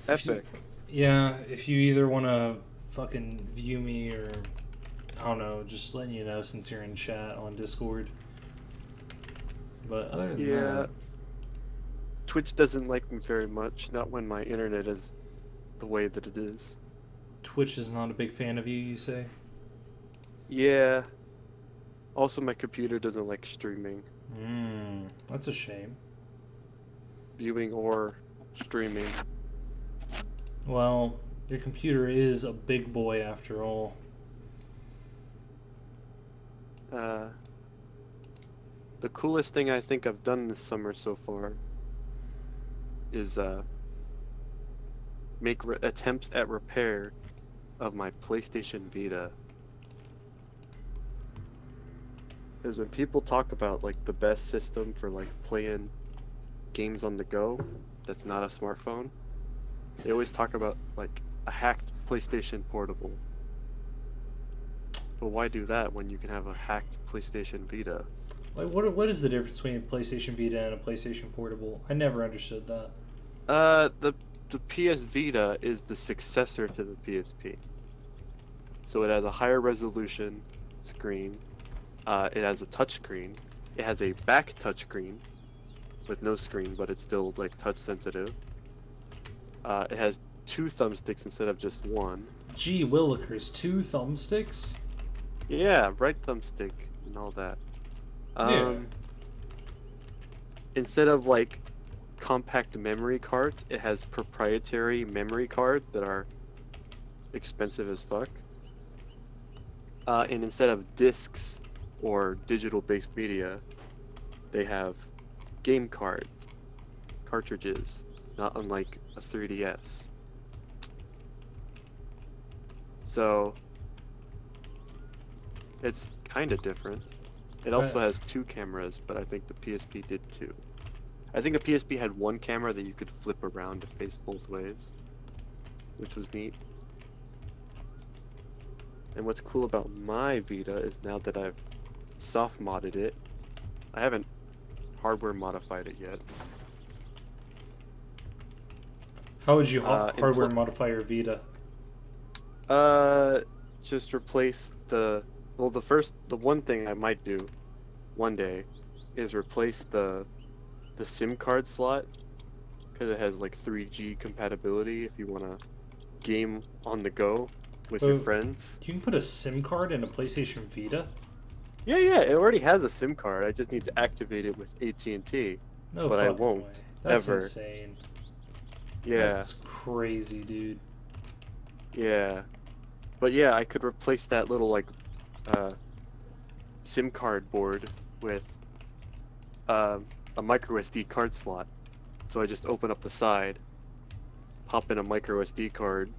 So, Epic. if you either want to fucking view me or I don't know, just letting you know since you're in chat on Discord. But other than Yeah. that, Twitch doesn't like me very much, not when my internet is the way that it is. Twitch is not a big fan of you, you say? Yeah. Also, my computer doesn't like streaming. That's a shame. Viewing or streaming. Well, your computer is a big boy after all. The coolest thing I think I've done this summer so far is make attempts at repair of my PlayStation Vita. Because when people talk about like the best system for like playing games on the go that's not a smartphone, they always talk about like a hacked PlayStation Portable. But why do that when you can have a hacked PlayStation Vita? Like, what is the difference between a PlayStation Vita and a PlayStation Portable? I never understood that. The PS Vita is the successor to the PSP. So it has a higher resolution screen. It has a touch screen. It has a back touch screen with no screen, but it's still like touch sensitive. It has 2 thumbsticks instead of just 1. Gee willikers, 2 thumbsticks? Yeah, right thumbstick and all that. Yeah. Instead of like compact memory cards, it has proprietary memory cards that are expensive as fuck. And instead of discs or digital-based media, they have game cartridges, not unlike a 3DS. So it's kind of different. It also has 2 cameras, but I think the PSP did 2. I think a PSP had 1 camera that you could flip around to face both ways, which was neat. And what's cool about my Vita is now that I've soft modded it, I haven't hardware modified it yet. How would you hardware modify your Vita? Just replace the one thing I might do one day is replace the SIM card slot, because it has like 3G compatibility if you want to game on the go with your friends. You can put a SIM card in a PlayStation Vita? Yeah, it already has a SIM card. I just need to activate it with AT&T. No, but I fucking won't. way. That's ever. insane. Yeah. That's crazy, dude. Yeah. But yeah, I could replace that little like SIM card board with a micro SD card slot. So I just open up the side, pop in a micro SD card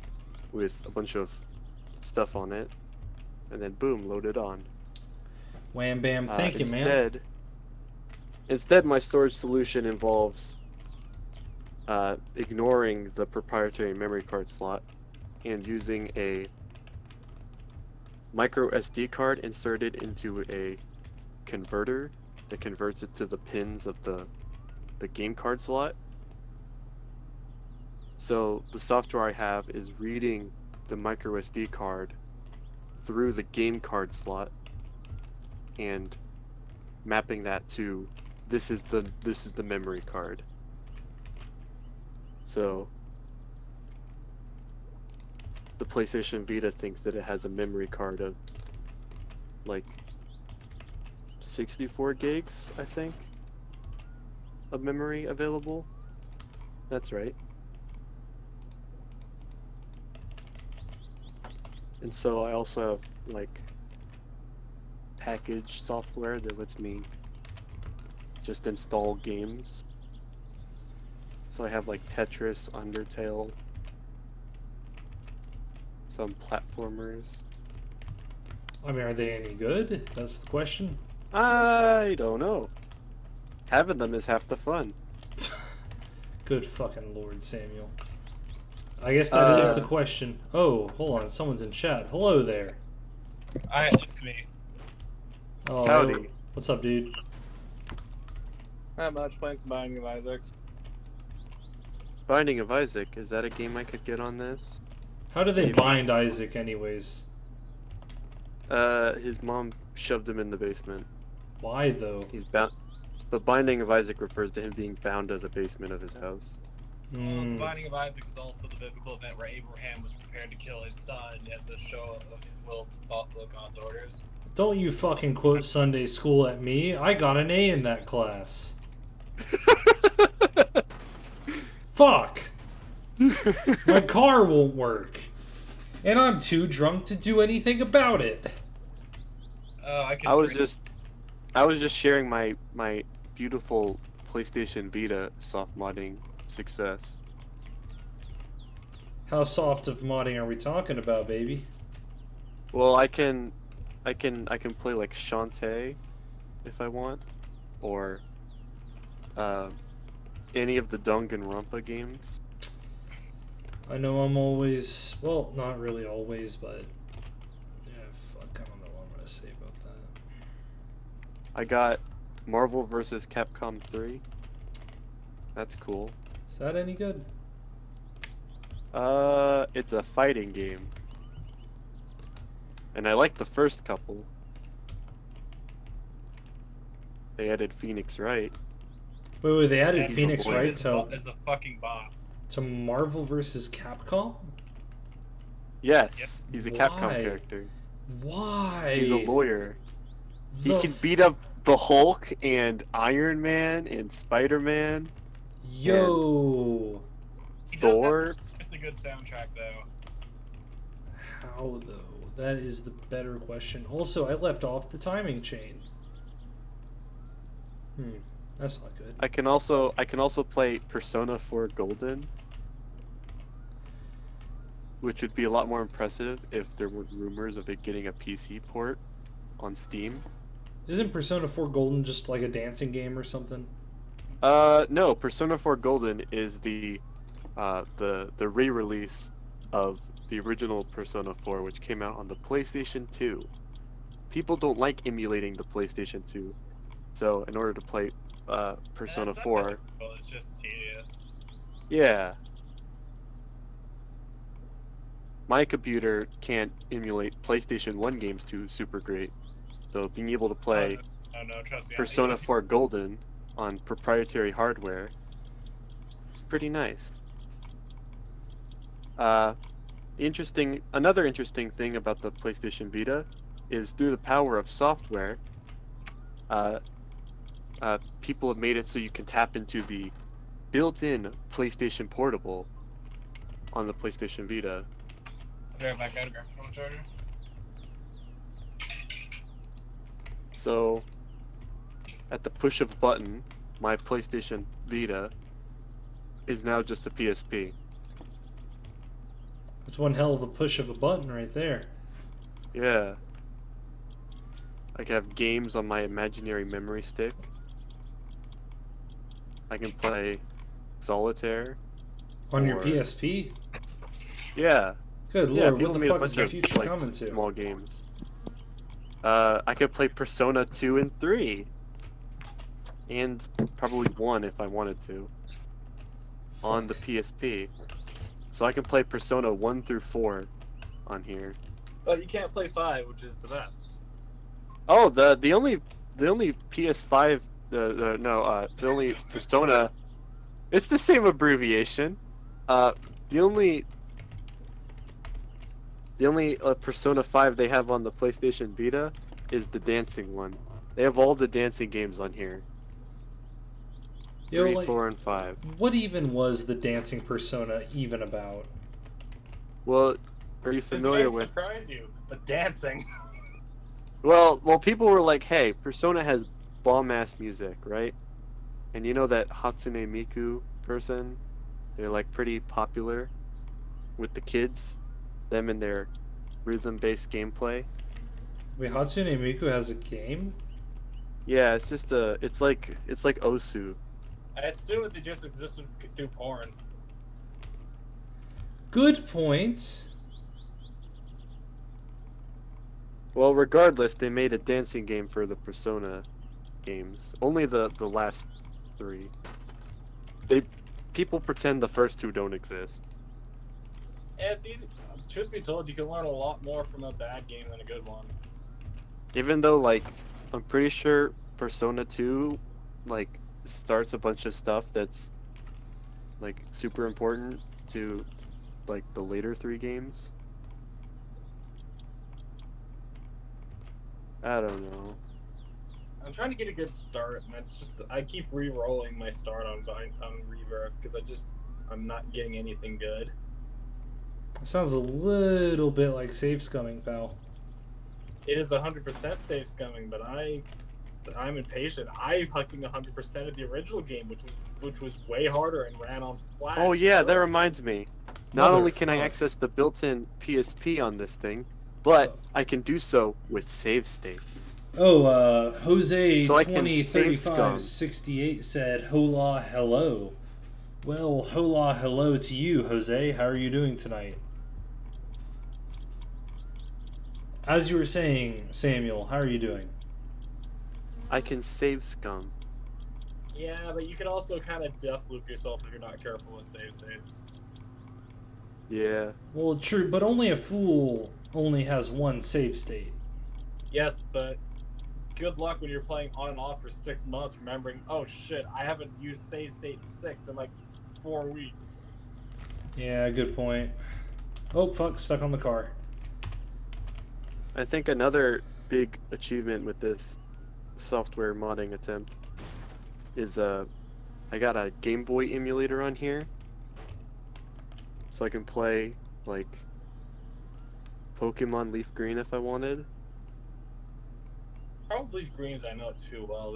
with a bunch of stuff on it, and then boom, load it on. Wham bam, thank you, man. Instead, my storage solution involves ignoring the proprietary memory card slot and using a micro SD card inserted into a converter that converts it to the pins of the game card slot. So the software I have is reading the micro SD card through the game card slot and mapping that to this is the memory card. So the PlayStation Vita thinks that it has a memory card of like 64 gigs, I think, of memory available. That's right. And so I also have like package software that lets me just install games. So I have like Tetris, Undertale, some platformers. I mean, are they any good? That's the question. I don't know. Having them is half the fun. Good fucking Lord, Samuel. I guess that is the question. Oh, hold on. Someone's in chat. Hello there. It's me. Oh, Howdy. what's up, dude? Not much. Playing some Binding of Isaac. Binding of Isaac, is that a game I could get on this? How do they Maybe. bind Isaac, anyways? His mom shoved him in the basement. Why though? He's bound. The Binding of Isaac refers to him being bound to the basement of his house. Well, Hmm. the Binding of Isaac is also the biblical event where Abraham was prepared to kill his son as a show of his will to follow God's orders. Don't you fucking quote Sunday school at me. I got an A in that class. Fuck! My car won't work. And I'm too drunk to do anything about it. I was just sharing my beautiful PlayStation Vita soft modding success. How soft of modding are we talking about, baby? Well, I can play like Shantae if I want, or any of the Danganronpa games. I know I'm always, well, not really always, but yeah, fuck, I don't know what I'm gonna say about that. I got Marvel vs. Capcom 3. That's cool. Is that any good? It's a fighting game. And I like the first couple. They added Phoenix Wright. Wait, they added And Phoenix boy. Wright Is a fucking bot. to Marvel vs. Capcom? Yes, Yep. he's a Capcom Why? character. Why? He's a lawyer. He The can beat up the Hulk and Iron Man and Spider-Man, Yo! He does have Thor. It's a good soundtrack though. How though? That is the better question. Also, I left off the timing chain. That's not good. I can also play Persona 4 Golden, which would be a lot more impressive if there were rumors of it getting a PC port on Steam. Isn't Persona 4 Golden just like a dancing game or something? No, Persona 4 Golden is the re-release of the original Persona 4, which came out on the PlayStation 2. People don't like emulating the PlayStation 2, so in order to play Persona It's not 4, difficult, it's just tedious. yeah. My computer can't emulate PlayStation 1 games too super great, so being able to play No, trust me. Persona 4 Golden on proprietary hardware is pretty nice. Another interesting thing about the PlayStation Vita is through the power of software, people have made it so you can tap into the built-in PlayStation Portable on the PlayStation Vita. I'll be right back. Gotta grab the phone charger. So, at the push of a button, my PlayStation Vita is now just a PSP. That's one hell of a push of a button right there. Yeah. I can have games on my imaginary memory stick. I can play Solitaire. On your Or- PSP? Yeah. Good Yeah, lord, people what the made a fuck is bunch the of future like coming to? small games. I could play Persona 2 and 3. And probably 1 if I wanted to. On the PSP. So I can play Persona 1 through 4 on here. But you can't play 5, which is the best. Oh, the only PS5 the only Persona, it's the same abbreviation. The only Persona 5 they have on the PlayStation Vita is the dancing one. They have all the dancing games on here. Yo, 3, like, 4, and 5. what even was the dancing Persona even about? Well, are you This familiar may with? surprise you, but dancing. Well, people were like, "Hey, Persona has bomb-ass music, right?" And you know that Hatsune Miku person? They're like pretty popular with the kids. Them and their rhythm-based gameplay. Wait, Hatsune Miku has a game? Yeah, it's just it's like Osu. I assume that they just existed through porn. Good point. Well, regardless, they made a dancing game for the Persona games. Only the last 3. people pretend the first two don't exist. Yeah, it's easy. Truth be told, you can learn a lot more from a bad game than a good one. Even though, like, I'm pretty sure Persona 2, like, starts a bunch of stuff that's, like, super important to, like, the later 3 games. I don't know. I'm trying to get a good start, and it's just I keep re-rolling my start on Rebirth because I'm not getting anything good. It sounds a little bit like save scumming, pal. It is 100% safe scumming, but I'm impatient. I fucking 100% of the original game, which was way harder and ran on Flash. Oh yeah, that reminds me. Not only can I Motherfuck. access the built-in PSP on this thing, but I can do so with save state. Oh, Jose So I can save 203568 said, "Hola, hello." Well, hola, hello to you, Jose. How are you doing tonight? As you were saying, Samuel, how are you doing? I can save scum. Yeah, but you can also kind of death loop yourself if you're not careful with save states. Yeah. Well, true, but only a fool only has one save state. Yes, but good luck when you're playing on and off for 6 months, remembering, oh shit, I haven't used save state 6 in like 4 weeks. Yeah, good point. Oh, fuck, stuck on the car. I think another big achievement with this software modding attempt is I got a Game Boy emulator on here, so I can play like Pokemon Leaf Green if I wanted. Probably Greens I know too well.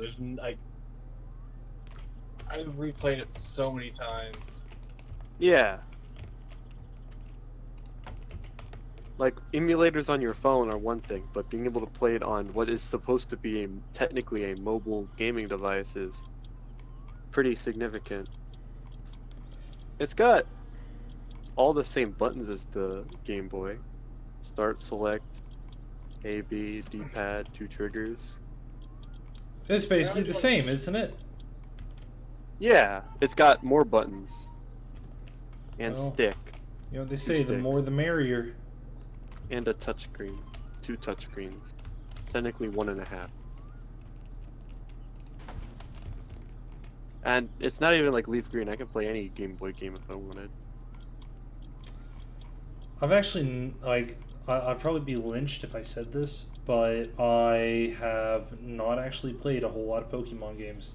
I've replayed it so many times. Yeah. Like, emulators on your phone are one thing, but being able to play it on what is supposed to be technically a mobile gaming device is pretty significant. It's got all the same buttons as the Game Boy. Start, select, A, B, D-pad, 2 triggers. It's basically the same, isn't it? Yeah, it's got more buttons. And Well, stick. You know what they say, the more the merrier. And a touchscreen. 2 touchscreens. Technically 1.5. And it's not even like Leaf Green. I can play any Game Boy game if I wanted. I've actually, like, I'd probably be lynched if I said this, but I have not actually played a whole lot of Pokemon games.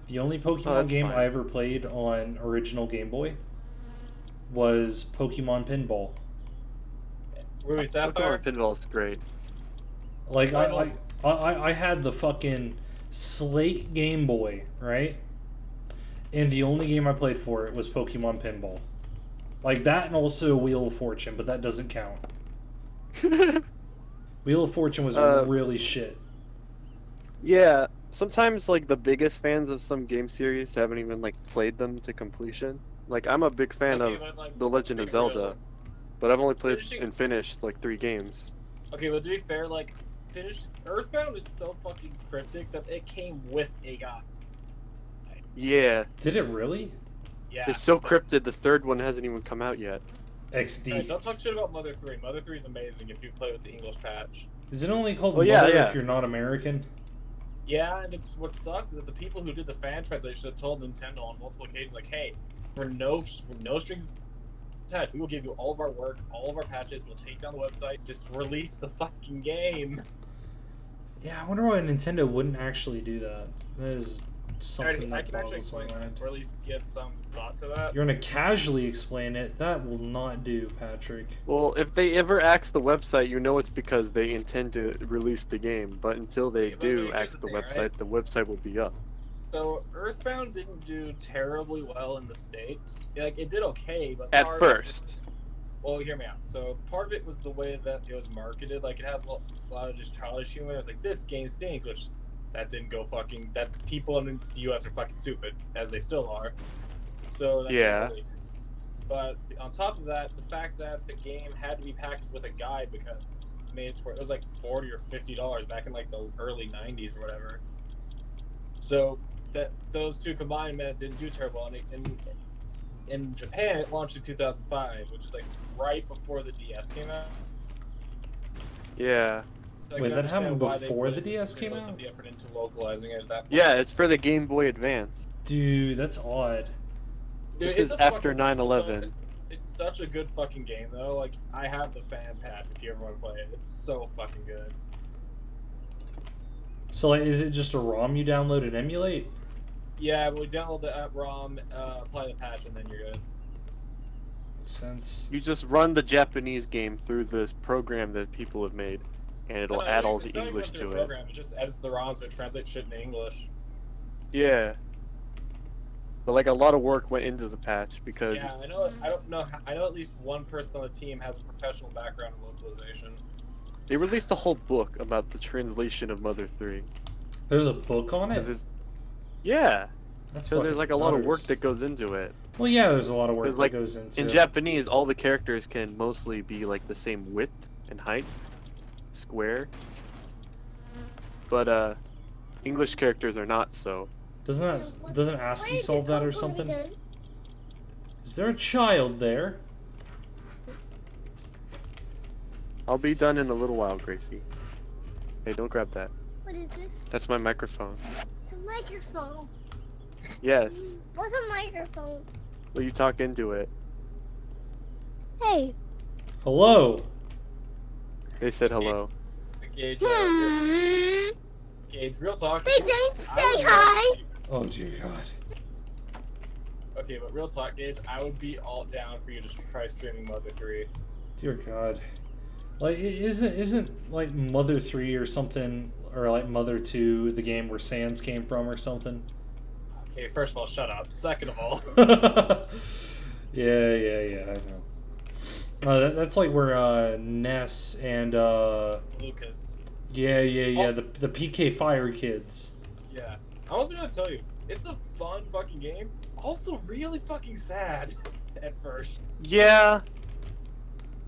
The only Pokemon game fine. I ever played on original Game Boy was Pokemon Pinball. Ruby Sapphire? Pokemon Pinball is great. Like, I had the fucking Slate Game Boy, right? And the only game I played for it was Pokemon Pinball. Like that and also Wheel of Fortune, but that doesn't count. Wheel of Fortune was really shit. Yeah, sometimes like the biggest fans of some game series haven't even like played them to completion. Like I'm a big fan Okay, of but, like, The Legend of let's be real, Zelda, but I've only played finishing- and finished like 3 games. Okay, but to be fair, like, Earthbound is so fucking cryptic that it came with a guy. Yeah, Did it really? Yeah. it's so cryptid. The 3rd one hasn't even come out yet. XD. Alright, don't talk shit about Mother 3. Mother 3 is amazing if you play with the English patch. Is it only called Oh, yeah, Mother yeah. if you're not American? Yeah, and it's what sucks is that the people who did the fan translation have told Nintendo on multiple occasions, like, hey, for no strings attached, we will give you all of our work, all of our patches, we'll take down the website, just release the fucking game. Yeah, I wonder why Nintendo wouldn't actually do that. That is something I that can actually boggles my explain mind. that, or at least give some thought to that. You're gonna casually explain it. That will not do, Patrick. Well, if they ever axe the website, you know it's because they intend to release the game. But until they Yeah, but do here's axe the the thing, website, right? the website will be up. So Earthbound didn't do terribly well in the States. Like, it did okay, but At part of first. well, hear me out. So part of it was the way that it was marketed. Like, it has a lot of just childish humor. It's like, this game stinks, which that didn't go fucking. That people in the U.S. are fucking stupid, as they still are. So that's Yeah. really- But on top of that, the fact that the game had to be packaged with a guide because it made it to where it was like $40 or $50 back in like the early '90s or whatever. So that those two combined meant it didn't do terrible, and in Japan, it launched in 2005, which is like right before the DS came out. Yeah. So I Wait, can that happened understand why they before put the in DS the came out? the effort into localizing it at that point. Yeah, it's for the Game Boy Advance. Dude, that's odd. Dude, This it's is a after fucking 9/11. It's such a good fucking game though. Like I have the fan patch if you ever want to play it. It's so fucking good. So, like, is it just a ROM you download and emulate? Yeah, we download the ROM, apply the patch, and then you're good. Makes sense. You just run the Japanese game through this program that people have made, and it'll No, add all it's the not even English through to a it. program. It just edits the ROM so it translates shit into English. Yeah. But like a lot of work went into the patch because Yeah, I know. I don't know. I know at least one person on the team has a professional background in localization. they released a whole book about the translation of Mother 3. There's a book on 'Cause it? it's- yeah, That's because there's fucking like a lot of work nutters. that goes into it. Well, yeah, there's a lot of work 'Cause, that like, goes into In it. Japanese, all the characters can mostly be like the same width and height, square. But English characters are not so. Doesn't ASCII solve that or something? Is there a child there? I'll be done in a little while, Gracie. Hey, don't grab that. What is this? That's my microphone. It's a microphone. Yes. What's a microphone? Will you talk into it? Hey. Hello. They said hello. Gage, Hmm. Gage, real talk. They didn't say I would- hi. Oh dear God. Okay, but real talk, Gage, I would be all down for you to try streaming Mother 3. Dear God. Like, isn't like Mother 3 or something, or like Mother 2, the game where Sans came from or something? Okay, first of all, shut up. Second of all, yeah, I know. That's like where Ness and Lucas. yeah, the PK Fire kids. Yeah. I was gonna tell you, it's a fun fucking game. Also, really fucking sad at first. Yeah,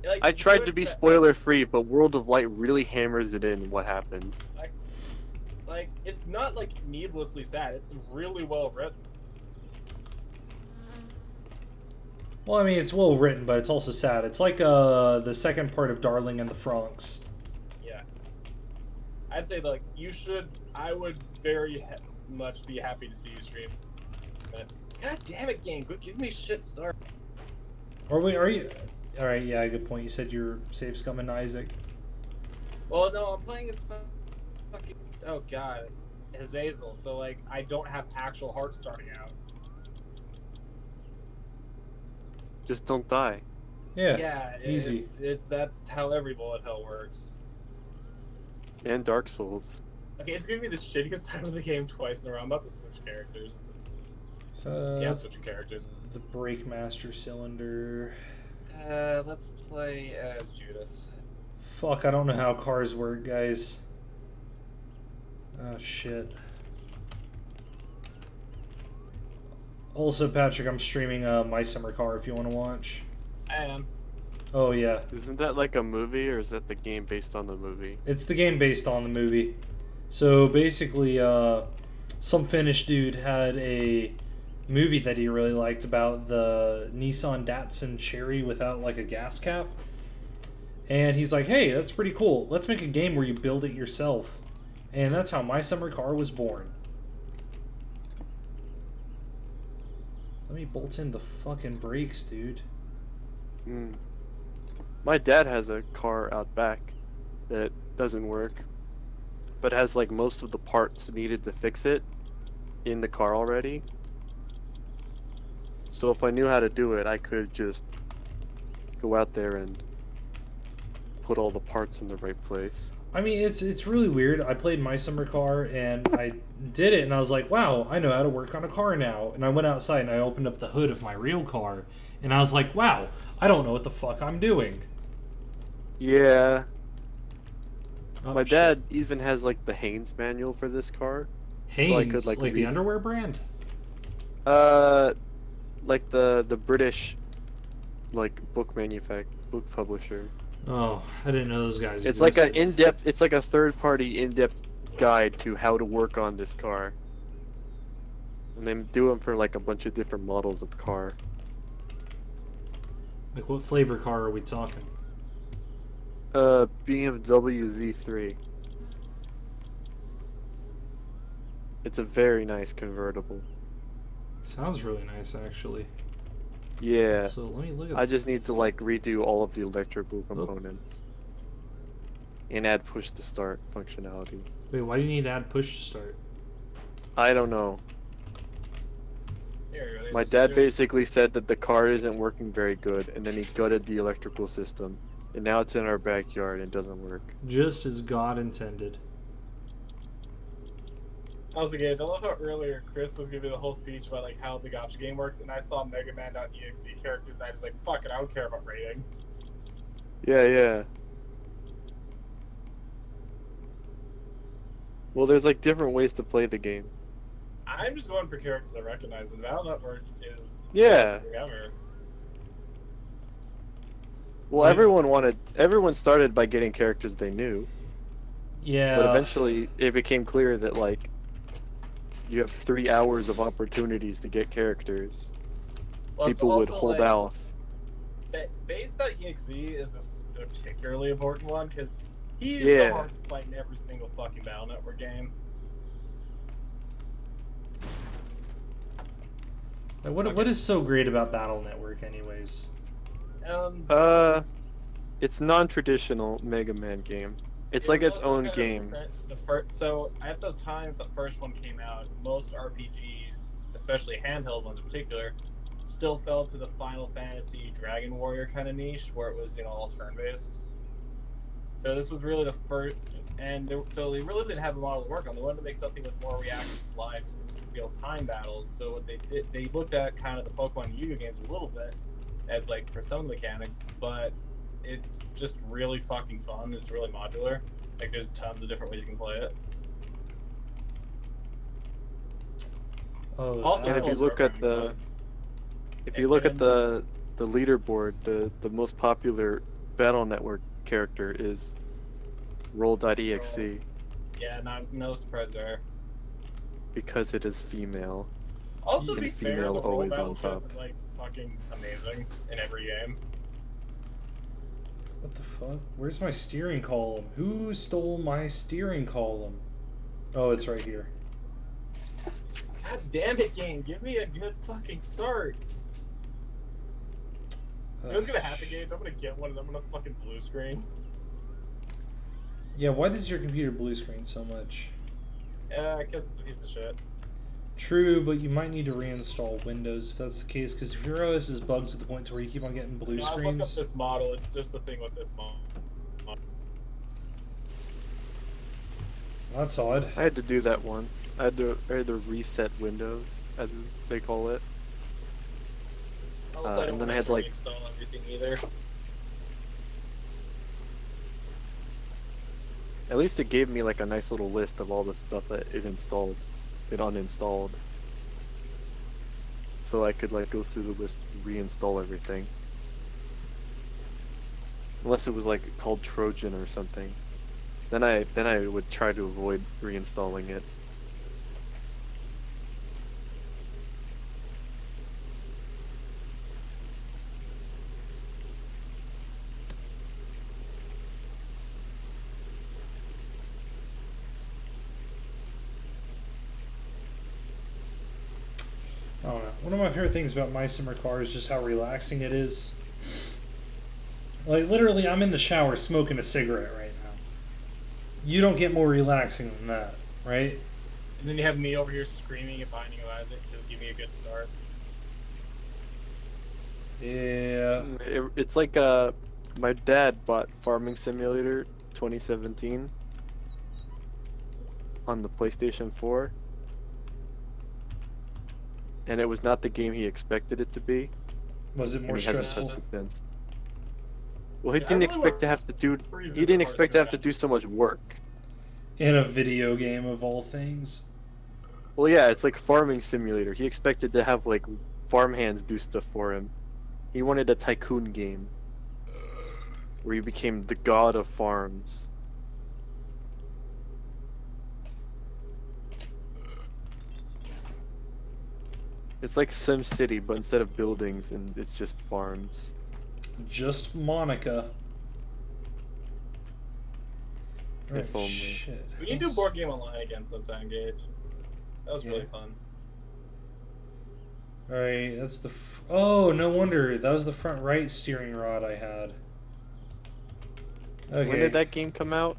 Like, I tried to good be sad- spoiler free, but World of Light really hammers it in what happens. Like, it's not like needlessly sad. It's really well written. Well, I mean, it's well written, but it's also sad. It's like the second part of Darling in the Franxx. Yeah. I'd say like you should. I would very much be happy to see you stream. But God damn it, game! Quit giving me shit start. Are you? All right, yeah, good point. You said you're safe scumming Isaac. Well, no, I'm playing as fucking. Oh God, Hazazel. So like, I don't have actual heart starting out. Just don't die. Yeah, Yeah, easy. That's how every bullet hell works. And Dark Souls. Okay, it's gonna be the shittiest time of the game twice in a row. I'm about to switch characters. So Yeah, that's switch characters. the Breakmaster cylinder. Let's play as Judas. Fuck, I don't know how cars work, guys. Oh shit. Also, Patrick, I'm streaming My Summer Car if you want to watch. I am. Oh yeah, Isn't that like a movie, or is that the game based on the movie? it's the game based on the movie. So basically, some Finnish dude had a movie that he really liked about the Nissan Datsun Cherry without like a gas cap. And he's like, hey, that's pretty cool. Let's make a game where you build it yourself. And that's how My Summer Car was born. Let me bolt in the fucking brakes, dude. My dad has a car out back that doesn't work, but has like most of the parts needed to fix it in the car already. So if I knew how to do it, I could just go out there and put all the parts in the right place. I mean, it's really weird. I played My Summer Car and I did it, and I was like, wow, I know how to work on a car now. And I went outside and I opened up the hood of my real car, and I was like, wow, I don't know what the fuck I'm doing. Yeah, Oh, my shit. dad even has like the Haynes manual for this car. Hanes, so I could, like, like, the read- underwear brand? Like the British like book publisher. Oh, I didn't know those guys It's like existed. it's like a third-party in-depth guide to how to work on this car. And they do them for like a bunch of different models of car. Like, what flavor car are we talking? BMW Z3. It's a very nice convertible. Sounds really nice, actually. Yeah. So let me look at. I just need to like redo all of the electrical components and add push to start functionality. Wait, why do you need to add push to start? I don't know. There you go, there's My a dad situation. basically said that the car isn't working very good, and then he gutted the electrical system, and now it's in our backyard and doesn't work. Just as God intended. How's it, Gage? I love how earlier Chris was giving the whole speech about like how the gacha game works, and I saw Mega Man.exe characters, and I was like, fuck it, I don't care about rating. Yeah. Well, there's like different ways to play the game. I'm just going for characters I recognize, and Battle Network is Yeah. the best thing ever. Well, everyone started by getting characters they knew, Yeah. but eventually it became clear that like you have 3 hours of opportunities to get characters. Well, it's People would also, hold like, out. Base.exe is a particularly important one because he's Yeah. the hardest fight in every single fucking Battle Network game. Like, what is so great about Battle Network, anyways? It's non-traditional Mega Man game. It's It like was its also own kind of game. set so at the time the first one came out, most RPGs, especially handheld ones in particular, still fell to the Final Fantasy Dragon Warrior kind of niche, where it was all turn-based. So this was really the first, so they really didn't have a model to work on. They wanted to make something with more reactive, live, real-time battles. So what they did, they looked at kind of the Pokemon and Yu-Gi-Oh games a little bit as like for some of the mechanics, but it's just really fucking fun. It's really modular. Like there's tons of different ways you can play it. Oh, Also, And if full you look at programming the- modes. If you look at the leaderboard, the most popular Battle Network character is Roll.exe Yeah, no surprise there. because it is female. Also, to And be fair, female the roll always battle on kit top. is like fucking amazing in every game. what the fuck? Where's my steering column? Who stole my steering column? Oh, it's right here. God damn it, game! Give me a good fucking start. You know what's gonna happen, Gabe? I'm gonna get one and I'm gonna fucking blue screen. Yeah, why does your computer blue screen so much? Because it's a piece of shit. True, but you might need to reinstall Windows if that's the case, because if your OS is bugged to the point to where you keep on getting blue No, I looked up screens... this model. It's just the thing with this model. That's odd. I had to do that once. I had to reset Windows, as they call it. Also, I don't and then want I had to like install everything either. at least it gave me like a nice little list of all the stuff that it uninstalled. So I could like go through the list and reinstall everything. Unless it was like called Trojan or something. Then I would try to avoid reinstalling it. I don't know. One of my favorite things about My Summer Car is just how relaxing it is. Like, literally, I'm in the shower smoking a cigarette right now. You don't get more relaxing than that, right? And then you have me over here screaming at Binding of Isaac to give me a good start. Yeah. It's like my dad bought Farming Simulator 2017 on the PlayStation 4. And it was not the game he expected it to be. Was it And more he hasn't stressful? touched it since. Well, he Yeah, I didn't really expect want to have to do. He revisit didn't Hearts expect to have to Revenge. do so much work. In a video game of all things. Well, yeah, it's like Farming Simulator. He expected to have like farmhands do stuff for him. He wanted a tycoon game where he became the god of farms. It's like SimCity, but instead of buildings, and it's just farms. Just Monica. If only. Shit. We can do board game online again sometime, Gage. That was really fun. Alright, that's the... oh, no wonder. That was the front right steering rod I had. Okay. When did that game come out?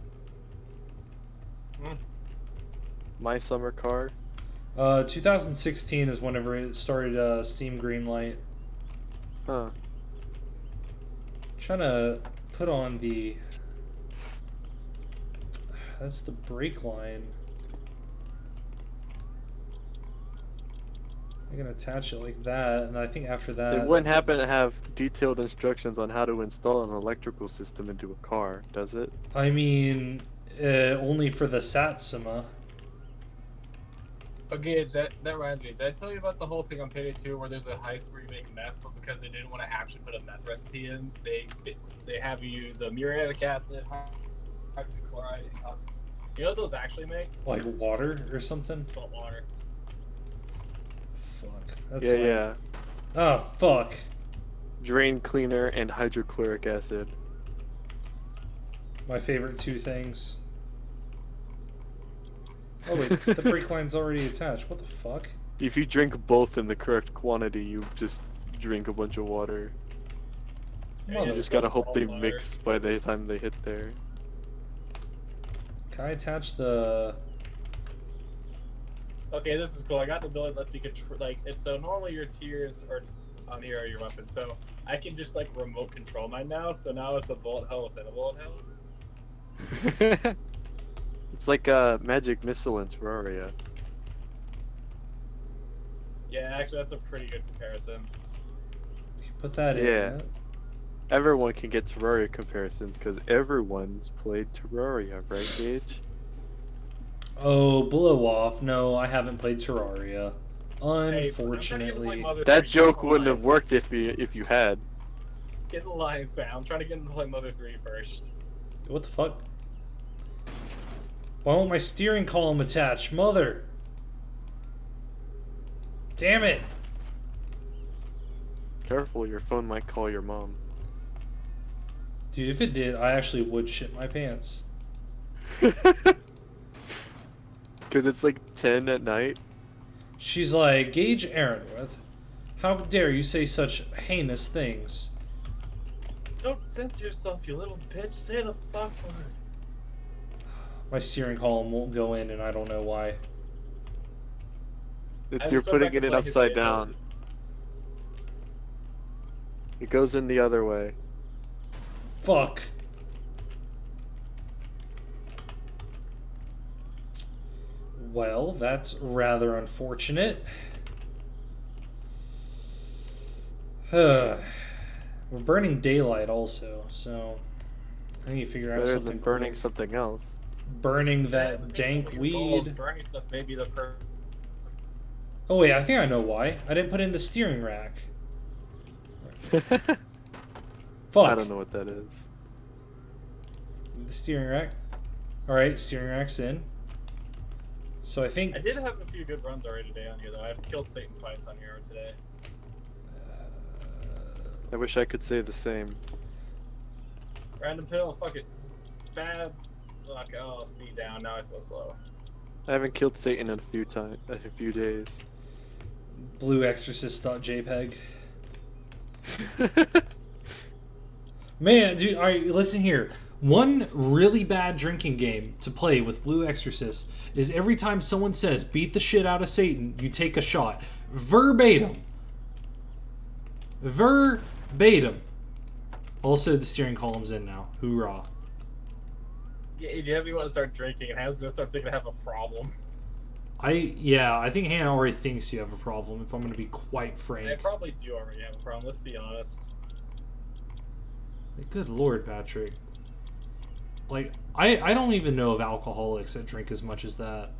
Hmm. My Summer Car? 2016 is whenever it started Steam Greenlight. Huh. Trying to put on the... that's the brake line. I can attach it like that, and I think after that... It wouldn't happen to have detailed instructions on how to install an electrical system into a car, does it? I mean, only for the Satsuma. Okay, that reminds me. Did I tell you about the whole thing on Payday 2 where there's a heist where you make meth, but because they didn't want to actually put a meth recipe in, they have you use muriatic acid, hydrogen chloride, and caustic. You know what those actually make? Like water or something? Salt water. Fuck. That's Yeah, like... yeah. oh, fuck. Drain cleaner and hydrochloric acid. My favorite two things. Oh wait, the brake line's already attached. What the fuck? If you drink both in the correct quantity, you just drink a bunch of water. Yeah, You Mother- just gotta hope salt they water. mix by the time they hit there. Can I attach the... Okay, this is cool. I got the ability that lets me control, like, it's so normally your tiers are on here are your weapons, so I can just, like, remote control mine now, so now it's a bullet hell within a bullet hell. It's like a magic missile in Terraria. Yeah, actually, that's a pretty good comparison. Put that in. Yeah. Everyone can get Terraria comparisons because everyone's played Terraria, right, Gage? Oh, blow off. No, I haven't played Terraria. Hey, Unfortunately. That joke wouldn't have worked if you had. Get in the line, Sam. I'm trying to get into play Mother 3 first. What the fuck? Why won't my steering column attach? Mother! Damn it! Careful, your phone might call your mom. Dude, if it did, I actually would shit my pants. Because it's like 10 at night. She's like, Gage Aaronworth, how dare you say such heinous things? Don't censor yourself, you little bitch. Say the fuck word. My steering column won't go in, and I don't know why. It's I'm you're so putting back to it play upside his down. faces. It goes in the other way. Fuck. Well, that's rather unfortunate. We're burning daylight also, so I need to figure out Better something than burning quick. something else. Burning Yeah, that the thing dank with your goals, weed. Burning stuff may be the Oh wait, I think I know why. I didn't put in the steering rack. Fuck. I don't know what that is. The steering rack. Alright, steering rack's in. So I think... I did have a few good runs already today on here, though. I've killed Satan twice on here today. I wish I could say the same. Random pill, fuck it. Bad. Fuck, oh, I'll speed down. Now I feel slow. I haven't killed Satan in a few days. BlueExorcist.jpg. Man, dude, alright, listen here. One really bad drinking game to play with Blue Exorcist is every time someone says, beat the shit out of Satan, you take a shot. Verbatim. Verbatim. Also, the steering column's in now. Hoorah. Yeah, if you want to start drinking, and Hannah's gonna start thinking I have a problem. I think Hannah already thinks you have a problem, if I'm going to be quite I frank. probably do already have a problem, let's be honest. Good lord, Patrick. Like, I don't even know of alcoholics that drink as much as that.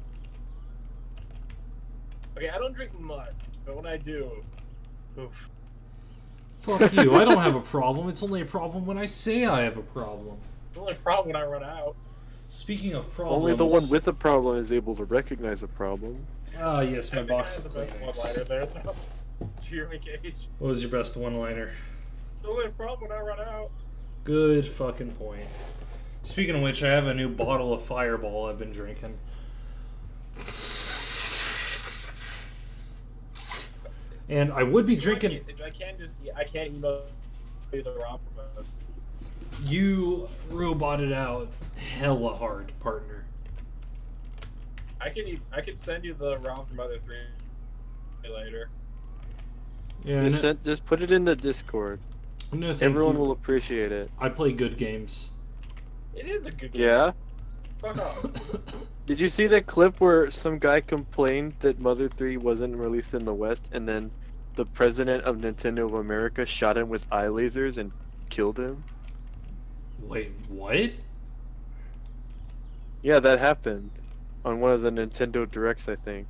Okay, I don't drink much, but when I do, oof. Fuck you, I don't have a problem. It's only a problem when I say I have a problem. It's only a problem when I run out. Speaking of problems... Only the one with a problem is able to recognize a problem. Ah, yes, my I think box I have of the best Kleenex. one-liner there, though. Cheer me, Gage. What was your best one-liner? Still in front when I run out. Good fucking point. Speaking of which, I have a new bottle of Fireball I've been drinking. And I would be drinking. I can't email you the ROM from it. You roboted out hella hard, partner. I could send you the ROM from other 3 later. Yeah, Just put it in the Discord. no, thank Everyone you. will appreciate it. I play good games. It is a good game. Yeah? Fuck off. Did you see that clip where some guy complained that Mother 3 wasn't released in the West, and then the president of Nintendo of America shot him with eye lasers and killed him? Wait, what? Yeah, that happened on one of the Nintendo Directs, I think.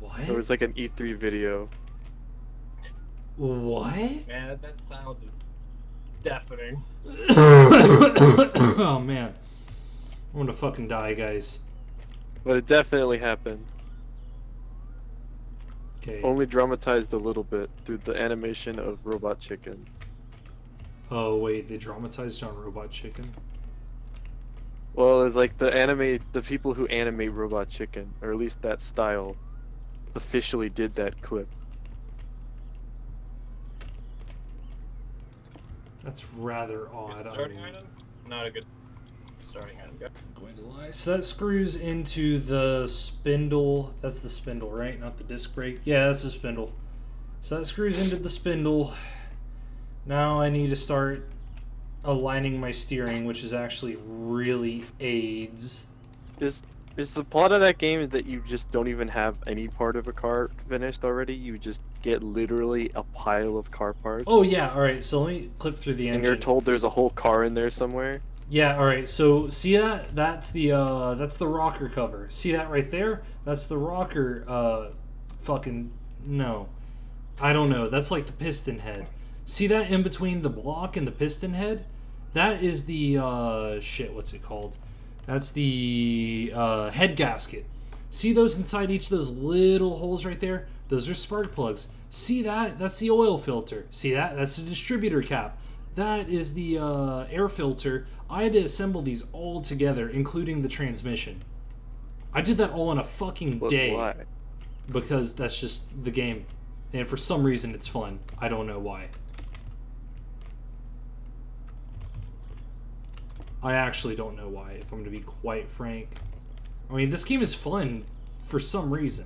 What? It was like an E3 video. What? Man, that silence is deafening. Oh man, I'm gonna fucking die, guys. But it definitely happened. Okay. Only dramatized a little bit through the animation of Robot Chicken. Oh wait, they dramatized on Robot Chicken. Well, it's like the people who animate Robot Chicken, or at least that style, officially did that clip. That's rather odd. Good starting item? Not a good starting item. Go. Going to lie. So that screws into the spindle. That's the spindle, right? Not the disc brake. Yeah, that's the spindle. So that screws into the spindle. Now I need to start aligning my steering, which is actually really aids. Is the plot of that game that you just don't even have any part of a car finished already? You just get literally a pile of car parts? Oh yeah, alright, so let me clip through the engine. And you're told there's a whole car in there somewhere? Yeah, alright, so see that? That's the rocker cover. See that right there? That's the rocker, no. I don't know, that's like the piston head. See that in between the block and the piston head? That is the, what's it called? That's the head gasket. See those inside each of those little holes right there? Those are spark plugs. See that? That's the oil filter. See that? That's the distributor cap. That is the air filter. I had to assemble these all together, including the transmission. I did that all in a fucking day. Why? Because that's just the game. And for some reason it's fun. I don't know why. I actually don't know why, if I'm going to be quite frank. I mean, this game is fun for some reason.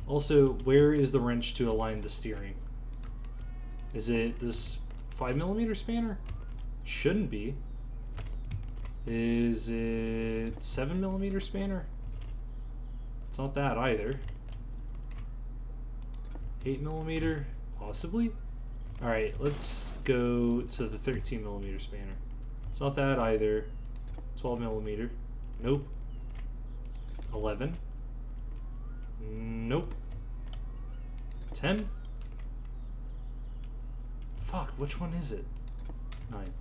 Also, where is the wrench to align the steering? Is it this 5mm spanner? Shouldn't be. Is it 7mm spanner? It's not that either. 8mm? Possibly? Alright, let's go to the 13mm spanner. It's not that either. 12mm. Nope. 11. Nope. 10. Fuck, which one is it? 9.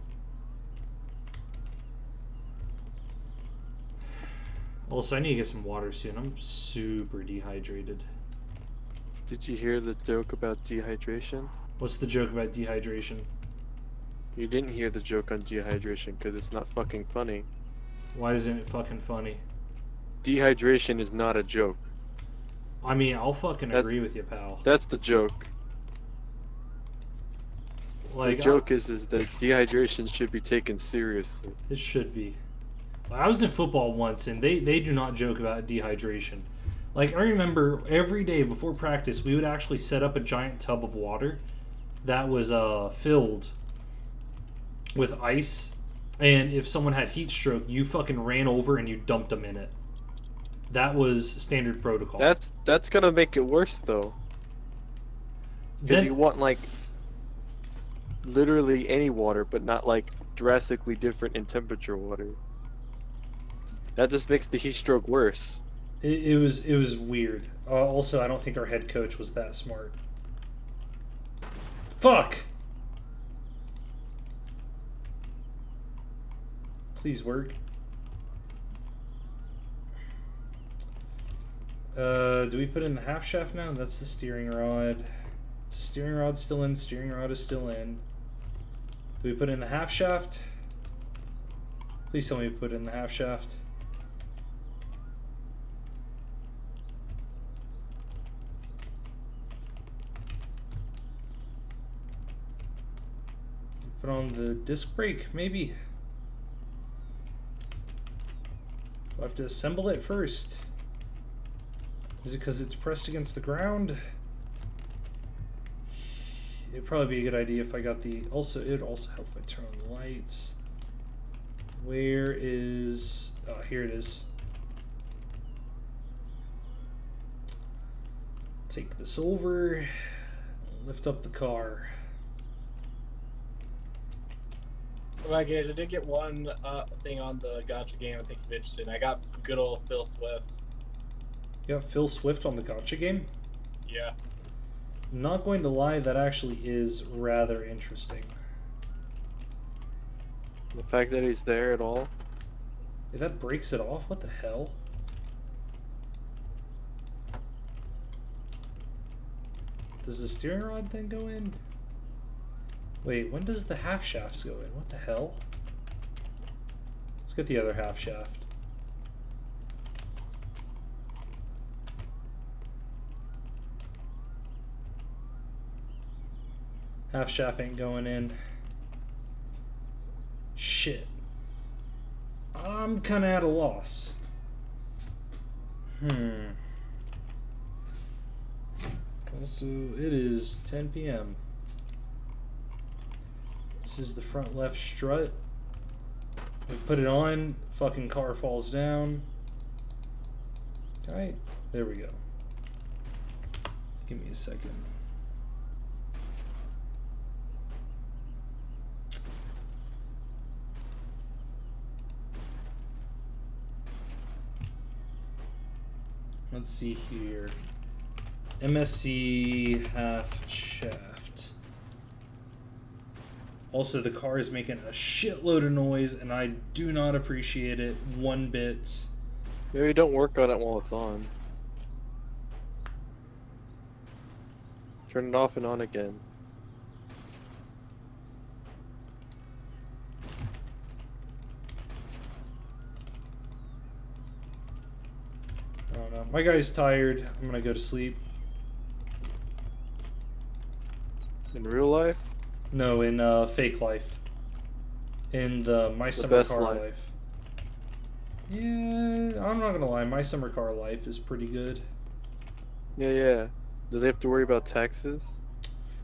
Also, I need to get some water soon. I'm super dehydrated. Did you hear the joke about dehydration? What's the joke about dehydration? You didn't hear the joke on dehydration because it's not fucking funny. Why isn't it fucking funny? Dehydration is not a joke. I mean, I'll fucking That's- agree with you, pal. That's the joke. Like, the joke is that dehydration should be taken seriously. It should be. I was in football once, and they do not joke about dehydration. Like, I remember every day before practice, we would actually set up a giant tub of water that was filled with ice, and if someone had heat stroke, you fucking ran over and you dumped them in it. That was standard protocol. That's gonna make it worse though. Because Then- you want like literally any water, but not like drastically different in temperature water. That just makes the heat stroke worse. It was weird. Also, I don't think our head coach was that smart. Fuck! Please work. Do we put in the half shaft now? That's the steering rod. Steering rod's still in. Steering rod is still in. Do we put in the half shaft? Please tell me we put in the half shaft. Put on the disc brake, maybe. I'll have to assemble it first. Is it because it's pressed against the ground? It'd probably be a good idea if I got the... Also, it would also help if I turn on the lights. Where is... Oh, here it is. Take this over. Lift up the car. Well, I did get one thing on the gotcha game I think you're interested in. I got good old Phil Swift. You got Phil Swift on the gotcha game? Yeah. Not going to lie, that actually is rather interesting. The fact that he's there at all. If that breaks it off, what the hell? Does the steering rod then go in? Wait, when does the half shafts go in? What the hell? Let's get the other half shaft. Half shaft ain't going in. Shit. I'm kinda at a loss. Also, it is 10 p.m. This is the front left strut. We put it on, fucking car falls down. Alright, there we go. Give me a second. Let's see here. MSC half shaft. Also, the car is making a shitload of noise, and I do not appreciate it one bit. Maybe don't work on it while it's on. Turn it off and on again. I don't know. My guy's tired. I'm gonna go to sleep. In real life? No, in fake life. In the My Summer best Car life. life. Yeah, I'm not gonna lie. My Summer Car life is pretty good. Yeah. Does he have to worry about taxes?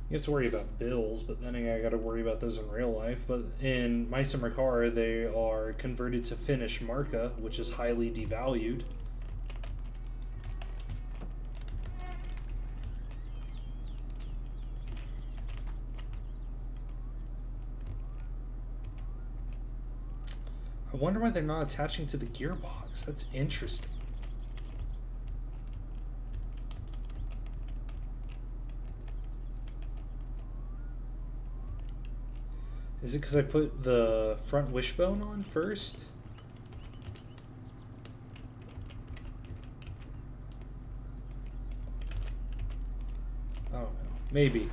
You have to worry about bills, but then I gotta worry about those in real life. But in My Summer Car, they are converted to Finnish marka, which is highly devalued. I wonder why they're not attaching to the gearbox. That's interesting. Is it because I put the front wishbone on first? I don't know. Maybe.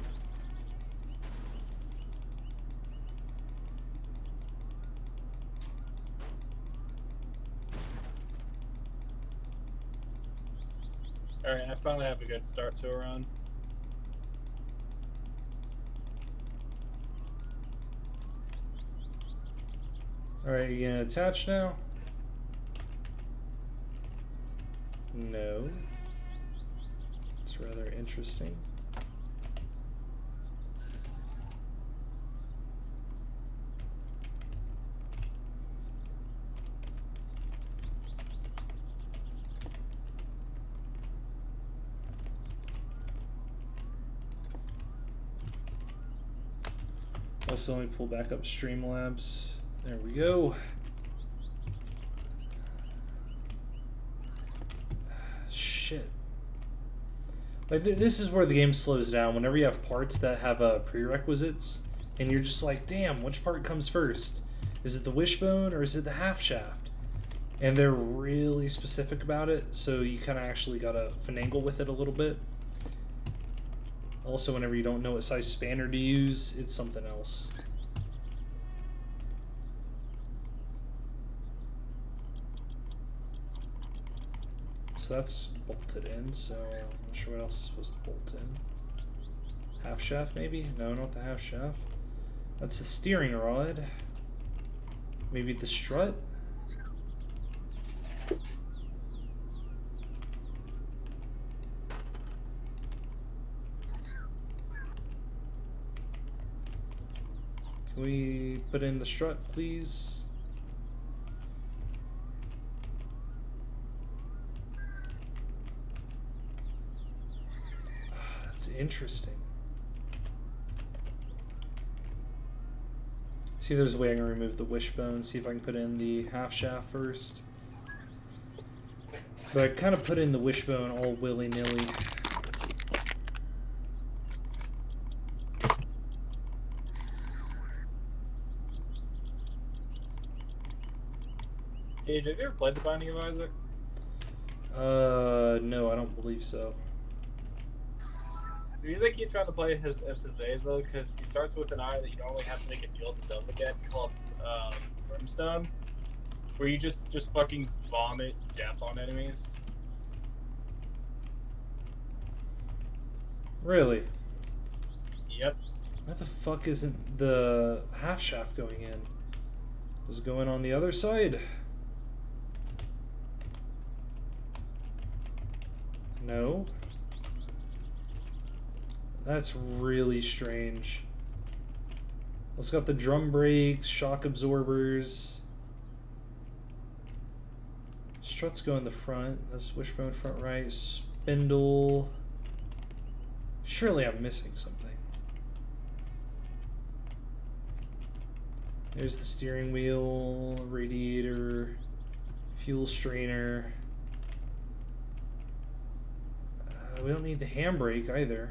Alright, I finally have a good start to a run. Alright, you gonna attach now? No. It's rather interesting. Also, let me pull back up Streamlabs. There we go. Shit. Like this is where the game slows down. Whenever you have parts that have prerequisites, and you're just like, damn, which part comes first? Is it the wishbone or is it the half shaft? And they're really specific about it, so you kind of actually gotta finagle with it a little bit. Also, whenever you don't know what size spanner to use, it's something else. So that's bolted in, so I'm not sure what else is supposed to bolt in. Half shaft, maybe? No, not the half shaft. That's the steering rod. Maybe the strut? Can we put in the strut, please? That's interesting. See if there's a way I can remove the wishbone, see if I can put in the half shaft first. But I kind of put in the wishbone all willy-nilly. Gage, have you ever played The Binding of Isaac? No, I don't believe so. The reason I keep trying to play as Azazel because he starts with an eye that you normally have to make a deal with the devil get called Brimstone, where you just fucking vomit death on enemies. Really? Yep. Why the fuck isn't the half shaft going in? Is it going on the other side? No. That's really strange. It's got the drum brakes, shock absorbers. Struts go in the front. That's wishbone front right. Spindle. Surely I'm missing something. There's the steering wheel, radiator, fuel strainer. We don't need the handbrake either.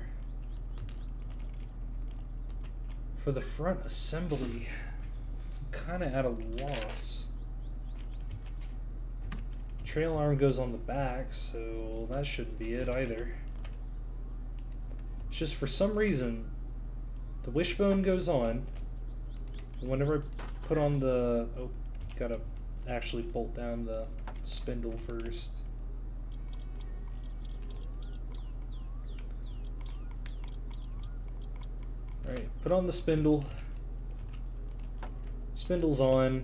For the front assembly, I'm kind of at a loss. Trail arm goes on the back, so that shouldn't be it either. It's just for some reason, the wishbone goes on. Whenever I put on the... Oh, gotta actually bolt down the spindle first. Alright, put on the spindle. Spindle's on.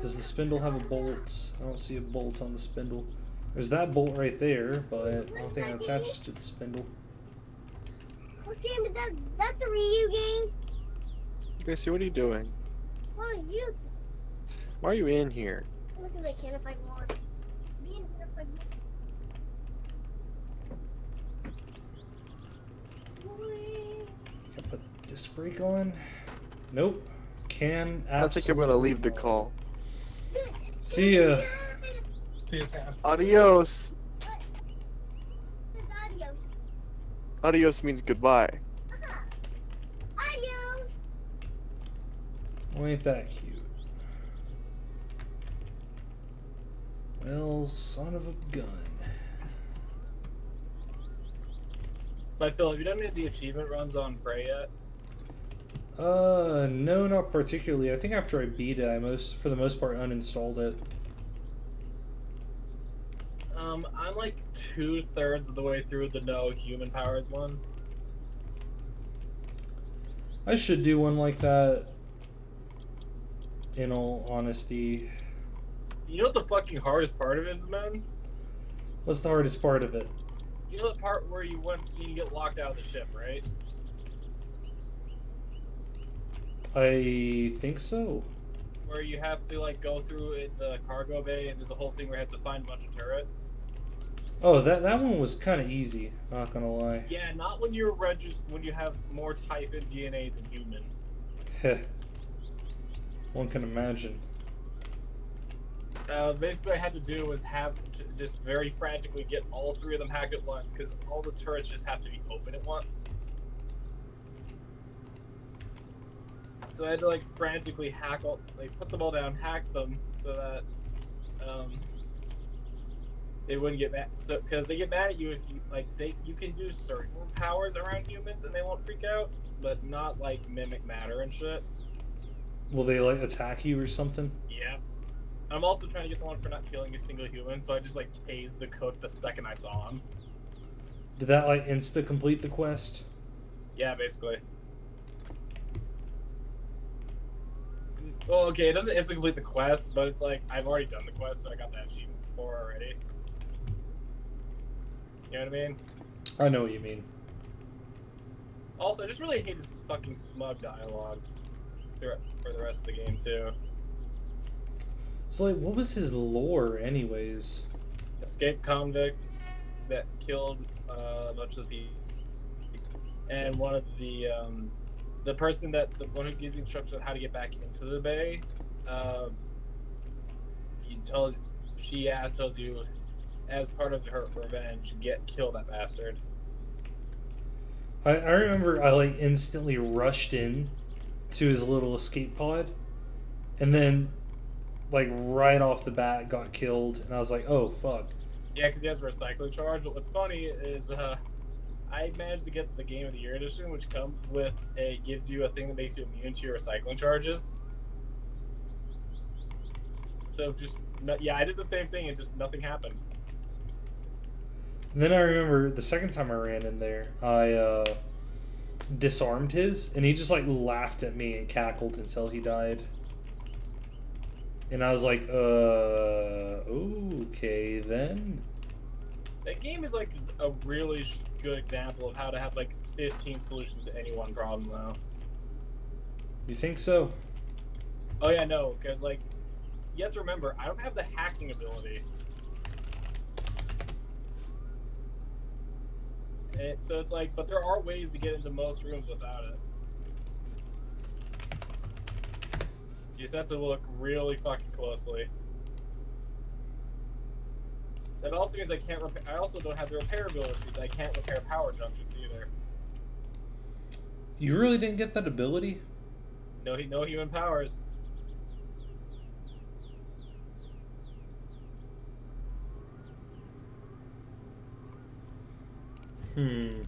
Does the spindle have a bolt? I don't see a bolt on the spindle. There's that bolt right there, but I don't think it attaches to the spindle. What game is that? That's the Ryu game? Gracie, what are you doing? What are you? Why are you in here? Look at I can if I want. Me and if I want. Can I put disc brake on? Nope. Can absolutely. I think I'm gonna leave the call. See ya. See you, Sam. Adios. Adios. Adios means goodbye. Adios. Oh, ain't that cute? Well, son of a gun. But Phil, have you done any of the achievement runs on Prey yet? No, not particularly. I think after I beat it, for the most part, uninstalled it. I'm like 2/3 of the way through the no human powers one. I should do one like that. In all honesty. You know what the fucking hardest part of it is, man? What's the hardest part of it? You know the part where you get locked out of the ship, right? I think so. Where you have to like go through the cargo bay, and there's a whole thing where you have to find a bunch of turrets. Oh, that one was kind of easy. Not gonna lie. Yeah, not when you're when you have more Typhon DNA than human. Heh. One can imagine. Basically, what I had to do was just very frantically get all three of them hacked at once, because all the turrets just have to be open at once. So I had to like frantically put them all down, hack them, so that they wouldn't get mad. So because they get mad at you if you like you can do certain powers around humans and they won't freak out, but not like mimic matter and shit. Will they like attack you or something? Yeah. I'm also trying to get the one for not killing a single human, so I just like tased the cook the second I saw him. Did that like insta complete the quest? Yeah, basically. Well, okay, it doesn't instantly complete the quest, but it's like I've already done the quest, so I got that achievement before already. You know what I mean? I know what you mean. Also, I just really hate this fucking smug dialogue for the rest of the game too. So like, what was his lore, anyways? Escaped convict that killed a bunch of the people, and one of the person that the one who gives you instructions on how to get back into the bay, tells you as part of her revenge, kill that bastard. I remember I like instantly rushed in to his little escape pod, and then like right off the bat got killed, and I was like, oh fuck. Yeah, because he has a recycling charge. But what's funny is I managed to get the Game of the Year edition, which comes with gives you a thing that makes you immune to your recycling charges. So yeah, I did the same thing and just nothing happened. And then I remember the second time I ran in there, I disarmed his, and he just like laughed at me and cackled until he died. And I was like, okay then. That game is like a really good example of how to have like 15 solutions to any one problem, though. You think so? Oh yeah, no, because like you have to remember, I don't have the hacking ability. So it's like, but there are ways to get into most rooms without it. You just have to look really fucking closely. That also means I can't repair. I also don't have the repair ability. I can't repair power junctions either. You really didn't get that ability? No human powers. You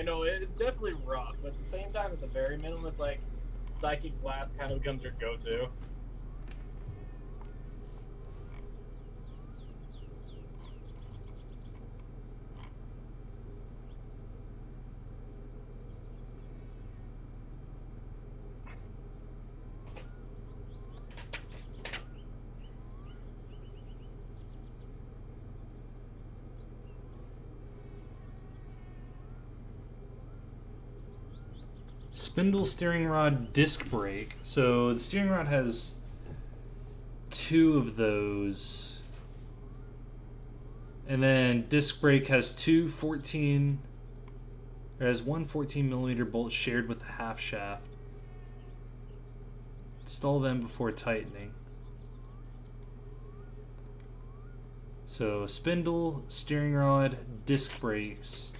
know, it's definitely rough, but at the same time, at the very minimum, it's like Psychic Blast kind of becomes your go-to. Spindle, steering rod, disc brake. So the steering rod has 2 of those. And then disc brake has 2 14. It has one 14mm bolt shared with the half shaft. Install them before tightening. So spindle, steering rod, disc brakes.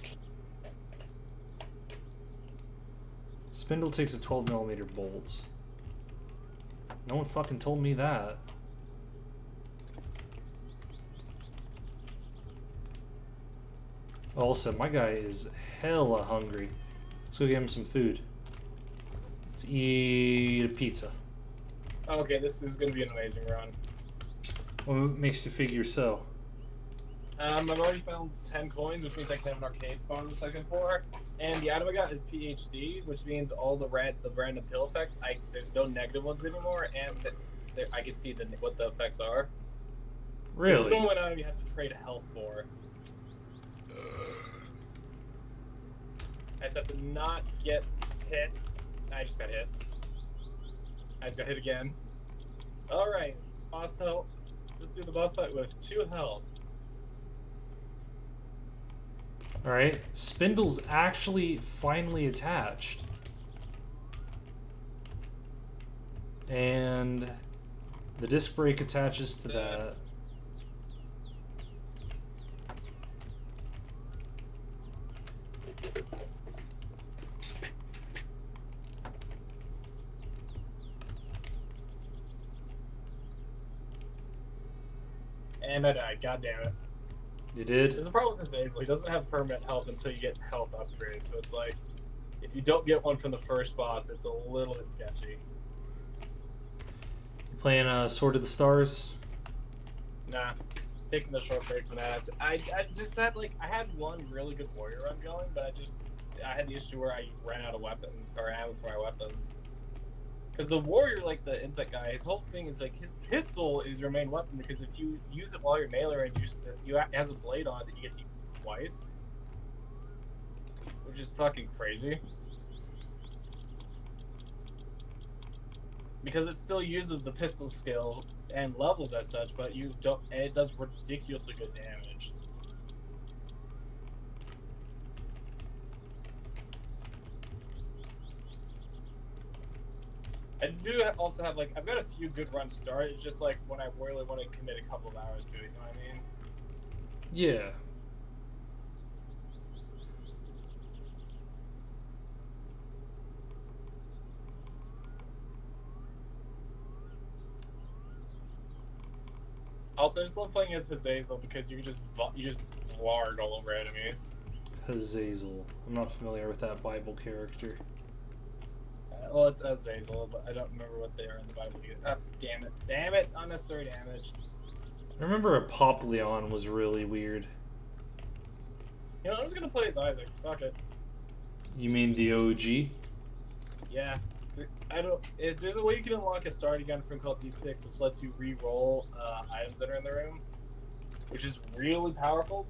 Spindle takes a 12mm bolt. No one fucking told me that. Also, my guy is hella hungry. Let's go get him some food. Let's eat a pizza. Okay, this is going to be an amazing run. What makes you figure so? I've already found 10 coins, which means I can have an arcade spawn on the second floor. And the item I got is PhD, which means all the random pill effects, there's no negative ones anymore, and I can see what the effects are. Really? This is the one item you have to trade a health for. I just have to not get hit. I just got hit. I just got hit again. Alright, boss health. Let's do the boss fight with 2 health. Alright, Spindle's actually finally attached. And the disc brake attaches to that. And I died. God damn it. You did? There's a problem with this Azel. He doesn't have permanent health until you get health upgrade. So it's like, if you don't get one from the first boss, it's a little bit sketchy. You playing Sword of the Stars? Nah. Taking the short break from that. I just had I had one really good warrior run going, but I had the issue where I ran out of weapon or ammo for my weapons. Because the warrior, the insect guy, his whole thing is his pistol is your main weapon. Because if you use it while you're melee range, it has a blade on it that you get to use twice, which is fucking crazy. Because it still uses the pistol skill and levels as such, but you don't, and it does ridiculously good damage. I do also have I've got a few good runs started. It's just when I really want to commit a couple of hours to it, you know what I mean? Yeah. Also, I just love playing as Hazazel because you just lard all over enemies. Hazazel. I'm not familiar with that Bible character. Well, it's Azazel, but I don't remember what they are in the Bible either. Ah, damn it. Damn it! Unnecessary damage. I remember Apoplyon was really weird. You know, I'm just gonna play as Isaac. Fuck it. You mean the OG? Yeah. There's a way you can unlock a starting gun from called D6, which lets you re-roll items that are in the room, which is really powerful.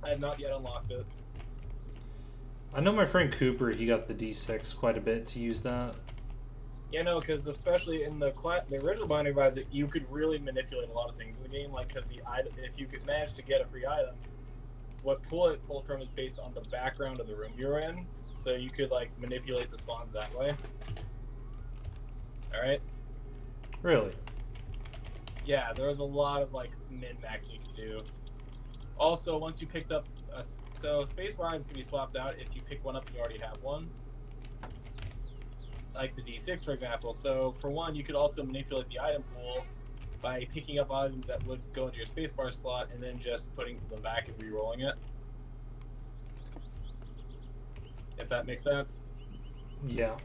I have not yet unlocked it. I know my friend Cooper, he got the D6 quite a bit to use that. Yeah, no, because especially in the original Binding of Isaac, you could really manipulate a lot of things in the game, because if you could manage to get a free item, what it pulled from is based on the background of the room you're in, so you could manipulate the spawns that way. Alright? Really? Yeah, there was a lot of min-max you could do. Also, once you picked up so space lines can be swapped out if you pick one up and you already have one. Like the D6, for example. So for one, you could also manipulate the item pool by picking up items that would go into your spacebar slot and then just putting them back and re-rolling it. If that makes sense. Yeah.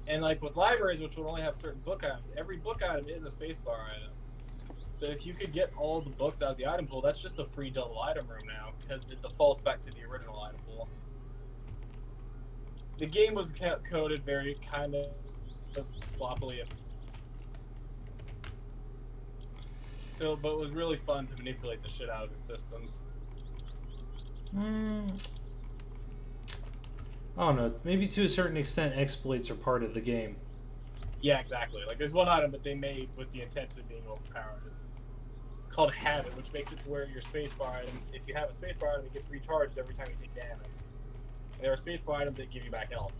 And with libraries, which would only have certain book items, every book item is a spacebar item. So if you could get all the books out of the item pool, that's just a free double item room now, because it defaults back to the original item pool. The game was coded very kind of sloppily. So, but it was really fun to manipulate the shit out of its systems. I don't know. Maybe to a certain extent, exploits are part of the game. Yeah, exactly. There's one item that they made with the intent of being overpowered. It's called Habit, which makes it to where your spacebar item, if you have a spacebar item, it gets recharged every time you take damage. And there are spacebar items that give you back health.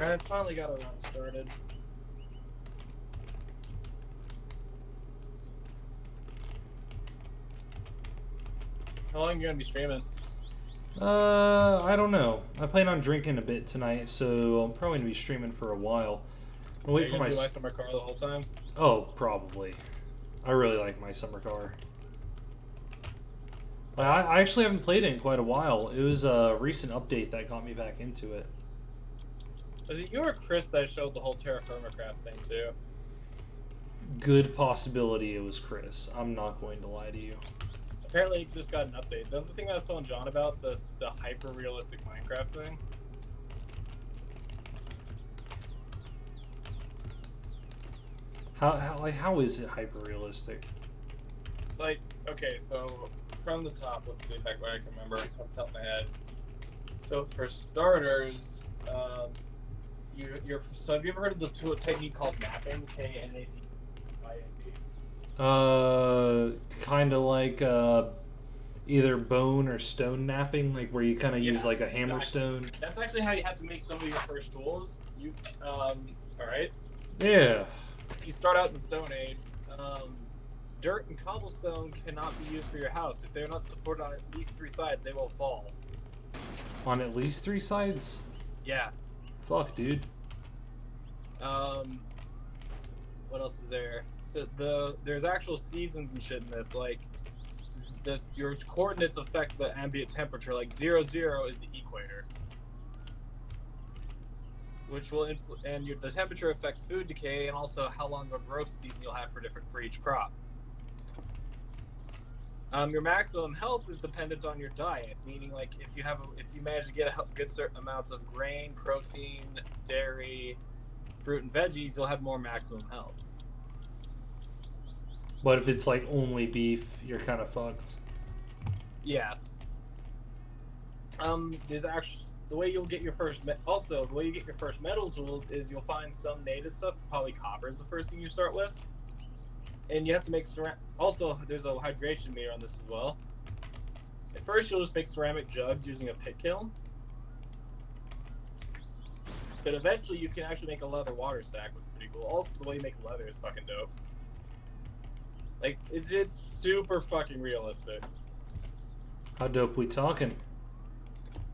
Alright, I finally got a run started. How long are you gonna be streaming? I don't know. I plan on drinking a bit tonight, so I'm probably gonna be streaming for a while. I'll wait for my do my summer car the whole time. Oh, probably. I really like my summer car. I actually haven't played it in quite a while. It was a recent update that got me back into it. Was it you or Chris that showed the whole Terra Firma Craft thing too? Good possibility it was Chris. I'm not going to lie to you. Apparently, it just got an update. That was the thing I was telling John about, the hyper-realistic Minecraft thing. How is it hyper-realistic? Okay, so from the top, let's see if I can remember off the top of my head. So for starters, so have you ever heard of the technique called napping? K-N-A-P-I-N-G? Kind of like either bone or stone napping, where you kind of use a hammer exactly. stone. That's actually how you have to make some of your first tools. All right. Yeah. You start out in the Stone Age. dirt and cobblestone cannot be used for your house. If they're not supported on at least 3 sides, they will fall. On at least 3 sides? Yeah. Fuck, dude. What else is there? So there's actual seasons and shit in this. Like, your coordinates affect the ambient temperature. Like 0, 0 is the equator, which will the temperature affects food decay and also how long of a growth season you'll have for each crop. Your maximum health is dependent on your diet, meaning like if you manage to get a good certain amounts of grain, protein, dairy, fruit, and veggies, you'll have more maximum health. But if it's like only beef, you're kind of fucked. Yeah. There's actually the way you'll get your first metal tools is you'll find some native stuff. Probably copper is the first thing you start with, and you have to make also there's a hydration meter on this as well. At first you'll just make ceramic jugs using a pit kiln, but eventually you can actually make a leather water sack, which is pretty cool. Also, the way you make leather is fucking dope. Like it's super fucking realistic. How dope we talking?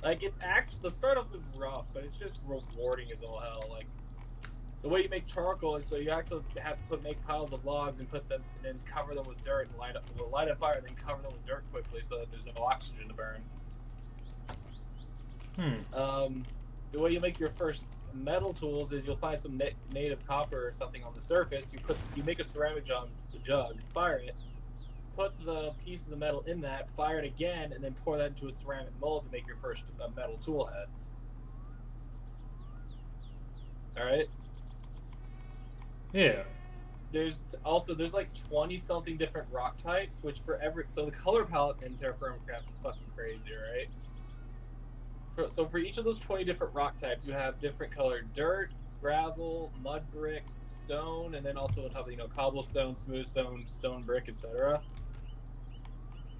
Like, it's actually, the startup is rough, but it's just rewarding as all hell. Like, the way you make charcoal is so you actually have to make piles of logs and put them, and then cover them with dirt and light on fire, and then cover them with dirt quickly so that there's no oxygen to burn. The way you make your first metal tools is you'll find some native copper or something on the surface. You make a ceramic jug, fire it, put the pieces of metal in that, fire it again, and then pour that into a ceramic mold to make your first metal tool heads. Alright? Yeah. There's like 20 something different rock types, which so the color palette in Terraforming Craft is fucking crazy, right? So for each of those 20 different rock types, you have different colored dirt, gravel, mud bricks, stone, and then also on top of cobblestone, smooth stone, stone brick, etc.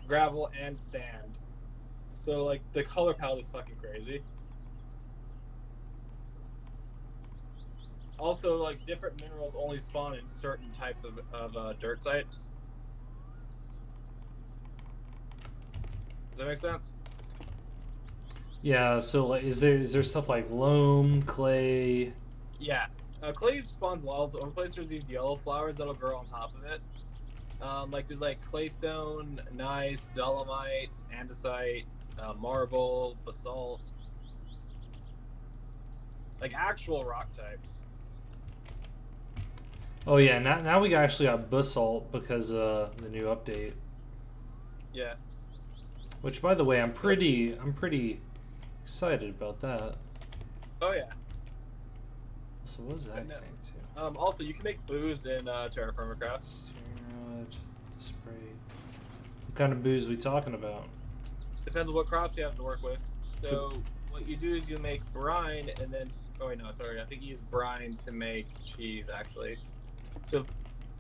Gravel and sand. So like the color palette is fucking crazy. Also, like different minerals only spawn in certain types of dirt types. Does that make sense? Yeah. So like, is there stuff like loam, clay? Yeah. Clay spawns all over the place. There's these yellow flowers that'll grow on top of it. Like there's like claystone, gneiss, dolomite, andesite, marble, basalt. Like actual rock types. Oh yeah. Now we actually got basalt because the new update. Yeah. Which, by the way, I'm pretty excited about that. Oh yeah. So what is that thing too? Also, you can make booze in Terraforming Craft. Steroid, spray. What kind of booze we talking about? Depends on what crops you have to work with. So what you do is you make brine, and then I think you use brine to make cheese actually. So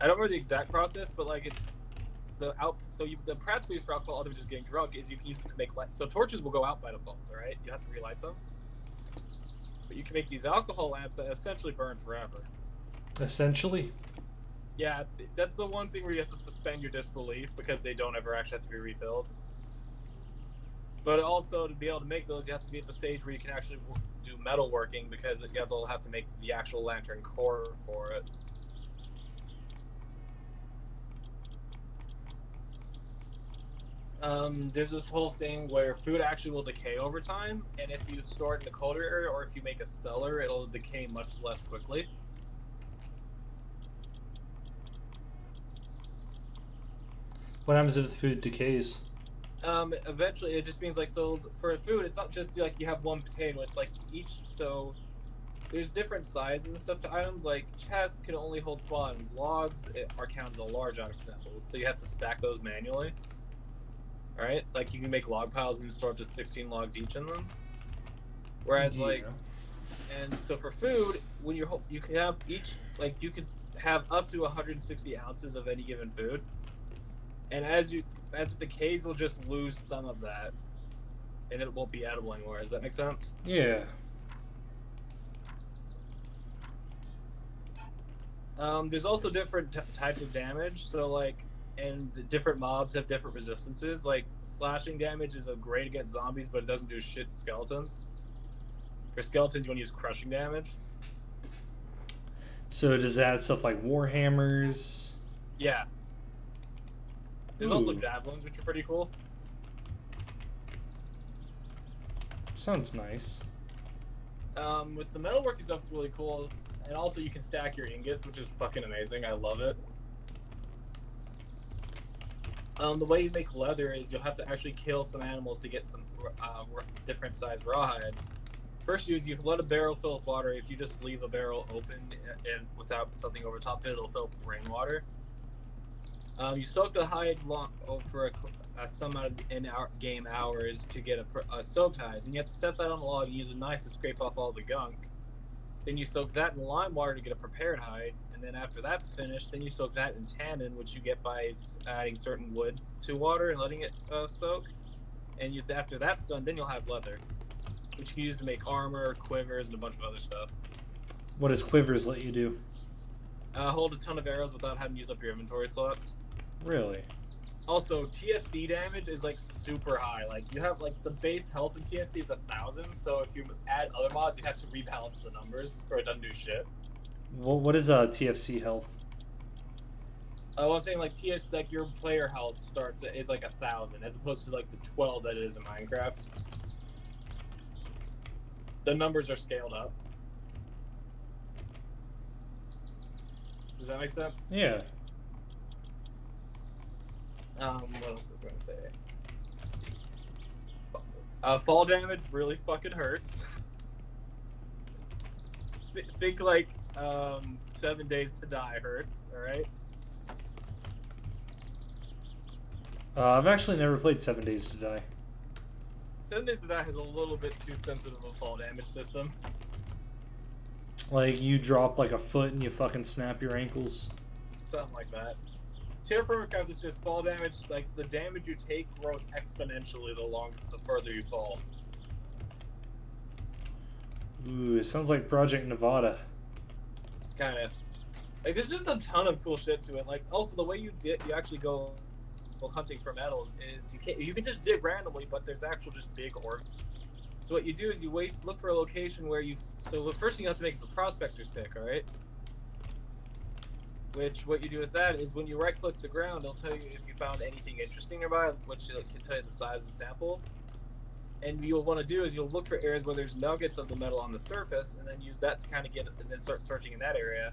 I don't remember the exact process, but like the practical use for alcohol, other than just getting drunk, is you can use it to make light. So torches will go out by default, all right? You have to relight them. But you can make these alcohol lamps that essentially burn forever. Essentially? Yeah, that's the one thing where you have to suspend your disbelief because they don't ever actually have to be refilled. But also, to be able to make those, you have to be at the stage where you can actually do metalworking because you have to make the actual lantern core for it. There's this whole thing where food actually will decay over time, and if you store it in the colder area or if you make a cellar, it'll decay much less quickly. What happens if the food decays? Eventually, it just means like, so for food, it's not just like you have one potato, it's like so there's different sizes and stuff to items. Like chests can only hold small items. Logs are counted as a large item, for example, so you have to stack those manually. Alright, like you can make log piles and store up to 16 logs each in them. Whereas and so for food, when you can have you could have up to 160 ounces of any given food, and as it decays, you'll just lose some of that, and it won't be edible anymore. Does that make sense? Yeah. There's also different types of damage. So like and the different mobs have different resistances. Like slashing damage is great against zombies, but it doesn't do shit to skeletons. For skeletons, you want to use crushing damage. So does that stuff like warhammers? Yeah. There's also Ooh. javelins, which are pretty cool. Sounds nice. With the metalworking stuff, it's really cool. And also, you can stack your ingots, which is fucking amazing. I love it. The way you make leather is you'll have to actually kill some animals to get some different sized rawhides. First, you let a barrel fill with water. If you just leave a barrel open and without something over top of it, it'll fill with rainwater. You soak the hide for some amount of in-game hours to get a soaked hide. Then you have to set that on the log and use a knife to scrape off all the gunk. Then you soak that in lime water to get a prepared hide. And then after that's finished, then you soak that in tannin, which you get by adding certain woods to water and letting it soak. And after that's done, then you'll have leather, which you can use to make armor, quivers, and a bunch of other stuff. What does quivers let you do? Hold a ton of arrows without having to use up your inventory slots. Really? Also, TFC damage is like super high. Like you have like the base health in TFC is 1,000. So if you add other mods, you have to rebalance the numbers, or it doesn't do shit. Well, what is TFC health? I'm saying like TFC, like your player health is like 1,000, as opposed to like the 12 that it is in Minecraft. The numbers are scaled up. Does that make sense? Yeah. What else was I gonna say? Fall damage really fucking hurts. Think like 7 Days to Die hurts. All right. I've actually never played 7 Days to Die. 7 Days to Die has a little bit too sensitive of a fall damage system. Like you drop like a foot and you fucking snap your ankles. Something like that. Terraforming Craft is just fall damage. Like the damage you take grows exponentially the further you fall. Ooh, it sounds like Project Nevada. Kind of. Like there's just a ton of cool shit to it. Like also the way you actually go hunting for metals is you can just dig randomly, but there's actual just big ore. So what you do is you look for a location where so the first thing you have to make is a prospector's pick, all right? Which what you do with that is when you right click the ground, it'll tell you if you found anything interesting nearby, which it can tell you the size of the sample. And what you'll want to do is you'll look for areas where there's nuggets of the metal on the surface, and then use that to kind of and then start searching in that area.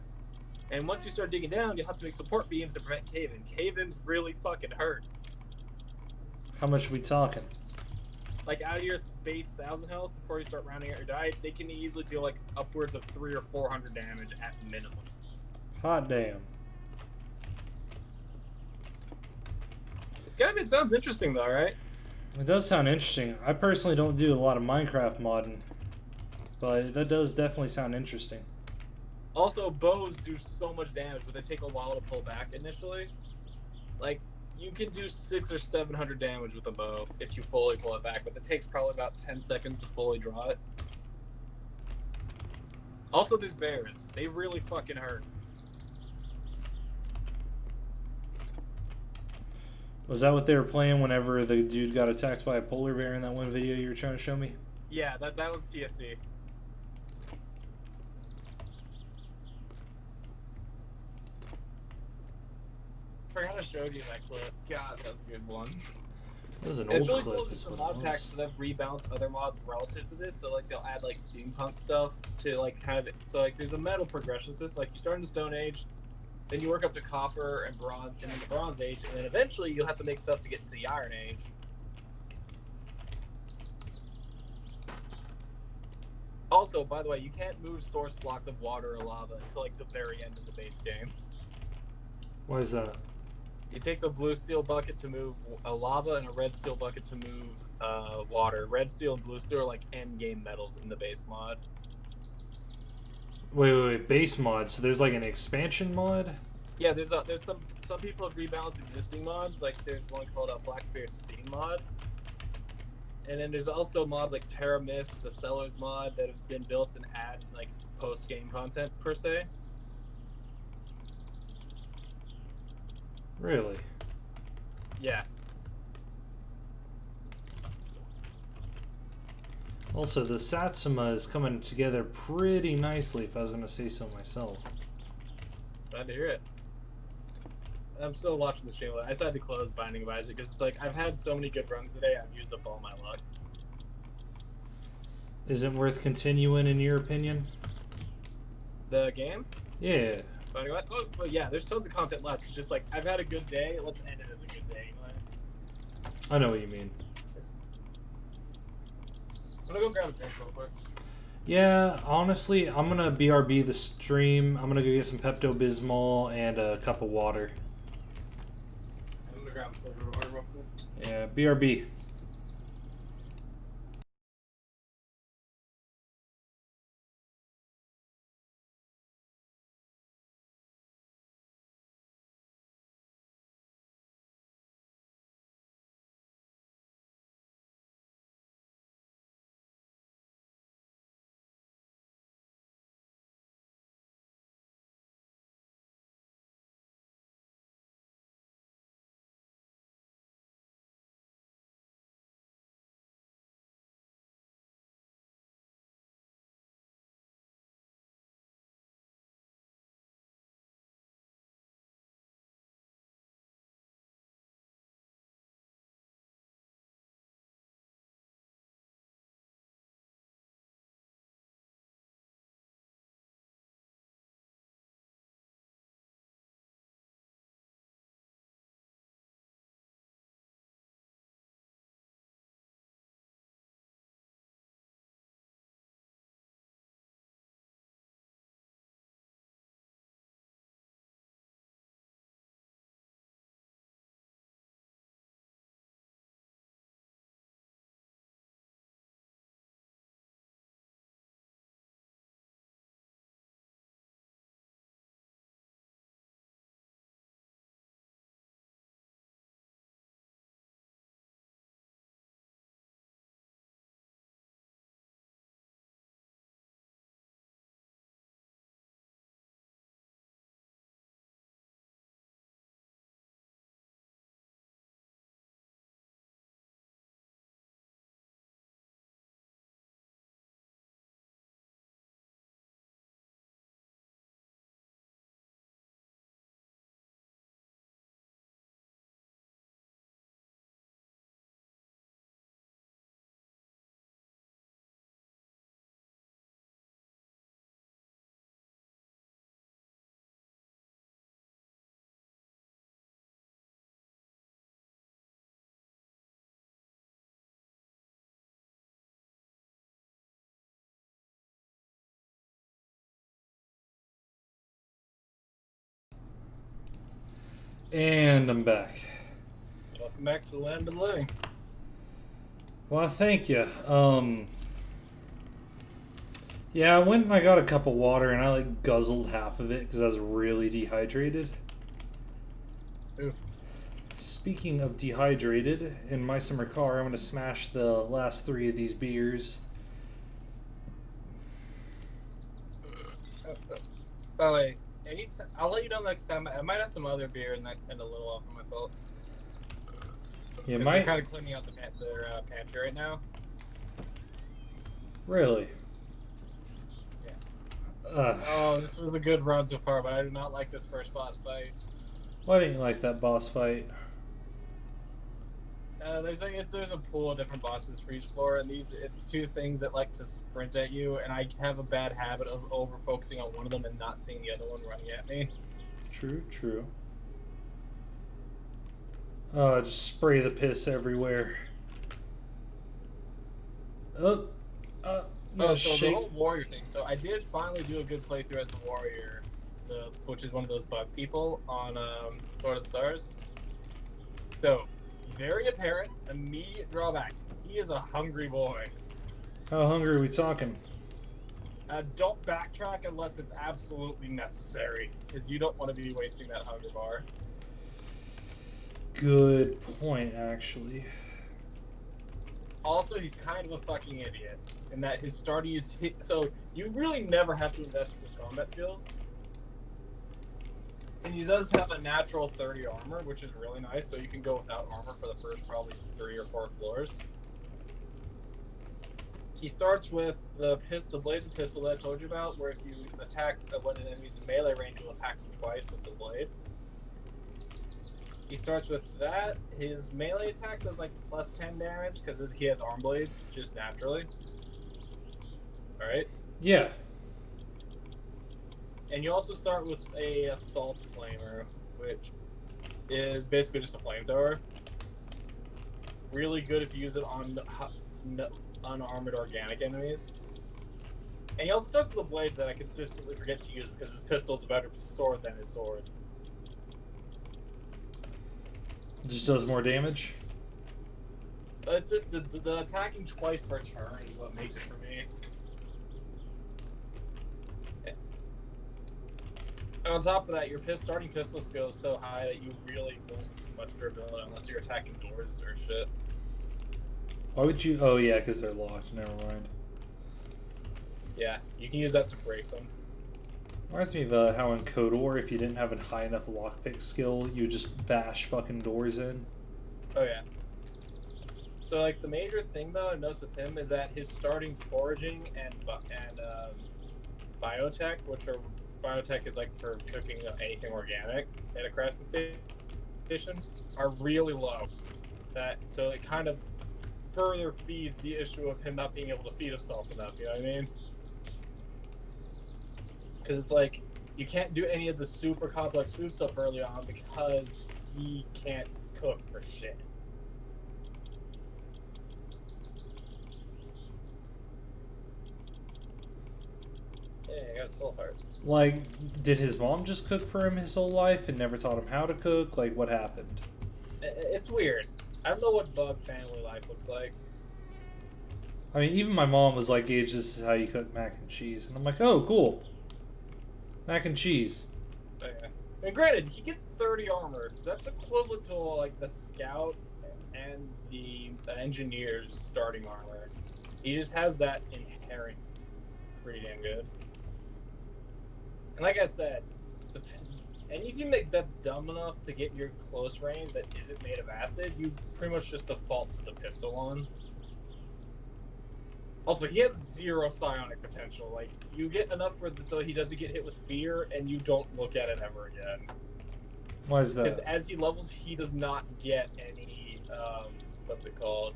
And once you start digging down, you'll have to make support beams to prevent cave-in. Cave-ins really fucking hurt. How much are we talking? Like out of your base 1,000 health before you start rounding out your diet, they can easily deal like upwards of 300 or 400 damage at minimum. Hot damn. It sounds interesting though, right? It does sound interesting. I personally don't do a lot of Minecraft modding, but that does definitely sound interesting. Also, bows do so much damage, but they take a while to pull back initially. Like, you can do 600 or 700 damage with a bow if you fully pull it back, but it takes probably about 10 seconds to fully draw it. Also, there's bears. They really fucking hurt. Was that what they were playing whenever the dude got attacked by a polar bear in that one video you were trying to show me? Yeah, that was TSC. I forgot I showed you that clip. God, that's a good one. This is an It's old really clip. cool. Is Just some what it mod was. packs that have rebalanced other mods relative to this. So like they'll add like steampunk stuff to like have it. So like there's a metal progression system. Like you start in the Stone Age, then you work up to Copper and Bronze, and then the Bronze Age, and then eventually you'll have to make stuff to get into the Iron Age. Also, by the way, you can't move source blocks of water or lava until like the very end of the base game. Why is that? It takes a blue steel bucket to move a lava and a red steel bucket to move water. Red steel and blue steel are like end game metals in the base mod. Wait, base mod. So there's like an expansion mod? Yeah, there's some people have rebalanced existing mods. Like there's one called a Black Spirit Steam mod. And then there's also mods like Terra Mist, the Sellers mod that have been built and add like post game content per se. Really? Yeah. Also, the Satsuma is coming together pretty nicely, if I was going to say so myself. Glad to hear it. I'm still watching the stream. I decided to close Binding of Isaac because it's like I've had so many good runs today. I've used up all my luck. Is it worth continuing, in your opinion? The game? Yeah. Binding of Isaac? Oh, but yeah, there's tons of content left. It's just like I've had a good day. Let's end it as a good day. You know? I know what you mean. I'm gonna go grab a drink real quick. Yeah, honestly, I'm going to BRB the stream. I'm going to go get some Pepto-Bismol and a cup of water. I'm gonna grab a flavor water real quick. Yeah, BRB. And I'm back. Welcome back to the land of the living. Well, thank you. Yeah, I went and I got a cup of water and I like guzzled half of it because I was really dehydrated. Oof. Speaking of dehydrated, in my summer car, I'm going to smash the last 3 of these beers. By the way, I'll let you know next time. I might have some other beer and a little off of my folks. Yeah, They're kind of cleaning out their pantry right now. Really? Yeah. Oh, this was a good run so far, but I do not like this first boss fight. Why didn't you like that boss fight? There's a pool of different bosses for each floor, and it's 2 things that like to sprint at you, and I have a bad habit of over focusing on one of them and not seeing the other one running at me. True. Just spray the piss everywhere. So the whole warrior thing. So I did finally do a good playthrough as the warrior, which is one of those bug people on Sword of the Stars. So, very apparent, immediate drawback. He is a hungry boy. How hungry are we talking? Don't backtrack unless it's absolutely necessary, because you don't want to be wasting that hunger bar. Good point, actually. Also, he's kind of a fucking idiot in that his starting is so you really never have to invest in combat skills. And he does have a natural 30 armor, which is really nice, so you can go without armor for the first probably 3 or 4 floors. He starts with the bladed pistol that I told you about, where if you attack when an enemy's in melee range, you'll attack them twice with the blade. He starts with that. His melee attack does like plus 10 damage because he has arm blades just naturally. Alright? Yeah. And you also start with a assault flamer, which is basically just a flamethrower. Really good if you use it on unarmored organic enemies. And he also starts with a blade that I consistently forget to use because his pistol is a better sword than his sword. Just does more damage. It's just the attacking twice per turn is what makes it for me. And on top of that, your starting pistol skill is so high that you really won't do much durability unless you're attacking doors or shit. Why would you? Oh yeah, because they're locked. Never mind. Yeah, you can use that to break them. Reminds me of how in KOTOR, if you didn't have a high enough lockpick skill, you would just bash fucking doors in. Oh yeah. So like the major thing though I noticed with him is that his starting foraging and biotech, which are biotech is like for cooking anything organic at a crafting station, are really low. So it kind of further feeds the issue of him not being able to feed himself enough. You know what I mean? Because it's like you can't do any of the super complex food stuff early on because he can't cook for shit. Yeah, I got a soul heart. Like, did his mom just cook for him his whole life and never taught him how to cook? Like, what happened? It's weird. I don't know what bug family life looks like. I mean, even my mom was like, Gage, this is how you cook mac and cheese. And I'm like, oh, cool. Mac and cheese. Okay. I mean, granted, he gets 30 armor. That's equivalent to like the scout and the engineer's starting armor. He just has that inherent pretty damn good. And like I said, anything that's dumb enough to get your close range that isn't made of acid, you pretty much just default to the pistol one. Also, he has 0 psionic potential. Like, you get enough so he doesn't get hit with fear, and you don't look at it ever again. Why is that? Because as he levels, he does not get any, what's it called?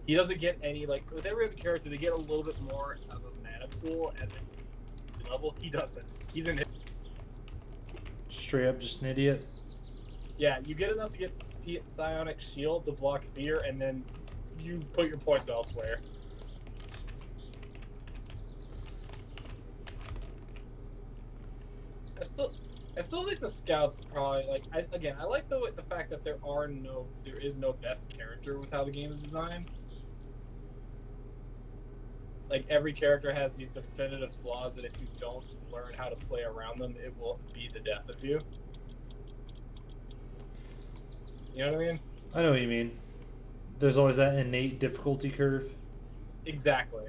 He doesn't get any, like, with every other character, they get a little bit more of a mana pool as they level. He doesn't. He's in. Straight up just an idiot? Yeah, you get enough to get psionic shield to block fear, and then you put your points elsewhere. I still think the scouts probably like. I like the fact that there is no best character with how the game is designed. Like every character has these definitive flaws that if you don't learn how to play around them, it will be the death of you. You know what I mean? I know what you mean. There's always that innate difficulty curve. Exactly.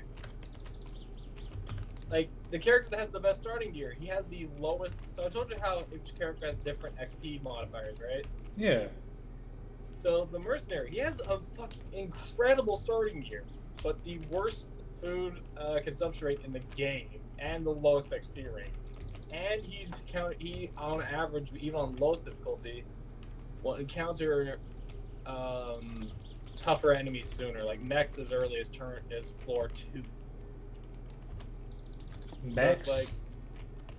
Like, the character that has the best starting gear, he has the lowest... So I told you how each character has different XP modifiers, right? Yeah. So the mercenary, he has a fucking incredible starting gear, but the worst food consumption rate in the game, and the lowest XP rate. And he on average, even on lowest difficulty, will encounter tougher enemies sooner, like mechs as early as floor 2. Mechs? So it's like,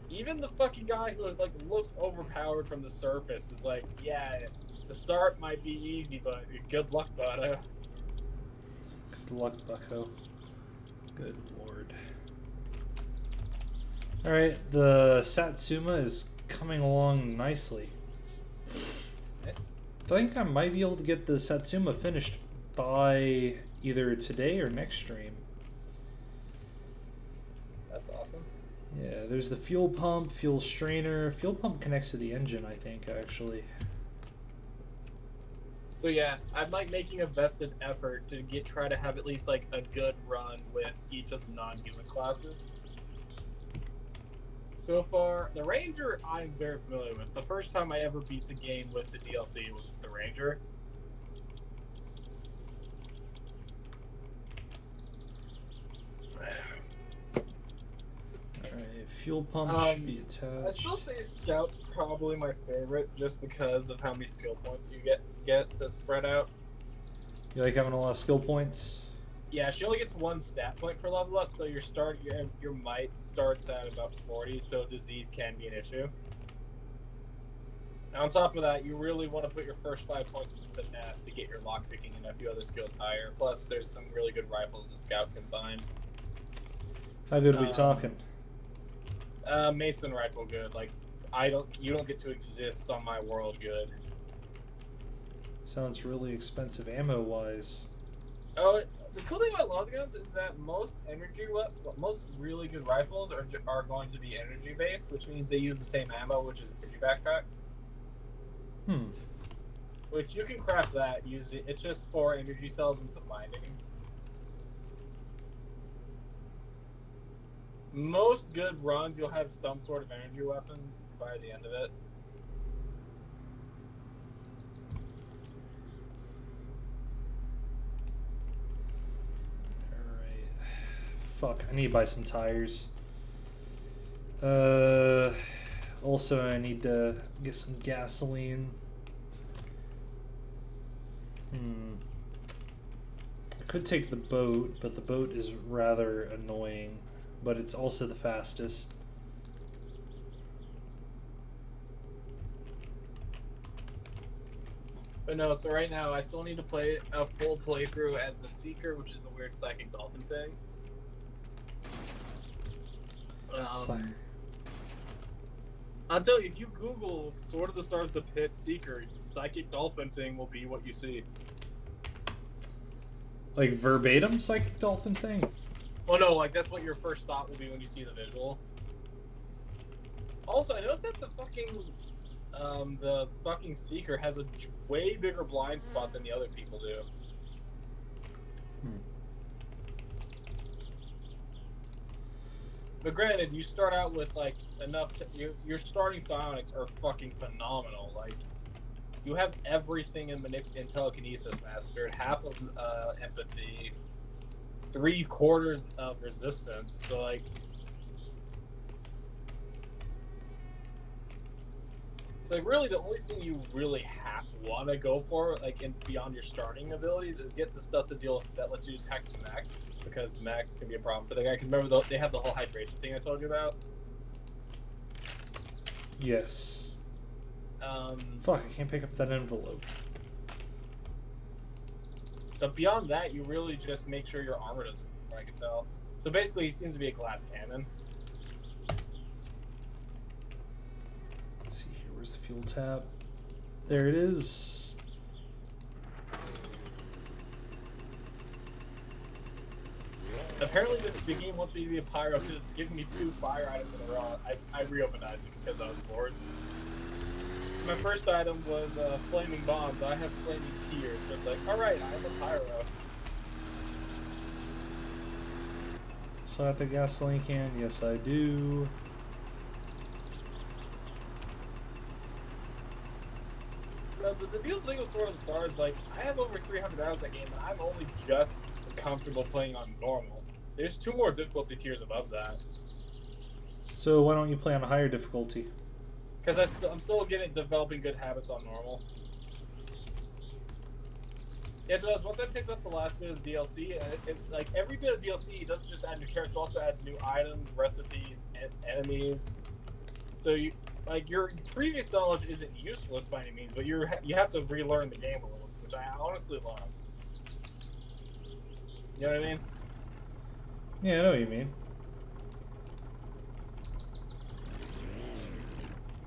even the fucking guy who like looks overpowered from the surface is like, yeah, the start might be easy, but good luck, buddo. Good luck, bucko. Good lord. Alright, the Satsuma is coming along nicely. Nice. I think I might be able to get the Satsuma finished by either today or next stream. That's awesome. Yeah, there's the fuel pump, fuel strainer. Fuel pump connects to the engine, I think, actually. So yeah, I'm like making a vested effort to try to have at least like a good run with each of the non-human classes. So far, the Ranger I'm very familiar with. The first time I ever beat the game with the DLC was with the Ranger. Alright, fuel pump should be attached. I'd still say Scout's probably my favorite, just because of how many skill points you get to spread out. You like having a lot of skill points? Yeah, she only gets 1 stat point per level up, so your might starts at about 40, so disease can be an issue. On top of that, you really want to put your first 5 points into finesse to get your lockpicking and a few other skills higher. Plus, there's some really good rifles the Scout can find. How good are we talking? Mason rifle good. Like, you don't get to exist on my world good. Sounds really expensive ammo-wise. Oh, the cool thing about long guns is that most most really good rifles are going to be energy based, which means they use the same ammo, which is energy backpack. Which you can craft that using it's just 4 energy cells and some bindings. Most good runs, you'll have some sort of energy weapon by the end of it. Alright. Fuck, I need to buy some tires. Also, I need to get some gasoline. I could take the boat, but the boat is rather annoying. But it's also the fastest. But no, so right now I still need to play a full playthrough as the Seeker, which is the weird psychic dolphin thing. I'll tell you, if you Google Sword of the Stars the Pit Seeker, psychic dolphin thing will be what you see. Like verbatim psychic dolphin thing? Oh no, like that's what your first thought will be when you see the visual. Also, I noticed that the fucking Seeker has a way bigger blind spot than the other people do. But granted, you start out with like enough. Your starting psionics are fucking phenomenal. Like you have everything in telekinesis mastered, half of empathy, 3/4 of resistance. So like, it's like really the only thing you really want to go for, like beyond your starting abilities, is get the stuff to deal with that lets you attack the mechs, because mechs can be a problem for the guy. Because remember, they have the whole hydration thing I told you about. Yes. Fuck, I can't pick up that envelope. But beyond that, you really just make sure your armor doesn't, I can tell. So basically, he seems to be a glass cannon. Let's see here, where's the fuel tab? There it is. Apparently, this big game wants me to be a pyro because it's giving me 2 fire items in a row. I reopened it because I was bored. My first item was flaming bombs. I have flaming tears, so it's like, alright, I'm a pyro. So I have the gasoline can? Yes, I do. But the beautiful thing with Sword of the Stars, like, I have over 300 hours in that game, and I'm only just comfortable playing on normal. There's 2 more difficulty tiers above that. So why don't you play on a higher difficulty? Because I'm still developing good habits on normal. Yeah, so once I picked up the last bit of the DLC, like every bit of DLC doesn't just add new characters, it also adds new items, recipes, and enemies. So your previous knowledge isn't useless by any means, but you have to relearn the game a little, which I honestly love. You know what I mean? Yeah, I know what you mean.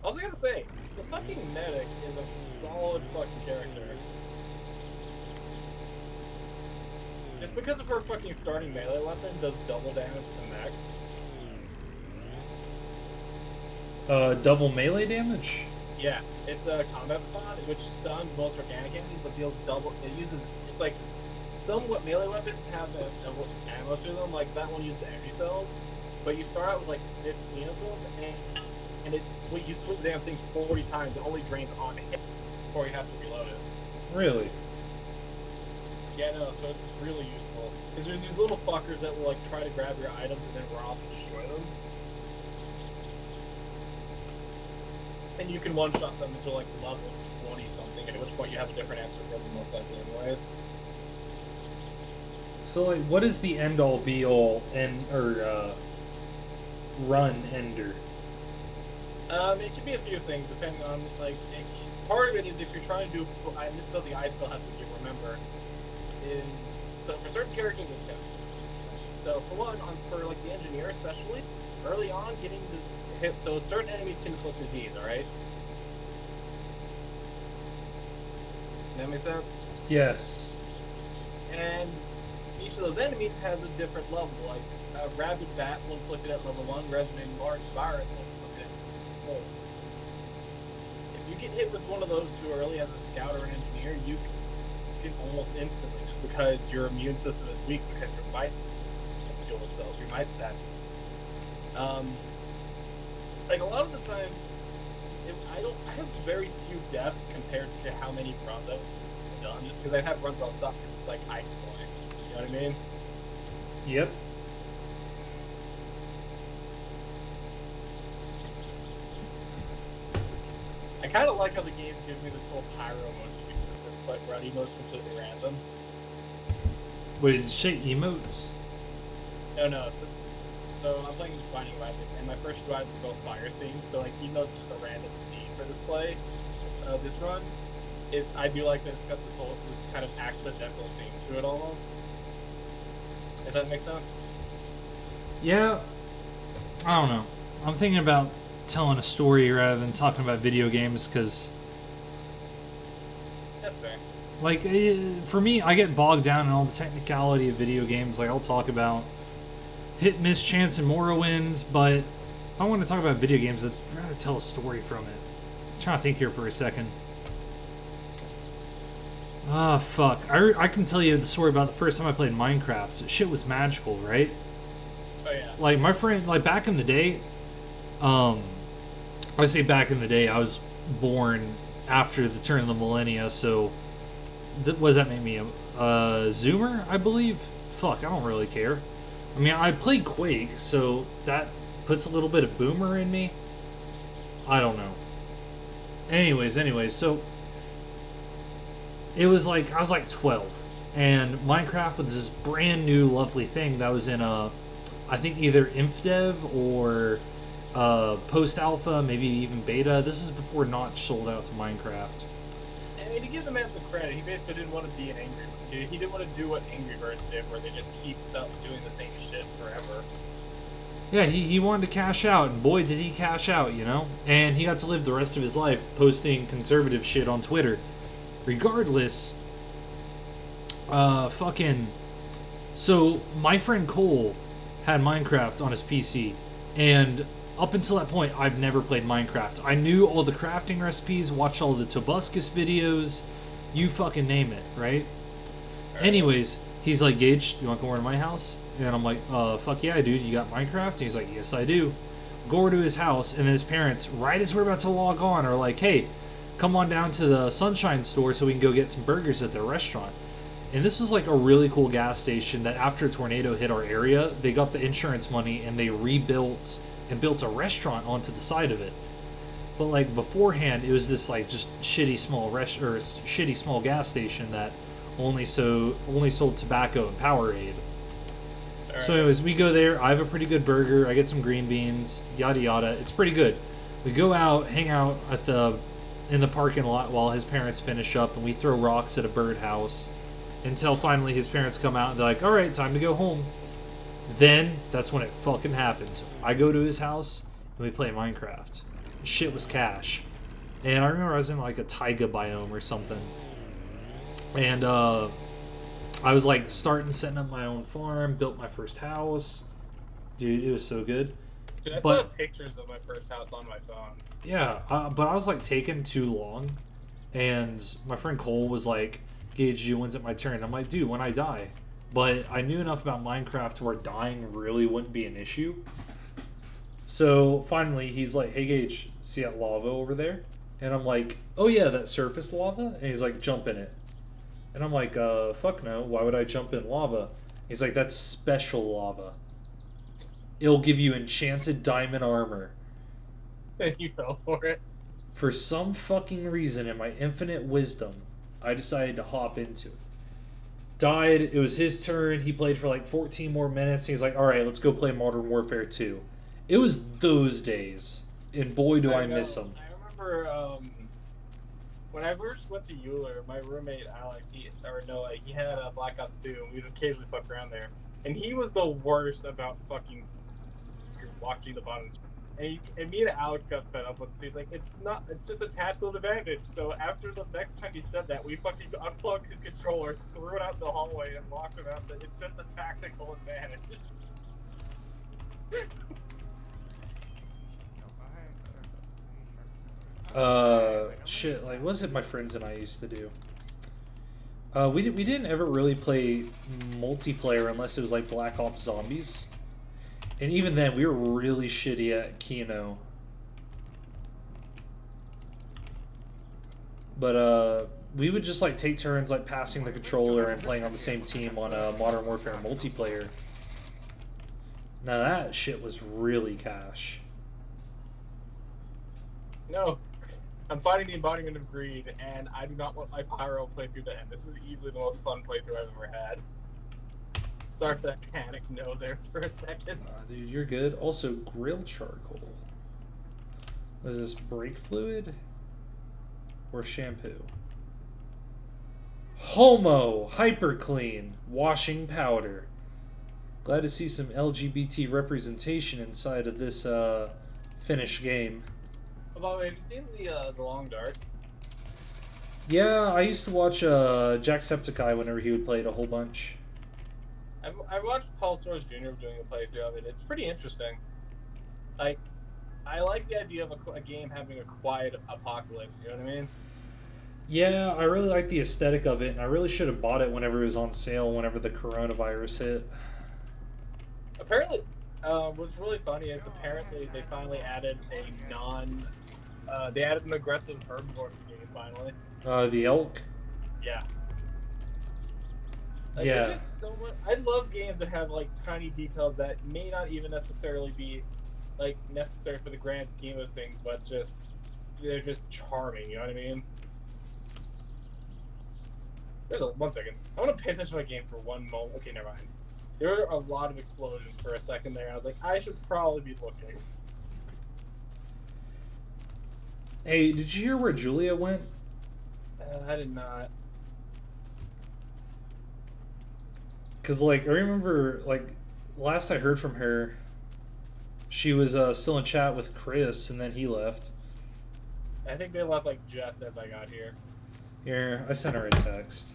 Also, gotta say, the fucking medic is a solid fucking character. Just because of her fucking starting melee weapon does double damage to mechs. Double melee damage? Yeah, it's a combat baton, which stuns most organic enemies, but deals double. It's like some melee weapons have ammo to them, like that one uses energy cells. but you start out with like 15 of them, and you swing the damn thing 40 times. It only drains on hit before you have to reload it. Really? Yeah, no, so it's really useful. Because there's these little fuckers that will like try to grab your items and then run off and destroy them. And you can one-shot them until like level 20 something, at which point you have a different answer for them most likely anyways. So, like, what is the end-all, be-all, run ender? It can be a few things depending on, like, part of it is if you're trying to do, and this is something I still have to remember, is, so for certain characters it's 10. So for one, for like the engineer especially, early on getting the hit, so certain enemies can inflict disease, alright? That makes sense? Yes. And each of those enemies has a different level, like a rabid bat will inflict it at level 1, whereas a large virus will inflict it at 4. If you get hit with one of those too early as a scout or an engineer, you can almost instantly, just because your immune system is weak, because your might skill is so, your might stat. Like a lot of the time, I have very few deaths compared to how many runs I've done, just because I've had runs where I'll stop because it's like I can play. You know what I mean? Yep. I kind of like how the game's giving me this whole pyro emoji for this, but where the emote's completely random. Wait, did you say emotes? No. So I'm playing Binding of Isaac, and my first drive were both fire themes. So like, even though it's just a random scene for display, this run, I do like that it's got this kind of accidental theme to it almost. If that makes sense. Yeah. I don't know. I'm thinking about telling a story rather than talking about video games, because That's fair. like, for me, I get bogged down in all the technicality of video games. Like, I'll talk about hit, miss, chance, and Morrowind, but if I want to talk about video games, I'd rather tell a story from it. I'm trying to think here for a second. Ah, fuck. I can tell you the story about the first time I played Minecraft. Shit was magical, right? Oh yeah. Like, my friend, like, back in the day, I say back in the day, I was born after the turn of the millennia, so what does that make me? A Zoomer, I believe? Fuck, I don't really care. I mean, I played Quake, so that puts a little bit of boomer in me. I don't know. Anyways, so it was like, I was like 12, and Minecraft was this brand new lovely thing that was in I think either InfDev or post-alpha, maybe even beta. This is before Notch sold out to Minecraft. I mean, to give the man some credit, he basically didn't want to be an Angry Bird. He didn't want to do what Angry Birds did, where they just keep doing the same shit forever. Yeah, he wanted to cash out, and boy, did he cash out, you know? And he got to live the rest of his life posting conservative shit on Twitter. Regardless, so my friend Cole had Minecraft on his PC, and up until that point, I've never played Minecraft. I knew all the crafting recipes, watched all the Tobuscus videos, you fucking name it, right? Anyways, he's like, Gage, you want to come over to my house? And I'm like, fuck yeah, dude, you got Minecraft? And he's like, yes, I do. Go over to his house, and his parents, right as we're about to log on, are like, hey, come on down to the Sunshine store so we can go get some burgers at their restaurant. And this was like a really cool gas station that after a tornado hit our area, they got the insurance money and they rebuilt and built a restaurant onto the side of it. But like beforehand, it was this like just shitty small gas station that only sold tobacco and Powerade. Right. So anyways, we go there. I have a pretty good burger. I get some green beans, yada yada. It's pretty good. We go out, hang out in the parking lot while his parents finish up, and we throw rocks at a birdhouse until finally his parents come out and they're like, all right, time to go home. Then that's when it fucking happens. I go to his house and we play Minecraft. Shit was cash. And I remember I was in like a taiga biome or something. And I was like setting up my own farm, built my first house. Dude, it was so good. Dude, I still have pictures of my first house on my phone. Yeah, but I was like taking too long. And my friend Cole was like, Gage, when's it my turn? I'm like, dude, when I die. But I knew enough about Minecraft to where dying really wouldn't be an issue. So finally, he's like, "Hey Gage, see that lava over there?" And I'm like, "Oh yeah, that surface lava." And he's like, "Jump in it." And I'm like, fuck no. Why would I jump in lava?" He's like, "That's special lava. It'll give you enchanted diamond armor." And you fell for it. For some fucking reason, in my infinite wisdom, I decided to hop into it. Died. It was his turn. He played for like 14 more minutes. He's like, "All right, let's go play Modern Warfare 2." It was those days, and boy, do I miss them. I remember when I first went to Euler, my roommate Alex, he had a Black Ops 2, and we'd occasionally fuck around there. And he was the worst about fucking watching the bottom screen. And me and Alex got fed up with this. He's like, it's just a tactical advantage. So after the next time he said that, we fucking unplugged his controller, threw it out in the hallway, and locked him out and said, it's just a tactical advantage. Shit, like, what was it my friends and I used to do? We didn't ever really play multiplayer unless it was like Black Ops Zombies. And even then, we were really shitty at Kino. But we would just like take turns like passing the controller and playing on the same team on Modern Warfare multiplayer. Now that shit was really cash. No, I'm fighting the embodiment of greed, and I do not want my pyro playthrough to end. This is easily the most fun playthrough I've ever had. Sorry for that panic no there for a second. Dude, you're good. Also, grill charcoal. What is this, brake fluid? Or shampoo? Homo! Hyper clean! Washing powder. Glad to see some LGBT representation inside of this Finnish game. Oh, by the way, have you seen the Long Dark? Yeah, I used to watch Jacksepticeye whenever he would play it a whole bunch. I watched Paul Soares Jr. doing a playthrough of it. It's pretty interesting. Like, I like the idea of a game having a quiet apocalypse. You know what I mean? Yeah, I really like the aesthetic of it, and I really should have bought it whenever it was on sale, whenever the coronavirus hit. Apparently, what's really funny is apparently they finally added they added an aggressive herbivore to the game finally. The elk? Yeah. Like, Yeah. There's just so much. I love games that have like tiny details that may not even necessarily be like necessary for the grand scheme of things, but just they're just charming. You know what I mean? One second. I want to pay attention to my game for one moment. Okay, never mind. There were a lot of explosions for a second there. I was like, I should probably be looking. Hey, did you hear where Julia went? I did not. Because, like, I remember, like, last I heard from her, she was still in chat with Chris, and then he left. I think they left like just as I got here. Here, I sent her a text.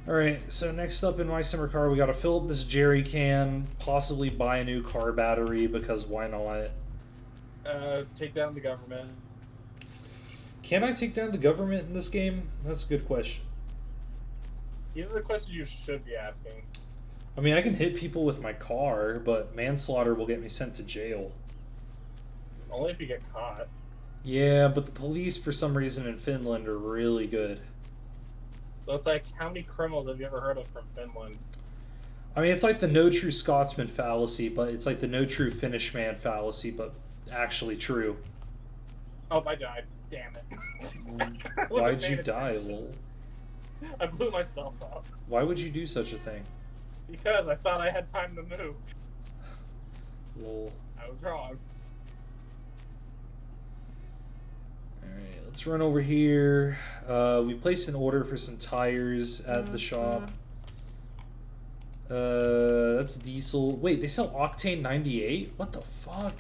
Alright, so next up in my summer car, we gotta fill up this jerry can, possibly buy a new car battery, because why not? Take down the government. Can I take down the government in this game? That's a good question. These are the questions you should be asking. I mean, I can hit people with my car, but manslaughter will get me sent to jail. Only if you get caught. Yeah, but the police, for some reason, in Finland are really good. So it's like, how many criminals have you ever heard of from Finland? I mean, it's like the no true Scotsman fallacy, but it's like the no true Finnish man fallacy, but actually true. Oh, I died. Damn it. Why'd you die, lol? I blew myself up. Why would you do such a thing? Because I thought I had time to move. Lol. I was wrong. Alright, let's run over here. We placed an order for some tires at the shop. That's diesel. Wait, they sell Octane 98? What the fuck?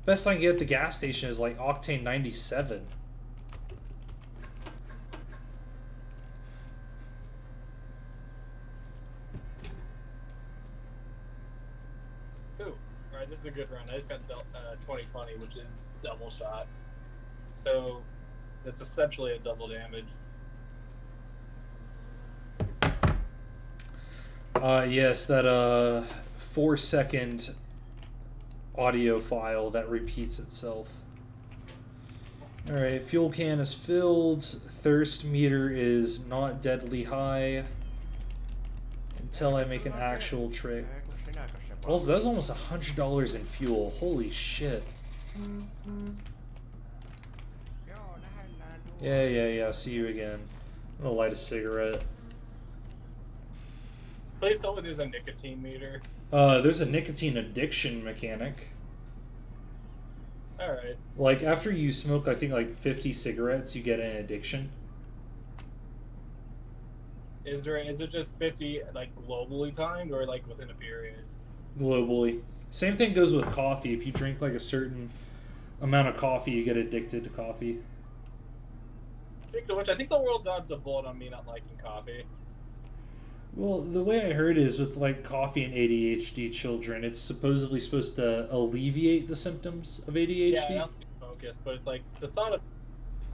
Best I can get at the gas station is like Octane 97. Ooh, alright, this is a good run. I just got 2020, which is double shot. So, that's essentially a double damage. Yes, that 4-second audio file that repeats itself. Alright, fuel can is filled. Thirst meter is not deadly high. Until I make an actual trip. Also, that was almost $100 in fuel. Holy shit. Yeah. See you again. I'm gonna light a cigarette. Please tell me there's a nicotine meter. There's a nicotine addiction mechanic. Alright. Like, after you smoke, I think, like 50 cigarettes, you get an addiction. Is it just 50 like globally timed or like within a period? Globally. Same thing goes with coffee. If you drink like a certain amount of coffee, you get addicted to coffee. Speaking of which, I think the world dodged a bullet on me not liking coffee. Well, the way I heard is with like coffee and ADHD children, it's supposedly supposed to alleviate the symptoms of ADHD. Yeah, it helps you focus, but it's like the thought of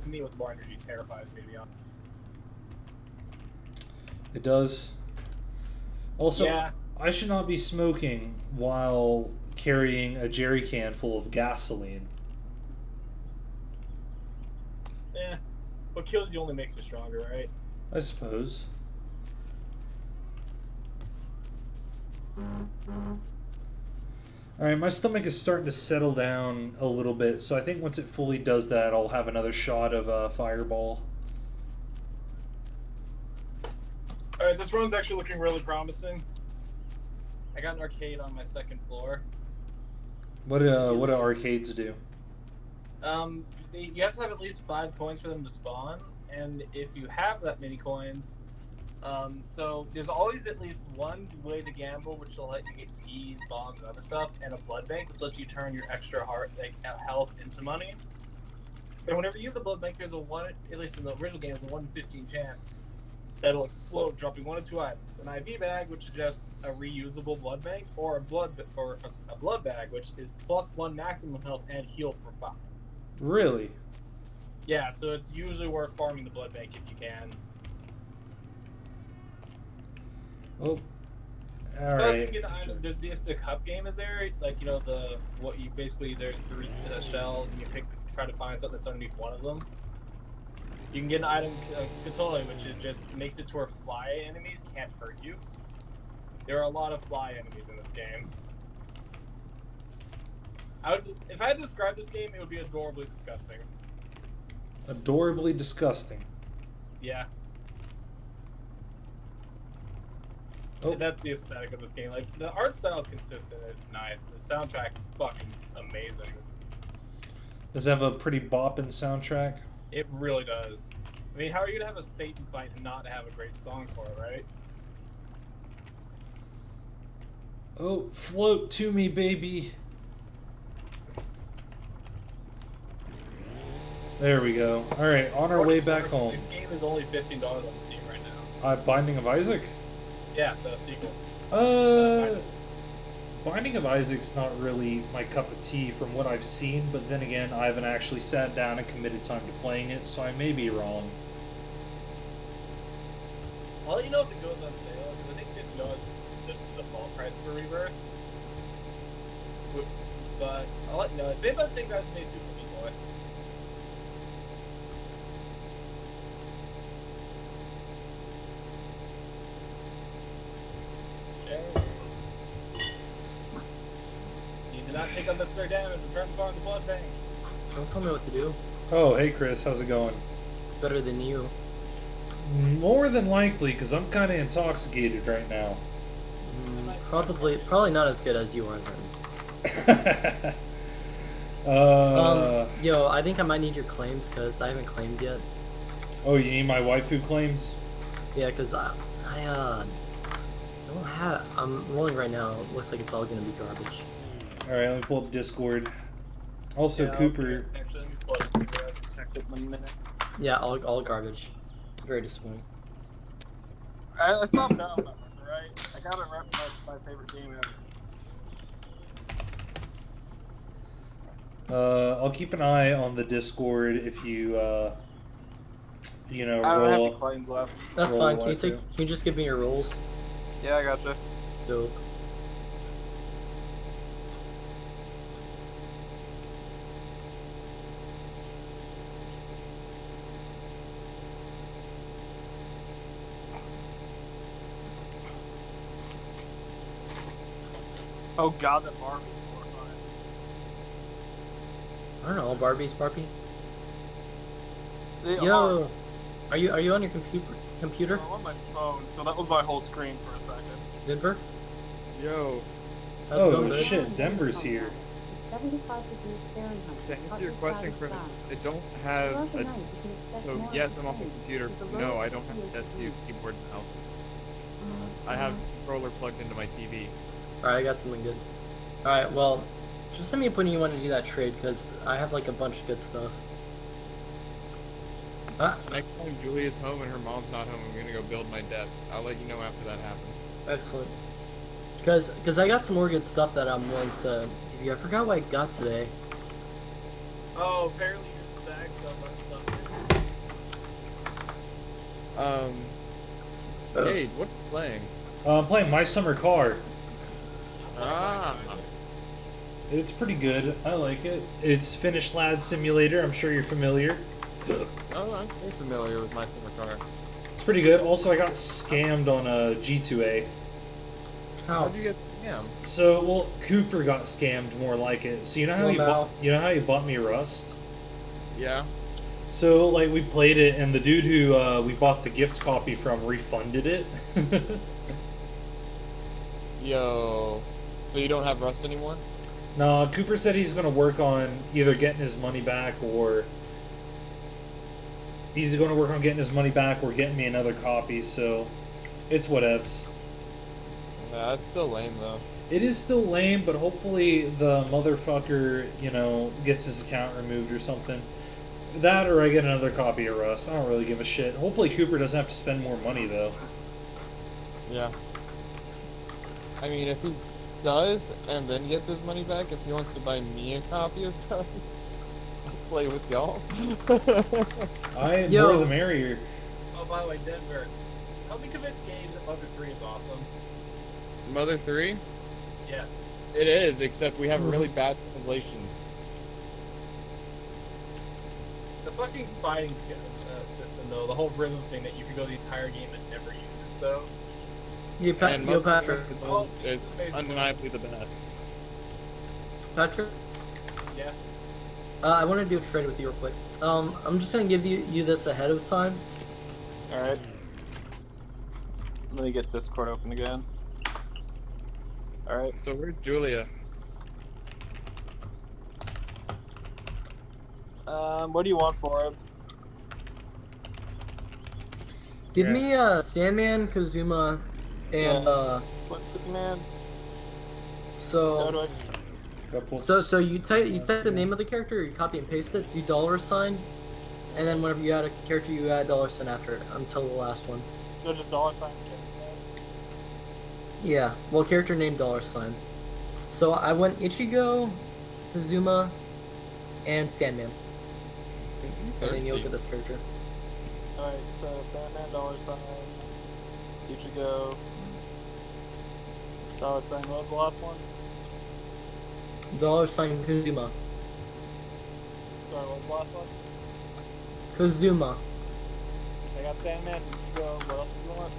me with more energy terrifies me. To be honest. It does. Also, Yeah. I should not be smoking while carrying a jerry can full of gasoline. Yeah. What kills you only makes you stronger, right? I suppose. Alright, my stomach is starting to settle down a little bit, so I think once it fully does that, I'll have another shot of Fireball. Alright, this run's actually looking really promising. I got an arcade on my second floor. What do arcades do? You have to have at least 5 coins for them to spawn, and if you have that many coins, so there's always at least one way to gamble, which will let you get keys, bombs, and other stuff, and a blood bank, which lets you turn your extra health into money. And whenever you use the blood bank, there's a one, at least in the original game, there's a 1 in 15 chance that'll explode, dropping 1 of 2 items: an IV bag, which is just a reusable blood bank, or a blood bag, which is +1 maximum health and heal for 5. Really? Yeah, so it's usually worth farming the blood bank if you can. Oh. Plus, Alright. you can get items. There's if the cup game is there, like there's 3 shells, and you try to find something that's underneath one of them. You can get an item, Scatoli, which is just makes it to where fly enemies can't hurt you. There are a lot of fly enemies in this game. If I had to describe this game, it would be adorably disgusting. Adorably disgusting. Yeah. Oh. That's the aesthetic of this game. Like, the art style is consistent. It's nice. The soundtrack's fucking amazing. Does it have a pretty boppin' soundtrack? It really does. I mean, how are you gonna have a Satan fight and not have a great song for it, right? Oh, float to me, baby. There we go. Alright, on our way back home. This game is only $15 on Steam right now. Binding of Isaac? Yeah, the sequel. Binding of Isaac's not really my cup of tea from what I've seen, but then again, I haven't actually sat down and committed time to playing it, so I may be wrong. I'll let you know if it goes on sale, because I think $50 is just the default price for Rebirth. But I'll let you know. It's made by the same guys who made Super Meat Boy. You did not take unnecessary damage. I'm trying to farm the blood bank. Don't tell me what to do. Oh, hey Chris, how's it going? Better than you. More than likely, because I'm kind of intoxicated right now. Probably not as good as you are then. Yo, I think I might need your claims because I haven't claimed yet. Oh, you need my waifu claims? Yeah, because I don't have. I'm rolling right now. It looks like it's all gonna be garbage. All right, let me pull up Discord. Also, Yeah, Cooper. Actually, let me pull it up. Check it 1 minute. Yeah, all garbage. Very disappointing. I still have Battle Network, right? I got it right with my favorite game ever. I'll keep an eye on the Discord if you, you know, I don't have roll. any claims left. That's Roll fine. waifu. Can you just give me your rolls? Yeah, I gotcha. Dope. Oh god, that Barbie's horrifying. I don't know, Barbie. They Yo, are you on your computer? I'm on my phone, so that was my whole screen for a second. Denver? Yo, How's it Oh going, dude? shit, Denver's here. 75 degrees Fahrenheit. to answer your question, Chris, I don't have a. So yes, I'm on the computer. No, I don't have a desk to use keyboard and mouse. I have a controller plugged into my TV. Alright, I got something good. Alright, well, just send me up when you want to do that trade, because I have like a bunch of good stuff. Next time Julia's home and her mom's not home, I'm gonna go build my desk. I'll let you know after that happens. Excellent. Because I got some more good stuff that I'm willing to give you. I forgot what I got today. Oh, apparently your stacks up on something. Hey, what are you playing? I'm playing My Summer Car. Ah. It's pretty good. I like it. It's Finnish Lad Simulator. I'm sure you're familiar. Oh, I'm very familiar with my summer car. It's pretty good. Also, I got scammed on a G2A. How? How'd you get scammed? So, well, Cooper got scammed more like it. So you know how you know how he bought me Rust? Yeah. So like we played it, and the dude who we bought the gift copy from refunded it. Yo. So you don't have Rust anymore? No, Cooper said he's gonna work on either getting his money back or getting me another copy. So it's whatevs. Nah, that's still lame though. It is still lame, but hopefully the motherfucker, you know, gets his account removed or something. That or I get another copy of Rust. I don't really give a shit. Hopefully Cooper doesn't have to spend more money though. Yeah. I mean, if he does and then gets his money back, if he wants to buy me a copy of Rust, I'll play with y'all. More the merrier. Oh, by the way, Denver, help me convince Gabe that Mother 3 is awesome. Mother 3? Yes. It is, except we have really bad translations. The fucking fighting system, though, the whole rhythm thing that you can go the entire game and never use, though. And Mother Patrick. Oh, is amazing. undeniably the best. Patrick? Yeah. I want to do a trade with you real quick. I'm just gonna give you this ahead of time. Alright. Let me get Discord open again. Alright. So where's Julia? What do you want for him? Give me Sandman, Kazuma, and What's the command? How so do I... so you type the name of the character, you copy and paste it, do $, and then whenever you add a character, you add $, after it until the last one. So just $? Yeah, well, character name $. So I went Ichigo, Kazuma, and Sandman. And then you'll get this character. Alright, so Sandman, $, Ichigo, $, what was the last one? Kazuma. Sorry, what was the last one? Kazuma. I got Sandman, Ichigo, what else do you want?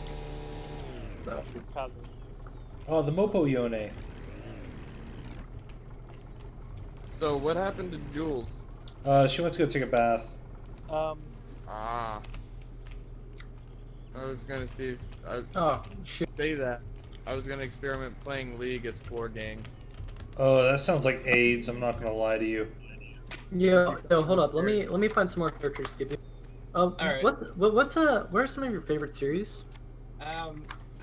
No. Kazuma. Oh, the Mopo Yone. So what happened to Jules? She went to go take a bath. Ah. I was gonna see if Oh, shit. say that. I was gonna experiment playing League as floor gang. Oh, that sounds like AIDS. I'm not gonna lie to you. Yeah, no, hold up. Let me find some more characters to give you. Alright. What are some of your favorite series? I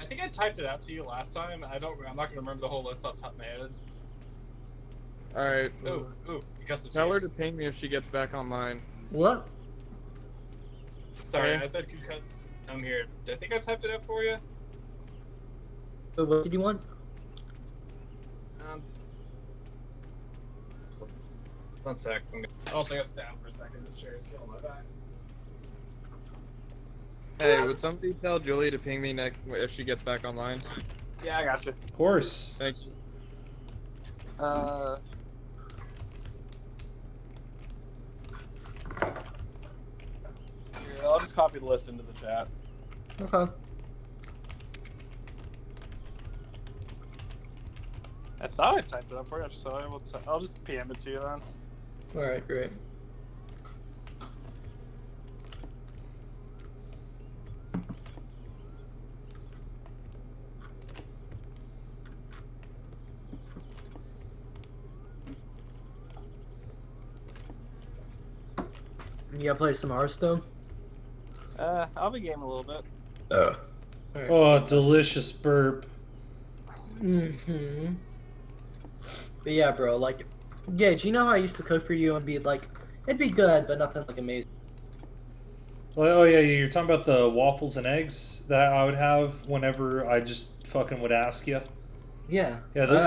think I typed it out to you last time. I'm not gonna remember the whole list off the top of my head. Alright. Ooh, because Tell her to ping me if she gets back online. What? Sorry, Okay. I said because I'm here. I think I typed it out for you. What did you want? One sec. Also, I got down for a second. This chair is killing my back. Hey, would somebody tell Julie to ping me next if she gets back online? Yeah, I got you. Of course. Thank you. Here, I'll just copy the list into the chat. Okay. I thought I typed it up for you, so I'll just PM it to you then. All right, great. You gotta play some Hearthstone? I'll be gaming a little bit. Alright. Oh, delicious burp. Mm-hmm. But yeah, bro, like, Gage, you know how I used to cook for you and be like, it'd be good, but nothing like amazing. Well, oh yeah, you're talking about the waffles and eggs that I would have whenever I just fucking would ask you. Yeah. Yeah, those.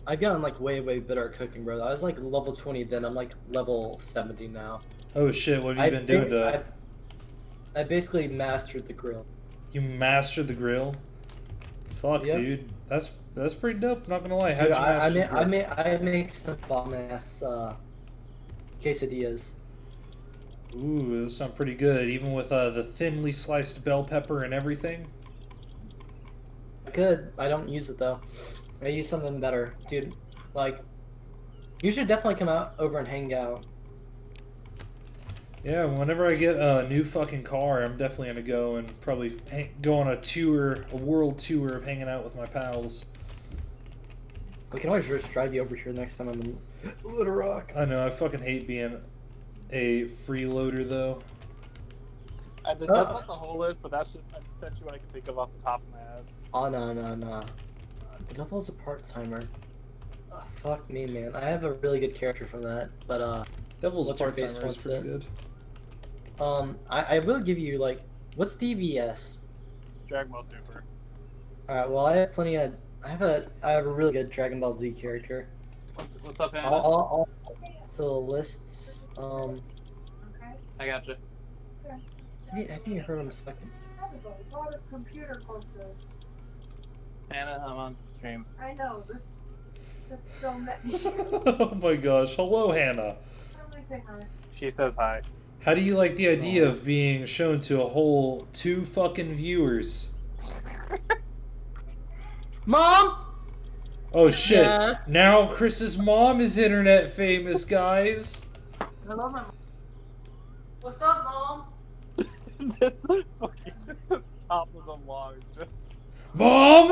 I've gotten like way better at cooking, bro. I was like level 20 then. I'm like level 70 now. Oh shit! What have you been doing to? I basically mastered the grill. You mastered the grill. Fuck, Yep. dude, that's pretty dope. Not gonna lie. How'd Dude, you master the grill? I make some bomb ass quesadillas. Ooh, those sound pretty good, even with the thinly sliced bell pepper and everything. Good. I don't use it though. I use something better, dude. Like, you should definitely come out over and hang out. Yeah, whenever I get a new fucking car, I'm definitely gonna go and probably go on a world tour of hanging out with my pals. We can always just drive you over here next time I'm in Little Rock. I know, I fucking hate being a freeloader though. That's not the whole list, but I just sent you what I can think of off the top of my head. Oh, no. The Devil's a part-timer. Fuck me, man. I have a really good character from that, but, Devil's what's her part-timer face is wants pretty it? good. I will give you, like, what's DBS? Dragon Ball Super. Alright, well, I have plenty of, I have a really good Dragon Ball Z character. What's up, Hannah? I'll to the lists, I gotcha. I think I heard him a second. That was a lot of computer corpses. Hannah, I'm on stream. I know. That's so many. Oh my gosh, hello Hannah. Probably say hi. She says hi. How do you like the idea of being shown to a whole 2 fucking viewers? Mom! Oh shit, Yes. now Chris's mom is internet famous, guys. Hello, my mom. What's up, Mom? Just fucking top of the logs. Mom!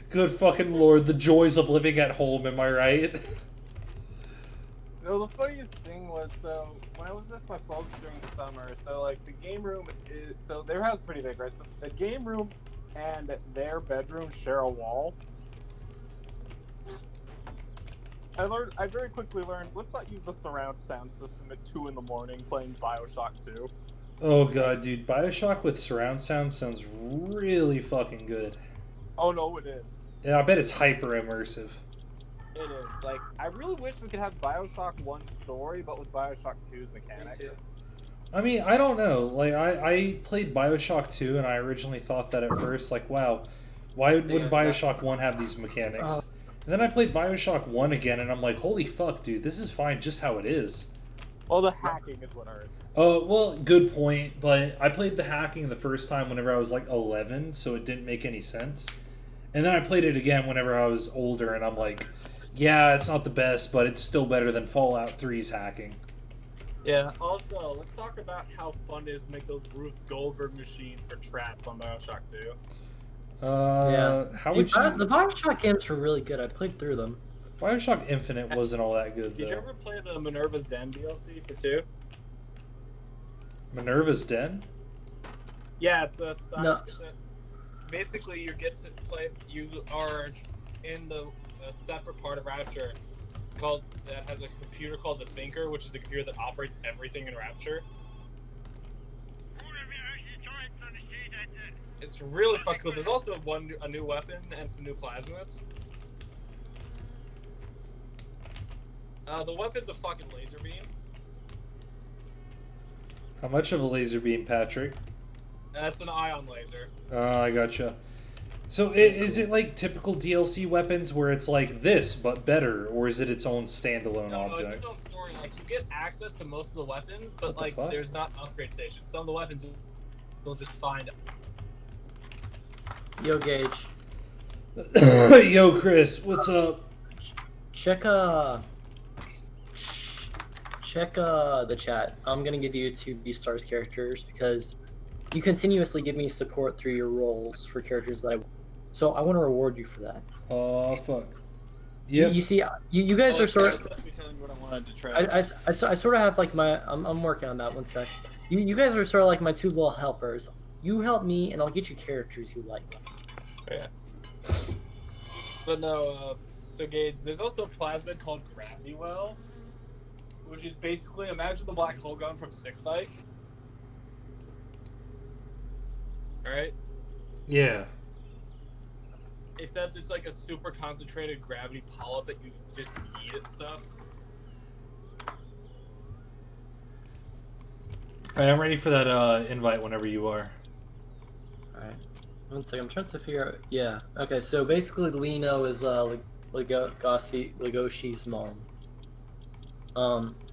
Good fucking lord, the joys of living at home, am I right? No, the funniest thing was, so when I was with my folks during the summer, so like the game room is, so their house is pretty big, right? So the game room and their bedroom share a wall. I very quickly learned, let's not use the surround sound system at 2 in the morning playing Bioshock 2. Oh god, dude, Bioshock with surround sound sounds really fucking good. Oh no, it is. Yeah, I bet it's hyper immersive. It is. Like, I really wish we could have Bioshock 1's story, but with Bioshock 2's mechanics. I mean, I don't know. Like, I played Bioshock 2, and I originally thought that at first, like, wow, why wouldn't Bioshock 1 have these mechanics? And then I played Bioshock 1 again, and I'm like, holy fuck, dude, this is fine just how it is. Well, the hacking is what hurts. Oh, well, good point, but I played the hacking the first time whenever I was, like, 11, so it didn't make any sense. And then I played it again whenever I was older, and I'm like, yeah, it's not the best, but it's still better than Fallout 3's hacking. Yeah. Also, let's talk about how fun it is to make those Ruth Goldberg machines for traps on Bioshock 2. How Dude, would you... the Bioshock games were really good. I played through them. Bioshock Infinite wasn't all that good, Did you though. ever play the Minerva's Den DLC for 2? Minerva's Den? Yeah, it's a side. No. Basically, you get to play. You are in a separate part of Rapture that has a computer called the Thinker, which is the computer that operates everything in Rapture. It's really fucking cool. There's also a new weapon and some new plasmids. The weapon's a fucking laser beam. How much of a laser beam, Patrick? That's an ion laser. I gotcha. So is it like typical DLC weapons where it's like this, but better, or is it its own standalone No, object? it's its own story. Like, you get access to most of the weapons, but What the like, fuck? there's not upgrade stations. Some of the weapons you'll just find. Yo, Gage. Yo, Chris, what's up? Check the chat. I'm gonna give you 2 B-Stars characters because you continuously give me support through your roles for characters that so I want to reward you for that. Oh, fuck. You Yep. see, you guys are sort of. That's me telling you what I wanted to try. I sort of have like my. I'm working on that. One sec. You guys are sort of like my 2 little helpers. You help me, and I'll get you characters you like. Yeah. But no, so Gage, there's also a plasmid called Gravity Well, which is basically, imagine the black hole gun from Sick Fight. Alright? Yeah. Except it's like a super concentrated gravity polyp that you just eat at stuff. Alright, I'm ready for that invite whenever you are. Alright. One second, I'm trying to figure out. Yeah. Okay, so basically, Lino is Legoshi's mom.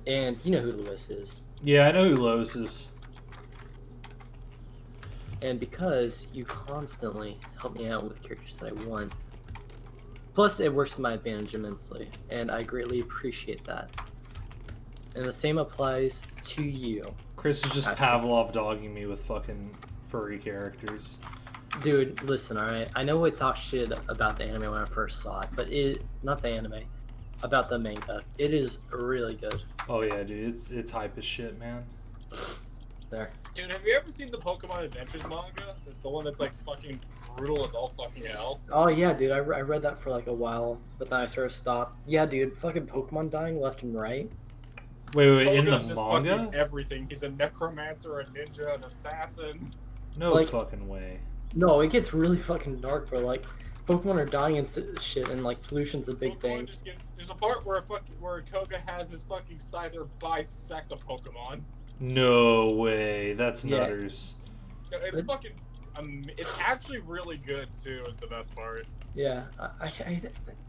And you know who Lewis is. Yeah, I know who Lois is. And because you constantly help me out with characters that I want, plus it works to my advantage immensely, and I greatly appreciate that. And the same applies to you. Chris is just Pavlov dogging me with fucking furry characters. Dude, listen, alright? I know I talked shit about the anime when I first saw it, but not the anime, about the manga. It is really good. Oh yeah, dude, it's hype as shit, man. There. Dude, have you ever seen the Pokemon Adventures manga? The one that's like fucking brutal as all fucking hell? Oh yeah, dude, I read that for like a while, but then I sort of stopped. Yeah, dude, fucking Pokemon dying left and right. Wait, in the Koga's just manga? fucking everything. He's a necromancer, a ninja, an assassin. No Like- fucking way. No, it gets really fucking dark, bro. Like, Pokemon are dying and shit, and like pollution's a big Pokemon thing. just there's a part where Koga has his fucking Scyther bisect a Pokemon. No way. That's Yeah. nutters. No, it's fucking. It's actually really good too. Is the best part. Yeah, I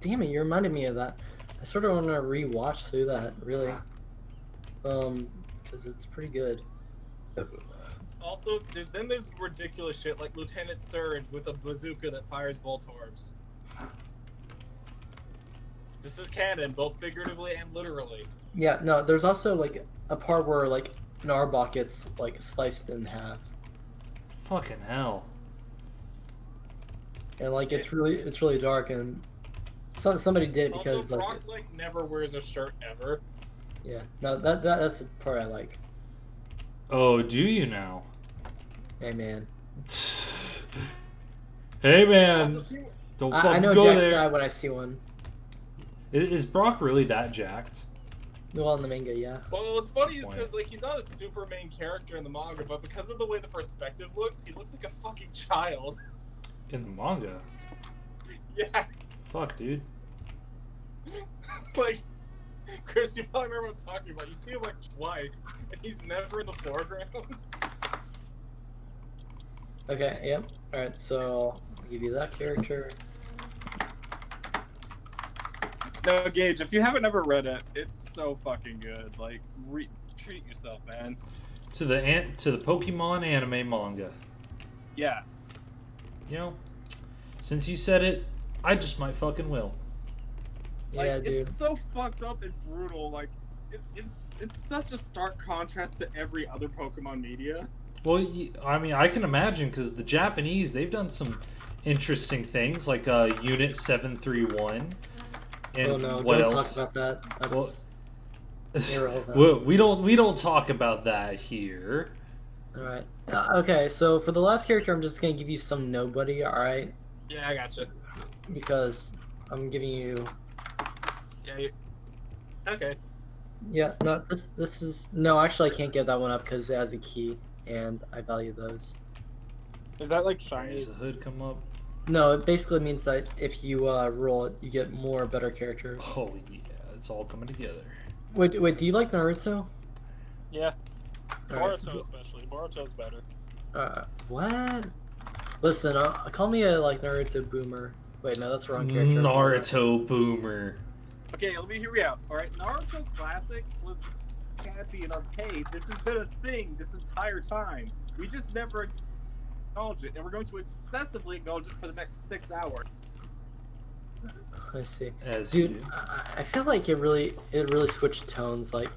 damn it, you reminded me of that. I sort of want to rewatch through that, really, because it's pretty good. Also, there's ridiculous shit like Lieutenant Surge with a bazooka that fires Voltorbs. This is canon, both figuratively and literally. Yeah, no, there's also like a part where like an Arbok gets like sliced in half, Fucking hell. and like it's really dark, and somebody did it because Also, like Brock like never wears a shirt ever. yeah, no, that's the part I like. Oh, do you now? Hey man, Hey man, Also, too, don't I fucking know go Jack there. guy when I see one. Is Brock really that jacked? Well, in the manga, yeah. well, what's funny is Point. because like he's not a super main character in the manga, but because of the way the perspective looks, he looks like a fucking child. In the manga? Yeah, Fuck, dude. like Chris, you probably remember what I'm talking about. You see him like twice, and he's never in the foreground. Okay, yep. Alright, so I'll give you that character. No, Gage, if you haven't ever read it, it's so fucking good. Like, treat yourself, man. To the Pokemon anime manga. Yeah. You know, since you said it, I just might fucking will. Like, Yeah, dude. it's so fucked up and brutal. Like, it's such a stark contrast to every other Pokemon media. Well, I mean, I can imagine because the Japanese, they've done some interesting things like Unit 731. And Oh no, what don't else? talk about that. That's irrelevant. Well, we don't talk about that here. Alright. Okay, so for the last character, I'm just gonna give you some nobody, alright? Yeah, I gotcha. Because I'm giving you. Yeah. Okay. Yeah, no, this is. No, actually, I can't get that one up because it has a key, and I value those. Is that like Does shinies? the hood come up? No, it basically means that if you roll it, you get more better characters. Oh yeah, it's all coming together. Wait, do you like Naruto? Yeah. Alright. Boruto especially. Boruto's better. What? Listen, call me a like Naruto boomer. Wait, no, that's the wrong character. Naruto boomer. Okay, let me hear you out. Alright, Naruto Classic was champion arcade. This has been a thing this entire time. We just never acknowledge it, and we're going to excessively acknowledge it for the next 6 hours. I see. as Dude, you. I feel like it really switched tones like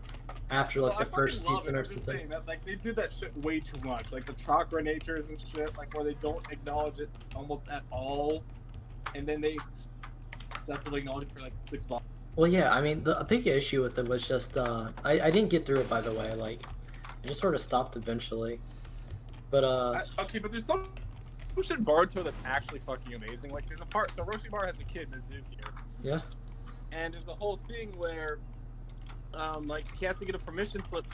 after like Well, the I fucking first love season it. or I'm just something. saying that like they do that shit way too much. Like the chakra natures and shit, like where they don't acknowledge it almost at all, and then they excessively acknowledge it for like 6 months. Well, yeah, I mean, a big issue with it was just I didn't get through it, by the way. Like, I just sort of stopped eventually. But Okay, but there's some shit in Boruto that's actually fucking amazing. Like there's a part, so Orochimaru has a kid, Mizuki, yeah. and there's a whole thing where, like he has to get a permission slip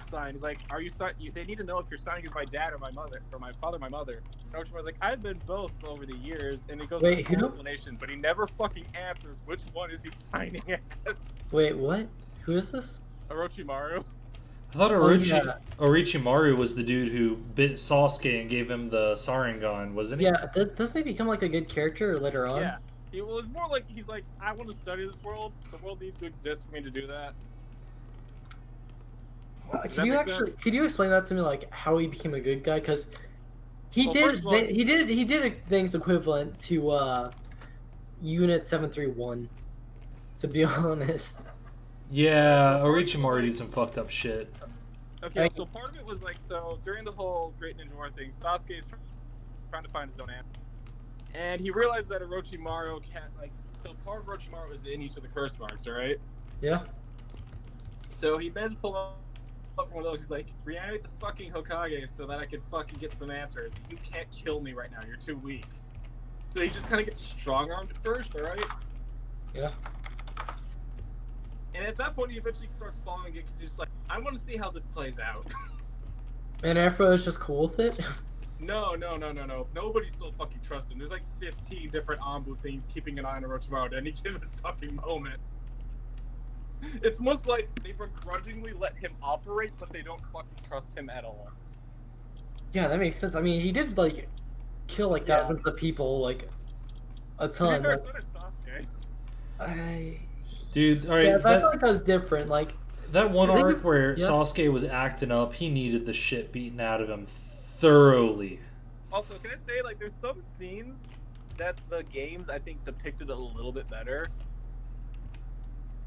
signed. He's like, "Are you sign? They need to know if you're signing as my dad or my mother, or my father, or my mother." And Orochimaru's like, "I've been both over the years," and he goes Wait, into this whole who? explanation, but he never fucking answers which one is he signing as. Wait, what? Who is this? Orochimaru. I thought Oh, yeah. Orochimaru was the dude who bit Sasuke and gave him the Sharingan, wasn't he? Yeah, doesn't he become like a good character later on? Yeah. It was more like he's like, I want to study this world. The world needs to exist for me to do that. Does that make sense? Could you explain that to me, like how he became a good guy? Because Well, first of all, he did things equivalent to Unit 731. To be honest. Yeah, Orochimaru did some fucked up shit. Okay, so part of it was like, so during the whole Great Ninja War thing, Sasuke is trying to find his own answer. And he realized that Orochimaru can't, like, so part of Orochimaru was in each of the curse marks, alright? Yeah. So he managed to pull up from one of those. He's like, reanimate the fucking Hokage so that I can fucking get some answers. You can't kill me right now, you're too weak. So he just kind of gets strong-armed at first, alright? Yeah. And at that point, he eventually starts following it because he's just like, I want to see how this plays out. And Afro is just cool with it. No. Nobody still fucking trusts him. There's like 15 different Anbu things keeping an eye on Orochimaru at any given fucking moment. It's almost like they begrudgingly let him operate, but they don't fucking trust him at all. Yeah, that makes sense. I mean, he did like kill like Yeah. thousands of people, like a To be ton. fair, Like, so did Sasuke. Dude, alright, yeah, I feel like that was different. Like that one I think- arc where yeah. Sasuke was acting up, he needed the shit beaten out of him thoroughly. Also, can I say, like, there's some scenes that the games, I think, depicted a little bit better.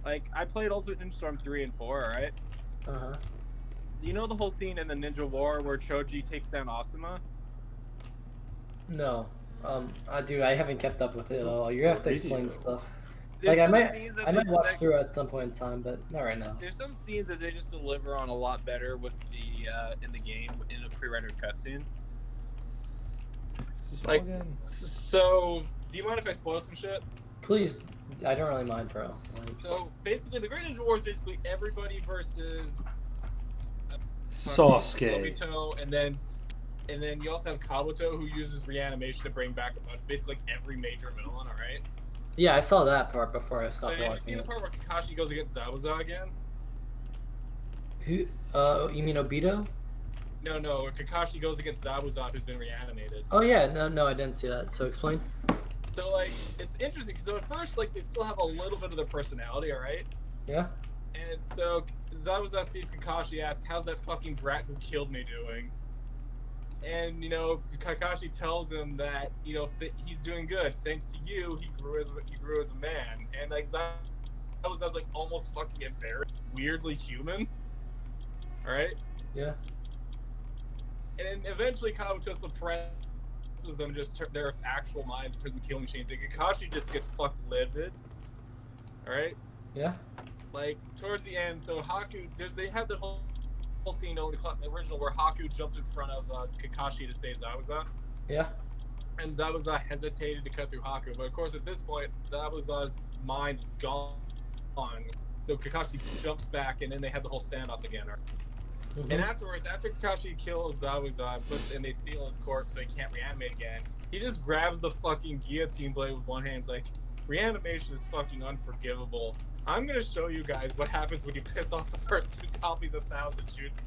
Like, I played Ultimate Ninja Storm 3 and 4, alright? uh-huh. You know the whole scene in the Ninja War where Choji takes down Asuma? No. Dude, I haven't kept up with it at all. You have to explain stuff. There's Like I some might scenes that watch that- through at some point in time, but not right now. There's some scenes that they just deliver on a lot better with the in the game in a pre-rendered cutscene. Like, so do you mind if I spoil some shit? Please, I don't really mind, bro. Like, So basically, the Great Ninja War is basically everybody versus Sasuke. Obito, and then you also have Kabuto who uses reanimation to bring back a bunch, basically like every major villain. All right. yeah, I saw that part before I So stopped have you watching seen the it. part where Kakashi goes against Zabuza again? Who? You mean Obito? No, where Kakashi goes against Zabuza, who's been reanimated. Oh yeah, no, I didn't see that. So explain. So like, it's interesting. So at first, like, they still have a little bit of their personality, all right? Yeah. And so Zabuza sees Kakashi, asks, "How's that fucking brat who killed me doing?" And you know, Kakashi tells him that he's doing good thanks to you. He grew as a man, and like Zabuza's like almost fucking embarrassed, weirdly human. All right. Yeah. And then eventually Kabuto suppresses them, just their actual minds into killing machines. And Kakashi just gets fucked livid. All right. Yeah. Like towards the end, so Haku, they had the whole scene in the original where Haku jumped in front of Kakashi to save Zabuza, Yeah. and Zabuza hesitated to cut through Haku. But of course, at this point, Zabuza's mind is gone. So Kakashi jumps back, and then they have the whole standoff again. Mhm. And afterwards, after Kakashi kills Zabuza and they steal his corpse so he can't reanimate again, he just grabs the fucking guillotine blade with one hand. It's like, reanimation is fucking unforgivable. I'm gonna show you guys what happens when you piss off the person who copies 1,000 shoots.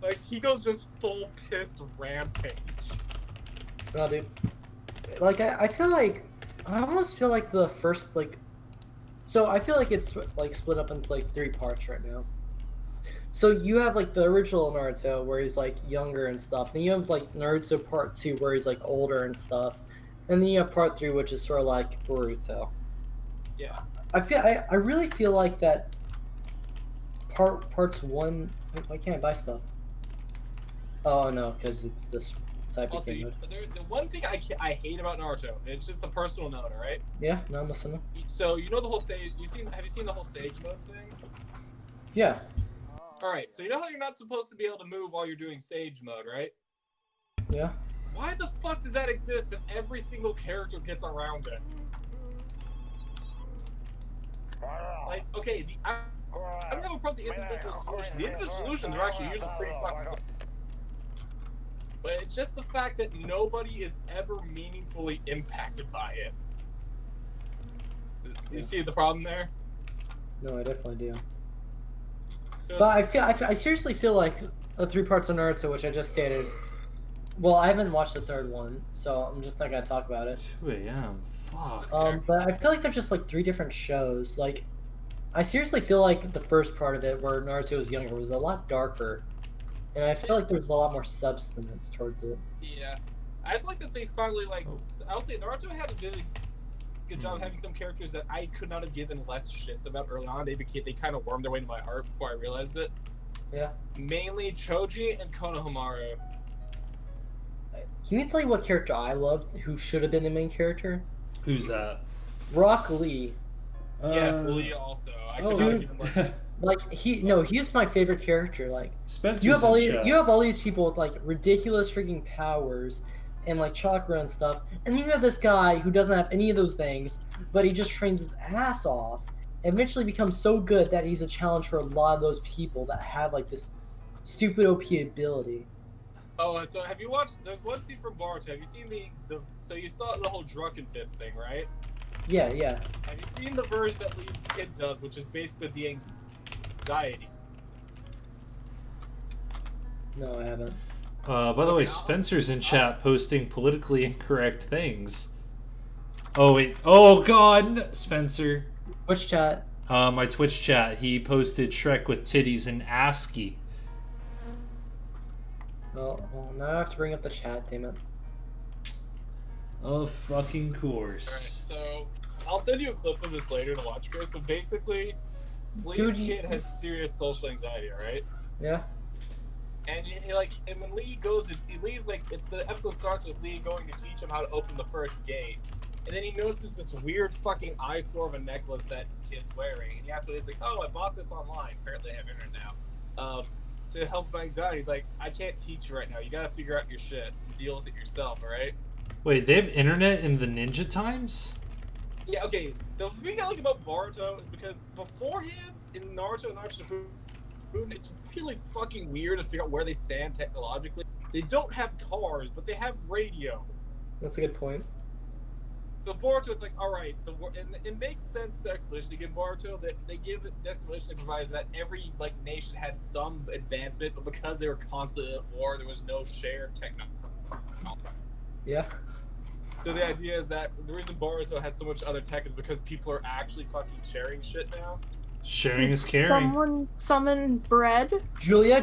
Like he goes just full pissed rampage. No, dude. Like I feel like I almost feel like the first like. So I feel like it's like split up into like 3 parts right now. So you have like the original Naruto where he's like younger and stuff. Then you have like Naruto Part 2 where he's like older and stuff. And then you have Part 3 which is sort of like Boruto. Yeah. I really feel like that parts 1. Why can't I buy stuff? Oh no, because it's this type of Also, game mode. the one thing I hate about Naruto, and it's just a personal note, all right? Yeah, no, I'm listening. So you know the whole sage. Have you seen the whole sage mode thing? Yeah. All right. So you know how you're not supposed to be able to move while you're doing sage mode, right? Yeah. Why the fuck does that exist if every single character gets around it? Like, okay, I don't have a problem with the individual solutions. The individual solutions are actually usually pretty fucking good. But it's just the fact that nobody is ever meaningfully impacted by it. You see the problem there? No, I definitely do. So But I seriously feel like the 3 parts of Naruto, which I just stated. Well, I haven't watched the 3rd one, so I'm just not gonna talk about it. 2 a.m. Fuck. But I feel like they're just like 3 different shows. Like, I seriously feel like the first part of it, where Naruto was younger, was a lot darker, and I feel like there was a lot more substance towards it. yeah, I just like that they finally like. I'll say Naruto had a good job of having some characters that I could not have given less shits about early on. They kind of wormed their way into my heart before I realized it. Yeah. Mainly Choji and Konohamaru. Can you tell you what character I loved, who should have been the main character? Who's that? Rock Lee. Yes, Lee also. I could not dude. have given less shits. Like he's my favorite character. Like Spencer's you have all in these people with like ridiculous freaking powers and like chakra and stuff, and then you have this guy who doesn't have any of those things, but he just trains his ass off, and eventually becomes so good that he's a challenge for a lot of those people that have like this stupid OP ability. Oh, so have you watched? There's one scene from Boruto. Have you seen the? So you saw the whole drunken fist thing, right? Yeah. Have you seen the version that Lee's kid does, which is basically the anxiety? No, I haven't. By the way, Spencer's in chat posting politically incorrect things. Oh wait. Oh god, Spencer. Which chat? My Twitch chat. He posted Shrek with titties in ASCII. Well, now I have to bring up the chat. Damn it. Of fucking Alright, course. so I'll send you a clip of this later to watch, Chris. So basically, Lee's Dude, kid has serious social anxiety, alright? Yeah. And and when Lee Lee's like, the episode starts with Lee going to teach him how to open the first gate, and then he notices this weird fucking eyesore of a necklace that kid's wearing, and he asks what it's like. Oh, I bought this online. Apparently, I have internet now. To help my anxiety. He's like, I can't teach you right now. You gotta figure out your shit and deal with it yourself. All right? Wait, they have internet in the ninja times? Yeah. Okay. The thing I like about Boruto is because beforehand in Naruto and Naruto Shippuden, it's really fucking weird to figure out where they stand technologically. They don't have cars, but they have radio. That's a good point. So Boruto, it's like, all right, and it makes sense, the explanation they give Boruto, that they give the explanation that provides that every like nation had some advancement, but because they were constantly at war, there was no shared technology. Yeah. So the idea is that the reason Boruto has so much other tech is because people are actually fucking sharing shit now. Sharing is caring. Someone summon bread? Julia,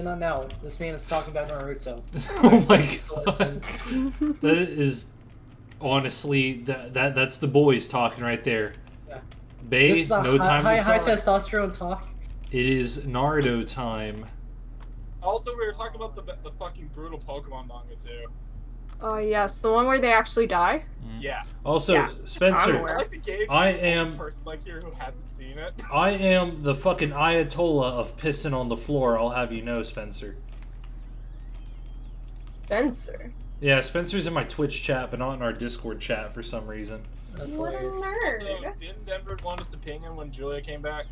not now. This man is talking about Naruto. Oh my god. That is honestly that's the boys talking right there. Yeah. Bae, This is a no time high to talk. testosterone talk. It is Naruto time. Also, we were talking about the fucking brutal Pokemon manga too. Oh, yes, the one where they actually die? Yeah. Also, Yeah, Spencer, I'm I like the game. I am- person like here who hasn't seen it. I am the fucking Ayatollah of pissing on the floor, I'll have you know, Spencer. Spencer. Yeah, Spencer's in my Twitch chat, but not in our Discord chat for some reason. That's What a hilarious. Also, nerd. didn't Denver want us to ping him when Julia came back?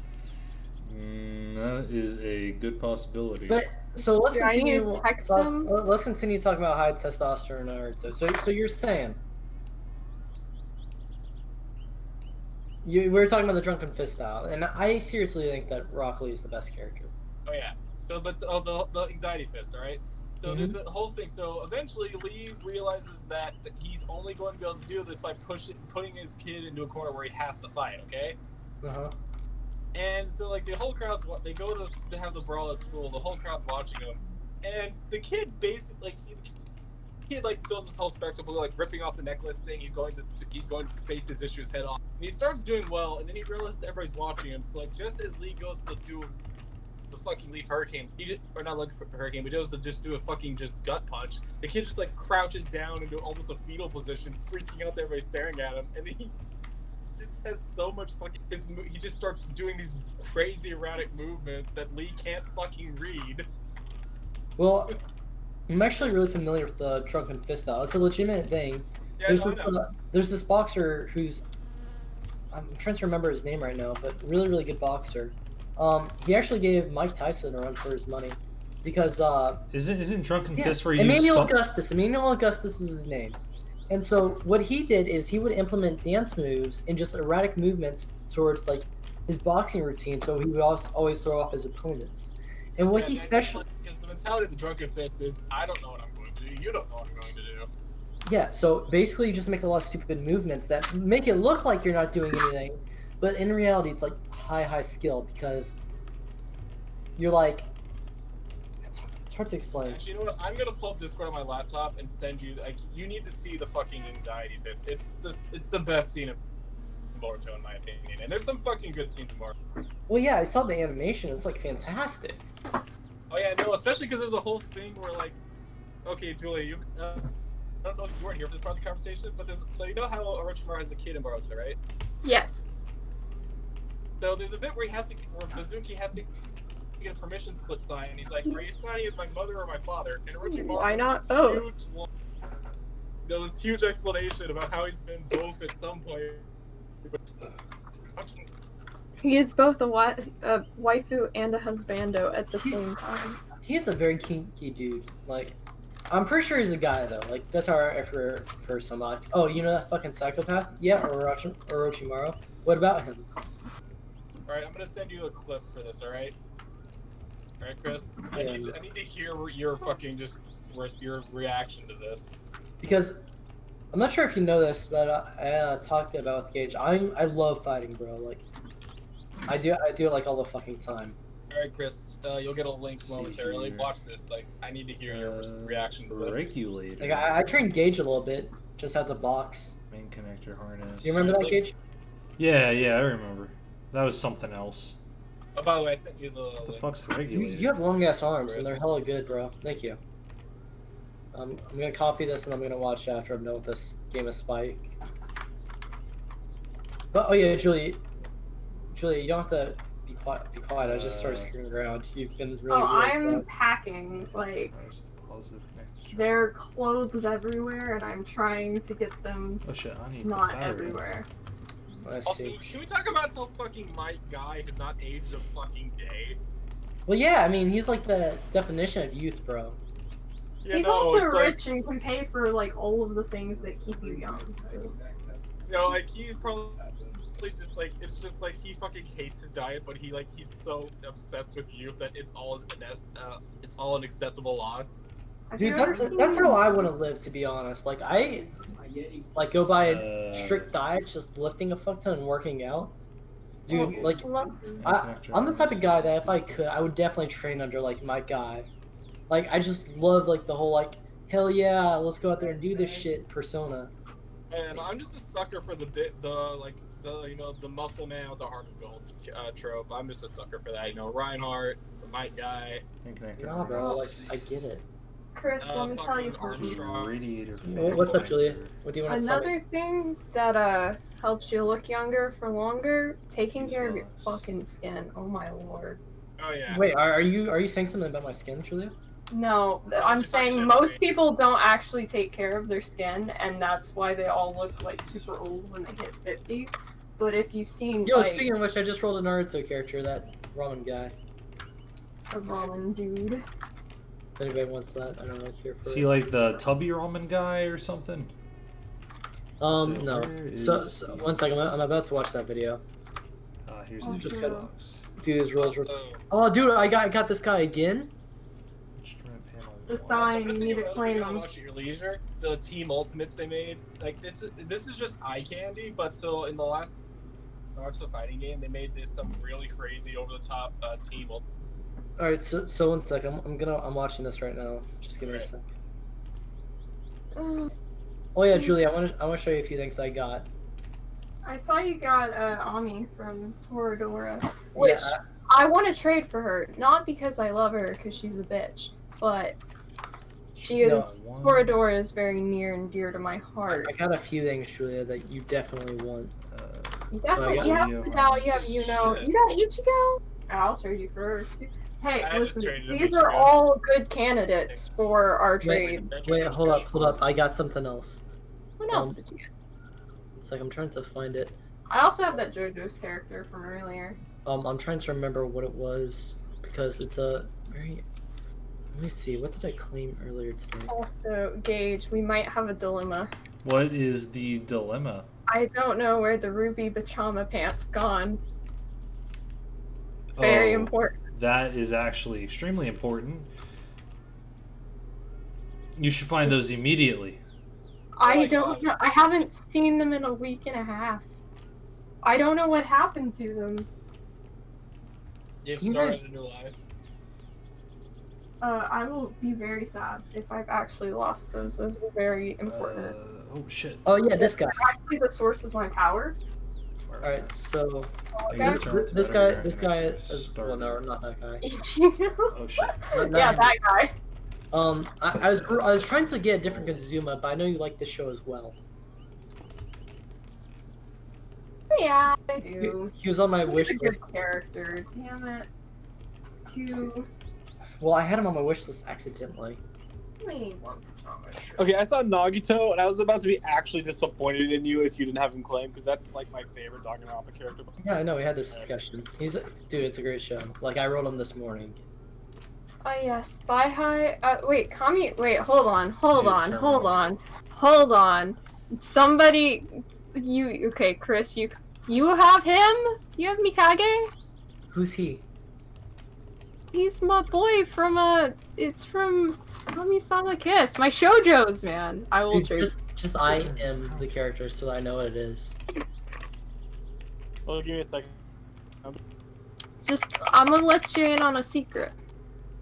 That is a good possibility. But so let's Do I need to continue. text him? Let's continue talking about high testosterone Naruto. So you're saying we were talking about the drunken fist style, and I seriously think that Rock Lee is the best character. Oh yeah. So, but the anxiety fist, all right. So there's the whole thing. So eventually, Lee realizes that he's only going to be able to do this by putting his kid into a corner where he has to fight. Okay. Uh huh. And so like the whole crowd's they go to have the brawl at school. The whole crowd's watching them, and the kid basically like does this whole spectacle, like ripping off the necklace, saying he's going to face his issues head on. And he starts doing well, and then he realizes everybody's watching him. So like just as Lee goes to do the fucking Leaf Hurricane, or not Leaf Hurricane, but he goes to just do a fucking just gut punch. The kid just like crouches down into almost a fetal position, freaking out that everybody's staring at him, and he just has so much fucking. He just starts doing these crazy erratic movements that Lee can't fucking read. Well, I'm actually really familiar with the drunken fist style. It's a legitimate thing. Yeah, There's this boxer who's, I'm trying to remember his name right now, but really good boxer. He actually gave Mike Tyson a run for his money, because Isn't drunken fist where you Emmanuel Augustus is his name. And so what he did is he would implement dance moves and just erratic movements towards like his boxing routine, so he would always throw off his opponents. And what he special because the mentality of the drunken fist is I don't know what I'm going to do. You don't know what I'm going to do. Yeah, so basically you just make a lot of stupid movements that make it look like you're not doing anything, but in reality it's like high skill, because you're like, it's hard to explain. Actually, you know what? I'm gonna pull up Discord on my laptop and send you. Like, you need to see the fucking anxiety fist. It's the best scene of Boruto in my opinion. And there's some fucking good scenes in Boruto. Well, yeah, I saw the animation. It's like fantastic. Oh yeah, no, especially because there's a whole thing where like, okay, Julia, you. I don't know if you weren't here for this part of the conversation, but so you know how Orochimaru has a kid in Boruto, right? Yes. So there's a bit where Mizuki has to get a permission slip signed, and he's like, "Are you signing as my mother or my father?" And Orochimaru Why not both? There's this huge explanation about how he's been both at some point. He is both a waifu and a husbando at the same time. He's a very kinky dude. Like, I'm pretty sure he's a guy though. Like, that's how I first saw him. Like, oh, you know that fucking psychopath? Yeah, Orochimaru. What about him? Alright, I'm gonna send you a clip for this, alright? Alright, Chris? I need to hear your fucking your reaction to this. Because, I'm not sure if you know this, but I talked about with Gage. I love fighting, bro. Like, I do it like all the fucking time. Alright, Chris, you'll get a link momentarily. Watch this. Like, I need to hear your reaction to this. Regulator. Like, I trained Gage a little bit, just at the box. Main connector harness. Do you remember that, Gage? Yeah, I remember. That was something else. Oh, by the way, I sent you the What the link. fuck's the regulator? You have long ass arms, and they're hella good, bro. Thank you. I'm gonna copy this, and I'm gonna watch it after I'm done with this game of Spike. But oh yeah, Julie, you don't have to be quiet. I just started screwing around. You've been really. Oh, really I'm quiet. packing. Like, there are clothes everywhere, and I'm trying to get them Oh shit! I need not the battery. everywhere. Let's Also, see. can we talk about how fucking Mike Guy has not aged a fucking day? Well, yeah, I mean, he's like the definition of youth, bro. Yeah, He's no, also it's rich and can pay for like all of the things that keep you young. So. You know, like he probably just like it's just like he fucking hates his diet, but he's so obsessed with youth that it's all an acceptable loss. Dude, that's how I want to live, to be honest. Like, I go by a strict diet, just lifting a fuck ton and working out. Dude, like, I'm the type of guy that if I could, I would definitely train under, like, my guy. Like, I just love, like, the whole, like, hell yeah, let's go out there and do this shit persona. And I'm just a sucker for the muscle man with the heart of gold trope. I'm just a sucker for that. You know, Reinhardt, the Mike Guy. Nah, bro, like, I get it. Chris, let me tell you something. Armstrong. Radiator. What's up, Julia? What do you want to tell me? Another thing that helps you look younger for longer, taking care of your fucking skin. Oh my lord. Oh yeah. Wait, are you saying something about my skin, Julia? No, I'm saying most people don't actually take care of their skin, and that's why they all look like super old when they hit 50. But if you've seen Yo, like, speaking of which, I just rolled a Naruto character, that ramen guy. a ramen dude. If anybody wants that, I don't really care for Is it. he like the tubby ramen guy or something? No. where So is the- one second, I'm about to watch that video. Here's Oh, the just shit. box. Dude, his rolls. Also, Oh, dude, I got this guy again. Instrument panel. The one. sign, also, you need to another claim thing I them. watch at your leisure. The Team Ultimates they made, like this is just eye candy. But so in the last Naruto fighting game, they made this some really crazy over the top team. All right, so 1 sec. I'm watching this right now. Just give me a Right. sec. Uh, Oh yeah, Julie, I want to show you a few things I got. I saw you got Ami from Toradora, which Yeah, I want to trade for her. Not because I love her, because she's a bitch, but she No, is Toradora is very near and dear to my heart. I got a few things, Julia, that you definitely want. You So I definitely got you have you. Fidel, you have Yuno, Shit. you got Ichigo. I'll trade you for her too. Hey, I just listen, traded him these are Ichigo. all good candidates for our trade. Wait, hold up. I got something else. What else did you get? It's like I'm trying to find it. I also have that JoJo's character from earlier. I'm trying to remember what it was because it's a very. Let me see. What did I claim earlier today? Also, Gage, we might have a dilemma. What is the dilemma? I don't know where the ruby pajama pants gone. Very Oh, important. That is actually extremely important. You should find those immediately. I my don't God. know. I haven't seen them in a week and a half. I don't know what happened to them. You've You started a new life. I will be very sad if I've actually lost those. Those were very important. Oh shit. Oh yeah, this guy. Actually, the source of my power. All right, so Yeah, Okay. turn to this better guy. This dragon guy. and Is, start well, no, it. not that guy. Ichigo. Oh shit. Not Yeah, him. that guy. I was trying to get a different Kazuma, but I know you like this show as well. Yeah, I He, do. he was on my He's wish a list. good character. Damn it. Two. Well, I had him on my wish list accidentally. We need one pajama shirt. Okay, I saw Nagito, and I was about to be actually disappointed in you if you didn't have him claimed, because that's like my favorite Danganronpa character. Yeah, I know. We had this discussion. Dude, it's a great show. Like I wrote him this morning. Oh yes, Thigh High. Wait, Kami. Wait, hold on. Yeah, Hold on. Somebody, okay, Chris, you have him. You have Mikage. Who's he? He's my boy from It's from Kami-sama Kiss. My shoujo's, man. I will Dude, trade. just I am the character, so I know what it is. Oh, give me a second. I'm gonna let you in on a secret.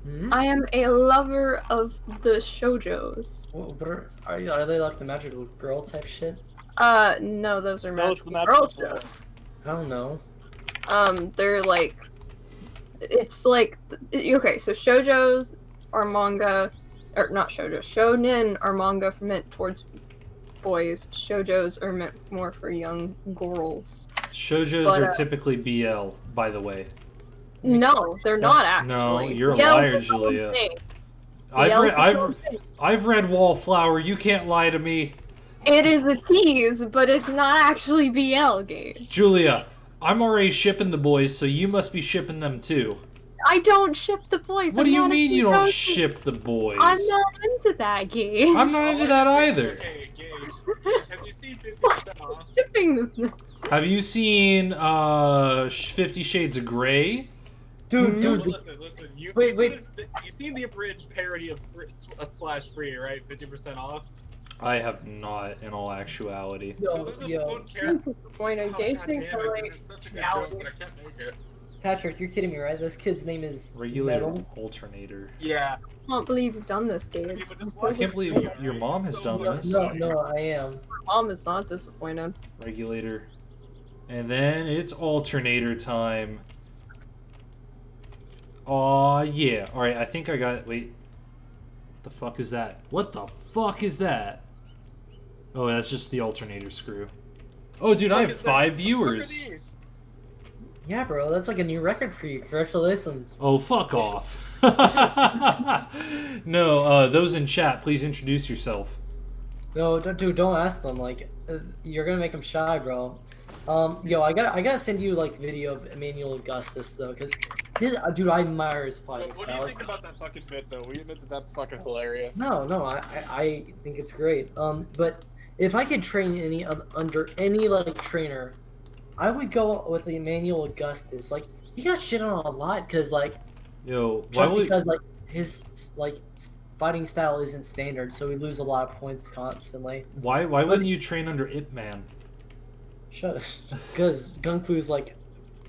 Hmm? I am a lover of the shoujos. What are they like the magical girl type shit? No, those are No, it's the magical magical girl girl. shows. I don't know. They're like, it's like, okay, so shoujos are manga, or not shoujos, shonen are manga meant towards boys. Shoujos are meant more for young girls. Shoujos But, are typically BL, by the way. No, they're not actually. No, you're a BL liar, is its own Julia. thing. I've BL read, is its I've, own thing. I've read Wallflower. You can't lie to me, It is a tease, but it's not actually BL, Gage. Julia. I'm already shipping the boys, so you must be shipping them too. I don't ship the boys. What I'm do you not mean a you don't Kikoshi. ship the boys? I'm not into that, Gage. I'm not into that either. Okay, Gage, have you seen 50% off? shipping this. Have you seen 50 Shades of Grey? Dude, Well, dude, listen. Wait. You've seen the abridged parody of A Splash Free, right? 50% off. I have not, in all actuality. yo, This is a yo, fun I'm character. disappointed. Oh, Gage God thinks damn I it, like. this is such a good reality. joke, but I can't make it. Patrick, you're kidding me, right? This kid's name is Regulator Metal. alternator. Yeah. I can't believe you've done this, Gage. Okay, but just I watch can't the believe video, your right? mom It's has so done much this. fun. No, I am. Mom is not disappointed. Regulator. And then it's alternator time. Aw, yeah. Alright, I think I got... Wait. What the fuck is that? What the fuck is that? Oh, that's just the alternator screw. Oh, dude, I have 5 viewers. Yeah, bro, that's like a new record for you. Congratulations. Oh, fuck off. No, those in chat, please introduce yourself. No, don't ask them. Like, you're gonna make them shy, bro. Yo, I gotta send you like video of Emmanuel Augustus though, cause dude, I admire his fighting What do you style. think about that fucking bit, though? We admit that that's fucking hilarious. No, I think it's great. But if I could train under any like trainer, I would go with the Emmanuel Augustus. Like, he got shit on a lot because like Yo, why just would... because like his like fighting style isn't standard, so we lose a lot of points constantly. Why wouldn't you train under Ip Man? Shut. Because Kung Fu's like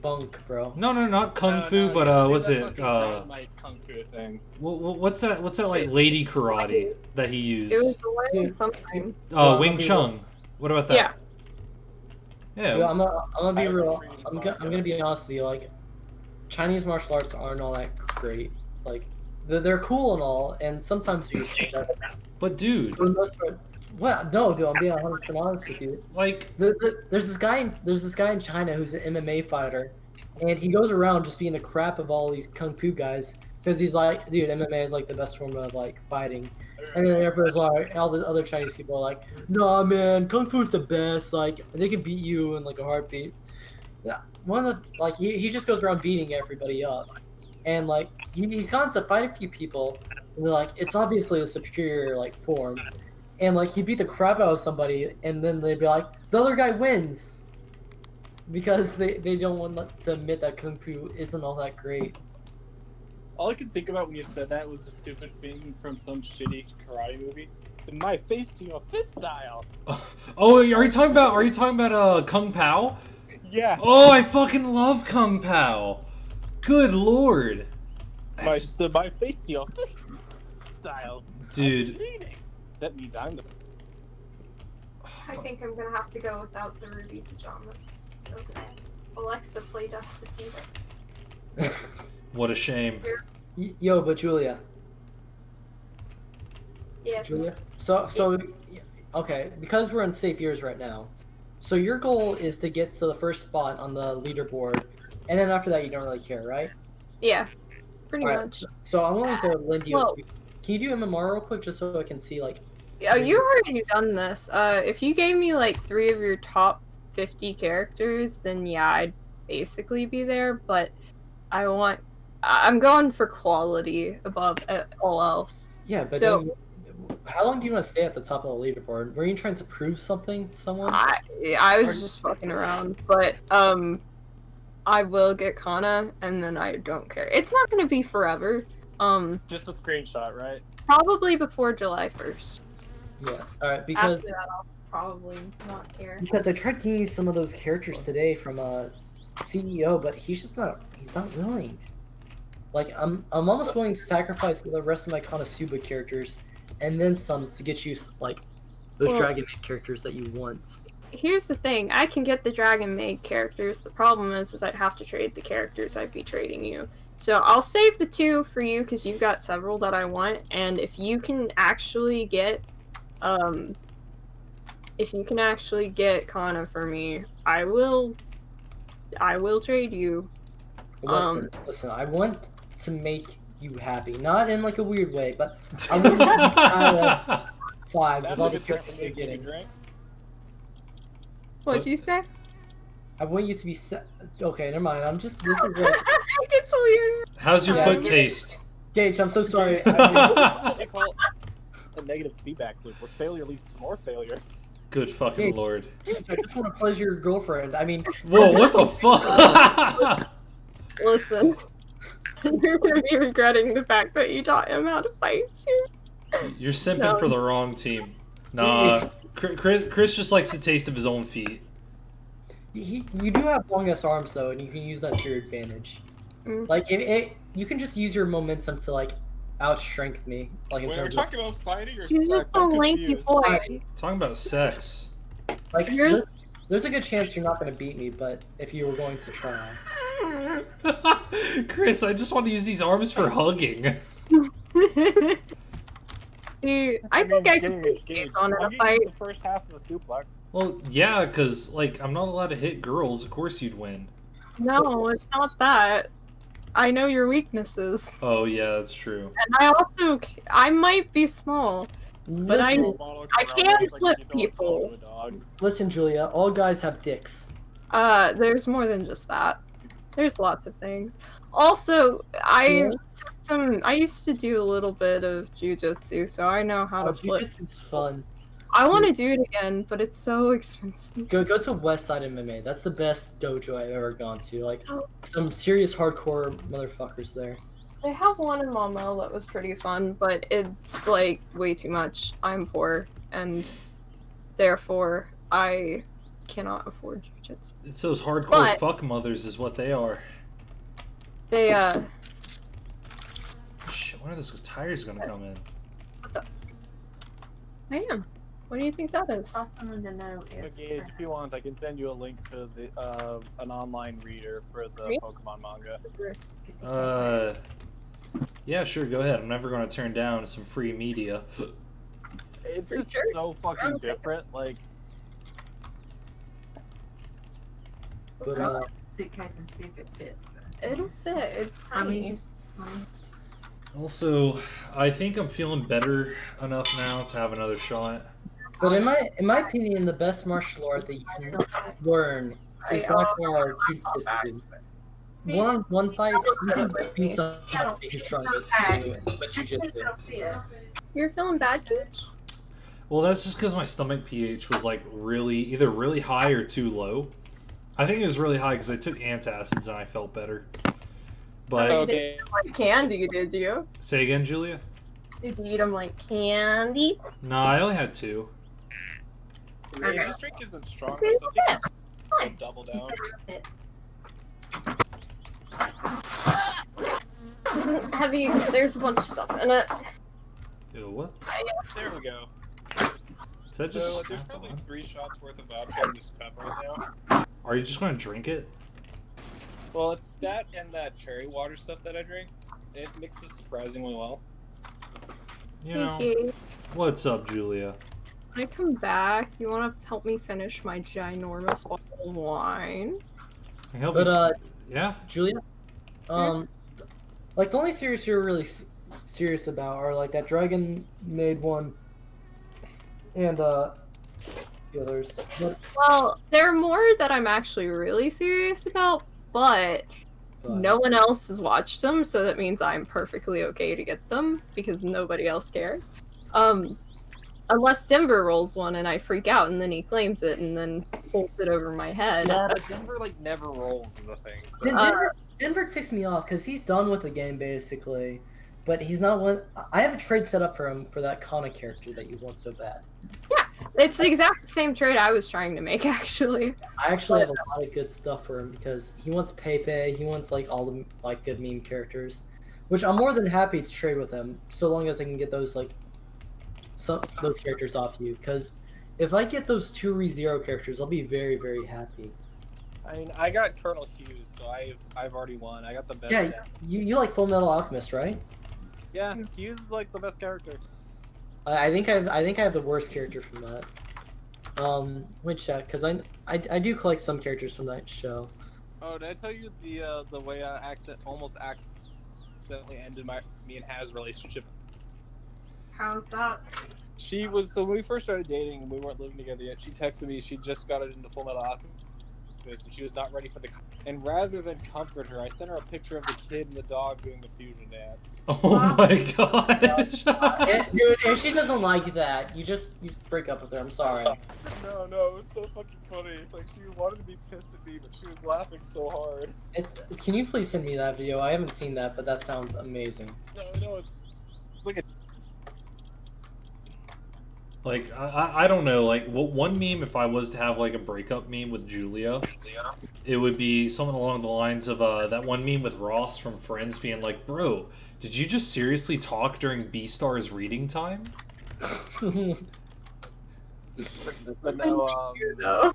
bunk, bro. No, not kung No, fu, no, but yeah, was that it fucking Dynamite Kung Fu thing. what's that like lady karate that he It was used? the way Dude. something. Well, Wing Chun. What about that? Yeah. Yeah. Dude, I'm gonna be I real. retreated I'm manga. gonna be honest with you. Like, Chinese martial arts aren't all that great. Like, they're cool and all, and sometimes you respect that. But dude, For the most part, what? No, dude, I'm being 100% honest with you. like, There's this guy in China who's an MMA fighter, and he goes around just being the crap of all these kung fu guys because he's like, dude, MMA is like the best form of like fighting. And then everyone's like, all the other Chinese people are like, nah, man, kung fu's the best. Like, they can beat you in like a heartbeat. Yeah, one of the, like he just goes around beating everybody up, and like he's gotten to fight a few people, and they're like, it's obviously a superior like form. And like he beat the crap out of somebody, and then they'd be like, the other guy wins, because they don't want to admit that kung fu isn't all that great. All I could think about when you said that was the stupid thing from some shitty karate movie. My face to your fist style. oh, are you talking about Kung Pao? Yes. Oh, I fucking love Kung Pao. Good lord. My face to your fist style. Dude. I'm bleeding. That means I'm the. I think I'm gonna have to go without the ruby pajamas. So sad. Alexa played Despacito. What a shame. Yo, but Julia. Yes. Julia. So okay, because we're in safe years right now. So your goal is to get to the first spot on the leaderboard, and then after that you don't really care, right? Yeah. Pretty Alright, much. So I'm willing to lend you. Well- Can you do MMR real quick just so I can see like? Yeah, you've already done this. If you gave me like 3 of your top 50 characters, then yeah, I'd basically be there. But I'm going for quality above all else. Yeah, but So- then, how long do you want to stay at the top of the leaderboard? Were you trying to prove something to someone? I was just fucking around, but I will get Kana, and then I don't care. It's not gonna be forever. Just a screenshot, right? Probably before July 1st. Yeah. All right, because After that, I'll probably not care. because I tried getting you some of those characters today from CEO, but he's not willing. Like I'm almost willing to sacrifice the rest of my Konosuba characters and then some to get you like those Well- Dragon Maid characters that you want. Here's the thing: I can get the Dragon Maid characters. The problem is I'd have to trade the characters I'd be trading you. So I'll save the 2 for you because you've got several that I want. And if you can actually get, Kana for me, I will trade you. Listen, I want to make you happy, not in like a weird way, but I want you to be kind of 5 with all the characters you're getting. What'd you say? I want you to be okay. Never mind. This is like, It's weird. How's your Yeah. foot taste? Gage. I'm so sorry. They call a negative feedback loop where failure leads to more failure. Good fucking lord. Gage, I just want to pleasure your girlfriend. I mean, Whoa, what the fuck? Listen, you're gonna be regretting the fact that you taught him how to fight soon. You're simping No. for the wrong team. Nah, Chris just likes the taste of his own feet. you do have long ass arms though, and you can use that to your advantage. Mm. Like you can just use your momentum to like outstrength me. Like in When we're terms talking about fighting or He's sex, just a I'm lanky confused. boy. Talking about sex. of like You're- there's a good chance you're not going to beat me, but if you were going to try. Chris, I just want to use these arms for hugging. See, I think I can Gage, take on in a hugging fight. is the first half of a suplex. Well, yeah, because, like, I'm not allowed to hit girls. Of course you'd win. No, it's not that. I know your weaknesses, Oh, yeah, that's true. and I might be small, but I can flip people. Listen, Julia. All guys have dicks. There's more than just that. There's lots of things. Also, I used to do a little bit of jujitsu, so I know how to flip. Jiu-jitsu's fun. I want to do it again, but it's so expensive. Go to West Side MMA. That's the best dojo I've ever gone to. Like Oh. some serious hardcore motherfuckers there. They have one in Malmo that was pretty fun, but it's like way too much. I'm poor, and therefore I cannot afford jujitsu. It's those hardcore But- fuck mothers is what they are. They Shit, when are those tires gonna come in? I am. What do you think that is? I someone to know if. Gage, if you want, I can send you a link to the an online reader for the Me? Pokemon manga. Yeah, sure, go ahead. I'm never gonna turn down some free media. It's For just sure. so fucking different. Like, But Suitcase and see if it fits. It'll fit. It's I tiny. mean, just. Also, I think I'm feeling better enough now to have another shot. But in my opinion, the best martial art that you can learn is by far jujitsu. One fight, you can beat somebody who's trying to do it, but jujitsu. You're feeling bad, Cooch? Well, that's just because my stomach pH was like either really high or too low. I think it was really high because I took antacids and I felt better. But okay, Like candy, did you? say again, Julia? Did you eat them like candy? No, I only had 2. this drink isn't strong, Okay, so I yeah. think it's double down. This isn't heavy. There's a bunch of stuff in it. Ew, what? There we go. Is that just? So there's probably 3 shots worth of vodka in this cup right now. Are you just going to drink it? Well, it's that and that cherry water stuff that I drink. It mixes surprisingly well. You know. Hey, What's up, Julia? when I come back, you want to help me finish my ginormous bottle of wine? I help But you. Yeah. Julia, like the only series you're really serious about are like that Dragon Maid one, and the others. But, Well, there are more that I'm actually really serious about, but no one else has watched them, so that means I'm perfectly okay to get them because nobody else cares. Unless Denver rolls one and I freak out and then he claims it and then holds it over my head. Yeah, but Denver like never rolls is the thing. So. Denver ticks me off because he's done with the game basically, but he's not one. I have a trade set up for him for that Kana character that you want so bad. It's the exact same trade I was trying to make, actually. I actually have a lot of good stuff for him because he wants Pepe, he wants like all the like good meme characters, which I'm more than happy to trade with him so long as I can get those like those characters off you. Because if I get those 2 ReZero characters, I'll be very very happy. I mean, I got Colonel Hughes, so I've already won. I got the best. Yeah, you like Full Metal Alchemist, right? Yeah, Hughes is like the best character. I think I have the worst character from that. Which because I do collect some characters from that show. Oh, did I tell you the way I almost accidentally ended me and Hannah's relationship? How's that? She was so when we first started dating and we weren't living together yet. She texted me she just got into Full Metal Alchemist and she was not ready for the. And rather than comfort her, I sent her a picture of the kid and the dog doing the fusion dance. Oh my gosh. Dude, if she doesn't like that, you break up with her. I'm sorry. No, it was so fucking funny. Like she wanted to be pissed at me, but she was laughing so hard. Can you please send me that video? I haven't seen that, but that sounds amazing. No, it's like a. Like, I don't know, like, one meme, if I was to have, like, a breakup meme with Julia, it would be something along the lines of, that one meme with Ross from Friends being like, bro, did you just seriously talk during B-Star's reading time? But no, No.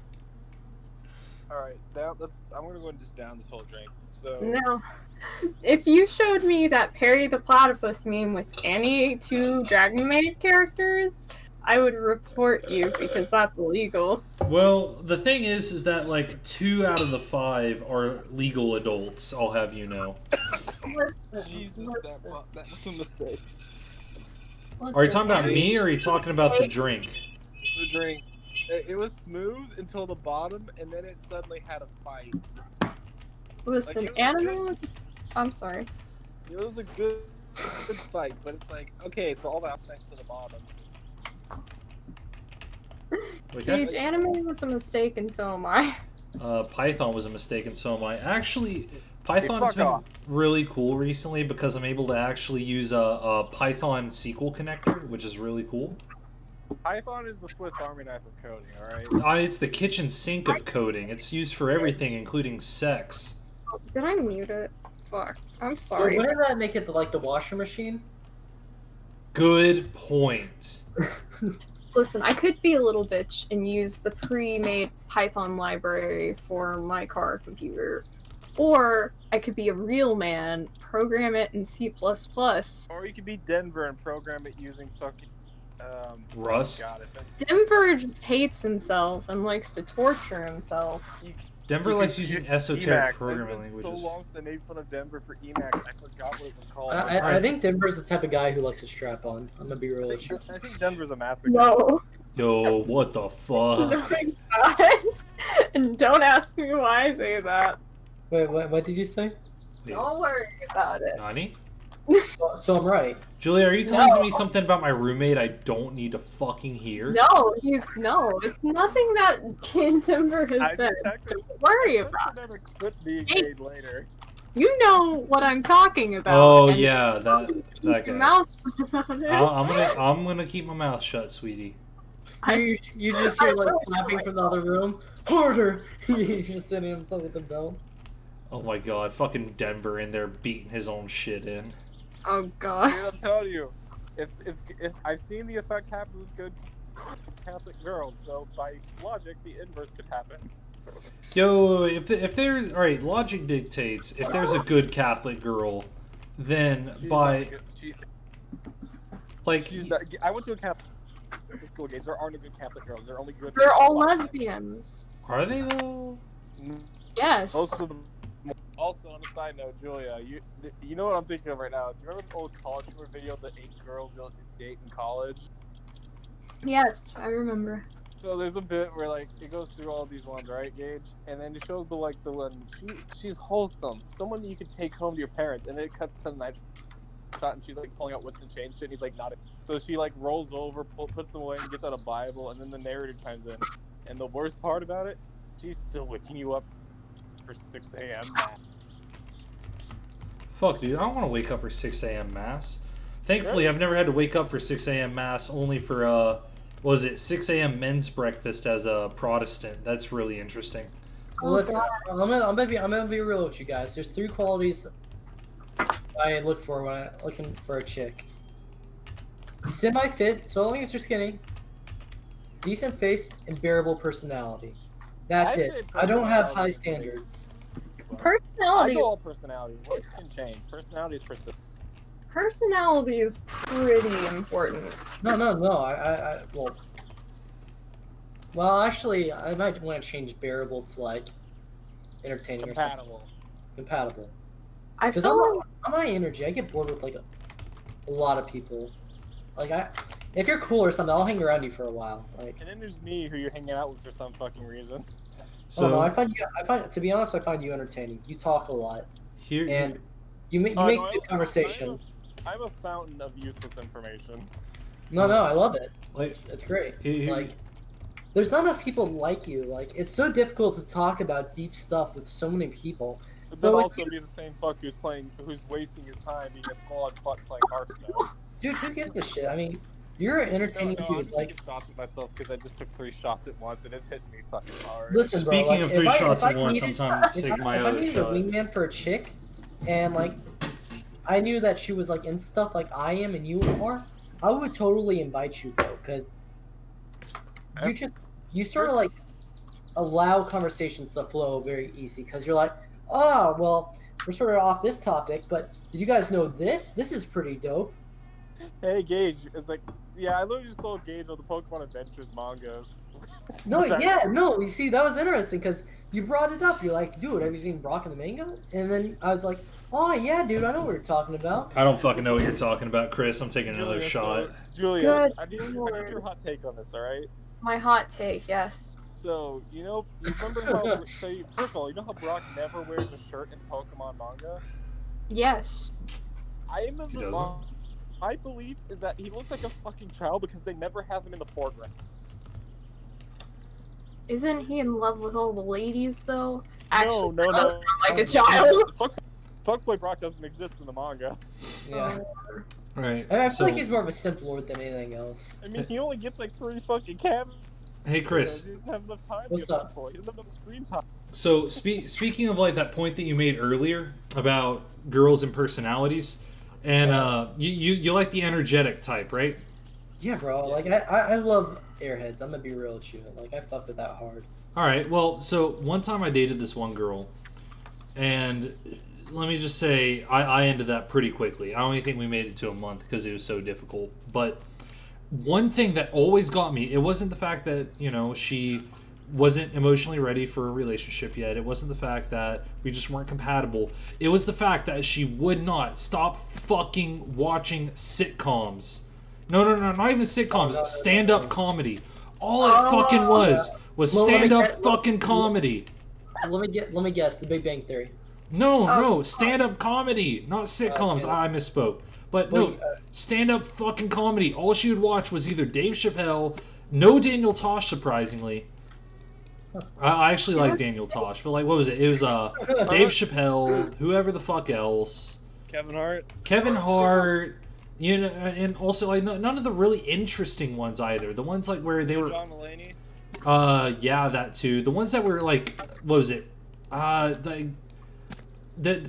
alright, now I'm gonna go and just down this whole drink. So. No. If you showed me that Perry the Platypus meme with any 2 Dragon Maid characters, I would report you because that's illegal. Well, the thing is that, like, 2 out of the 5 are legal adults, I'll have you know. Jesus, that was a mistake. Are you talking about me, or are you talking about the drink? The drink. It was smooth until the bottom, and then it suddenly had a fight. Listen, Like, anime. I'm sorry. It was a good fight, but it's like, okay, so all that sank to the bottom. Gage, anime was a mistake, and so am I. Python was a mistake, and so am I. Actually, Python's fuck been off. really cool recently because I'm able to actually use a Python SQL connector, which is really cool. Python is the Swiss Army knife of coding, alright? It's the kitchen sink of coding. It's used for everything, including sex. Did I mute it? Fuck. I'm But sorry. wouldn't that make it like the washer machine? Good point. Listen, I could be a little bitch and use the pre-made Python library for my car computer. Or I could be a real man, program it in C++. Or you could be Denver and program it using fucking Rust? God, Denver just hates himself and likes to torture himself. Denver you likes could using use esoteric Emacs. programming It's been languages. so long since I made fun of Denver for Emacs, I forgot what it was called. I think Denver's the type of guy who likes to strap on. I'm gonna be real with you. I think Denver's a master. No. Yo, what the fuck? And don't ask me why I say that. Wait, what did you say? Don't worry about it. Nani? So I'm right. Julia, are you telling No. me something about my roommate I don't need to fucking hear? No, it's nothing that Denver has I said. detected- Don't worry That's about it. another clip being Hey. made later. You know what I'm talking about. Oh and yeah, that keep guy. your mouth about it. I'm gonna keep my mouth shut, sweetie. You just hear like slapping from the other room. Harder! He's just sitting himself with the belt. Oh my god, fucking Denver in there beating his own shit in. Oh god. Dude, I'm telling you, if I've seen the effect happen with good Catholic girls, so by logic, the inverse could happen. Yo, if there's alright, logic dictates if there's a good Catholic girl, then She's by not good. like She's not, I went to a Catholic school, games. There aren't no good Catholic girls. They're only good. They're all lesbians. are they though? Yes. Most of them. Also, on a side note, Julia, you know what I'm thinking of right now? Do you remember the old college humor video, the 8 girls you'll date in college? Yes, I remember. So there's a bit where like it goes through all these ones, right, Gage? And then it shows the one she's wholesome, someone that you could take home to your parents, and then it cuts to the night shot, and she's like pulling out what's and change shit, and he's like nodding. So she like rolls over, puts them away, and gets out a Bible, and then the narrator chimes in. And the worst part about it, she's still waking you up for 6 a.m. Fuck, dude, I don't want to wake up for 6 a.m. mass. Thankfully, I've never had to wake up for 6 a.m. mass, only for what was it, 6 a.m. men's breakfast as a Protestant. That's really interesting. Well, listen, I'm gonna be real with you guys. There's 3 qualities I look for when I'm looking for a chick. Semi-fit, so long as you're skinny, decent face, and bearable personality. That's it. I don't have high standards. I Personality. go all personality. Looks can change. Personality is persistent. Personality is pretty important. No. Well, actually, I might want to change bearable to like entertaining or something. Compatible. I Because feel I'm high energy. I get bored with like a lot of people. Like if you're cool or something, I'll hang around you for a while. Like. And then there's me, who you're hanging out with for some fucking reason. So no, I find to be honest, I find you entertaining. You talk a lot, Here, and you make no, good conversation. I'm a fountain of useless information. No, I love it. like, It's great. here- Like, there's not enough people like you. Like, it's so difficult to talk about deep stuff with so many people. But But then like, also be the same fuck who's wasting his time being a squad fuck playing Hearthstone. dude, who gives a shit? I mean, you're an entertaining I'm dude. just Like, taking shots at myself because I just took 3 shots at once and it's hitting me fucking hard. listen, bro. Speaking like, of if 3 I- shots if I at once, needed- sometimes if take my I other needed shot. a wingman for a chick, and like, I knew that she was like in stuff like I am and you are, I would totally invite you, bro, because you sort of like allow conversations to flow very easy, because you're like, oh, well, we're sort of off this topic, but did you guys know this? This is pretty dope. Hey Gage, it's like, yeah, I literally just told Gage on the Pokemon Adventures manga. No, you see, that was interesting, because you brought it up. You're like, dude, have you seen Brock and the manga? And then I was like, oh, yeah, dude, I know what you're talking about. I don't fucking know what you're talking about, Chris. I'm taking another shot. Julia, Good I need lord. your hot take on this, alright? my hot take, yes. So, you remember how, first of all, you know how Brock never wears a shirt in Pokemon manga? Yes. He doesn't? My belief is that he looks like a fucking child because they never have him in the foreground. Isn't he in love with all the ladies though? No. Like a child. Fuckboy Brock doesn't exist in the manga. Yeah. Right. I feel So, like he's more of a simp lord than anything else. I mean, he only gets like 3 fucking cabins. hey Chris. He doesn't have enough time What's to get up? for. He doesn't have enough screen time. So speaking of like that point that you made earlier about girls and personalities, and you like the energetic type, right? Yeah, bro. Like I love airheads. I'm gonna be real with you. Like I fuck with that hard. All right. Well, so one time I dated this one girl, and let me just say I ended that pretty quickly. I only think we made it to a month because it was so difficult. But one thing that always got me, it wasn't the fact that, you know, she wasn't emotionally ready for a relationship yet. It wasn't the fact that we just weren't compatible. It was the fact that she would not stop fucking watching sitcoms. No, not even sitcoms. Stand-up comedy. All it fucking was stand-up fucking comedy. Let me guess. The Big Bang Theory. No, stand-up comedy, not sitcoms. Okay. I misspoke. But no, stand-up fucking comedy. All she would watch was either Dave Chappelle, no Daniel Tosh, surprisingly. I actually like Daniel Tosh, but like, what was it? It was Dave Chappelle, whoever the fuck else. Kevin Hart. You know, and also like none of the really interesting ones either. The ones like where they were. John Mulaney. Yeah, that too. The ones that were like, what was it? The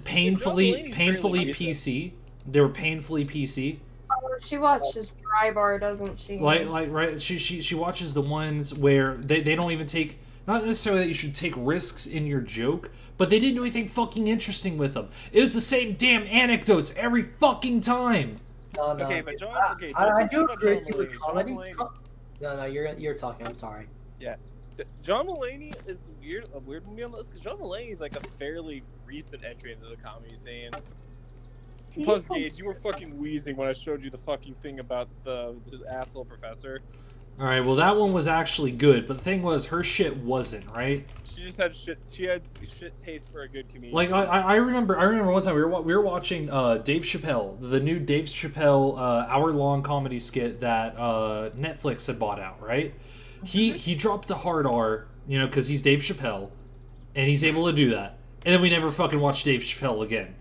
painfully PC. They were painfully PC. Oh, she watches Dry Bar, doesn't she? Like right. She watches the ones where they don't even take. Not necessarily that you should take risks in your joke, but they didn't do anything fucking interesting with them. It was the same damn anecdotes every fucking time. No. Okay, but John. Okay, I don't do talk agree about with John comedy. Mulaney. No, you're talking. I'm sorry. Yeah, John Mulaney is a weird one to be on the list because John Mulaney is like a fairly recent entry into the comedy scene. Plus, Gage, you were fucking wheezing when I showed you the fucking thing about the asshole professor. All right, well that one was actually good, but the thing was her shit wasn't, right? She just had shit. She had shit taste for a good comedian. Like I remember one time we were watching Dave Chappelle, the new Dave Chappelle hour-long comedy skit that Netflix had bought out, right? He dropped the hard R, you know, because he's Dave Chappelle, and he's able to do that. And then we never fucking watched Dave Chappelle again.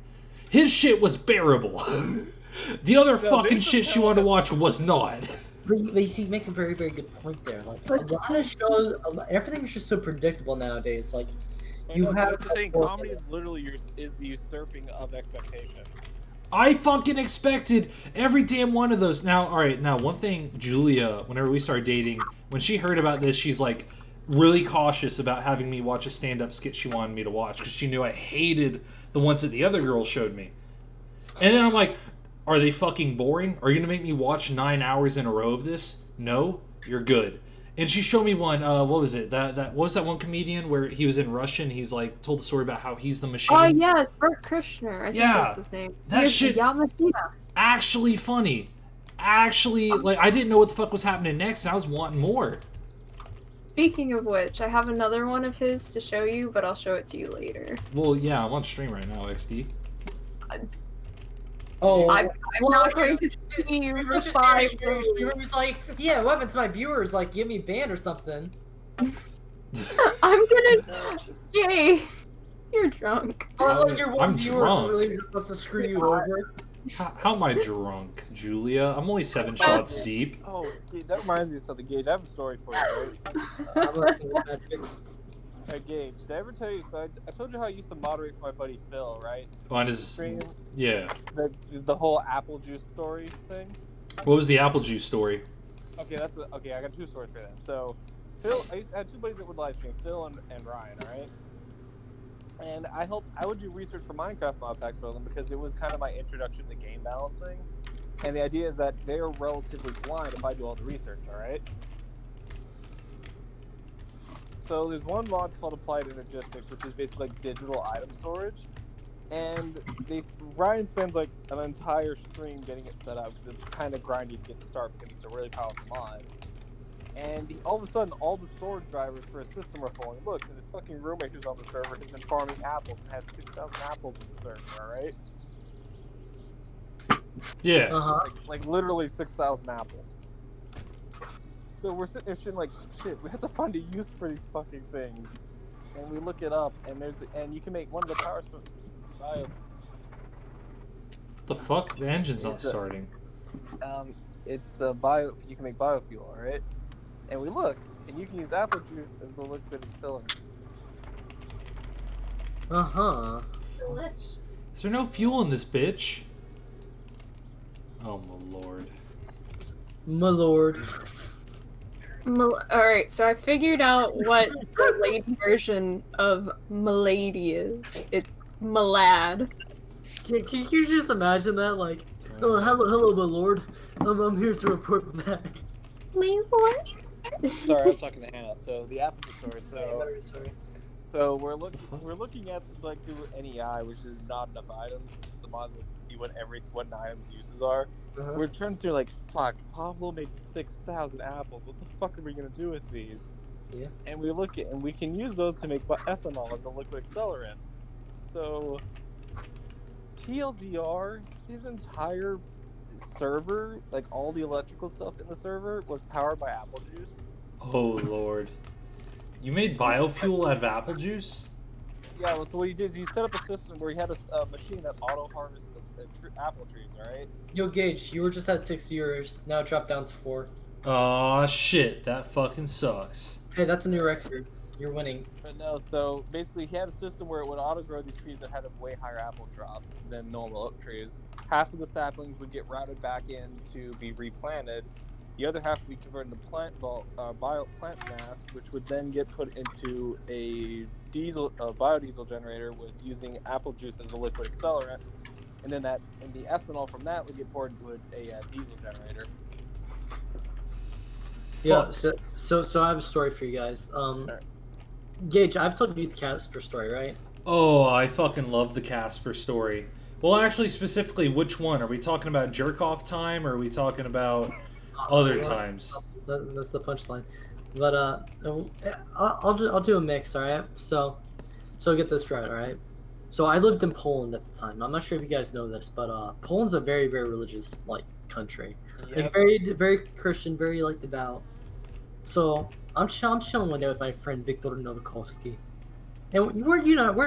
His shit was bearable. The other fucking shit she wanted to watch was not. But you see, you make a very, very good point there. Like, a lot of shows, everything is just so predictable nowadays. Like, you have. That's the thing. Comedy is literally the usurping of expectation. I fucking expected every damn one of those. Now, all right, now one thing, Julia, whenever we started dating, when she heard about this, she's like really cautious about having me watch a stand-up skit she wanted me to watch because she knew I hated the ones that the other girls showed me. And then I'm like, are they fucking boring? Are you gonna make me watch 9 hours in a row of this? No, you're good. And she showed me one. What was it? What was that one comedian where he was in Russian? He's like told the story about how he's the machine. Oh yeah, it's Bert Krishner. I think that's his name. That shit. Actually funny. Actually, like I didn't know what the fuck was happening next. And I was wanting more. Speaking of which, I have another one of his to show you, but I'll show it to you later. Well, yeah, I'm on stream right now, XD. Oh, I'm not going to see you for 5 days. He's like, yeah, what happens to my viewers? Like, get me banned or something. I'm gonna. Yay! You're drunk. I'm drunk. Really just wants to screw you over. How am I drunk, Julia? I'm only 7 shots deep. Oh, that reminds me of something, Gage. I have a story for you, right? Hey, Gage, did I ever tell you? So I told you how I used to moderate for my buddy Phil, right? On his, yeah. The whole apple juice story thing. What was the apple juice story? Okay, okay. I got 2 stories for that. So, Phil, I had 2 buddies that would live stream, Phil and Ryan, all right? And I would do research for Minecraft mod packs for them because it was kind of my introduction to game balancing. And the idea is that they are relatively blind if I do all the research, all right? So there's one mod called Applied Energistics, which is basically like digital item storage. And Ryan spends like an entire stream getting it set up because it's kind of grindy to get to start because it's a really powerful mod. And all of a sudden, all the storage drivers for his system are full. And he looks, and his fucking roommate who's on the server has been farming apples and has 6,000 apples in the server, alright? Yeah. Like literally 6,000 apples. So we're sitting there shitting like, shit, we have to find a use for these fucking things. And we look it up, and you can make one of the power sources The fuck? The engine's not It's a- starting. It's a bio. You can make biofuel, all right? And we look, and you can use apple juice as the liquid accelerant. Uh-huh. Is there no fuel in this bitch? Oh my lord. My lord. Alright, so I figured out what the lady version of Milady is. It's Malad. Can you just imagine that? Like, oh, hello, my lord. I'm here to report back. My lord? Sorry, I was talking to Hannah. So the apple juice story. Sorry. So we're looking at like through NEI, which is not enough items. The mod will see what an item's uses are. Uh-huh. We're turning to like, fuck, Pablo made 6,000 apples. What the fuck are we gonna do with these? Yeah. And we look at, and we can use those to make ethanol as a liquid accelerant. So TLDR, his entire server, like all the electrical stuff in the server, was powered by apple juice. Oh lord. You made biofuel out of apple juice? Yeah, well, so what he did is he set up a system where he had a machine that auto-harvested apple trees, alright? Yo, Gage, you were just at 6 viewers. Now it dropped down to 4. Aw, shit. That fucking sucks. Hey, that's a new record. You're winning. But no, so basically he had a system where it would auto-grow these trees that had a way higher apple drop than normal oak trees. Half of the saplings would get routed back in to be replanted. The other half would be converted into plant mass, which would then get put into a biodiesel generator with using apple juice as a liquid accelerant, and then the ethanol from that would get poured into a diesel generator. Yeah. So I have a story for you guys. Gage, I've told you the Casper story, right? Oh, I fucking love the Casper story. Well, actually, specifically, which one? Are we talking about jerk-off time, or are we talking about other times? That's the punchline. But I'll do a mix, all right? So get this right, all right? So I lived in Poland at the time. I'm not sure if you guys know this, but Poland's a very, very religious country. Yep. Like very, very Christian, very devout. So I'm chilling one day with my friend Viktor Novakovsky, and we're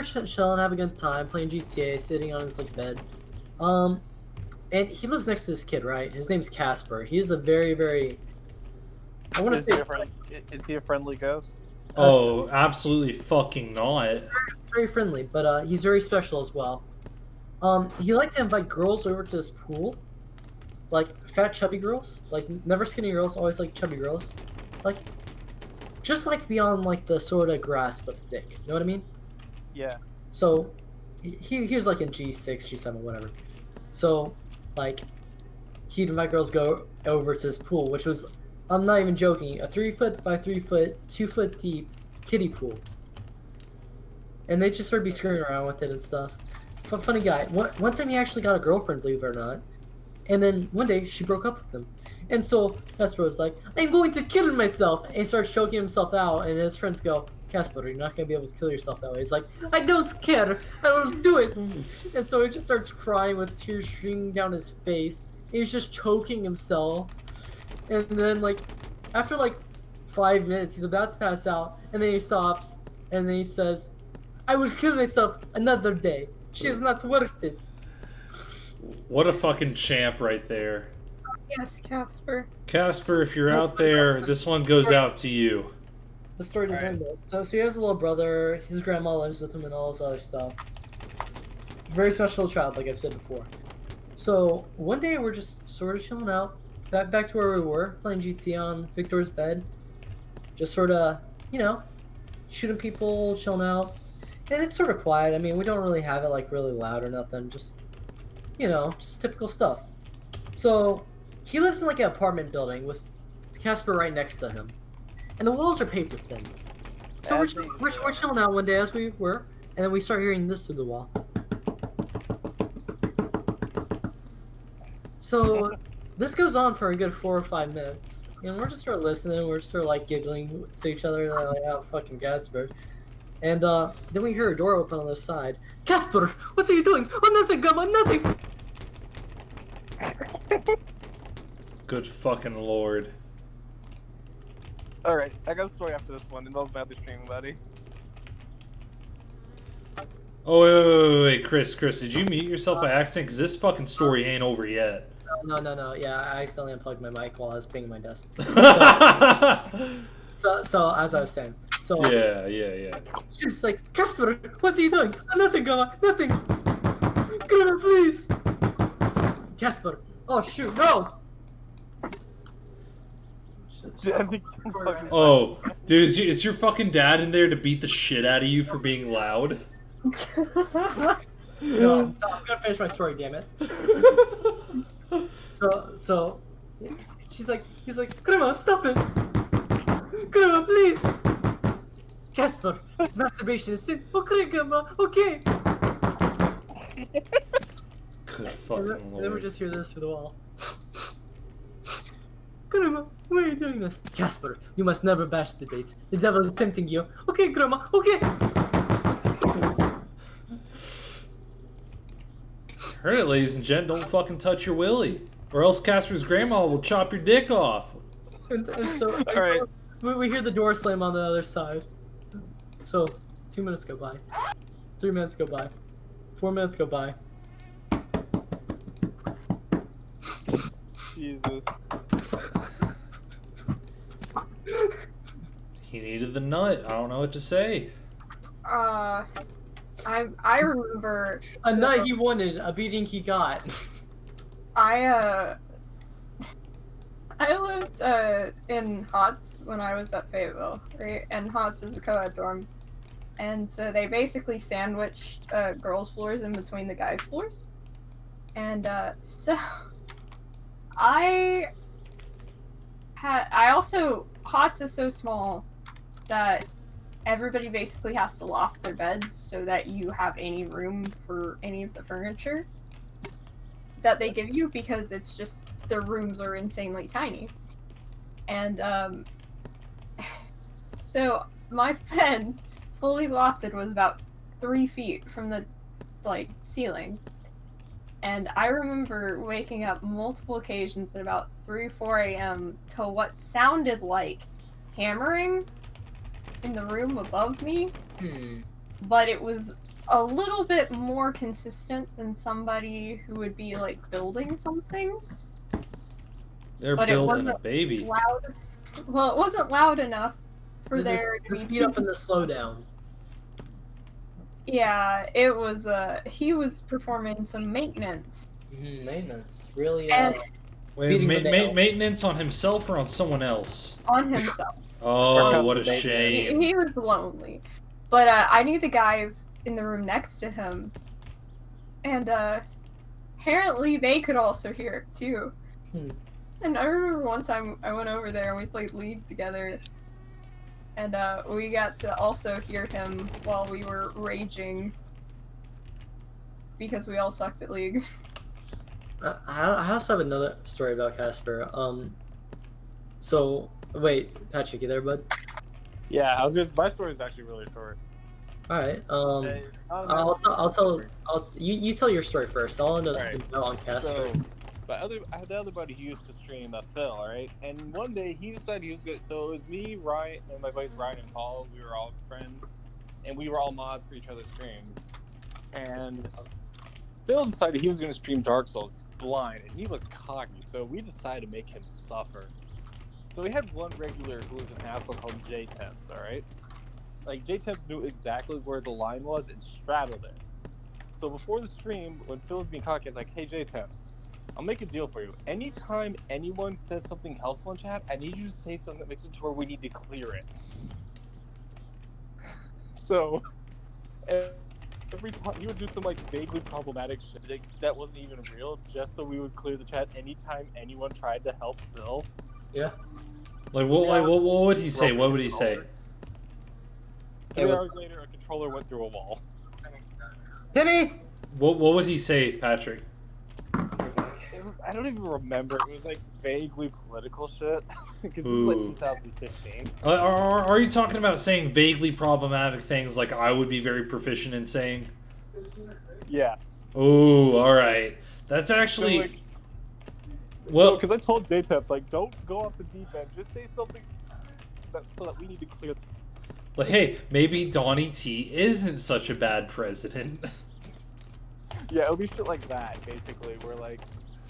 chilling, having a good time, playing GTA, sitting on his bed. And he lives next to this kid, right? His name's Casper. He's a very, very... I want to say... Is he a friendly ghost? Oh, absolutely fucking not. Very friendly, but he's very special as well. He liked to invite girls over to his pool. Like, fat, chubby girls. Like, never skinny girls, always, chubby girls. Just, beyond, the sort of grasp of thick. You know what I mean? Yeah. So, he was, in G6, G7, whatever. So... he'd invite girls go over to his pool, which was, I'm not even joking, a 3 foot by 3 foot, 2 foot deep kiddie pool. And they just sort of be screwing around with it and stuff. Funny guy. One time he actually got a girlfriend, believe it or not. And then one day she broke up with him. And so Casper was like, I'm going to kill myself. And he starts choking himself out. And his friends go, Casper, you're not going to be able to kill yourself that way. He's like, I don't care. I will do it. And so he just starts crying with tears streaming down his face. He's just choking himself. And then, after 5 minutes, he's about to pass out. And then he stops. And then he says, I will kill myself another day. She is not worth it. What a fucking champ right there. Yes, Casper. Casper, if you're out there, this one goes out to you. The story doesn't end there. So he has a little brother, his grandma lives with him and all this other stuff. Very special child, like I've said before. So one day we're just sort of chilling out, back to where we were, playing GTA on Victor's bed. Just sort of, shooting people, chilling out. And it's sort of quiet. I mean, we don't really have it really loud or nothing, just typical stuff. So he lives in an apartment building with Casper right next to him. And the walls are paved with thin. So we're chilling out one day as we were, and then we start hearing this through the wall. So this goes on for a good 4 or 5 minutes, and we're just sort of listening. We're sort of giggling to each other, oh, fucking Casper. And then we hear a door open on the side. Casper, what are you doing? Oh, nothing, Gamma, nothing. Good fucking lord. Alright, I got a story after this one. It involves badly streaming, buddy. Oh, wait, Chris, did you mute yourself by accident? Because this fucking story ain't over yet. No. Yeah, I accidentally unplugged my mic while I was pinging my desk. Yeah. So as I was saying, she's like, Casper, what's he doing? Nothing, Grandma, nothing. Grandma, please. Casper, oh shoot, no. I think Oh, dude, is your fucking dad in there to beat the shit out of you for being loud? No, I'm gonna finish my story, damn it. So, he's like, Grandma, stop it. Grandma, please. Casper, masturbation is sin. Okay, Grandma, okay. Good fucking And then we lord. just hear this through the wall. Grandma, why are you doing this? Casper, you must never bash the bait. The devil is tempting you. Okay, Grandma, okay. Heard it, ladies and gents. Don't fucking touch your willy, or else Casper's grandma will chop your dick off. And so, Alright. we hear the door slam on the other side. So, 2 minutes go by. 3 minutes go by. 4 minutes go by. Jesus. He needed the nut. I don't know what to say. I remember A night he wanted, a beating he got. I lived in Hots when I was at Fayetteville, right? And Hots is a co-ed dorm, and so they basically sandwiched girls' floors in between the guys' floors, and so I also Hots is so small that everybody basically has to loft their beds so that you have any room for any of the furniture that they give you, because it's just their rooms are insanely tiny. And so my bed, fully lofted, was about 3 feet from the ceiling. And I remember waking up multiple occasions at about 3-4 a.m. to what sounded like hammering in the room above me. But it was a little bit more consistent than somebody who would be building something. They're But it building a wasn't baby. loud. Well, it wasn't loud enough for there to be Speed up in the slowdown. Yeah, it was. He was performing some maintenance. Maintenance, really. And Wait, beating the nail. maintenance on himself or on someone else? on himself. Oh, what a shame. He was lonely. But I knew the guys in the room next to him, and apparently they could also hear it too. And I remember one time I went over there and we played League together, and we got to also hear him while we were raging because we all sucked at League. I also have another story about Casper. So wait, Patrick, you there, bud? Yeah, I was just my story is actually really short. All right. You tell your story first. I'll end up on Casper. So, I had the other buddy who used to stream Phil, alright? And one day he decided he was good. So it was me, Ryan, and my buddies Ryan and Paul. We were all friends, and we were all mods for each other's stream. And Phil decided he was going to stream Dark Souls blind, and he was cocky. So we decided to make him suffer. So we had one regular who was an asshole called J-Temps, alright? Like, J-Temps knew exactly where the line was and straddled it. So before the stream, when Phil was being cocky, I was like, hey, J-Temps, I'll make a deal for you. Anytime anyone says something helpful in chat, I need you to say something that makes it to where we need to clear it. So, every time he would do some vaguely problematic shit that wasn't even real, just so we would clear the chat anytime anyone tried to help Phil. Yeah. What would he say? What would he say? 3 hours later, a controller went through a wall. Penny! What would he say, Patrick? I don't even remember. It was vaguely political shit. Because this is 2015. Are you talking about saying vaguely problematic things like I would be very proficient in saying? Yes. Oh, all right. That's actually. Well, because I told J-Temps, don't go off the deep end. Just say something so that we need to clear. Like, hey, maybe Donnie T isn't such a bad president. Yeah, it'll be shit like that, basically, where, like,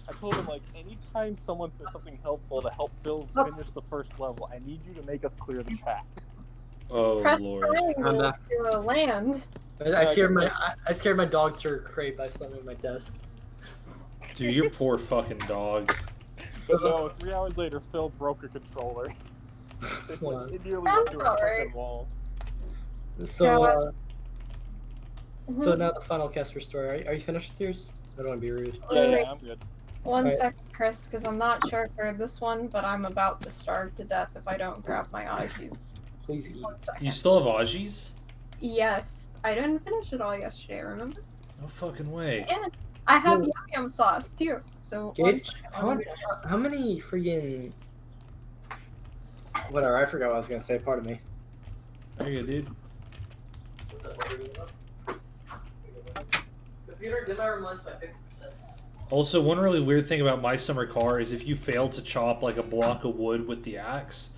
I told him, like, anytime someone says something helpful to help Phil finish the first level, I need you to make us clear the chat. Oh, Press Lord. triangle to land. I scared my dog to crepe by slamming my desk. Dude, your poor fucking dog. But no, 3 hours later, Phil broke a controller. It nearly went through a fucking wall. So now the final Casper story. Are you finished with yours? I don't want to be rude. Yeah, I'm good. One Right. second, Chris, because I'm not sure for this one, but I'm about to starve to death if I don't grab my Ajis. Please eat. You still have Ajis? Yes, I didn't finish it all yesterday, remember? No fucking way. And I have No. yum yum sauce too. So Gage, how many freaking... Whatever, I forgot what I was going to say. Pardon me. There you go, dude. Computer, did I realize by 50%? Also, one really weird thing about My Summer Car is if you fail to chop like a block of wood with the axe,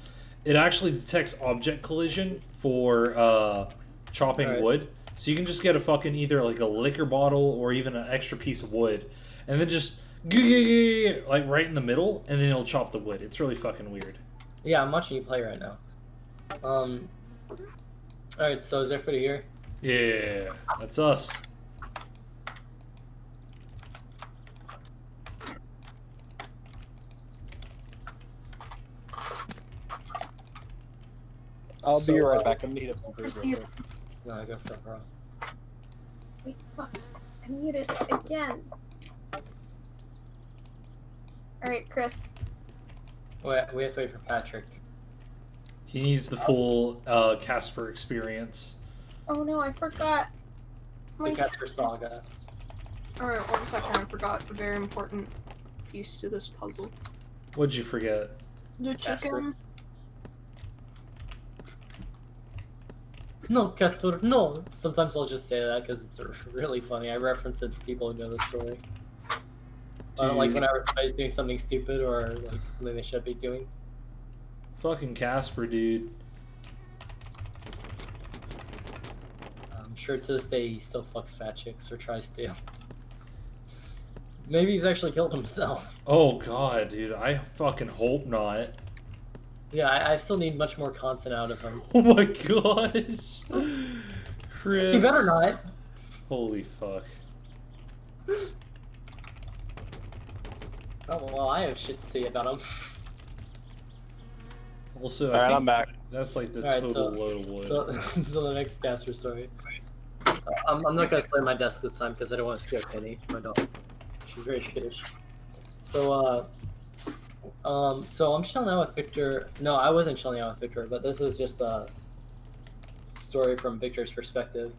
it actually detects object collision for chopping Right. wood. So you can just get a fucking either like a liquor bottle or even an extra piece of wood, and then just like right in the middle, and then it'll chop the wood. It's really fucking weird. Yeah, I'm watching you play right now. Alright, so is everybody here? Yeah, that's us. I'll So, be right back. I'm gonna heat up some food real Proceed. quick. No, go for it, bro. Wait, fuck. I muted it again. Alright, Chris. Wait, we have to wait for Patrick. He needs the full Casper experience. Oh no, I forgot. The Casper Saga. Alright, 1 second, I forgot a very important piece to this puzzle. What'd you forget? The Casper. chicken. No, Casper, no! Sometimes I'll just say that because it's really funny. I reference it to people who know the story. Like Dude. whenever somebody's doing something stupid or like something they should be doing. Fucking Casper, dude. I'm sure to this day he still fucks fat chicks or tries to. Maybe he's actually killed himself. Oh god, dude. I fucking hope not. Yeah, I still need much more content out of him. Oh my gosh. Chris. He better not. Holy fuck. Oh well, I have shit to say about him. Also, Alright, I think I'm back. that's like the Alright, total load of wood. So the next Casper story. I'm not gonna slay my desk this time because I don't want to scare Penny, my dog. She's very skittish. So so I'm chilling out with Victor. No, I wasn't chilling out with Victor, but this is just a story from Victor's perspective.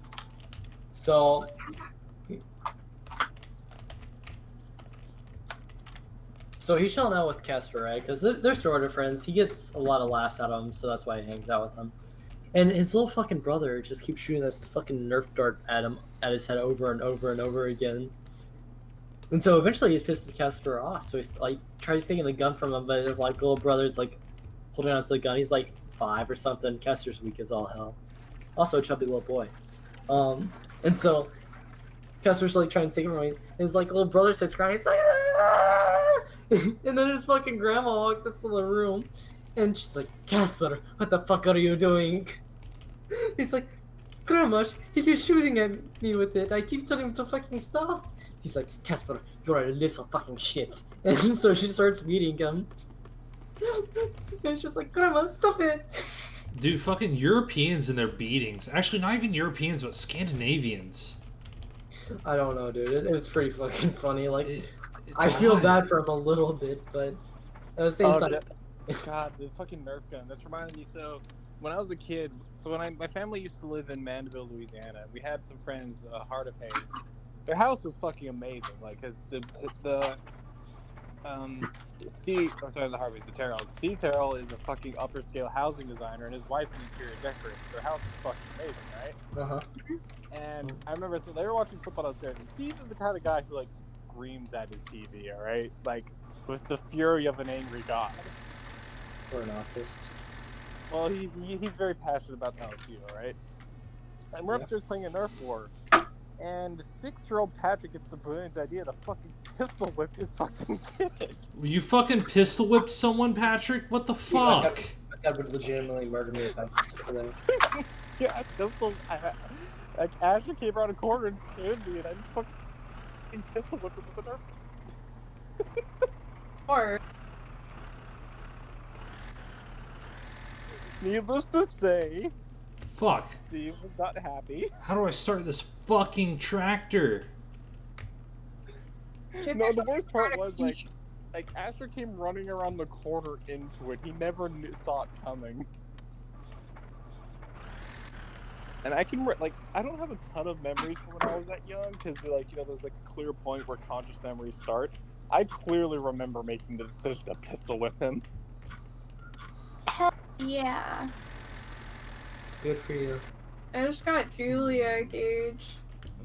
So he's chilling out with Casper, right? Because they're sort of friends. He gets a lot of laughs out of him, so that's why he hangs out with him. And his little fucking brother just keeps shooting this fucking Nerf dart at him, at his head over and over and over again. And so eventually it pisses Casper off. So he's like tries taking the gun from him, but his like little brother's like holding on to the gun. He's like 5 or something. Casper's weak as all hell. Also a chubby little boy. And so Casper's like trying to take him away. His like little brother starts crying. He's like, ah! And then his fucking grandma walks into the room, and she's like, Casper, what the fuck are you doing? He's like, Grandma, he keeps shooting at me with it. I keep telling him to fucking stop. He's like, Casper, you're a little fucking shit. And so she starts beating him. And she's like, Grandma, stop it. Dude, fucking Europeans and their beatings. Actually, not even Europeans, but Scandinavians. I don't know, dude. It was pretty fucking funny. Like, It's I feel odd. bad for him a little bit, but at the same time, God, the fucking Nerf gun. That's reminding me. So, when I was a kid, my family used to live in Mandeville, Louisiana. We had some friends, Heart of Hayes. Their house was fucking amazing. Like, cause Steve, I'm sorry, the Harveys, the Terrells. Steve Terrell is a fucking upper scale housing designer, and his wife's an interior decorator. So their house is fucking amazing, right? And I remember, so they were watching football downstairs, and Steve is the kind of guy who like screams at his TV, all right, like with the fury of an angry god. or an autist. Well, he's very passionate about LSU, right? And we're upstairs playing a Nerf war. And 6-year-old Patrick gets the brilliant idea to fucking pistol whip his fucking kid. You fucking pistol whipped someone, Patrick? What the fuck? That would legitimately murder me if I for that. Yeah, like Asher came around a corner and scared me, and I just fucking pistol whipped him with a Nerf gun. Or Needless to say, Fuck. Steve was not happy. How do I start this fucking tractor? No, the worst part was like Asher came running around the corner into it. He never saw it coming. And I can I don't have a ton of memories from when I was that young because there's like a clear point where conscious memory starts. I clearly remember making the decision to pistol whip him. hell yeah. Good for you. I just got Julia Gage.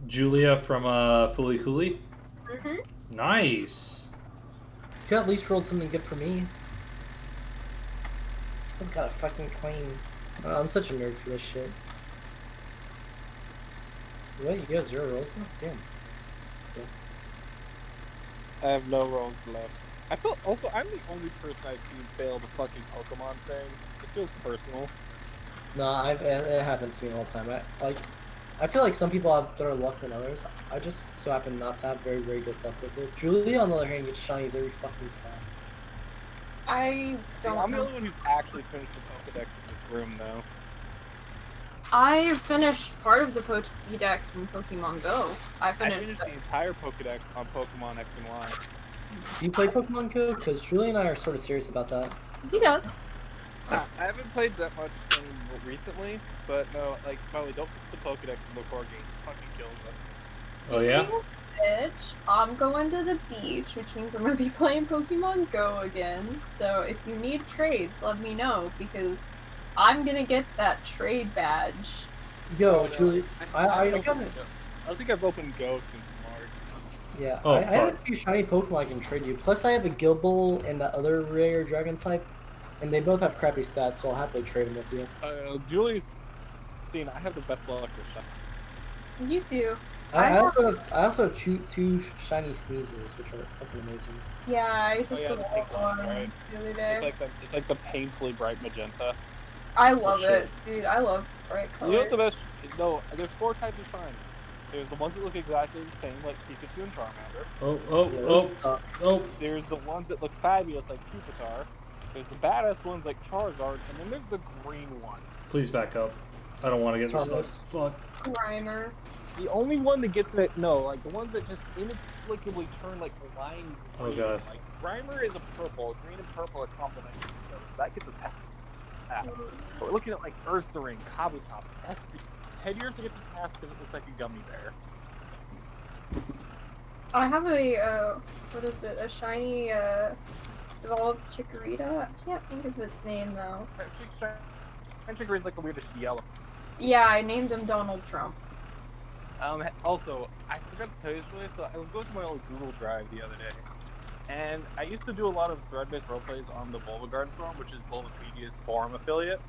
Julia from Fooly Cooley? Mhm. Nice. You could at least roll something good for me. Some kind of fucking claim. I'm such a nerd for this shit. What? You got 0 rolls? Oh, damn. Still. I have no rolls left. I feel also I'm the only person I've seen fail the fucking Pokemon thing. It feels personal. No, it happens to me all the time. I feel like some people have better luck than others. I just so happen not to have very, very good luck with it. Julia, on the other hand, gets shinies every fucking time. I See, don't I'm the know. only one who's actually finished the Pokedex in this room, though. I finished part of the Pokédex in Pokemon Go. I I finished. finished the entire Pokedex on Pokemon X and Y. Do you play Pokemon Go? Because Julia and I are sort of serious about that. He does. I haven't played that much recently, but no, by the way, don't fix the Pokedex in the core games. It fucking kills them. Oh yeah? Bitch, I'm going to the beach, which means I'm gonna be playing Pokemon Go again. So if you need trades, let me know because I'm gonna get that trade badge. Yo, no. Julia, I got it. I don't think I've opened Go since March. Yeah, Oh, I have a fuck. few shiny Pokemon I can trade you. Plus, I have a Gilbull and the other rare Dragon type, and they both have crappy stats, so I'll happily trade them with you. Julie's seen I have the best luck with shot. You do. I also have two shiny sneezes, which are fucking amazing. Yeah, I just yeah, the got pink ones, one right? the other day. It's like the painfully bright magenta. I love sure. it, dude. I love bright You colors. know what the best? No, there's 4 types of shiny. There's the ones that look exactly the same, like Pikachu and Charmander. Oh. There's the ones that look fabulous, like Pupitar. There's the badass ones like Charizard, and then there's the green one. Please back up. I don't want to get this stuff. Fuck. Grimer. The only one that gets it, no, like the ones that just inexplicably turn like lime green. Oh, God. Like Grimer is a purple, green and purple are complementary to each other, so that gets a pass. But we're looking at like Ursaring, Kabutops, Espy. Teddiursa gets a pass because it looks like a gummy bear. I have a, what is it? A shiny, evolved Chikorita? I can't think of its name though. Chikorita is like a weirdish yellow. Yeah, I named him Donald Trump. Also, I forgot to tell you this really, so I was going through my old Google Drive the other day, and I used to do a lot of thread-based roleplays on the Bulbagarden forum, which is Bulbapedia's forum affiliate.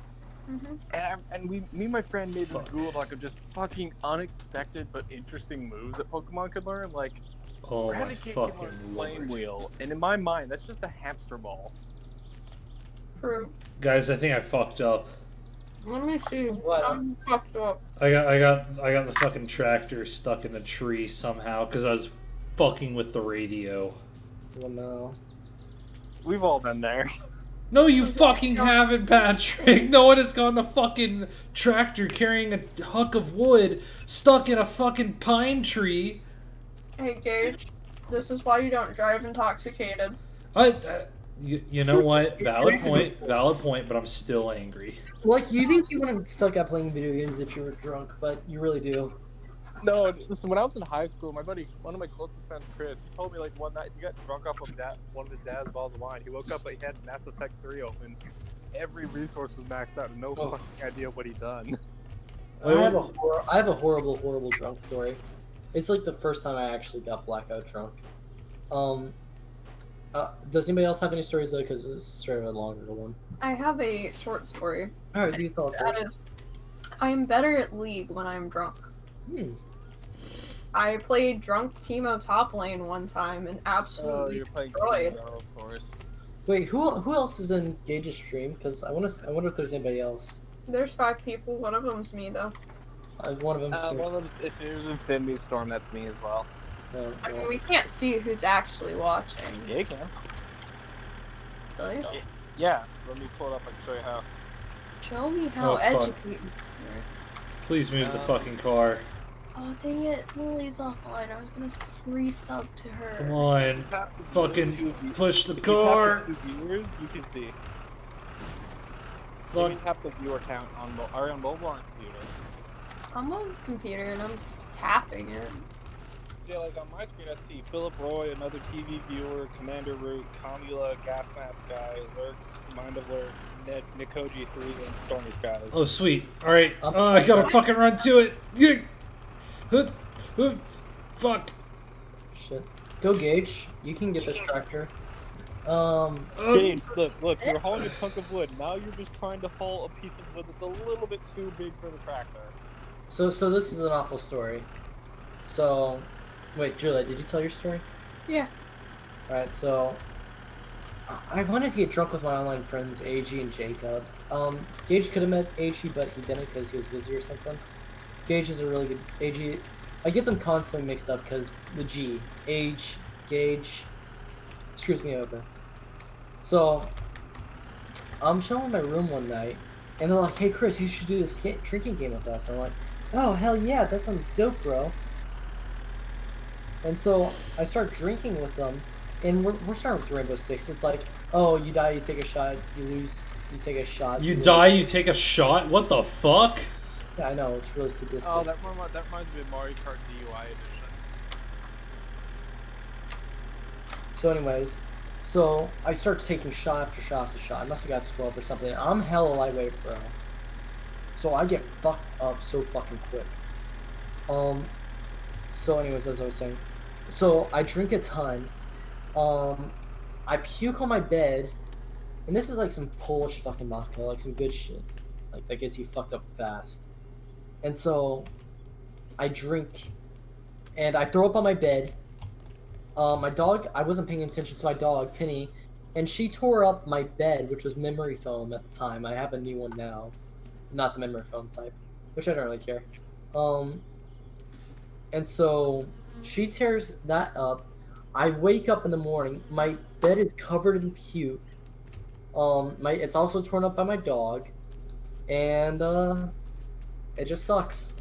And me and my friend made this Google Doc of just fucking unexpected but interesting moves that Pokemon could learn, like Oh my Raticate can learn fucking Flame lord. Wheel, and in my mind, that's just a hamster ball. True. Guys, I think I fucked up. Let me see. What? I'm fucked up. I got the fucking tractor stuck in a tree somehow because I was fucking with the radio. Well, no. We've all been there. No, you fucking haven't, Patrick. No one has gotten a fucking tractor carrying a hunk of wood stuck in a fucking pine tree. Hey, Gage. This is why you don't drive intoxicated. You know what? Valid point, but I'm still angry. Like, you think you wouldn't suck at playing video games if you were drunk, but you really do. No, listen, when I was in high school, my buddy, one of my closest friends, Chris, he told me like one night he got drunk off of one of his dad's bottles of wine. He woke up, he had Mass Effect 3 open. Every resource was maxed out and no fucking idea what he'd done. I have a horrible drunk story. It's like the first time I actually got blackout drunk. Does anybody else have any stories though? Because this is sort of a longer one. I have a short story. Alright, you tell it That first. is, I am better at League when I'm drunk. Hmm. I played drunk Teemo top lane one time and Oh, absolutely you're playing destroyed. Teemo, of course. Wait, who else is in Gage's stream? Because I wonder if there's anybody else. There's 5 people. One of them's me though. One of them's One of them, if there's Infinity Storm, that's me as well. no, I mean, well, we can't see who's actually watching. Yeah, you can. Really? Yeah, let me pull it up. I can show you how. Show me how Oh, fuck. educated this is. Please move the fucking car. Oh dang it, Lily's offline. I was gonna resub to her. Come on. Fucking push the If car. you tap the viewers, you can see. Fuck. You can tap the viewer count on on mobile or on computer. I'm on computer and I'm tapping it. See, like on my screen, I see Philip Roy, another TV viewer, Commander Root, Kamula, Gas Mask Guy, Lurks, Mind of Lurk, Nikoji 3, and Stormy Skies. Oh, sweet. Alright. I gotta fucking run to it. Yeah. Fuck. shit. Go Gage. You can get this tractor. Gage, look, you're hauling a chunk of wood. Now you're just trying to haul a piece of wood that's a little bit too big for the tractor. So this is an awful story. So, wait, Julia, did you tell your story? Yeah. Alright, so I wanted to get drunk with my online friends, AG and Jacob. Gage could have met AG, but he didn't because he was busy or something. Gage is a really good AG. I get them constantly mixed up because the G, Age, Gage, screws me over. So I'm chilling in my room one night, and they're like, "Hey Chris, you should do this drinking game with us." And I'm like, "Oh hell yeah, that sounds dope, bro." And so I start drinking with them, and we're starting with Rainbow Six. It's like, oh, you die, you take a shot, you lose, you take a shot. You lose. die, you take a shot? What the fuck? Yeah, I know, it's really sadistic. Oh, that reminds me of Mario Kart DUI edition. So anyways, so I start taking shot after shot after shot. I must have got 12 or something. I'm hella lightweight, bro. So I get fucked up so fucking quick. So anyways, as I was saying, so I drink a ton. I puke on my bed, and this is like some Polish fucking vodka, like some good shit, like that gets you fucked up fast. And so I drink, and I throw up on my bed. My dog, I wasn't paying attention to my dog, Penny, and she tore up my bed, which was memory foam at the time. I have a new one now, not the memory foam type, which I don't really care. And so she tears that up. I wake up in the morning. My bed is covered in puke. It's also torn up by my dog, and it just sucks.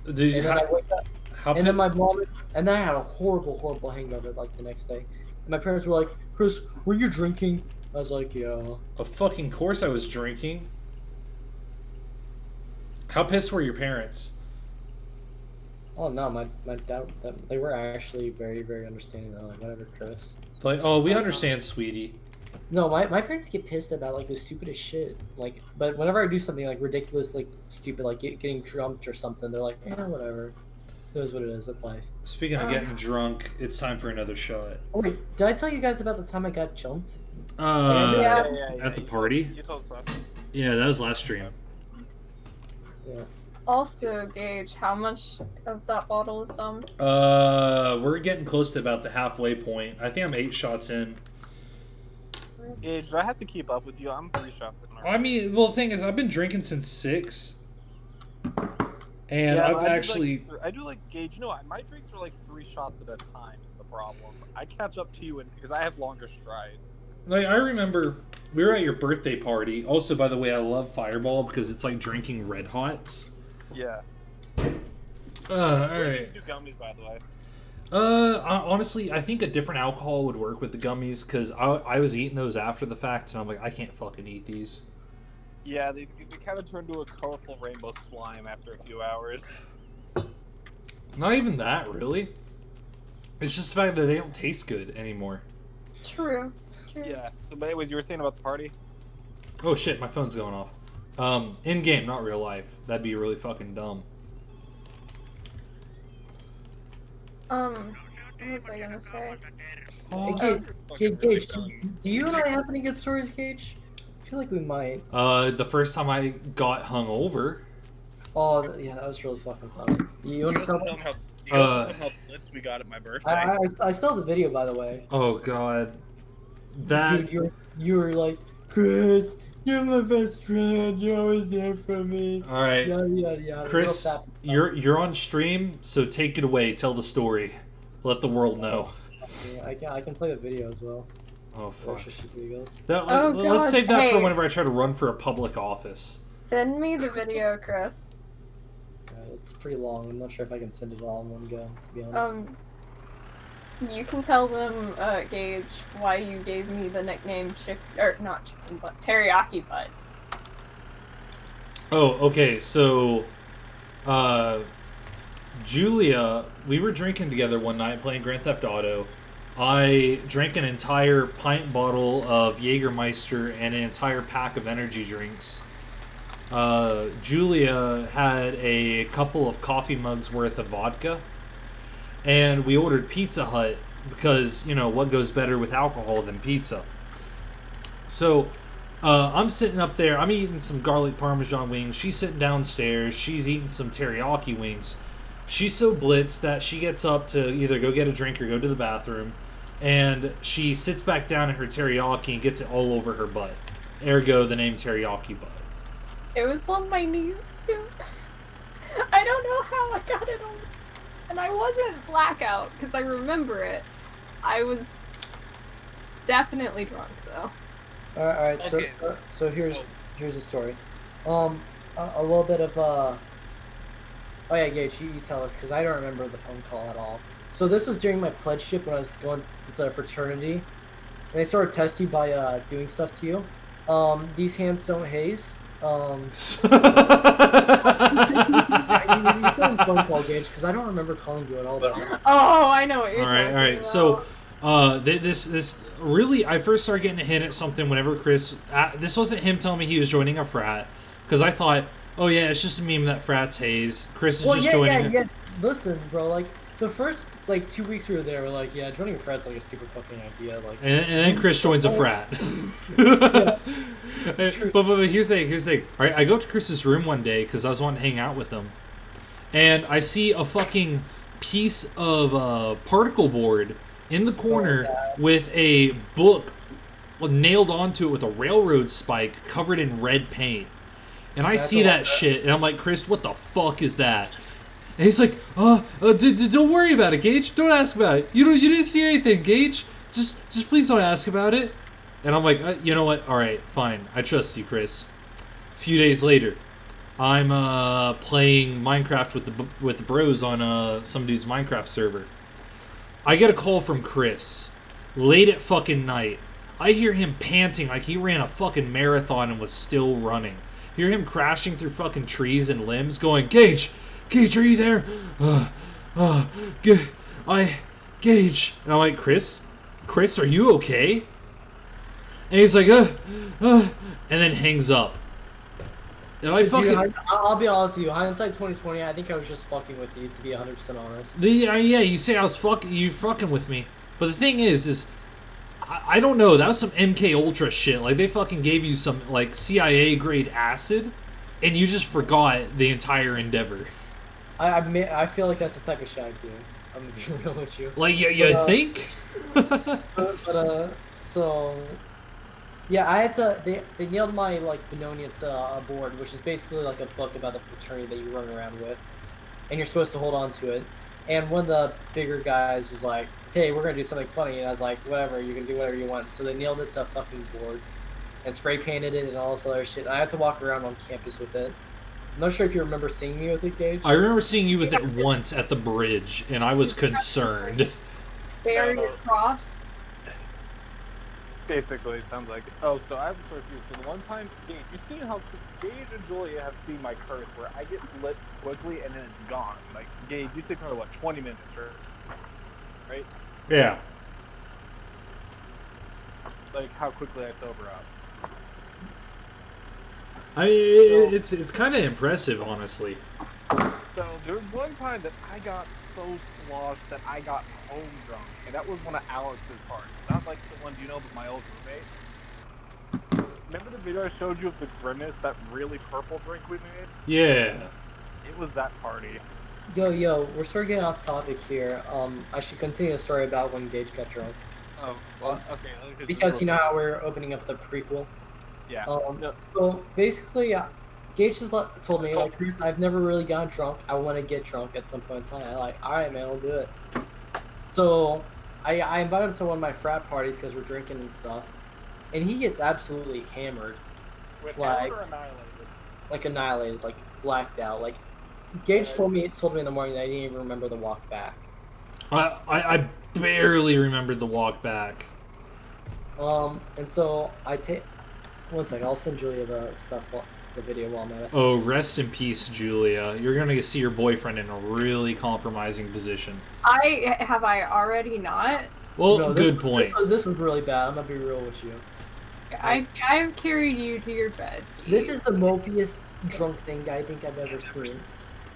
Did you And then I wake up. how And then my mom, and then I had a horrible hangover like the next day. And my parents were like, "Chris, were you drinking?" I was like, "Yeah." A fucking course I was drinking. How pissed were your parents? Oh no, my dad, they were actually very understanding. They're like, "Whatever, Chris." Like, oh, we understand, sweetie. No, my parents get pissed about like the stupidest shit. Like, but whenever I do something like ridiculous, like stupid, like getting drugged or something, they're like, "Yeah, whatever. It is what it is. That's life." Speaking of getting drunk, it's time for another shot. Oh wait, did I tell you guys about the time I got jumped? Yeah. At the party? You told us last time. Yeah, that was last stream. Yeah. Also, Gage, how much of that bottle is done? We're getting close to about the halfway point. I think I'm 8 shots in. Gage, do I have to keep up with you? I'm 3 shots in. I mean, well, the thing is, I've been drinking since 6. And Yeah, I've but actually... I do like Gage. You know, my drinks are like 3 shots at a time. Is the problem? I catch up to you because I have longer strides. Like, I remember we were at your birthday party. Also, by the way, I love Fireball because it's like drinking Red Hots. Yeah. Alright. Do gummies, by the way. Honestly, I think a different alcohol would work with the gummies because I was eating those after the fact, and I'm like, I can't fucking eat these. Yeah, they kind of turn to a colorful rainbow slime after a few hours. Not even that, really. It's just the fact that they don't taste good anymore. True. Yeah. So, but anyways, you were saying about the party? Oh shit, my phone's going off. In game, not real life. That'd be really fucking dumb. What was I gonna say? Hey, Gage, do you and I have any good stories, Gage? feel like we might. The first time I got hungover. Oh, yeah, that was really fucking funny. You want to tell me? You also how blitz we got at my birthday. I still have the video, by the way. Oh god, that dude, you were like, Chris, you're my best friend. You're always there for me. all right, Yada yada yada. Chris, you're on stream, so take it away. Tell the story. Let the world know. Yeah, I can play the video as well. Oh fuck. Oh, Let's save God, that for hey. whenever I try to run for a public office. Send me the video, Chris. It's pretty long. I'm not sure if I can send it all in one go, to be honest. You can tell them, Gage, why you gave me the nickname not chicken butt, teriyaki butt. Oh, okay. So, Julia, we were drinking together one night playing Grand Theft Auto. I drank an entire pint bottle of Jägermeister and an entire pack of energy drinks. Julia had a couple of coffee mugs worth of vodka, and we ordered Pizza Hut because, you know, what goes better with alcohol than pizza? So, I'm sitting up there, I'm eating some garlic parmesan wings, she's sitting downstairs, she's eating some teriyaki wings. She's so blitzed that she gets up to either go get a drink or go to the bathroom, and she sits back down in her teriyaki and gets it all over her butt. Ergo, the name teriyaki butt. It was on my knees, too. I don't know how I got it on. And I wasn't blackout, because I remember it. I was definitely drunk, though. Alright, Okay. so here's the story. A little bit of, oh yeah, Gage, you tell us, because I don't remember the phone call at all. So this was during my pledgeship when I was going into a fraternity. And they sort of test you by, doing stuff to you. These hands don't haze. You said phone call, Gage, because I don't remember calling you at all. Oh, I know what you're talking about. All right. So, this really, I first started getting a hint at something whenever Chris. This wasn't him telling me he was joining a frat, because I thought, oh yeah, it's just a meme that frats haze. Chris is just joining. Yeah. Listen, bro, like the first 2 weeks we were there, we're like, yeah, joining a frat's like a super fucking idea. Like, and then Chris joins a frat. But here's the thing. All right, I go up to Chris's room one day because I was wanting to hang out with him, and I see a fucking piece of particle board in the corner with a book nailed onto it with a railroad spike covered in red paint. And I see that shit, and I'm like, Chris, what the fuck is that? And he's like, don't worry about it, Gage. Don't ask about it. You didn't see anything, Gage. Just please don't ask about it. And I'm like, you know what? All right, fine. I trust you, Chris. A few days later, I'm playing Minecraft with the bros on some dude's Minecraft server. I get a call from Chris late at fucking night. I hear him panting like he ran a fucking marathon and was still running. Hear him crashing through fucking trees and limbs, going, Gage, are you there? Gage. And I'm like, Chris, are you okay? And he's like, and then hangs up. And I fucking... Dude, I'll be honest with you. Hindsight 2020, I think I was just fucking with you, to be 100% honest. Yeah, you say I was fucking with me. But the thing is I don't know. That was some MK Ultra shit. Like, they fucking gave you some, like, CIA grade acid, and you just forgot the entire endeavor. I feel like that's the type of shit I do. I'm gonna be real with you. Like, you think? So... Yeah, I had to. They nailed my Benonius board, which is basically like a book about the fraternity that you run around with, and you're supposed to hold on to it. And one of the bigger guys was like, "Hey, we're gonna do something funny," and I was like, "Whatever, you can do whatever you want." So they nailed it to a fucking board, and spray painted it and all this other shit. I had to walk around on campus with it. I'm not sure if you remember seeing me with it, Gage. I remember seeing you with it once at the bridge, and I was concerned. Bury your cross. Basically, it sounds like it. Oh, so I have a story for you. So the one time, Gage, you've seen how Gage and Julia have seen my curse, where I get blitzed quickly and then it's gone. Like, Gage, you take probably, 20 minutes, right? Yeah. Like, how quickly I sober up. It's kind of impressive, honestly. So there was one time that I got so sloshed that I got home drunk, and that was one of Alex's parties. Not like the one you know, but my old roommate. remember the video I showed you of the Grimace, that really purple drink we made? Yeah. It was that party. Yo, we're sort of getting off topic here. I should continue the story about when Gage got drunk. Oh, well, okay. Because you know how we're opening up the prequel? Yeah. No. So basically, Gage just told me, like, Chris, I've never really gotten drunk. I want to get drunk at some point in time. I'm like, all right, man, I'll do it. So I invite him to one of my frat parties because we're drinking and stuff. And he gets absolutely hammered. Hammered or annihilated? Like annihilated, like blacked out. Like Gage told me in the morning that I didn't even remember the walk back. I barely remembered the walk back. And so I take 1 second. I'll send Julia the stuff, the video while I'm at it. Oh, rest in peace, Julia. You're gonna see your boyfriend in a really compromising position. I already not? Well, No, good point. This was really bad. I'm gonna be real with you. I've carried you to your bed. This is the mopiest drunk thing I think I've ever seen.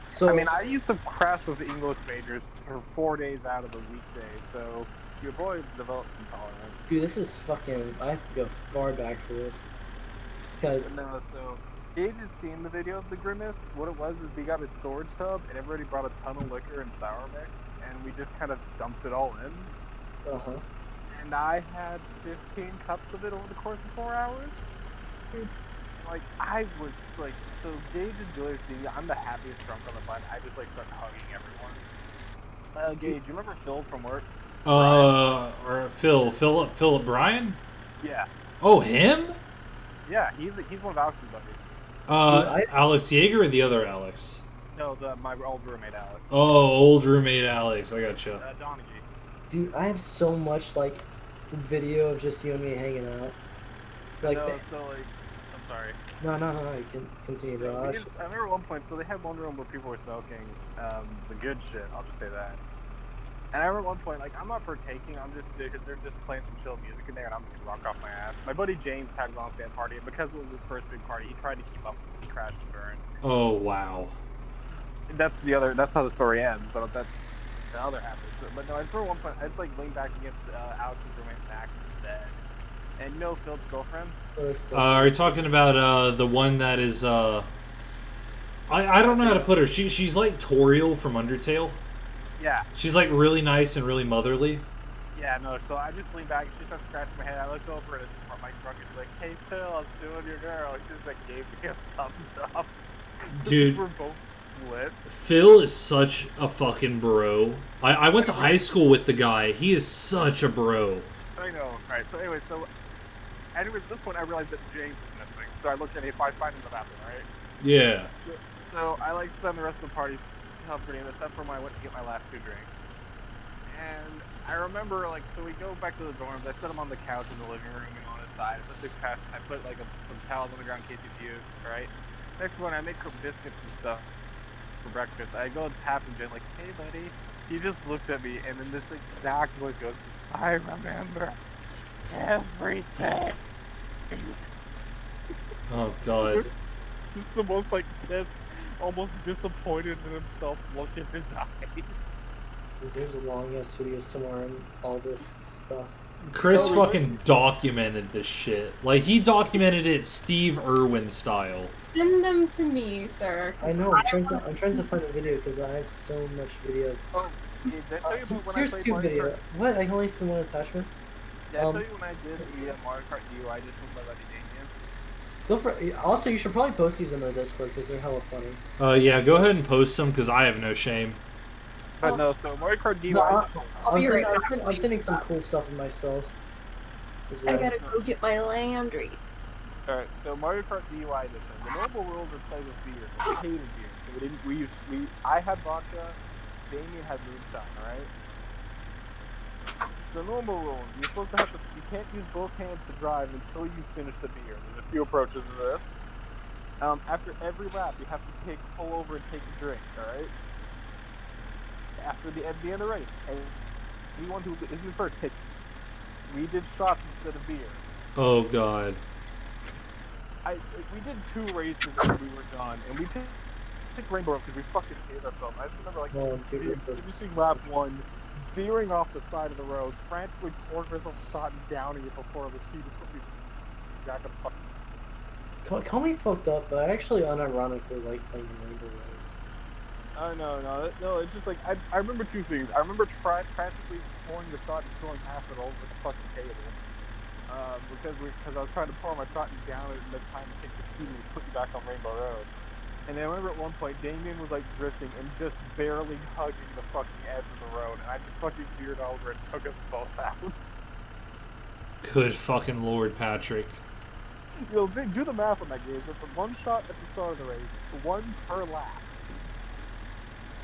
So I mean, I used to crash with English majors for 4 days out of the weekday, so your boy developed some tolerance. Dude, this is fucking. I have to go far back for this. Because No, so Gage has seen the video of the Grimace. What it was is we got a storage tub, and everybody brought a ton of liquor and sour mix, and we just kind of dumped it all in. And I had 15 cups of it over the course of 4 hours. Like, I was like, so Gage and Julia see, I'm the happiest drunk on the planet. I just like start hugging everyone. Gage, you remember Phil from work? Or Philip Bryan? Yeah. Oh, him? Yeah, he's one of Alex's buddies. Alex Yeager or the other Alex? No, my old roommate Alex. Oh, old roommate Alex. I gotcha. Donaghy. dude, I have so much like video of just you and me hanging out. Like, no, so like, I'm sorry. No, you can continue, bro. I remember at one point, so they had one room where people were smoking the good shit, I'll just say that. And I remember at one point, like, I'm not partaking, I'm just, because they're just playing some chill music in there, and I'm drunk off my ass. My buddy James tagged along to that party, and because it was his first big party, he tried to keep up with the crash and burn. Oh, wow. That's how the story ends, but that's the other half of it. So, but no, I just remember at one point, I just, like, leaned back against Alex's roommate Max's bed. And you know Phil's girlfriend? Are you talking about the one that is I don't know how to put her. She's like Toriel from Undertale. Yeah. She's like really nice and really motherly. Yeah, no, so I just leaned back and she started scratching my head. I looked over and it's my drunk and she's like, "Hey Phil, I'm still your girl." She just like gave me a thumbs up. Dude, we were both lit. Phil is such a fucking bro. I went to high school with the guy. He is such a bro. I know. Alright, so anyway, anyways, at this point I realized that James is missing. So I looked at it, if I find him in the bathroom, right? Yeah. So I like spend the rest of the party comforting him, except for when I went to get my last 2 drinks. And I remember, like, so we go back to the dorms. I set him on the couch in the living room and on his side. I put like some towels on the ground in case he pukes, right? Next morning, I make her biscuits and stuff for breakfast. I go and tap him gently, like, "Hey, buddy." He just looks at me, and then this exact voice goes, "I remember everything." Oh, God. Just the most, like, pissed, almost disappointed in himself look in his eyes. There's a long ass video somewhere in all this stuff. Chris fucking documented this shit. Like, he documented it Steve Irwin style. Send them to me, sir. I know. I'm trying to find the video because I have so much video. Oh, did I tell you when Here's I played 2 Mario video. Kart? What? I can only see one attachment. Did I tell you when I did the Mario Kart DUI just with my buddy Damien? Go for. Also, you should probably post these in the Discord because they're hella funny. Yeah, go ahead and post them because I have no shame. But no, so Mario Kart DUI. No, I'm sending some cool stuff of myself. As well. I gotta go get my laundry. Alright, so Mario Kart DUI edition. The normal rules are play with beer. We hated beer, so I had vodka, Damien had moonshine, alright? So normal rules, you're supposed to you can't use both hands to drive until you finish the beer. There's a few approaches to this. After every lap, you have to pull over and take a drink, alright? At the end of the race, and anyone who isn't in first takes. We did shots instead of beer. Oh, God. We did 2 races and we were done, and we picked Rainbow because we fucking hated ourselves. I just remember finishing lap 1, veering off the side of the road, frantically pouring ourselves a shot and downing it before the key took me back on the Call me fucked up, but I actually unironically like playing Rainbow Road. Oh no! It's just like I remember two things. I remember practically pouring the shot and spilling half it over the fucking table, because I was trying to pour my shot and down it in the time it takes to put you back on Rainbow Road. And then I remember at one point Damien was like drifting and just barely hugging the fucking edge of the road, and I just fucking veered over and took us both out. Good fucking lord, Patrick. You know, do the math on that game. So it's one shot at the start of the race, one per lap.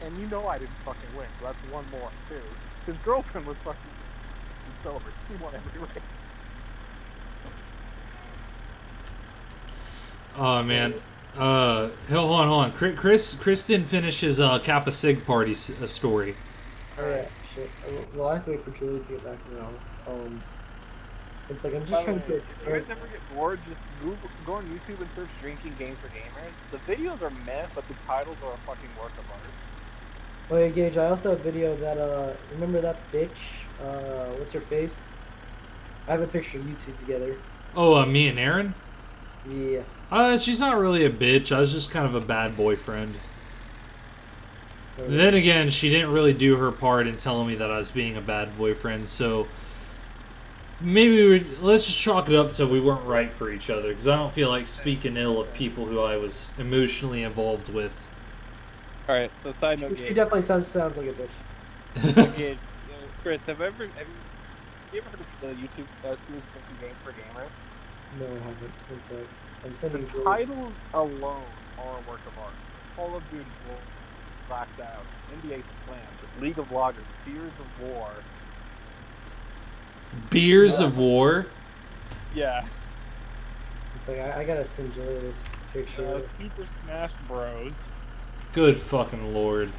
And you know I didn't fucking win, so that's one more too. His girlfriend was fucking sober. She won every race. Oh man. Hold on. Chris didn't finish his Kappa Sig party story. Oh yeah, shit. Well, I have to wait for Julie to get back around. It's like I'm just trying to. If you guys ever get bored, just go on YouTube and search "Drinking Games for Gamers." The videos are meh, but the titles are a fucking work of art. Oh yeah, Gage. I also have a video of that. Remember that bitch? What's her face? I have a picture of you two together. Oh, me and Aaron? Yeah. She's not really a bitch. I was just kind of a bad boyfriend. Then again, she didn't really do her part in telling me that I was being a bad boyfriend, so maybe let's just chalk it up to we weren't right for each other, because I don't feel like speaking ill of people who I was emotionally involved with. Alright, so side note. She definitely sounds like a bitch. Gage, Chris, have you ever heard of the YouTube series Drinking Games for Gamer? No, I haven't. One sec. I'm sending The Jules. titles alone are a work of art. Call of Duty, Blacked Out, NBA Slam, League of Loggers, Beers of War. Beers of War? Yeah. It's like I gotta send Julia this picture. Super Smash Bros. Good fucking lord.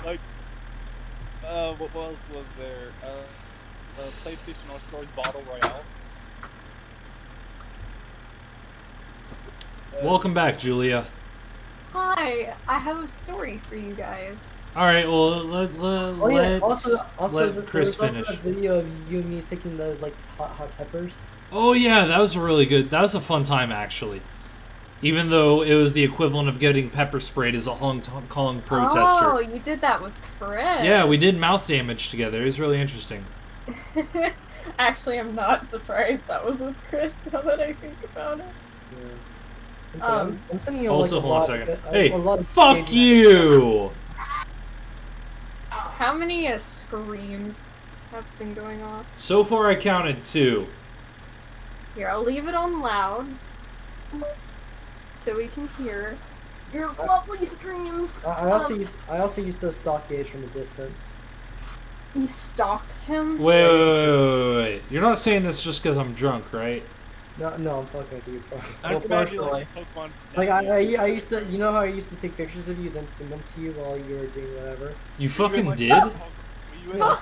Like, what else was there? PlayStation All Stars Battle Royale. Welcome back, Julia. Hi, I have a story for you guys. All right, well let's let Chris there was finish. also a video of you and me taking those like hot peppers. Oh yeah, that was really good. That was a fun time actually. Even though it was the equivalent of getting pepper sprayed as a Hong Kong protester. Oh, you did that with Chris. Yeah, we did mouth damage together. It was really interesting. Actually, I'm not surprised that was with Chris now that I think about it. Yeah. I'm sending you Also, like, hold on a second. a Hey, lot of fuck Gage you! How many screams have been going on? So far, I counted 2. Here, I'll leave it on loud so we can hear your lovely screams. I also used to stalk Gage from a distance. You stalked him? Wait. You're not saying this just because I'm drunk, right? No, I'm fucking with you. I just imagine like Pokemon Snap. Like I used to, you know how I used to take pictures of you, then send them to you while you were doing whatever. You fucking like, did? You That's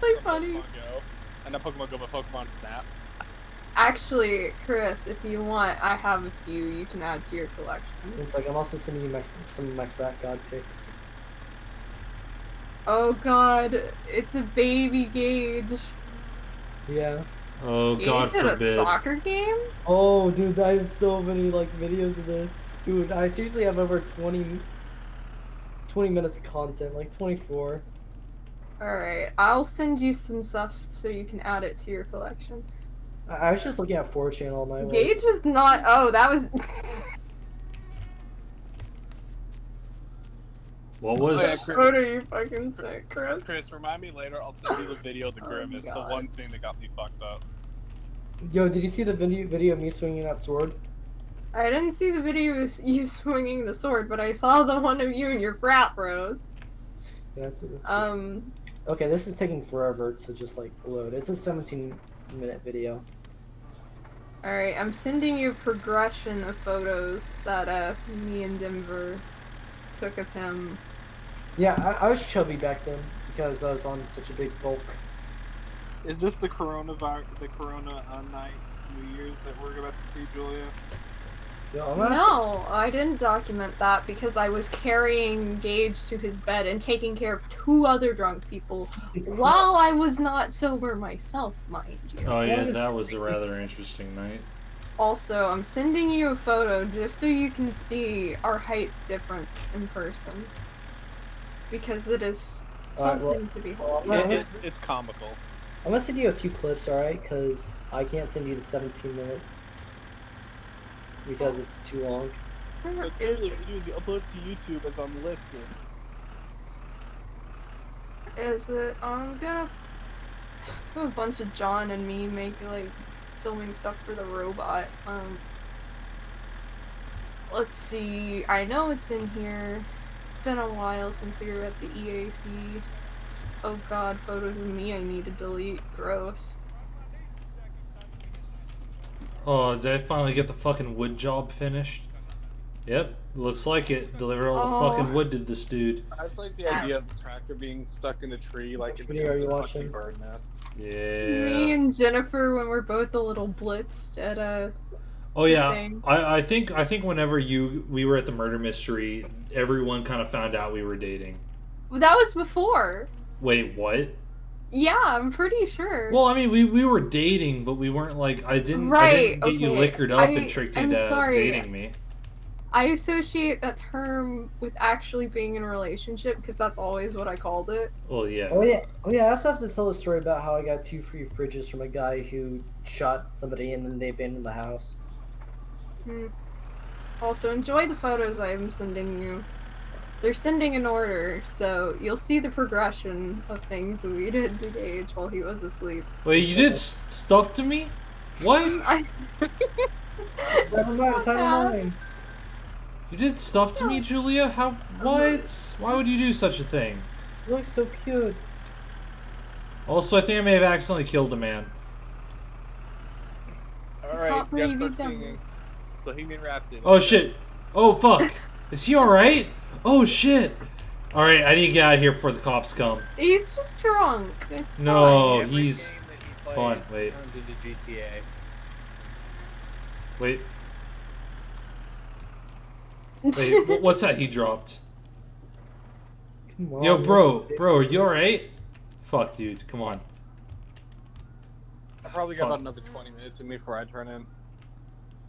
so funny. And not Pokemon Go, but Pokemon Snap. Actually, Chris, if you want, I have a few you can add to your collection. It's like I'm also sending you some of my frat god pics. Oh god, it's a baby Gage. Yeah. Oh, God Gage at forbid. a soccer game? Oh, dude, I have so many like videos of this. Dude, I seriously have over 20 minutes of content, like 24. Alright, I'll send you some stuff so you can add it to your collection. I was just looking at 4chan all night. Gage was not. Oh, that was. What was? Oh, yeah, Chris. What are you fucking sick, Chris? Chris, remind me later. I'll send you the video of the grimace. The God. one thing that got me fucked up. Yo, did you see the video of me swinging that sword? I didn't see the video of you swinging the sword, but I saw the one of you and your frat bros. Yeah, that's Okay, this is taking forever to just like load. It's a 17-minute video. Alright, I'm sending you a progression of photos that me and Denver took of him. Yeah, I was chubby back then because I was on such a big bulk. Is this the Corona night New Year's that we're about to see, Julia? Yo, I'm gonna No, I didn't document that because I was carrying Gage to his bed and taking care of 2 other drunk people while I was not sober myself, mind you. Oh yeah, that was a rather interesting night. Also, I'm sending you a photo just so you can see our height difference in person. Because it is Alright, something well, to behold. It's comical. I'm gonna send you a few clips, alright? Because I can't send you the 17-minute. Because it's too long. So clearly, the videos you upload to YouTube is unlisted. Is it? I'm gonna have a bunch of John and me making like filming stuff for the robot. Let's see. I know it's in here. It's been a while since we were at the EAC. Oh god, photos of me I need to delete. Gross. Oh, did I finally get the fucking wood job finished? Yep, looks like it. Delivered all the fucking wood to this dude. I just like the idea of the tractor being stuck in the tree, like it video are becomes you a watching? fucking bird nest. Yeah. Me and Jennifer when we're both a little blitzed at Oh yeah, thing. I think whenever we were at the murder mystery, everyone kind of found out we were dating. Well, that was before. Wait, what? Yeah, I'm pretty sure. Well, I mean, we were dating, but we weren't like I didn't Right, get you okay. liquored up and tricked you I'm into sorry. dating me. I associate that term with actually being in a relationship because that's always what I called it. Well, yeah. Oh yeah, I also have to tell a story about how I got 2 free fridges from a guy who shot somebody and then they abandoned the house. Also, enjoy the photos I'm sending you. They're sending in order, so you'll see the progression of things we did to Gage while he was asleep. Wait, you did stuff to me? What? Title 9. You did stuff to me, Julia? How? What? Why would you do such a thing? You look so cute. Also, I think I may have accidentally killed a man. Alright, can't you gotta believe start you've done singing Bohemian Rhapsody. Oh shit! Oh fuck! Is he alright? Oh shit! Alright, I need to get out of here before the cops come. He's just drunk. It's No, fine. he's... Hold on, wait. Turns into GTA. Wait. Wait, what's that he dropped? Come on, Yo, bro, are you alright? Fuck, dude, come on. I probably got Fuck. about another 20 minutes in me before I turn in.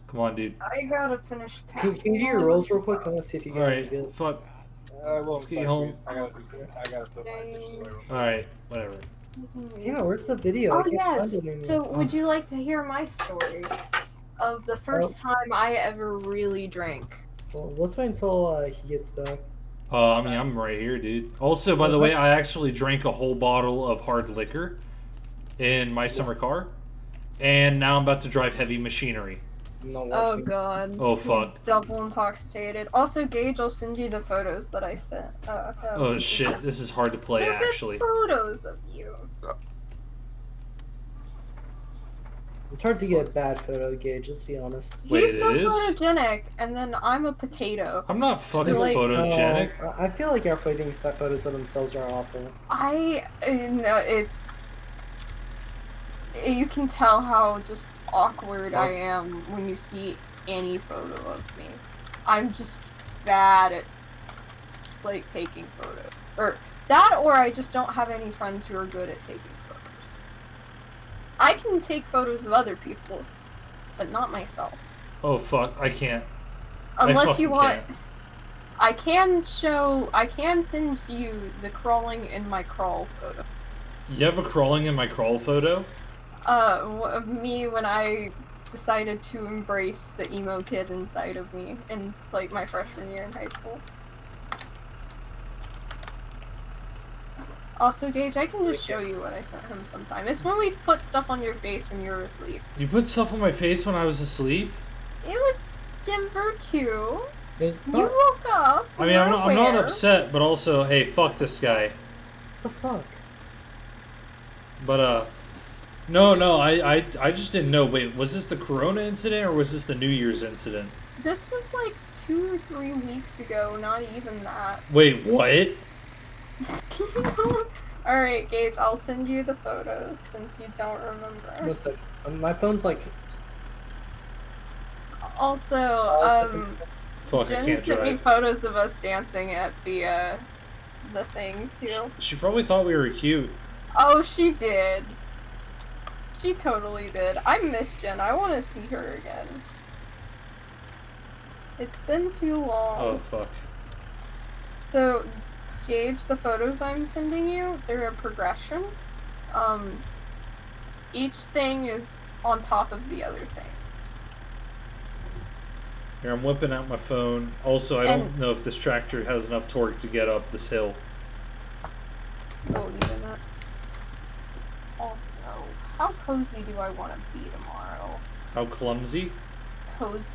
Come on, dude. I gotta finish packing. Can you do your rolls real quick? I want to see if you get any Alright, good. fuck. I will. Let's get you home. I gotta put my dishes away. Alright, whatever. Yeah, where's the video? Oh I can't yes. find it anymore. So, would you like to hear my story of the first time I ever really drank? Well, let's wait until he gets back. I mean, I'm right here, dude. Also, by the way, I actually drank a whole bottle of hard liquor in my summer car. And now I'm about to drive heavy machinery. I'm not Oh watching. god. Oh, He's fuck. double intoxicated. Also, Gage, I'll send you the photos that I sent. Oh, shit. This is hard to play, They're good actually. photos of you. It's hard to get a bad photo, Gage, let's be honest. Wait, He's so it is? photogenic, and then I'm a potato. I'm not fucking So, like- photogenic. Oh, I feel like everybody thinks that photos of themselves are awful. No, it's... You can tell how just awkward I am when you see any photo of me. I'm just bad at, like, taking photos. Or that, or I just don't have any friends who are good at taking photos. I can take photos of other people, but not myself. Oh, fuck. I can't. Unless you fucking want... can't. I can send you the crawling in my crawl photo. You have a crawling in my crawl photo? Of me when I decided to embrace the emo kid inside of me in, like, my freshman year in high school. Also, Gage, I can just show you what I sent him sometime. It's when we put stuff on your face when you were asleep. You put stuff on my face when I was asleep? It was Denver too. It's You not... woke up. I mean, I'm not upset, but also, hey, fuck this guy. What the fuck? But, no, I just didn't know. Wait, was this the Corona incident or was this the New Year's incident? This was like 2 or 3 weeks ago, not even that. Wait, what? Alright, Gage, I'll send you the photos since you don't remember. One sec. My phone's like... Also, Fuck, I Jen can't sent me drive. photos of us dancing at the thing too. She probably thought we were cute. Oh, she did. She totally did. I miss Jen. I want to see her again. It's been too long. Oh fuck. So, Gage, the photos I'm sending you, they're a progression. Each thing is on top of the other thing. Here, I'm whipping out my phone. Also, I don't know if this tractor has enough torque to get up this hill. Oh, even that. Also, how cozy do I want to be tomorrow? How clumsy? Cozy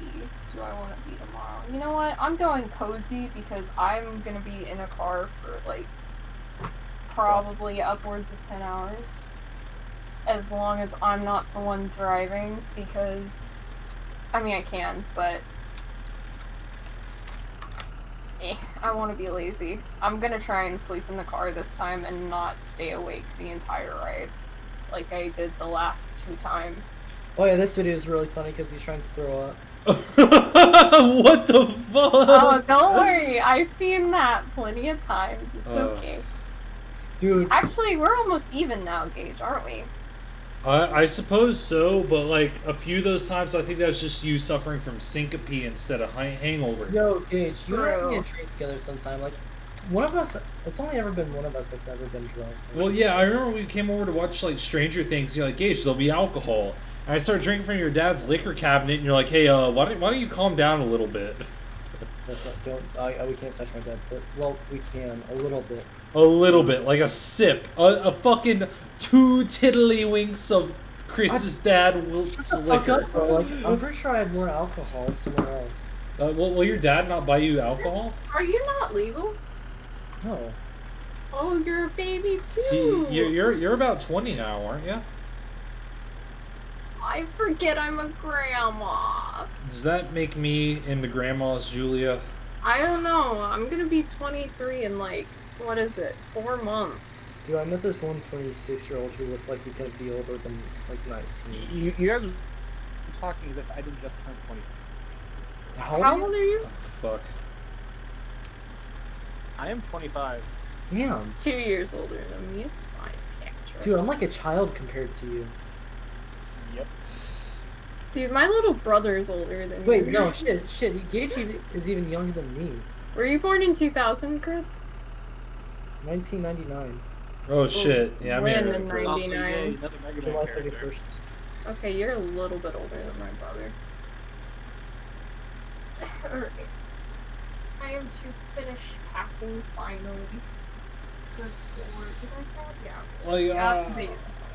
do I want to be tomorrow? You know what? I'm going cozy because I'm going to be in a car for, like, probably upwards of 10 hours. As long as I'm not the one driving, because, I mean, I can, but I want to be lazy. I'm gonna try and sleep in the car this time and not stay awake the entire ride, like I did the last 2 times. Oh yeah, this video is really funny because he's trying to throw up. What the fuck? Oh, don't worry. I've seen that plenty of times. It's okay. Dude. Actually, we're almost even now, Gage, aren't we? I suppose so, but like a few of those times, I think that was just you suffering from syncope instead of hangover. Yo, Gage, you and I True. can train together sometime. Like, one of us, it's only ever been one of us that's ever been drunk. Well, yeah, I remember we came over to watch like Stranger Things. You're like, Gage, there'll be alcohol. And I started drinking from your dad's liquor cabinet, and you're like, hey, why don't you calm down a little bit? That's not, we can't touch my dad's lip. Well, we can, a little bit. A little bit, like a sip. A fucking 2 tiddlywinks of Chris's dad Wilt's liquor. Up, bro. Like, I'm pretty sure I had more alcohol somewhere else. Will your dad not buy you alcohol? Are you not legal? No. Oh, you're a baby too. You're about 20 now, aren't you? I forget I'm a grandma. Does that make me into grandma's Julia? I don't know. I'm gonna be 23 in like, what is it, 4 months. Dude, I met this one 26-year-old who looked like he couldn't be older than like 19. You guys are talking as if I didn't just turn 20. How old are you? Oh, fuck. I am 25. Damn. 2 years older than me. It's fine. Actually. Dude, I'm like a child compared to you. Yep. Dude, my little brother is older than Wait, you. no, shit. Gage is even younger than me. Were you born in 2000, Chris? 1999. Oh shit! Yeah, I'm When here. in 99? Another Mega July Man character. 31st. Okay, you're a little bit older than my brother. Alright. I am to finish packing finally. Good lord. Did I have? Yeah. Like,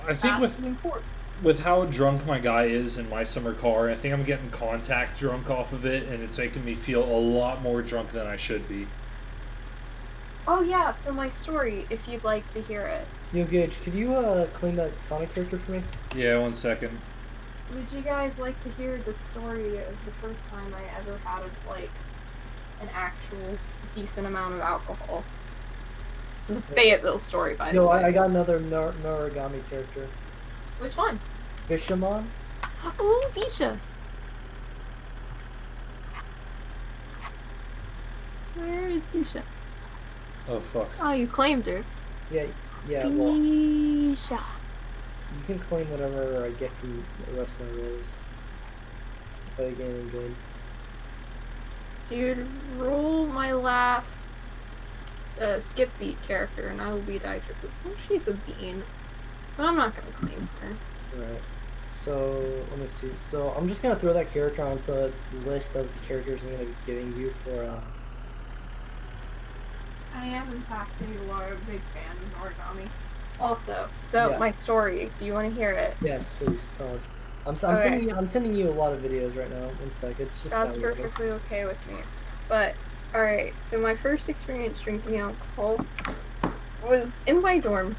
I think That's important. with how drunk my guy is in my summer car, I think I'm getting contact drunk off of it, and it's making me feel a lot more drunk than I should be. Oh yeah, so my story, if you'd like to hear it. Yo, Gage, could you clean that Sonic character for me? Yeah, 1 second. Would you guys like to hear the story of the first time I ever had like an actual decent amount of alcohol? This is a Fayetteville story, by the Yo, way. I got another Noragami character. Which one? Bishamon? Oh, Bisha. Where is Bisha? Oh fuck. Oh, you claimed her. Yeah, well, Bisha. you can claim whatever I get from the rest of my rolls. If I get anything good. Dude, roll my last skip beat character and I will be Dietrich. Oh, she's a bean. But I'm not gonna claim her. Alright. So, let me see. So, I'm just gonna throw that character onto the list of characters I'm gonna be giving you for, I am in fact a large big fan of origami. Also, so Yeah. my story. Do you want to hear it? Yes, please, tell us. I'm Okay. sending you a lot of videos right now. 1 sec, it's just That's downloading. perfectly okay with me. But alright, so my first experience drinking alcohol was in my dorm.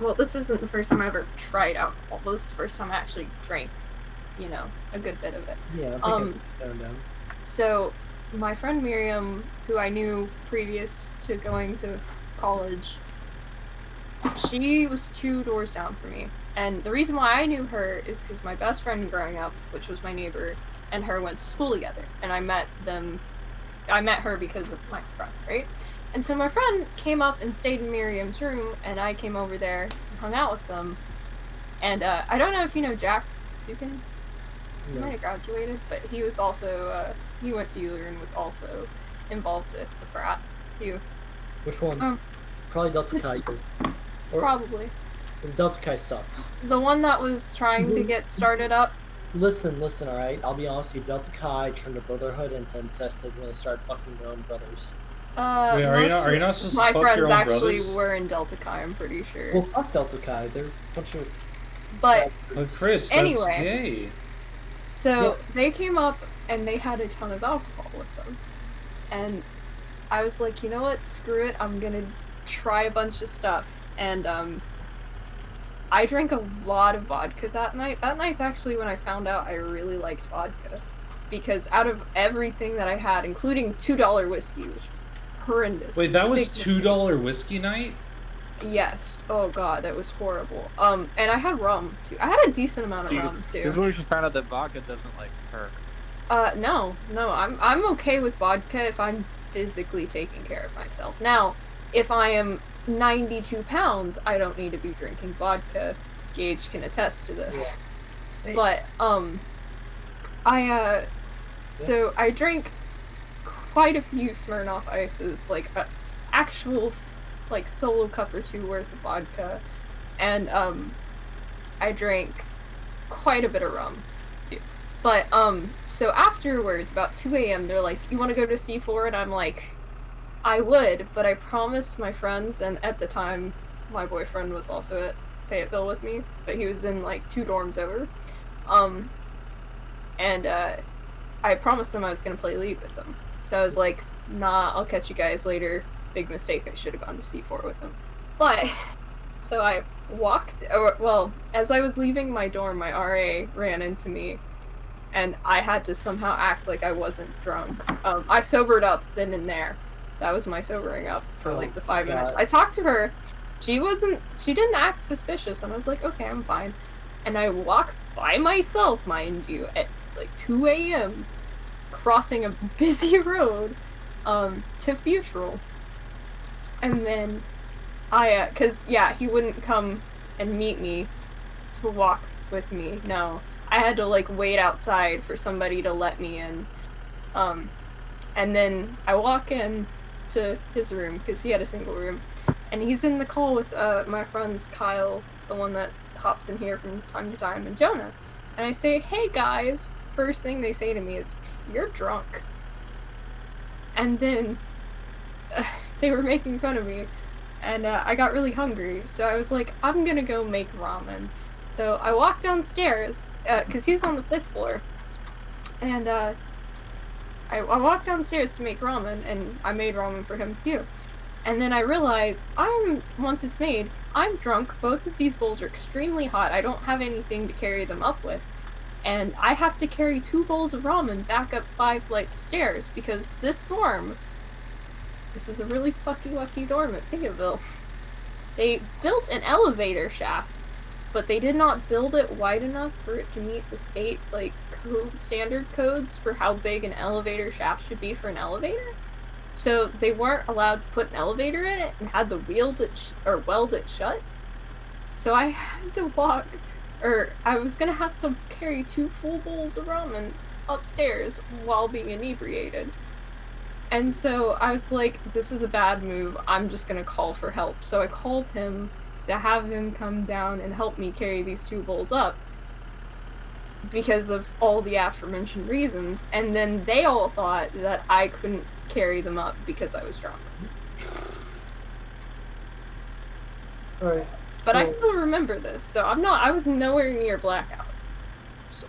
Well, this isn't the first time I ever tried alcohol. This is the first time I actually drank, you know, a good bit of it. Yeah, I think down. So, my friend Miriam, who I knew previous to going to college, she was 2 doors down from me. And the reason why I knew her is because my best friend growing up, which was my neighbor, and her went to school together. And I met her because of my friend, right? And so my friend came up and stayed in Miriam's room, and I came over there and hung out with them. And I don't know if you know Jack Sukin. He No. might have graduated, but he was also he went to Euler and was also involved with the frats too. Which one? Um, Probably Delta Chi, because Probably Delta Chi sucks. the one that was trying to get started up. Listen, all right. I'll be honest with you. Delta Chi turned a brotherhood into incested when they started fucking their own brothers. Wait, are you not supposed to My fuck friends your own actually brothers? were in Delta Chi, I'm pretty sure. Well, fuck Delta Chi. They're a bunch of. But But Chris, that's Anyway. gay. so they came up and they had a ton of alcohol with them. And I was like, you know what, screw it, I'm gonna try a bunch of stuff. And I drank a lot of vodka that night. That night's actually when I found out I really liked vodka. Because out of everything that I had, including $2 whiskey, which was horrendous. Wait, that was Big $2 whiskey night? Yes. Oh god, that was horrible. And I had rum too. I had a decent amount of Dude, rum this is too. when we found out that vodka doesn't like hurt. No, I'm okay with vodka if I'm physically taking care of myself. Now, if I am 92 pounds, I don't need to be drinking vodka. Gage can attest to this. Yeah. But so I drank quite a few Smirnoff Ices, like a actual like solo cup or two worth of vodka, and I drank quite a bit of rum. But so afterwards, about 2 a.m., they're like, "You want to go to C4?" And I'm like, "I would, but I promised my friends." And at the time, my boyfriend was also at Fayetteville with me, but he was in like 2 dorms over. And I promised them I was gonna play League with them. So I was like, "Nah, I'll catch you guys later." Big mistake. I should have gone to C4 with them. But so I walked. Well, as I was leaving my dorm, my RA ran into me. And I had to somehow act like I wasn't drunk. I sobered up then and there. That was my sobering up for like the 5 minutes. I talked to her. She didn't act suspicious, and I was like, okay, I'm fine. And I walk by myself, mind you, at like 2 a.m., crossing a busy road, to Futural. And then he wouldn't come and meet me to walk with me, no. I had to like wait outside for somebody to let me in. And then I walk in to his room because he had a single room, and he's in the call with my friends Kyle, the one that hops in here from time to time, and Jonah. And I say, "Hey guys." First thing they say to me is, "You're drunk." And then they were making fun of me, and I got really hungry, so I was like, I'm gonna go make ramen. So I walked downstairs, because he was on the 5th floor, and I walked downstairs to make ramen, and I made ramen for him too. And then I realized, once it's made, I'm drunk, both of these bowls are extremely hot, I don't have anything to carry them up with, and I have to carry 2 bowls of ramen back up 5 flights of stairs, because this is a really fucky lucky dorm at Fayetteville. They built an elevator shaft, but they did not build it wide enough for it to meet the state standard codes for how big an elevator shaft should be for an elevator. So they weren't allowed to put an elevator in it and had to weld it shut. So I had to I was gonna have to carry 2 full bowls of ramen upstairs while being inebriated. And so I was like, this is a bad move, I'm just gonna call for help. So I called him to have him come down and help me carry these 2 bowls up because of all the aforementioned reasons, and then they all thought that I couldn't carry them up because I was drunk. Alright. But I still remember this, so I was nowhere near blackout.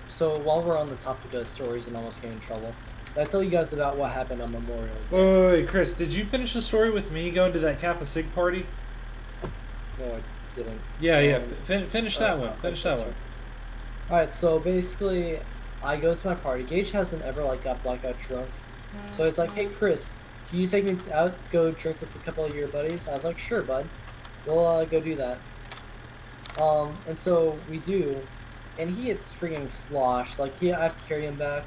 So while we're on the topic of stories and almost getting in trouble, did I tell you guys about what happened on Memorial Day? Wait, Chris, did you finish the story with me going to that Kappa Sig party? No, I didn't. Yeah. Finish that one. Finish that one. Alright, so basically, I go to my party. Gage hasn't ever got blackout drunk. So it's like, hey Chris, can you take me out to go drink with a couple of your buddies? I was like, sure, bud. We'll go do that. And so we do, and he gets freaking sloshed. I have to carry him back.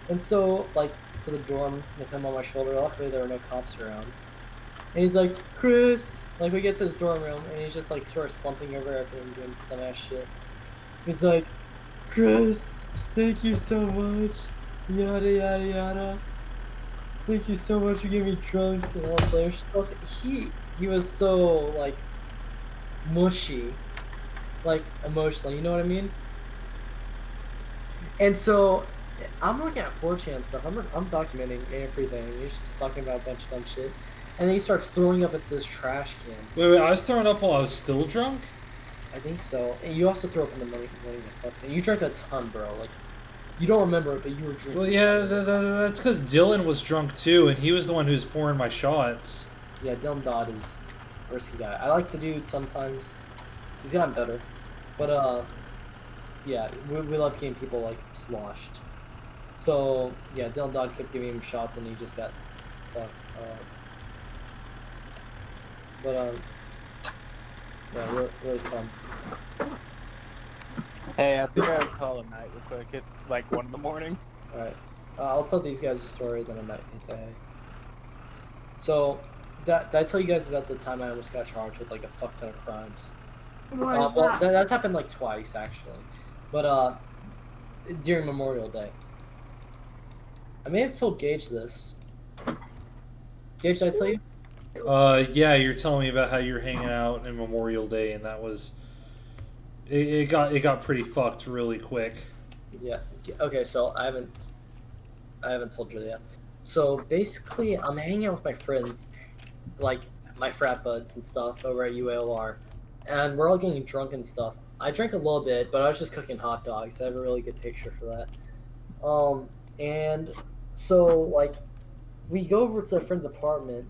And so, to the dorm with him on my shoulder. Luckily, there were no cops around. And he's like, Chris! We get to his dorm room, and he's just, sort of slumping over everything, doing dumbass shit. He's like, Chris, thank you so much. Yada yada yada. Thank you so much for getting me drunk and all this other stuff. He was so like mushy, like emotionally. You know what I mean? And so I'm looking at 4chan stuff. I'm documenting everything. He's just talking about a bunch of dumb shit, and then he starts throwing up into this trash can. Wait, I was throwing up while I was still drunk? I think so. And you also threw up in the morning fuck ton. You drank a ton, bro. Like, you don't remember it, but you were drinking. Well, yeah, that's because Dylan was drunk too, and he was the one who was pouring my shots. Yeah, Dylan Dodd is a risky guy. I like the dude sometimes. He's gotten better. But, yeah, we love getting people, like, sloshed. So, yeah, Dylan Dodd kept giving him shots, and he just got fucked. Yeah, really fun. Hey, I think I would call it night real quick. It's like 1 in the morning. Alright. I'll tell these guys a story, then I might hit the hay. So, did I tell you guys about the time I almost got charged with, like, a fuck ton of crimes? What is Well, that? that's happened, like, twice, actually. But, during Memorial Day. I may have told Gage this. Gage, did I tell you? Yeah, you're telling me about how you're hanging out in Memorial Day, and that was it got pretty fucked really quick. Yeah. Okay, so I haven't told you yet. So basically, I'm hanging out with my friends, like my frat buds and stuff over at UALR, and we're all getting drunk and stuff. I drank a little bit, but I was just cooking hot dogs. I have a really good picture for that. And so like, we go over to a friend's apartment,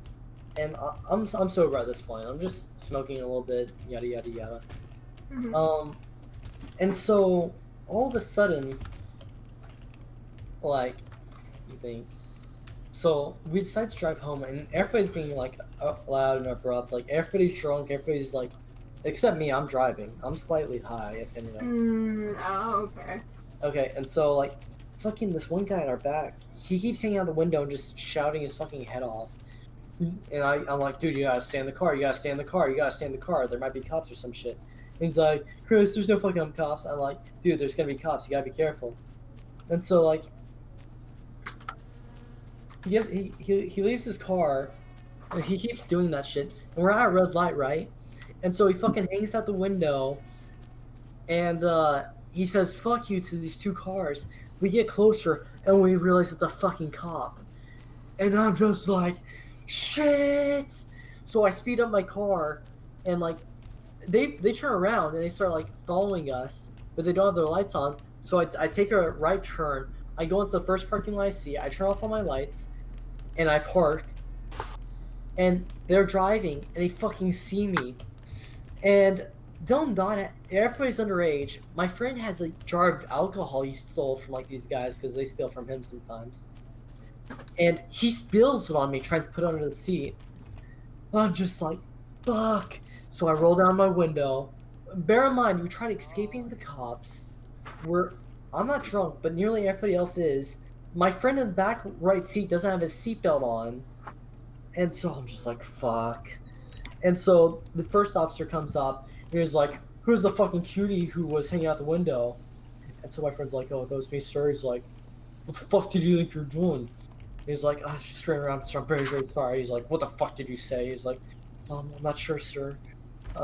and I'm sober at this point. I'm just smoking a little bit, yada yada yada. Mhm. And so all of a sudden, like, you think, so we decide to drive home, and everybody's being like loud and abrupt. Like everybody's drunk. Everybody's like, except me. I'm driving. I'm slightly high, if anything. Oh, okay. Okay, and so like, fucking this one guy in our back, he keeps hanging out the window and just shouting his fucking head off. And I'm like, dude, you gotta stay in the car. You gotta stay in the car. You gotta stay in the car. There might be cops or some shit. He's like, Chris, there's no fucking cops. I'm like, dude, there's gonna be cops. You gotta be careful. And so like, he leaves his car, and he keeps doing that shit. And we're at a red light, right? And so he fucking hangs out the window, and he says, fuck you to these two cars. We get closer, and we realize it's a fucking cop. And I'm just like, shit! So I speed up my car, and like, they turn around, and they start like following us, but they don't have their lights on. So I take a right turn, I go into the first parking lot I see, I turn off all my lights, and I park, and they're driving, and they fucking see me. And Dylan Don, everybody's underage. My friend has a jar of alcohol he stole from like these guys because they steal from him sometimes. And he spills it on me, trying to put it under the seat. I'm just like, fuck. So I roll down my window. Bear in mind, we tried escaping the cops. I'm not drunk, but nearly everybody else is. My friend in the back right seat doesn't have his seatbelt on. And so I'm just like, fuck. And so the first officer comes up, and he's like, who's the fucking cutie who was hanging out the window? And so my friend's like, oh, that was me, sir. He's like, what the fuck did you think you're doing? And he's like, I was just running around, so I'm very, very sorry. He's like, what the fuck did you say? He's like, I'm not sure, sir.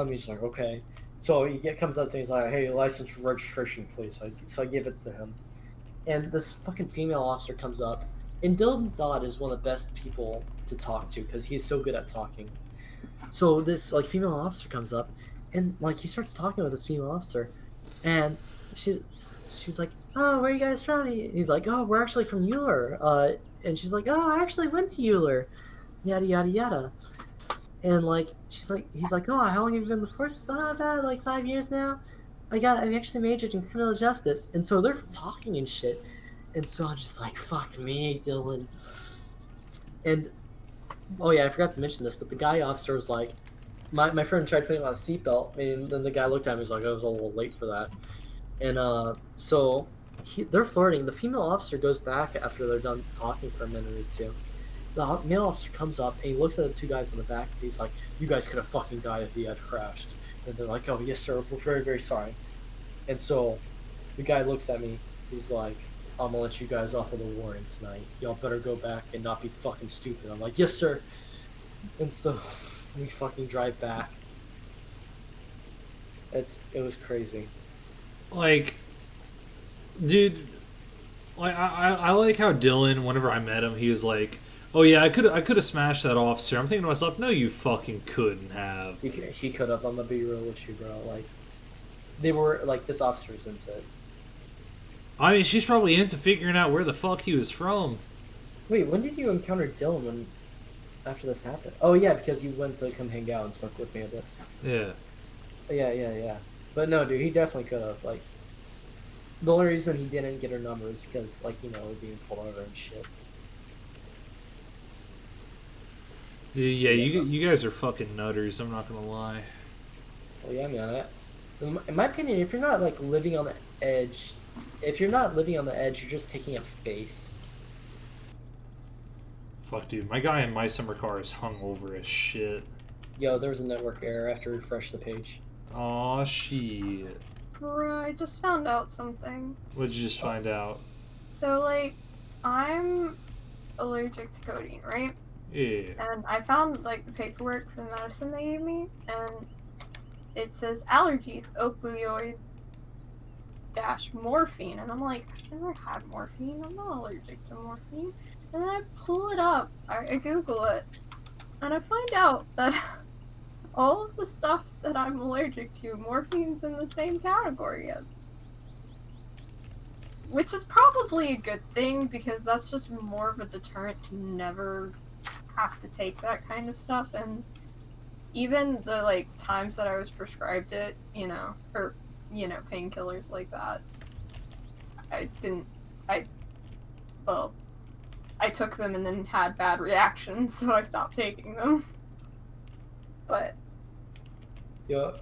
He's like, okay. So he comes up to me, he's like, hey, license and registration, please. So I give it to him. And this fucking female officer comes up, and Dylan Dodd is one of the best people to talk to because he's so good at talking. So this like female officer comes up, and like he starts talking with this female officer, and she's like, oh, where are you guys from? He's like, oh, we're actually from Euler. And she's like, oh, I actually went to Euler, yada yada yada. And like he's like, oh, how long have you been in the force? About like 5 years now. I actually majored in criminal justice. And so they're talking and shit. And so I'm just like, fuck me, Dylan. And oh yeah, I forgot to mention this, but the guy officer was like, my friend tried putting on a seatbelt, and then the guy looked at him, he was like, I was a little late for that. And so they're flirting. The female officer goes back after they're done talking for a minute or two. The male officer comes up, and he looks at the two guys in the back, and he's like, you guys could have fucking died if he had crashed. And they're like, oh yes sir, we're very, very sorry. And so the guy looks at me. He's like, I'm gonna let you guys off with a warning tonight. Y'all better go back and not be fucking stupid. I'm like, yes, sir. And so we fucking drive back. It was crazy. Like, dude, like I like how Dylan, whenever I met him, he was like, "Oh yeah, I could have smashed that officer." I'm thinking to myself, "No, you fucking couldn't have." He could have. I'm gonna be real with you, bro. Like, they were like, this officer's into it. I mean, she's probably into figuring out where the fuck he was from. Wait, when did you encounter Dylan? When after this happened? Oh yeah, because you went to come hang out and smoke with me a bit. Yeah. Yeah. But no, dude, he definitely could have. Like, the only reason he didn't get her number is because, like, being pulled over and shit. Dude, yeah, you guys are fucking nutters. I'm not gonna lie. Well, yeah, man. In my opinion, if you're not like living on the edge, you're just taking up space. Fuck, dude. My guy in my summer car is hungover as shit. Yo, there was a network error. I have to refresh the page. Aw, shit. Bruh, I just found out something. What'd you just find out? So, like, I'm allergic to codeine, right? Yeah. And I found, like, the paperwork for the medicine they gave me, and it says allergies, opioid dash morphine. And I'm like, I've never had morphine. I'm not allergic to morphine. And then I pull it up, I Google it, and I find out that all of the stuff that I'm allergic to, morphine's in the same category as. Which is probably a good thing, because that's just more of a deterrent to never have to take that kind of stuff. And even the, like, times that I was prescribed it, or, painkillers like that, I took them and then had bad reactions, so I stopped taking them. But Yo,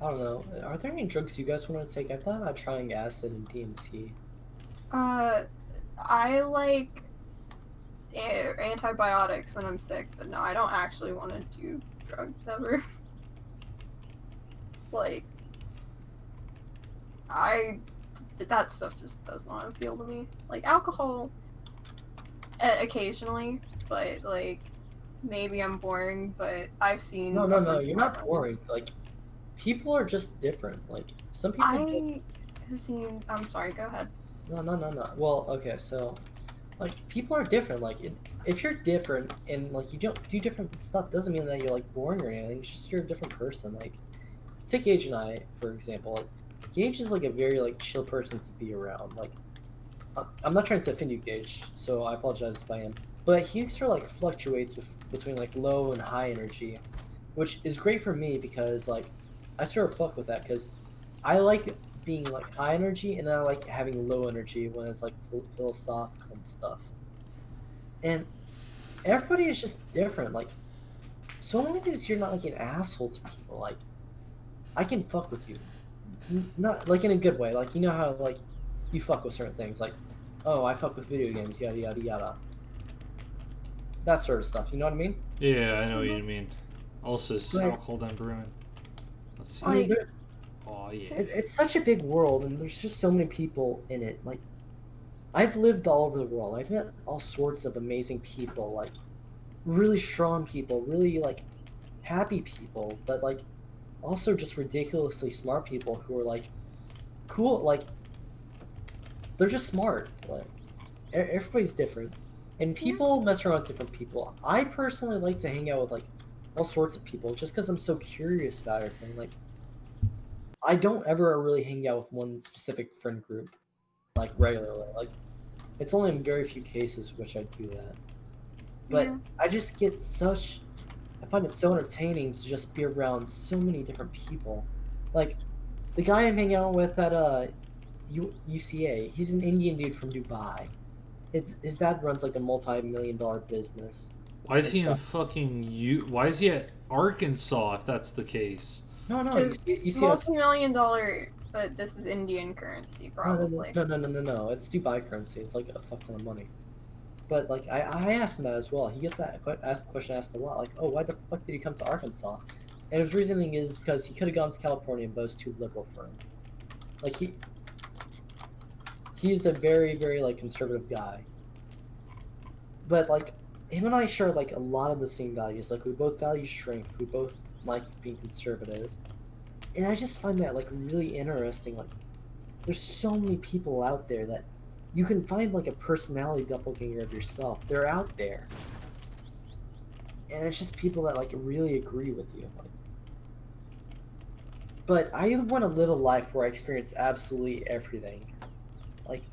I don't know. Are there any drugs you guys want to take? I thought about trying acid and DMT. I like antibiotics when I'm sick, but no, I don't actually want to do drugs ever. Like, that stuff just does not appeal to me. Like, alcohol, occasionally, but, like, maybe I'm boring, but I've seen... No, you're not boring. Like, people are just different. Like, some people... I have seen... I'm sorry, go ahead. No. Well, okay, so... Like, people are different. Like, if you're different and, like, you don't do different stuff, doesn't mean that you're, like, boring or anything. It's just you're a different person. Like, take Gage and I, for example. Like, Gage is, like, a very, like, chill person to be around. Like, I'm not trying to offend you, Gage, so I apologize if I am. But he sort of, like, fluctuates between, like, low and high energy, which is great for me because, like, I sort of fuck with that because I like being, like, high energy and then I like having low energy when it's, like, philosophical and stuff. And everybody is just different. Like, so long as you're not, like, an asshole to people, like, I can fuck with you. Not, like, in a good way. Like, you know how, like, you fuck with certain things. Like, oh, I fuck with video games, yada, yada, yada. That sort of stuff, you know what I mean? Yeah, I know what you mean. Also, alcohol done brewing. Let's see. I mean, oh, yeah. It's such a big world, and there's just so many people in it. Like, I've lived all over the world. I've met all sorts of amazing people, like, really strong people, really, like, happy people, but, like, also just ridiculously smart people who are, like, cool, like, they're just smart. Like, everybody's different. And people mess around with different people. I personally like to hang out with, like, all sorts of people just because I'm so curious about everything. Like, I don't ever really hang out with one specific friend group, like, regularly. Like, it's only in very few cases which I do that. But Yeah. I just get I find it so entertaining to just be around so many different people. Like, the guy I'm hanging out with at UCA, he's an Indian dude from Dubai. His dad runs, like, a multi-million-dollar business. Why is he in Why is he at Arkansas if that's the case? No, UCA. Multi-million-dollar, but this is Indian currency, probably. No. It's Dubai currency. It's, like, a fuck ton of money. But, like, I asked him that as well. He gets that question asked a lot. Like, oh, why the fuck did he come to Arkansas? And his reasoning is because he could have gone to California, but it was too liberal for him. Like he's a very, very like conservative guy. But like him and I share like a lot of the same values. Like we both value strength. We both like being conservative. And I just find that like really interesting. Like there's so many people out there that you can find like a personality doppelganger of yourself. They're out there. And it's just people that like really agree with you. Like, but I want to live a life where I experience absolutely everything. Like,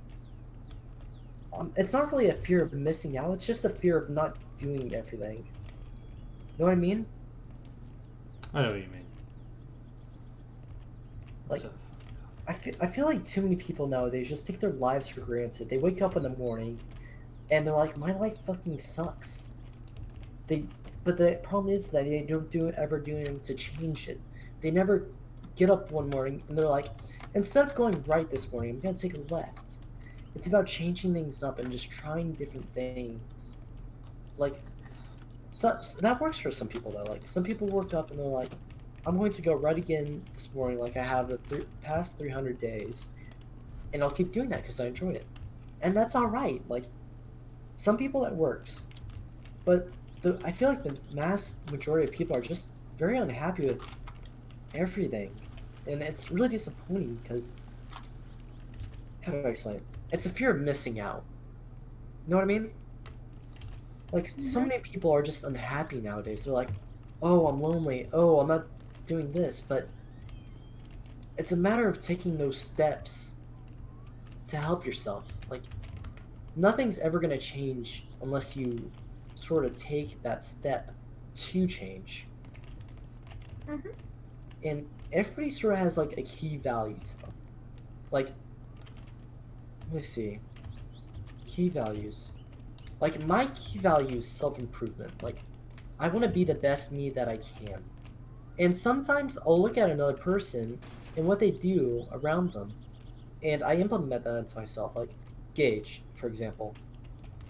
it's not really a fear of missing out. It's just a fear of not doing everything. Know what I mean? I know what you mean. Like, I feel like too many people nowadays just take their lives for granted. They wake up in the morning, and they're like, "My life fucking sucks." But the problem is that they don't ever do anything to change it. They never get up one morning and they're like, instead of going right this morning, I'm gonna take a left. It's about changing things up and just trying different things. Like, so that works for some people though. Like, some people work up and they're like, I'm going to go right again this morning like I have the past 300 days. And I'll keep doing that because I enjoy it. And that's alright. Like, some people it works. But I feel like the mass majority of people are just very unhappy with everything. And it's really disappointing because, how do I explain it? It's a fear of missing out. You know what I mean? Like, so many people are just unhappy nowadays. They're like, oh, I'm lonely. Oh, I'm not doing this. But it's a matter of taking those steps to help yourself. Like, nothing's ever going to change unless you sort of take that step to change. And everybody sort of has like a key value to them. Like, let me see. Key values. Like, my key value is self-improvement. Like, I want to be the best me that I can. And sometimes I'll look at another person and what they do around them, and I implement that into myself. Like, Gage, for example.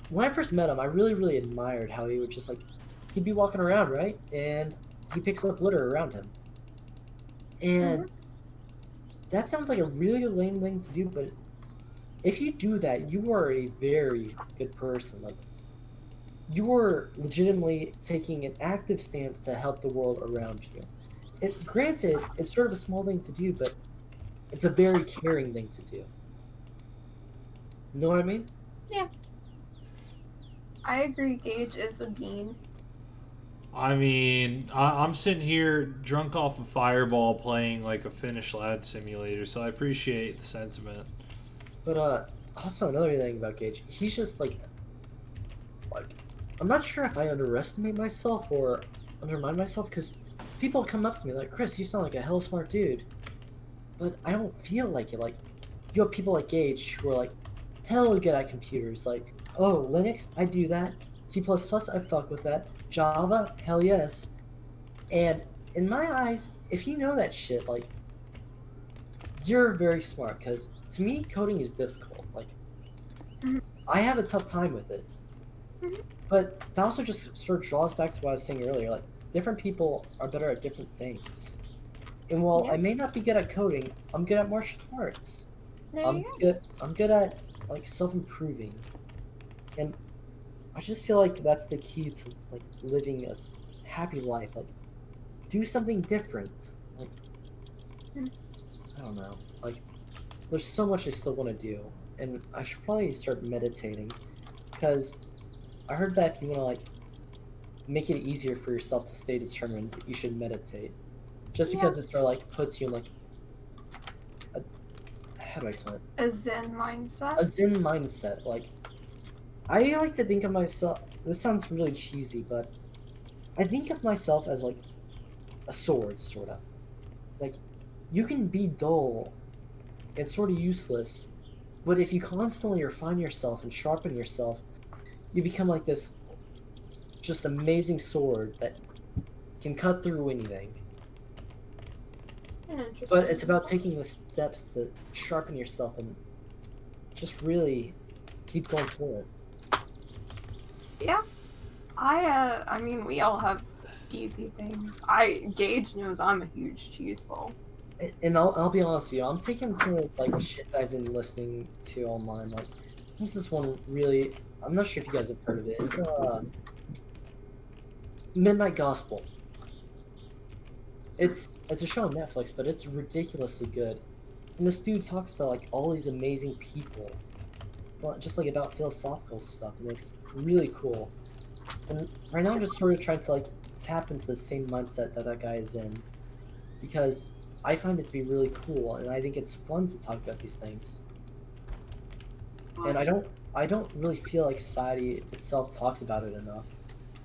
When I first met him, I really, really admired how he would just, like, he'd be walking around, right? And he picks up litter around him. And that sounds like a really lame thing to do, but if you do that, you are a very good person. Like, you are legitimately taking an active stance to help the world around you. Granted, it's sort of a small thing to do, but it's a very caring thing to do. You know what I mean? Yeah. I agree, Gage is a bean. I mean, I'm sitting here drunk off a Fireball playing like a Finnish lad simulator, so I appreciate the sentiment. But also another thing about Gage, he's just like I'm not sure if I underestimate myself or undermine myself, because people come up to me like, Chris, you sound like a hell smart dude, but I don't feel like it. Like, you have people like Gage who are like hell good at computers, like, oh, Linux, I do that. C++, I fuck with that. Java, hell yes. And in my eyes, if you know that shit, like, you're very smart, because to me, coding is difficult. Like, I have a tough time with it. But that also just sort of draws back to what I was saying earlier. Like, different people are better at different things. And while I may not be good at coding, I'm good at martial arts. I'm good at, like, self-improving. And I just feel like that's the key to, like, living a happy life. Like, do something different. Like, I don't know. Like, there's so much I still want to do. And I should probably start meditating. Because I heard that if you want to, like, make it easier for yourself to stay determined, you should meditate. Just because it sort of, like, puts you in, like, how do I explain it? A Zen mindset? A Zen mindset. Like, I like to think of myself, this sounds really cheesy, but I think of myself as, like, a sword, sort of. Like, you can be dull and sort of useless, but if you constantly refine yourself and sharpen yourself, you become like this just amazing sword that can cut through anything. But it's about taking the steps to sharpen yourself and just really keep going forward. Yeah. I mean, we all have easy things. Gage knows I'm a huge cheese ball. And I'll be honest with you, I'm taking some of this like shit that I've been listening to online. Like, there's this one really. I'm not sure if you guys have heard of it. It's Midnight Gospel. It's a show on Netflix, but it's ridiculously good. And this dude talks to like all these amazing people, well, just like about philosophical stuff, and it's really cool. And right now, I'm just sort of trying to like tap into the same mindset that guy is in, because I find it to be really cool, and I think it's fun to talk about these things. And I don't really feel like society itself talks about it enough.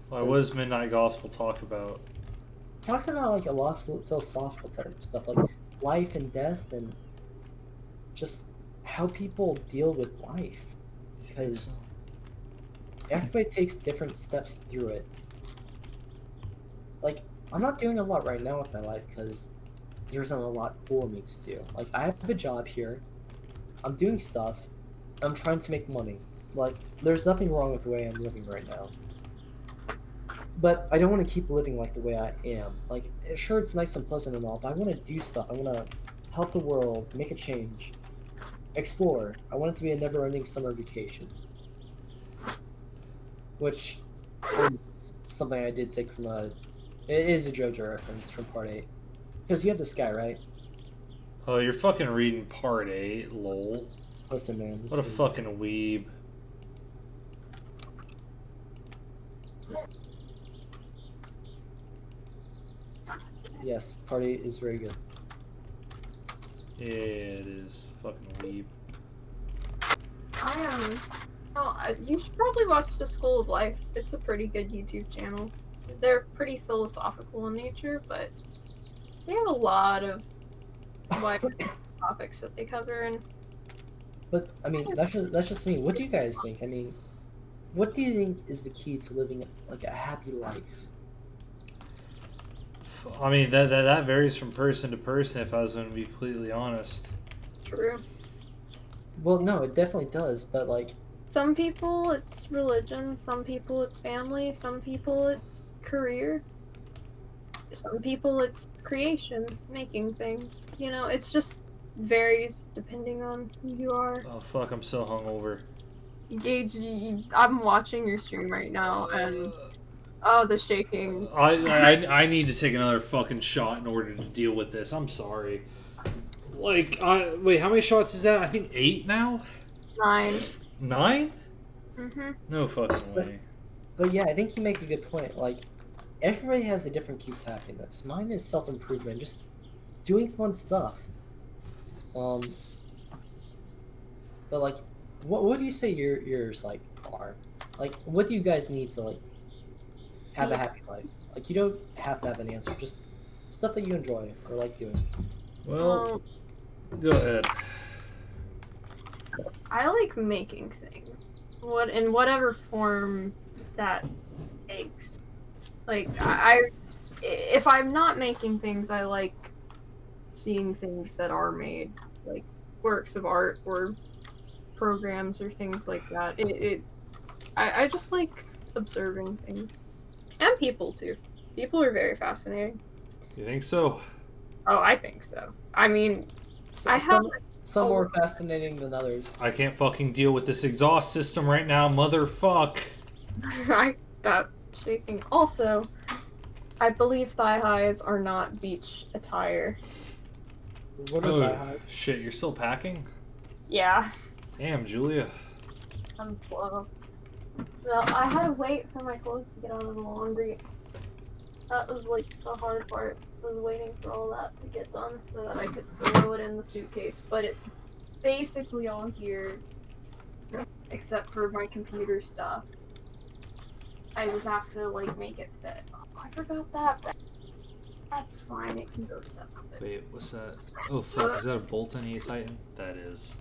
What does Midnight Gospel talk about? It talks about like a lot of philosophical type of stuff, like life and death, and just how people deal with life, because everybody takes different steps through it. Like, I'm not doing a lot right now with my life because there isn't a lot for me to do. Like, I have a job here, I'm doing stuff, I'm trying to make money. Like, there's nothing wrong with the way I'm living right now. But I don't want to keep living like the way I am. Like, sure, it's nice and pleasant and all, but I want to do stuff. I want to help the world, make a change, explore. I want it to be a never-ending summer vacation. Which is something I did take from it is a JoJo reference from Part 8. Because you have this guy, right? Oh, you're fucking reading Part 8, lol. Listen, man. What a fucking weeb. Yes, Part 8 is very good. Yeah, it is. Fucking weeb. You should probably watch The School of Life. It's a pretty good YouTube channel. They're pretty philosophical in nature, but they have a lot of wide topics that they cover. And But I mean, that's just me. What do you guys think? I mean, what do you think is the key to living like a happy life? I mean, that varies from person to person, if I was going to be completely honest. true. Well, no, it definitely does. But like, Some people it's religion, some people it's family, some people it's career, some people it's creation, making things. You know, it's just varies depending on who you are. Oh, fuck, I'm so hungover. Gage, I'm watching your stream right now, and oh, the shaking. I need to take another fucking shot in order to deal with this. I'm sorry. Like, wait, how many shots is that? I think 8 now? 9. 9? Mm-hmm. No fucking way. but yeah, I think you make a good point. Like, everybody has a different key to happiness. Mine is self-improvement, just doing fun stuff. But like, what do you say yours like are? Like, what do you guys need to like have a happy life? Like, you don't have to have an answer, just stuff that you enjoy or like doing. Well, go ahead. I like making things. In whatever form that takes. Like, if I'm not making things, I like seeing things that are made, like works of art or programs or things like that. I just like observing things. And people too. People are very fascinating. You think so? Oh, I think so. I mean, Some more fascinating than others. I can't fucking deal with this exhaust system right now, motherfuck. I got shaking. Also, I believe thigh highs are not beach attire. What are thigh highs? Shit, you're still packing? Yeah. Damn, Julia. I'm 12. Well, I had to wait for my clothes to get out of the laundry. That was like the hard part. I was waiting for all that to get done so that I could throw it in the suitcase. But it's basically all here, except for my computer stuff. I just have to like make it fit. Oh, I forgot that. But that's fine. It can go separate. Wait, what's that? Oh fuck, is that a bolt I need to tighten? That is.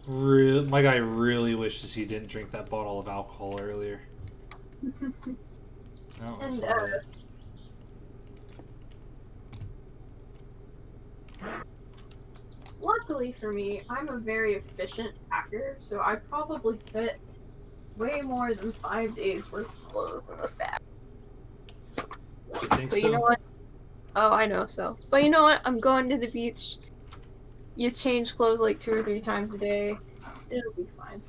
My guy really wishes he didn't drink that bottle of alcohol earlier. No, that's And, not it. Luckily for me, I'm a very efficient packer, so I probably fit way more than 5 days worth of clothes in this bag. You think But so? you know what? Oh, I know so. But you know what? I'm going to the beach. You change clothes like 2 or 3 times a day. It'll be fine.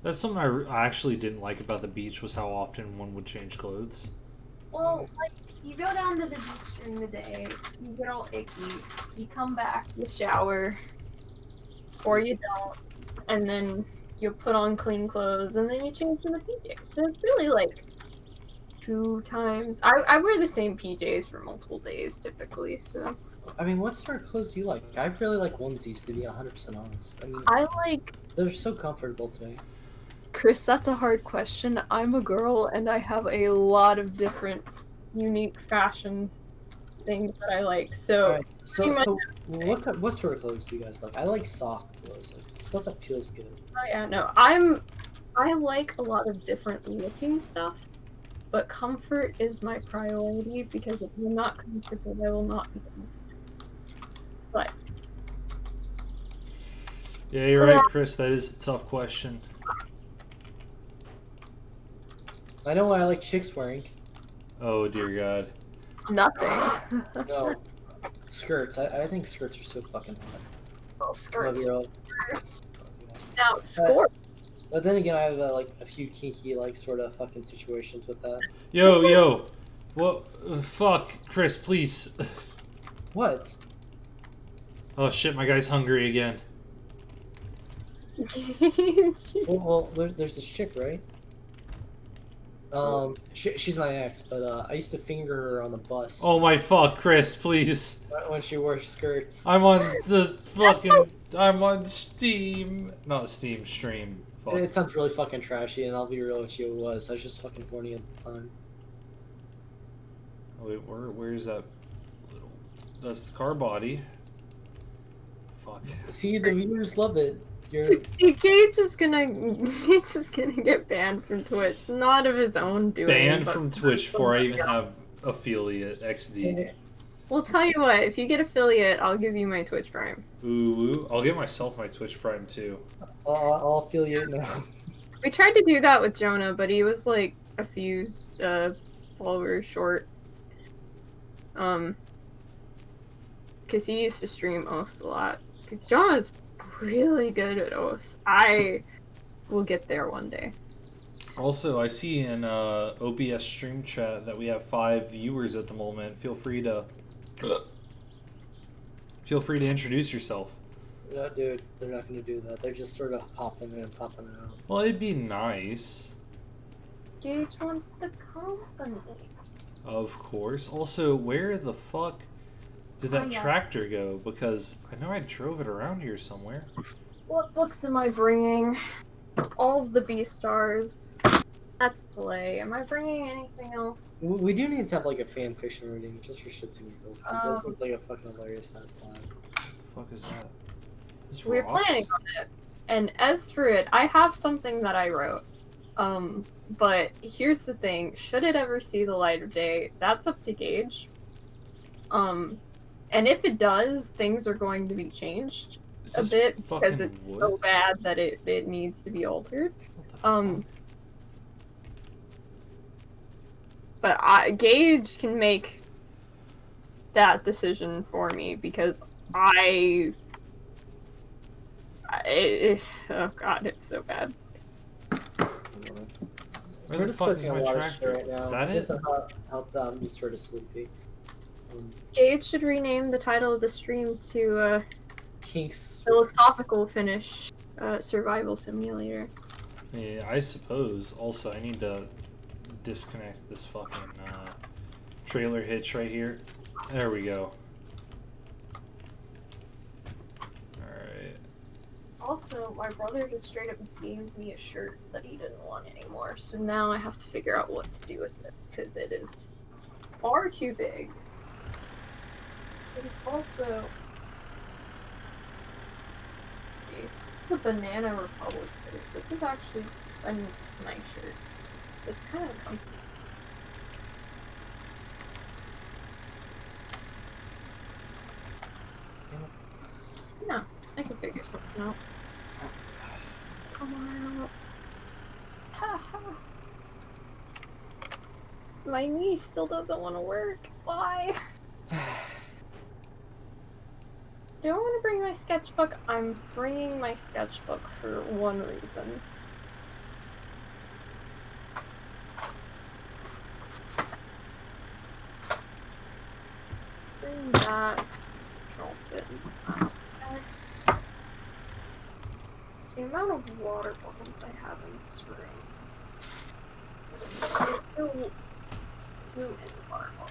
That's something I actually didn't like about the beach was how often one would change clothes. Well, like, you go down to the beach during the day, you get all icky, you come back, you shower, or you don't, and then you put on clean clothes, and then you change to the PJs. So it's really like 2 times. I wear the same PJs for multiple days typically, so. I mean, what sort of clothes do you like? I really like onesies, to be 100% honest. I mean, I like. they're so comfortable to me. Chris, that's a hard question. I'm a girl, and I have a lot of different unique fashion things that I like, so. Alright, so what sort of clothes do you guys like? I like soft clothes, like stuff that feels good. Oh, yeah, no, I like a lot of different looking stuff, but comfort is my priority because if you're not comfortable, I will not be comfortable. But Yeah, you're right, Chris. That is a tough question. I know what I like chicks wearing. Oh dear God. nothing. No, skirts. I think skirts are so fucking hot. Well, skirts. 12-year-old. Now, skirts. But then again, I have like a few kinky like sort of fucking situations with that. Yo. What? Fuck, Chris, please. What? Oh shit, my guy's hungry again. Well, there's this chick, right? She's my ex, but I used to finger her on the bus. Oh my fuck, Chris, please. When she wore skirts. I'm on the fucking. I'm on Steam. Not Steam, Stream. Fuck. It sounds really fucking trashy, and I'll be real with you, it was. I was just fucking horny at the time. Oh, wait, where's that little. That's the car body. Fuck. See, the viewers love it. Gage is gonna get banned from Twitch, not of his own doing. Banned from Twitch before I even have affiliate XD. We'll tell you what, if you get affiliate, I'll give you my Twitch Prime. Ooh, I'll get myself my Twitch Prime too. I'll affiliate now. We tried to do that with Jonah, but he was like a few followers short. Because he used to stream OS a lot. Because Jonah's really good at OS. I will get there one day. Also, I see in OBS stream chat that we have 5 viewers at the moment. Feel free to introduce yourself. No, dude, they're not gonna do that. They're just sort of popping in and popping out. Well, it'd be nice. Gage wants the company. Of course. Also, where the fuck did that tractor go? Because I know I drove it around here somewhere. What books am I bringing? All of the B-stars. That's play. Am I bringing anything else? We do need to have like a fan fiction reading just for shits and giggles, because that sounds like a fucking hilarious ass time. What the fuck is that? We're planning on it. And as for it, I have something that I wrote. But here's the thing. Should it ever see the light of day, that's up to Gage. And if it does, things are going to be changed a bit because it's so bad that it needs to be altered. But Gage can make that decision for me because oh god, it's so bad. We're discussing a lot of shit right now. Is that it? Doesn't help that I'm just sort of sleepy. Gage should rename the title of the stream to Kinks Philosophical Finnish Survival Simulator. Yeah, I suppose. Also, I need to disconnect this fucking trailer hitch right here. There we go. Alright. Also, my brother just straight up gave me a shirt that he didn't want anymore, so now I have to figure out what to do with it, because it is far too big. But it's also... Let's see. It's the Banana Republic shirt. This is actually a nice shirt. It's kind of comfy. No, I can figure something out. Come on. Ha ha. My knee still doesn't want to work. Why? Do I want to bring my sketchbook? I'm bringing my sketchbook for one reason. Bring that. Can all fit in that bag. The amount of water bottles I have in this room. Too many water bottles.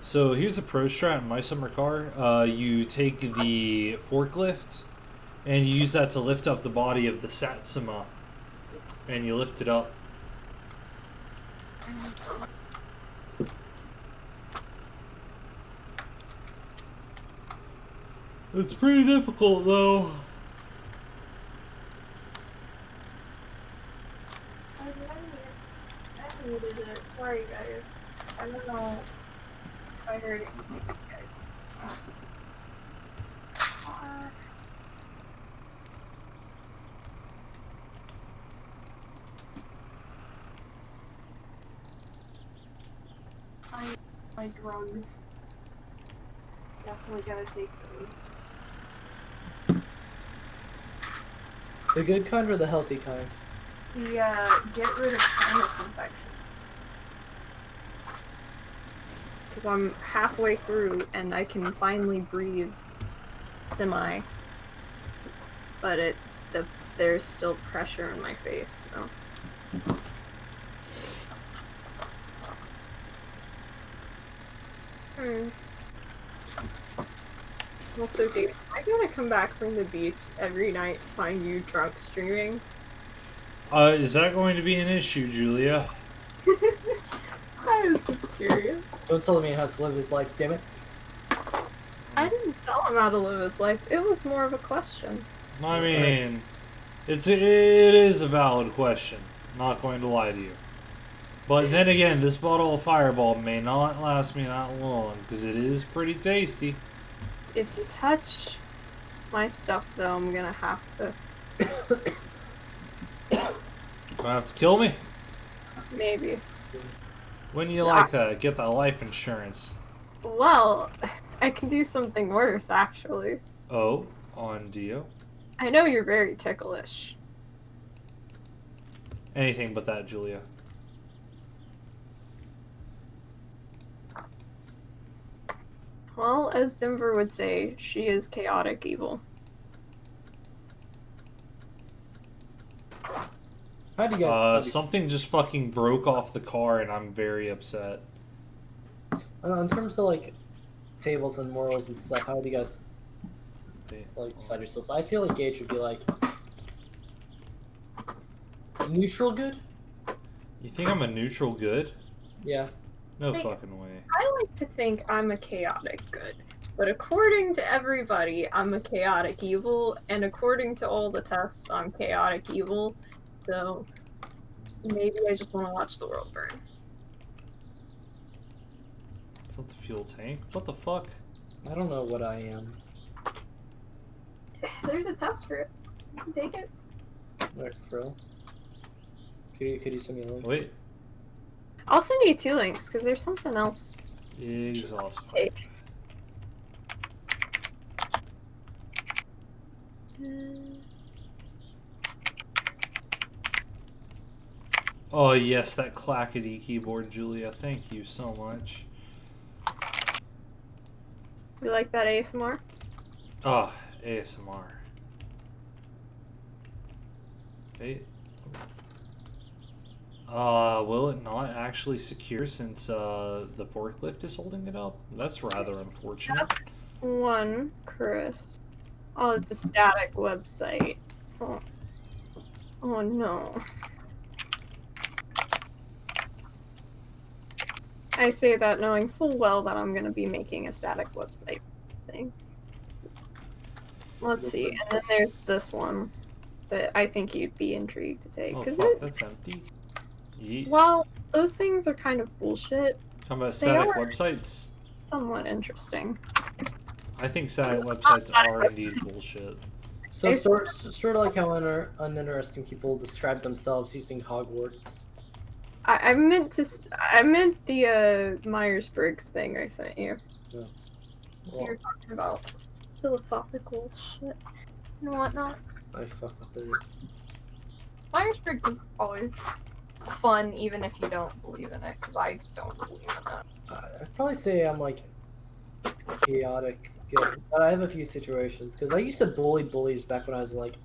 So here's a pro strat in my summer car. You take the forklift and you use that to lift up the body of the Satsuma. And you lift it up. It's pretty difficult though. I needed it. Sorry guys. I don't know if I heard it. My drugs. Definitely gotta take those. The good kind or the healthy kind? The get rid of sinus infection. Because I'm halfway through and I can finally breathe semi. But there's still pressure in my face, so. Also, Dave, I gotta come back from the beach every night to find you drunk streaming. Is that going to be an issue, Julia? I was just curious. Don't tell me he has to live his life, damn it. I didn't tell him how to live his life. It was more of a question. I mean, it is a valid question. Not going to lie to you. But then again, this bottle of Fireball may not last me that long, because it is pretty tasty. If you touch my stuff, though, I'm gonna have to. Gonna have to kill me? Maybe. Wouldn't you like that? Get that life insurance. Well, I can do something worse, actually. Oh, on Dio? I know you're very ticklish. Anything but that, Julia. Well, as Denver would say, she is chaotic evil. How do you guys something just fucking broke off the car and I'm very upset. in terms of like tables and morals and stuff, how do you guys like decide yourselves? I feel like Gage would be like neutral good? You think I'm a neutral good? Yeah. No Like, fucking way. I like to think I'm a chaotic good. But according to everybody, I'm a chaotic evil, and according to all the tests, I'm chaotic evil. So maybe I just want to watch the world burn. Is that the fuel tank? What the fuck? I don't know what I am. There's a test for it. You can take it. Like, for real? Could you send me a link? Wait. I'll send you 2 links, because there's something else. Exhaust pipe. Take. Oh yes, that clackety keyboard, Julia. Thank you so much. You like that ASMR? Ah, ASMR. Wait. Will it not actually secure since the forklift is holding it up? That's rather unfortunate. That's one, Chris. Oh, it's a static website. Oh, oh no. I say that knowing full well that I'm going to be making a static website thing. Let's see, and then there's this one that I think you'd be intrigued to take. Oh 'cause fuck, that's empty. Yeet. well, those things are kind of bullshit. Talking about They static are websites? somewhat interesting. I think static websites are indeed bullshit. So sort of like how uninteresting people describe themselves using Hogwarts. I meant the Myers-Briggs thing I sent you. Yeah. So you're talking about philosophical shit and whatnot. I fuck with it. Myers-Briggs is always fun, even if you don't believe in it, because I don't believe in it. I'd probably say I'm like chaotic good, but I have a few situations because I used to bully bullies back when I was like,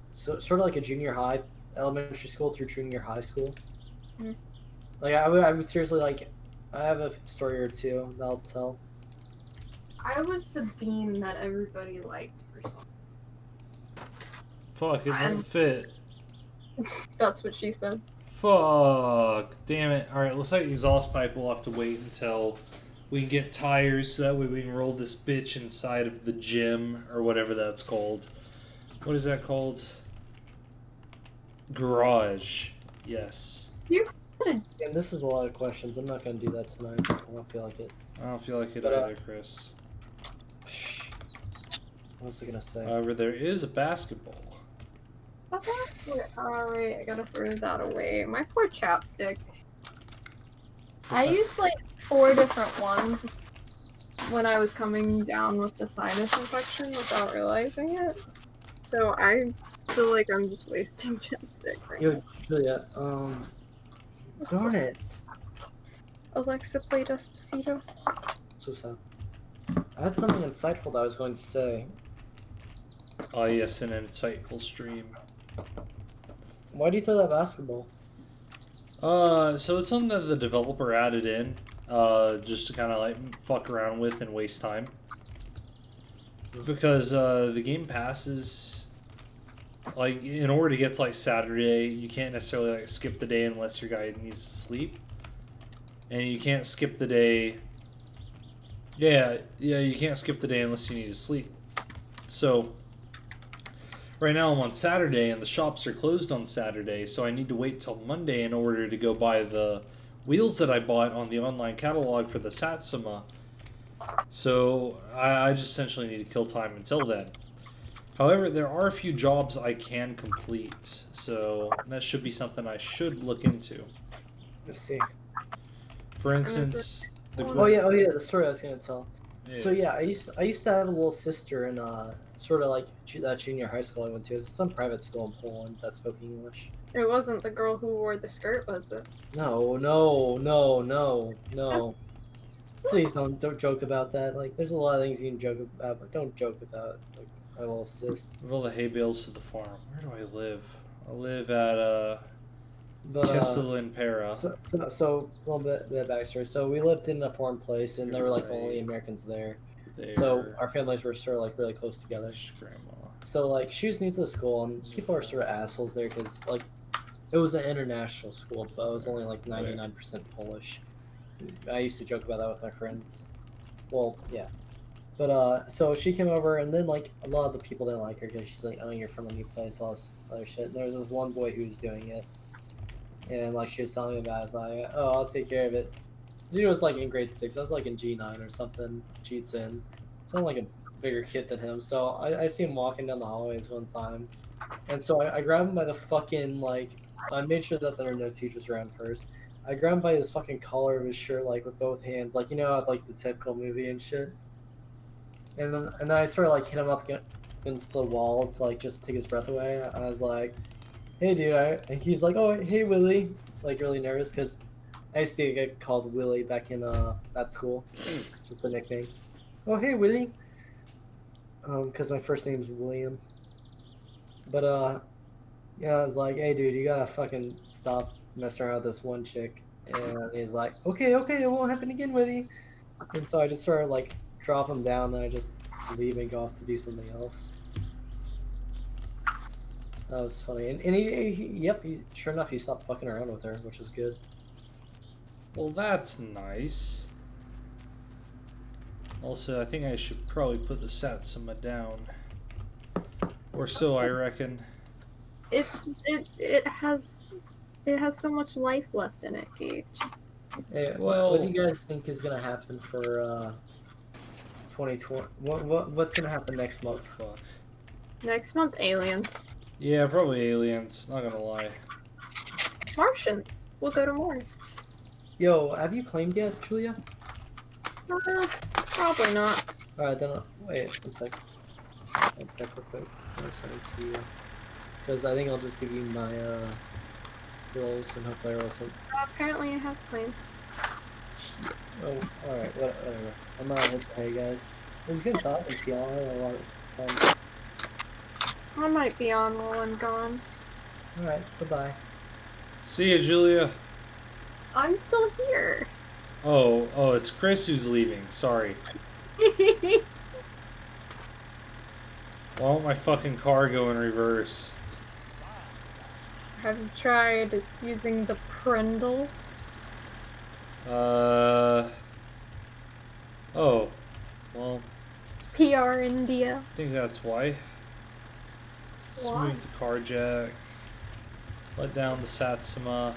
sort of like a junior high, elementary school through junior high school. Mm. Like I would seriously like, I have a story or two that I'll tell. I was the bean that everybody liked for some. Fuck, it won't fit. That's what she said. Fuck. Damn it. Alright, looks like exhaust pipe will have to wait until we can get tires so that way we can roll this bitch inside of the gym or whatever that's called. What is that called? Garage. Yes. And this is a lot of questions. I'm not gonna do that tonight. I don't feel like it. I don't feel like it But, either, Chris. What was I gonna say? However, there is a basketball. Alright, I gotta throw that away. My poor chapstick. I used like 4 different ones when I was coming down with the sinus infection without realizing it. So I feel like I'm just wasting chapstick right now. Yo, Julia, darn it. Alexa, play Despacito. So sad. I had something insightful that I was going to say. Oh yes, an insightful stream. Why do you throw that basketball? So it's something that the developer added in, just to kind of like fuck around with and waste time. Because the game passes, like in order to get to like Saturday, you can't necessarily like skip the day unless your guy needs to sleep, and you can't skip the day. Yeah, you can't skip the day unless you need to sleep. So right now I'm on Saturday and the shops are closed on Saturday, so I need to wait till Monday in order to go buy the wheels that I bought on the online catalog for the Satsuma. So I just essentially need to kill time until then. However, there are a few jobs I can complete, so that should be something I should look into. Let's see. For instance, Oh yeah, the story I was gonna tell. Yeah. So yeah, I used to have a little sister in sort of like that junior high school I went to. It was some private school in Poland that spoke English. It wasn't the girl who wore the skirt, was it? No. Please don't joke about that. Like, there's a lot of things you can joke about, but don't joke about like my little sis. With all the hay bales to the farm. Where do I live? I live at But Kissel and Para. so a little bit of backstory. So we lived in a foreign place, and there were like only Americans there. So our families were sort of like really close together. Grandma. So like she was new to the school, and people are sort of assholes there because like it was an international school, but it was only like 99% Polish. I used to joke about that with my friends. Well, yeah. But so she came over, and then like a lot of the people didn't like her because she's like, "Oh, you're from a new place," all this other shit. And there was this one boy who was doing it, and like she was telling me about it. I was like, "Oh, I'll take care of it." He was like in grade 6. I was like in G9 or something, G10. So I'm like a bigger kid than him. So I see him walking down the hallways one time, and so I grabbed him by the fucking like. I made sure that there were no teachers around first. I grabbed him by his fucking collar of his shirt, like with both hands, like you know, like the typical movie and shit. And then I sort of like hit him up against the wall to like just take his breath away. I was like, "Hey, dude," and he's like, "Oh, hey, Willie," like really nervous because I used to get called Willie back in that school, just the nickname. "Oh, hey, Willie," because my first name's William. But yeah, I was like, "Hey, dude, you gotta fucking stop messing around with this one chick." And he's like, okay, it won't happen again, Willie. And so I just sort of like drop him down, and I just leave and go off to do something else. That was funny. And he sure enough, he stopped fucking around with her, which was good. Well, that's nice. Also, I think I should probably put the Satsuma down. Or so I reckon. It has so much life left in it, Gage. Hey, Well- what do you guys think is gonna happen for 2020? What's gonna happen next month? Fuck. Next month, aliens. Yeah, probably aliens, not gonna lie. Martians. we'll go to Moore's. Yo, have you claimed yet, Julia? Probably not. Alright, then, wait one sec. I'll check real quick. I'll send it to you. Because I think I'll just give you my, rolls and hopefully I roll some. Apparently I have claim. Oh, alright, whatever. I'm not okay, guys. It was good talking to y'all. I had a lot of fun. I might be on while I'm gone. Alright, bye-bye. See ya, Julia. I'm still here. Oh, it's Chris who's leaving. Sorry. Why won't my fucking car go in reverse? Have you tried using the Prindle? Oh. Well, PR India. I think that's why. Smooth the car jack. Let down the Satsuma.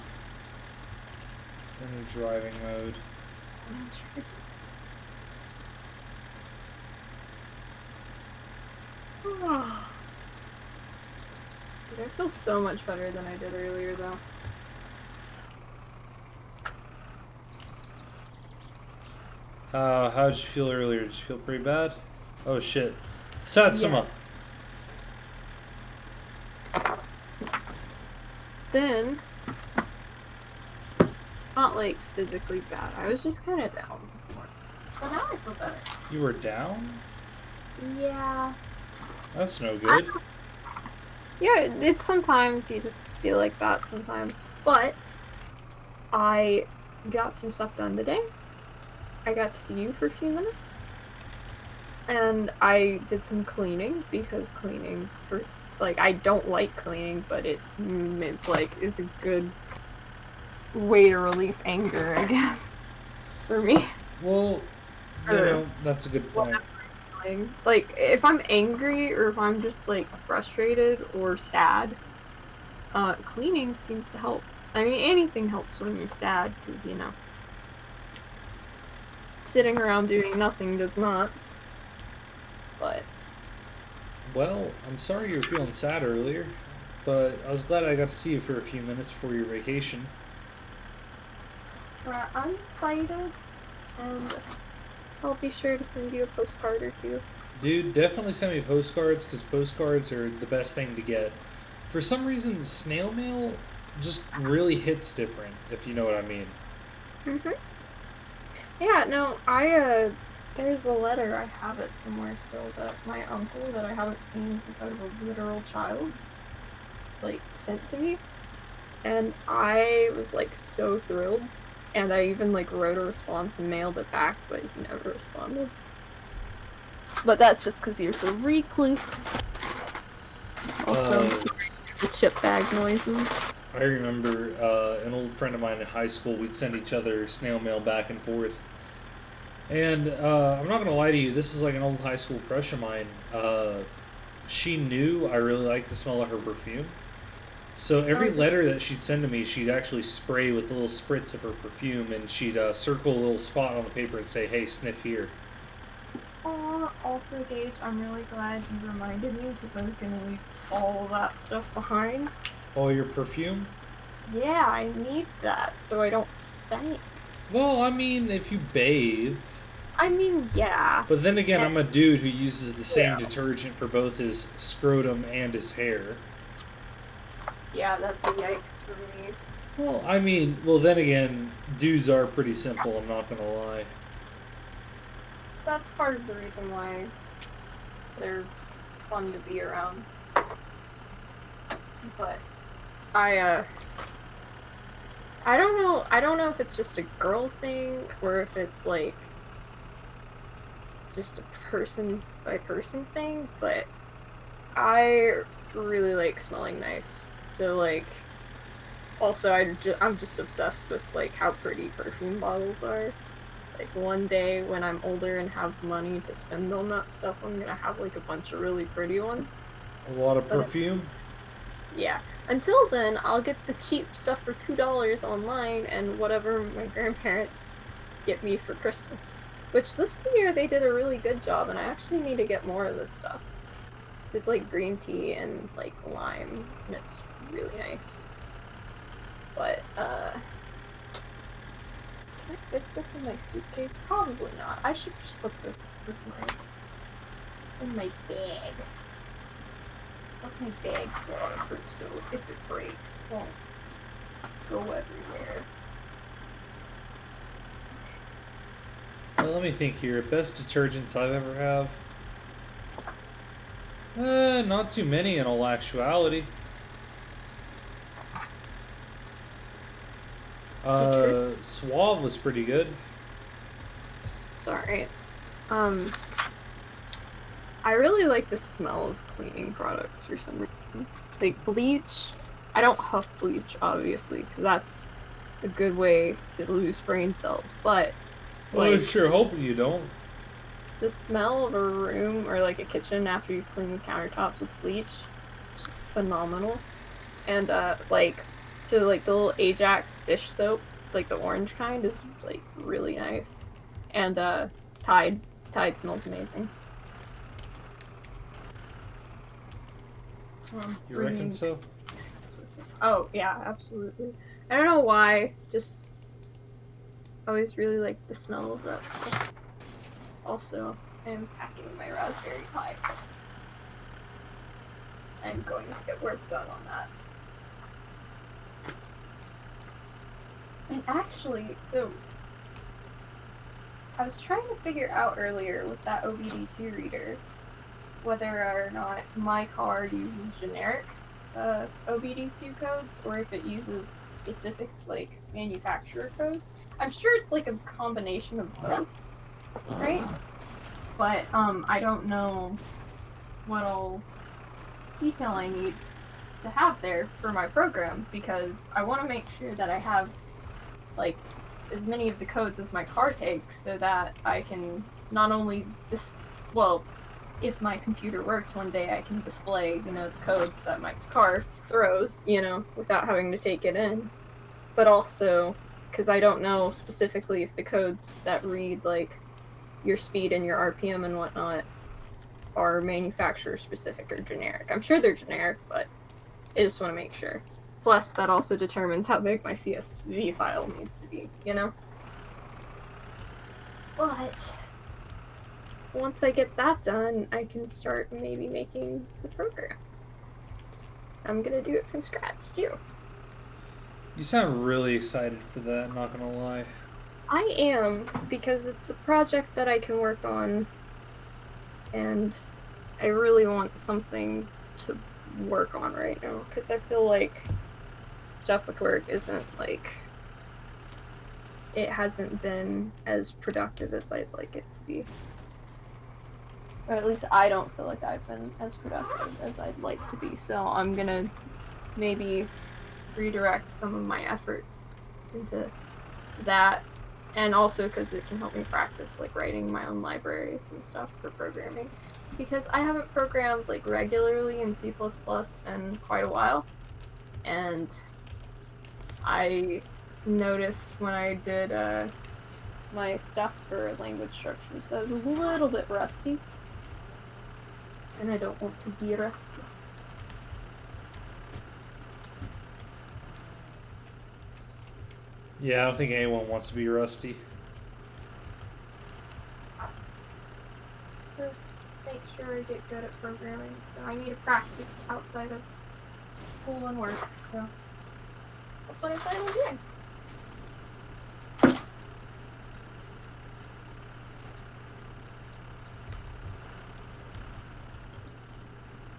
It's in driving mode. Dude, I feel so much better than I did earlier, though. How did you feel earlier? Did you feel pretty bad? Oh shit. Satsuma! Yeah. Then, not like physically bad. I was just kind of down this morning. But now I feel better. You were down? Yeah. That's no good. Yeah, it's sometimes you just feel like that sometimes. But I got some stuff done today. I got to see you for a few minutes. And I did some cleaning because cleaning for like I don't like cleaning, but it like is a good way to release anger, I guess. For me. Well, you know, that's a good point. Like, if I'm angry or if I'm just, like, frustrated or sad, cleaning seems to help. I mean, anything helps when you're sad, because, you know, sitting around doing nothing does not. But... Well, I'm sorry you were feeling sad earlier, but I was glad I got to see you for a few minutes before your vacation. I'm excited, and I'll be sure to send you a postcard or two. Dude, definitely send me postcards, because postcards are the best thing to get. For some reason, snail mail just really hits different, if you know what I mean. Mm-hmm. Yeah, no, there's a letter, I have it somewhere still, that my uncle, that I haven't seen since I was a literal child, like, sent to me. And I was, like, so thrilled. And I even, like, wrote a response and mailed it back, but he never responded. But that's just because you're so recluse. Also, I'm sorry for the chip bag noises. I remember an old friend of mine in high school, we'd send each other snail mail back and forth. And I'm not going to lie to you, this is like an old high school crush of mine. She knew I really liked the smell of her perfume. So every letter that she'd send to me, she'd actually spray with a little spritz of her perfume, and she'd circle a little spot on the paper and say, "Hey, sniff here." Also, Gage, I'm really glad you reminded me, because I was going to leave all of that stuff behind. Oh, your perfume? Yeah, I need that, so I don't stink. Well, I mean, if you bathe. I mean, yeah. But then again, I'm a dude who uses the same detergent for both his scrotum and his hair. Yeah, that's a yikes for me. Well, I mean, then again, dudes are pretty simple, I'm not gonna lie. That's part of the reason why they're fun to be around. But I don't know if it's just a girl thing or if it's like just a person by person thing, but I really like smelling nice. So like also I'm just obsessed with like how pretty perfume bottles are. Like one day when I'm older and have money to spend on that stuff, I'm gonna have like a bunch of really pretty ones. A lot of perfume? Yeah. Until then, I'll get the cheap stuff for $2 online and whatever my grandparents get me for Christmas. Which this year they did a really good job, and I actually need to get more of this stuff. It's like green tea and like lime, and it's really nice. But Can I fit this in my suitcase? Probably not. I should just put this with in my bag. Plus my bag's waterproof, so if it breaks, it won't go everywhere. Well, let me think here. Best detergents I've ever have. Not too many in all actuality. Suave was pretty good. Sorry. I really like the smell of cleaning products for some reason. Like bleach. I don't huff bleach, obviously, because that's a good way to lose brain cells. But Well, I like sure hope you don't. the smell of a room or like a kitchen after you've cleaned the countertops with bleach, it's just phenomenal. And like the little Ajax dish soap, like the orange kind, is like really nice. And Tide smells amazing. So I'm You reckon bringing- so? Oh yeah, absolutely. I don't know why, just always really like the smell of that stuff. Also, I am packing my Raspberry Pi. I'm going to get work done on that. And actually, so I was trying to figure out earlier with that OBD2 reader whether or not my car uses generic OBD2 codes or if it uses specific like manufacturer codes. I'm sure it's like a combination of both, right? But I don't know what all detail I need to have there for my program because I want to make sure that I have like as many of the codes as my car takes so that I can not only if my computer works one day, I can display, the codes that my car throws, without having to take it in. But also, because I don't know specifically if the codes that read, like, your speed and your RPM and whatnot are manufacturer specific or generic. I'm sure they're generic, but I just want to make sure. Plus, that also determines how big my CSV file needs to be, But once I get that done, I can start maybe making the program. I'm gonna do it from scratch, too. You sound really excited for that, not gonna lie. I am, because it's a project that I can work on, and I really want something to work on right now, because I feel like stuff with work isn't, like, it hasn't been as productive as I'd like it to be. Or at least I don't feel like I've been as productive as I'd like to be, so I'm gonna maybe redirect some of my efforts into that, and also because it can help me practice like writing my own libraries and stuff for programming, because I haven't programmed like regularly in C++ in quite a while, and I noticed when I did my stuff for language structures that I was a little bit rusty, and I don't want to be rusty. Yeah, I don't think anyone wants to be rusty. To make sure I get good at programming, so I need to practice outside of school and work, so that's what I plan on doing.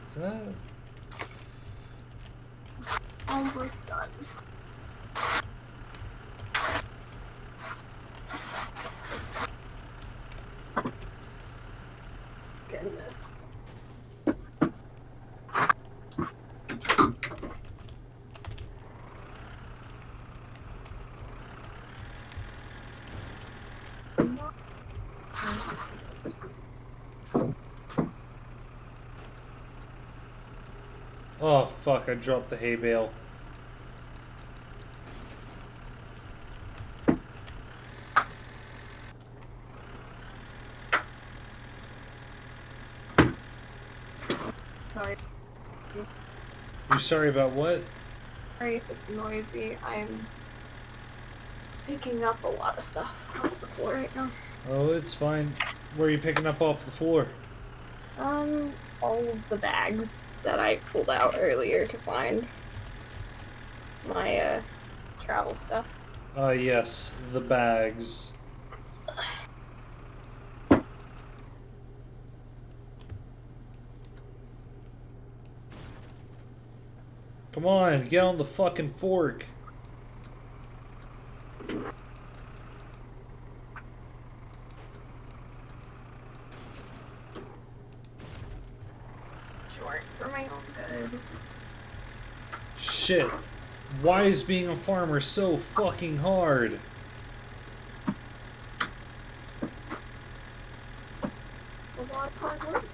Is that... Almost done. Goodness. Oh, fuck, I dropped the hay bale. Sorry. You're sorry about what? Sorry if it's noisy. I'm picking up a lot of stuff off the floor right now. Oh, it's fine. Where are you picking up off the floor? All of the bags that I pulled out earlier to find my, travel stuff. Yes, the bags. Come on, get on the fucking fork. Short for my own good. Shit. Why is being a farmer so fucking hard? A lot of hard work.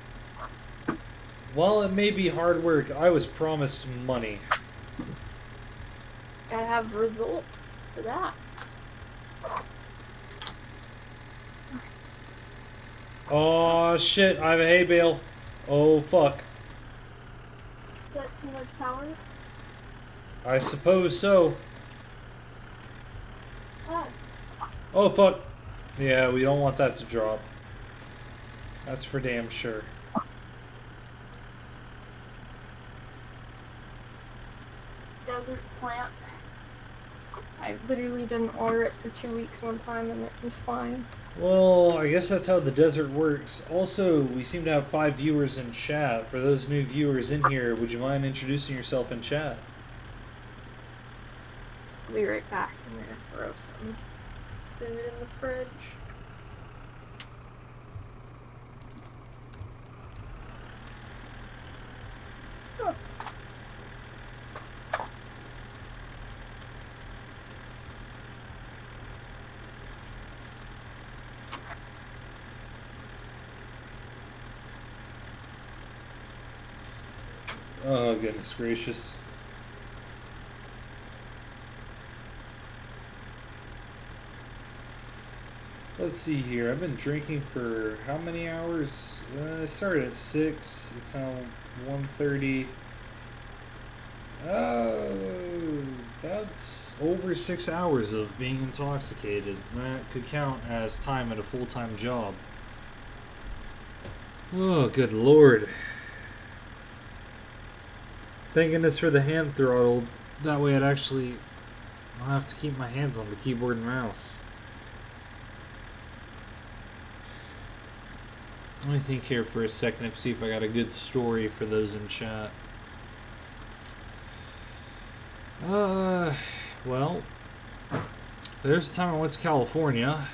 While it may be hard work, I was promised money. Gotta have results for that. Oh shit, I have a hay bale. Oh fuck. Is that too much power? I suppose so. Yes. Oh fuck. Yeah, we don't want that to drop. That's for damn sure. Desert plant. I literally didn't order it for 2 weeks one time and it was fine. Well, I guess that's how the desert works. Also, we seem to have 5 viewers in chat. For those new viewers in here, would you mind introducing yourself in chat? I'll be right back. I'm gonna throw some food in the fridge. Oh, goodness gracious. Let's see here. I've been drinking for how many hours? I started at 6. It's now 1:30. That's over 6 hours of being intoxicated. That could count as time at a full-time job. Oh, good lord. Thank goodness for the hand throttle. That way I'll have to keep my hands on the keyboard and mouse. Let me think here for a second and see if I got a good story for those in chat. Well, there's a time I went to California.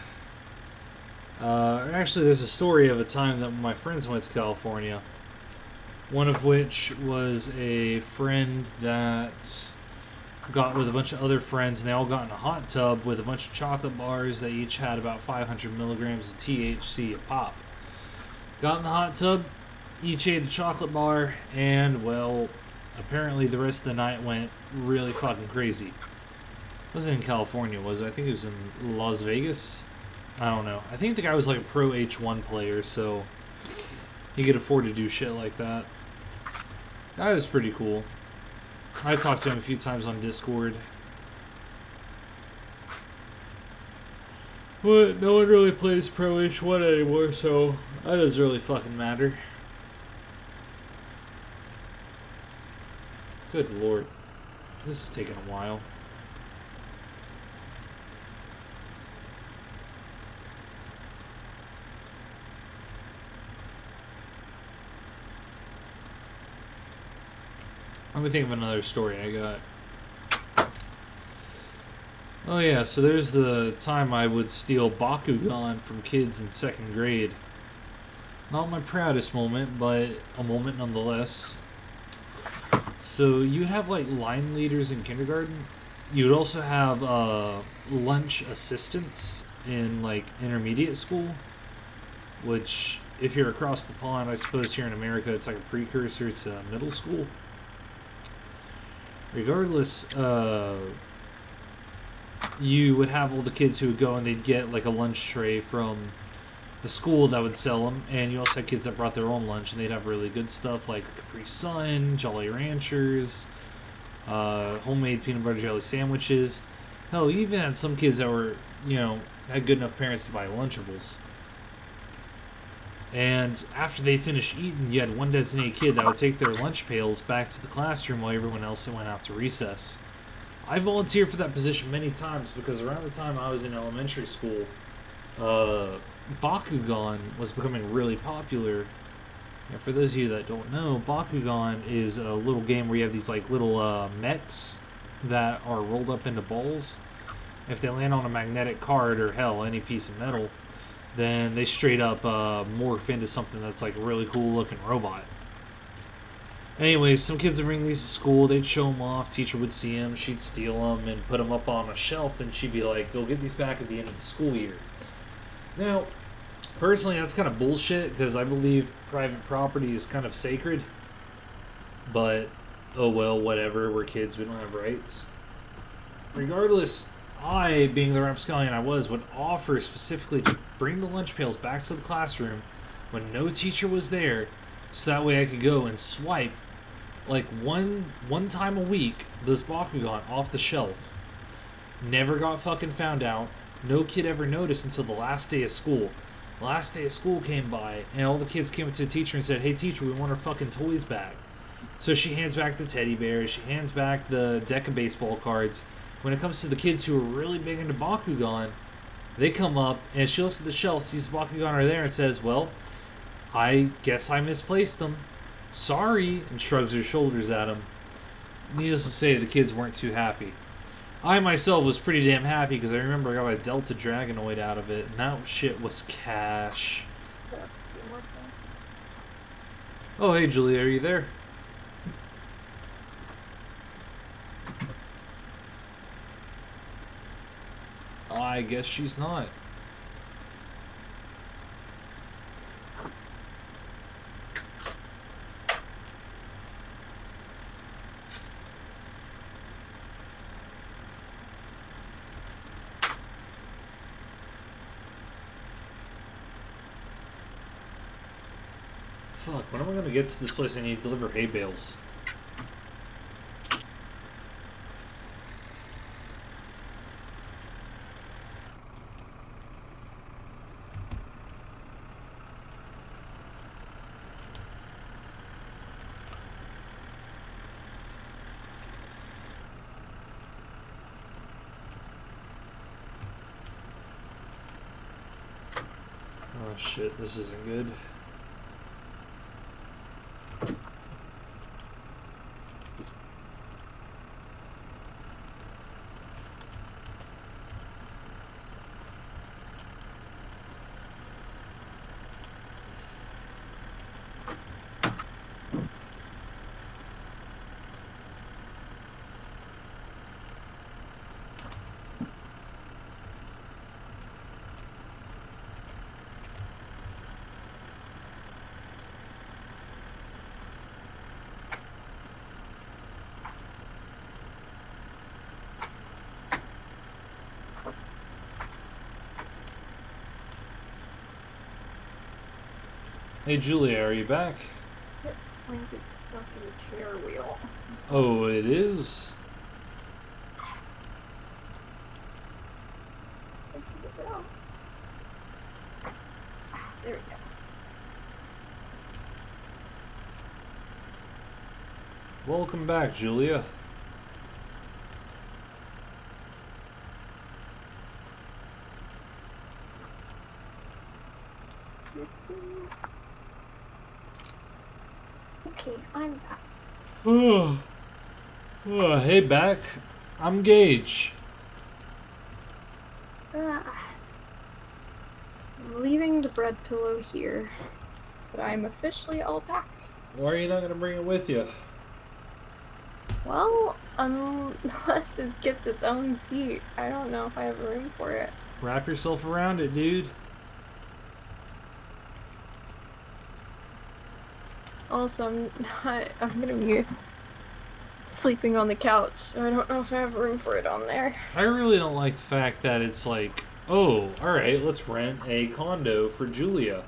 Actually, there's a story of a time that my friends went to California. One of which was a friend that got with a bunch of other friends, and they all got in a hot tub with a bunch of chocolate bars. They each had about 500 milligrams of THC a pop. Got in the hot tub, each ate a chocolate bar, and, well, apparently the rest of the night went really fucking crazy. It wasn't in California, was it? I think it was in Las Vegas? I don't know. I think the guy was like a pro H1 player, so he could afford to do shit like that. That was pretty cool. I talked to him a few times on Discord. But no one really plays Pro H1 anymore, so that doesn't really fucking matter. Good lord. This is taking a while. Let me think of another story I got. Oh yeah, so there's the time I would steal Bakugan from kids in 2nd grade. Not my proudest moment, but a moment nonetheless. So you would have like line leaders in kindergarten. You would also have lunch assistants in like intermediate school, which if you're across the pond, I suppose here in America it's like a precursor to middle school. Regardless, you would have all the kids who would go and they'd get like a lunch tray from the school that would sell them, and you also had kids that brought their own lunch, and they'd have really good stuff like Capri Sun, Jolly Ranchers, homemade peanut butter jelly sandwiches. Hell, you even had some kids that were, you know, had good enough parents to buy Lunchables. And after they finished eating, you had one designated kid that would take their lunch pails back to the classroom while everyone else went out to recess. I volunteered for that position many times because around the time I was in elementary school, Bakugan was becoming really popular. And for those of you that don't know, Bakugan is a little game where you have these like little mechs that are rolled up into balls. If they land on a magnetic card or hell, any piece of metal, then they straight up morph into something that's like a really cool looking robot. Anyways, some kids would bring these to school, they'd show them off, teacher would see them, she'd steal them and put them up on a shelf, and she'd be like, go get these back at the end of the school year. Now, personally, that's kind of bullshit, because I believe private property is kind of sacred, but, oh well, whatever, we're kids, we don't have rights. Regardless, I, being the rapscallion I was, would offer specifically to bring the lunch pails back to the classroom when no teacher was there, so that way I could go and swipe like one time a week this Bakugan off the shelf. Never got fucking found out. No kid ever noticed until the last day of school. Last day of school came by and all the kids came up to the teacher and said, hey teacher, we want our fucking toys back. So she hands back the teddy bears, she hands back the deck of baseball cards. When it comes to the kids who are really big into Bakugan, they come up and she looks at the shelf, sees Bakugan are there and says, well, I guess I misplaced them. Sorry, and shrugs her shoulders at him. Needless to say, the kids weren't too happy. I myself was pretty damn happy because I remember I got a Delta Dragonoid out of it, and that shit was cash. Oh, hey, Julia, are you there? I guess she's not. Fuck, when am I gonna get to this place I need to deliver hay bales? Oh shit, this isn't good. Hey Julia, are you back? I think it's stuck in the chair wheel. Oh, it is? There we go. Welcome back, Julia. Okay, I'm back. Hey, back. I'm Gage. I'm leaving the bread pillow here, but I'm officially all packed. Why are you not gonna bring it with you? Well, unless it gets its own seat, I don't know if I have room for it. Wrap yourself around it, dude. Also, I'm gonna be sleeping on the couch, so I don't know if I have room for it on there. I really don't like the fact that it's like, oh, alright, let's rent a condo for Julia.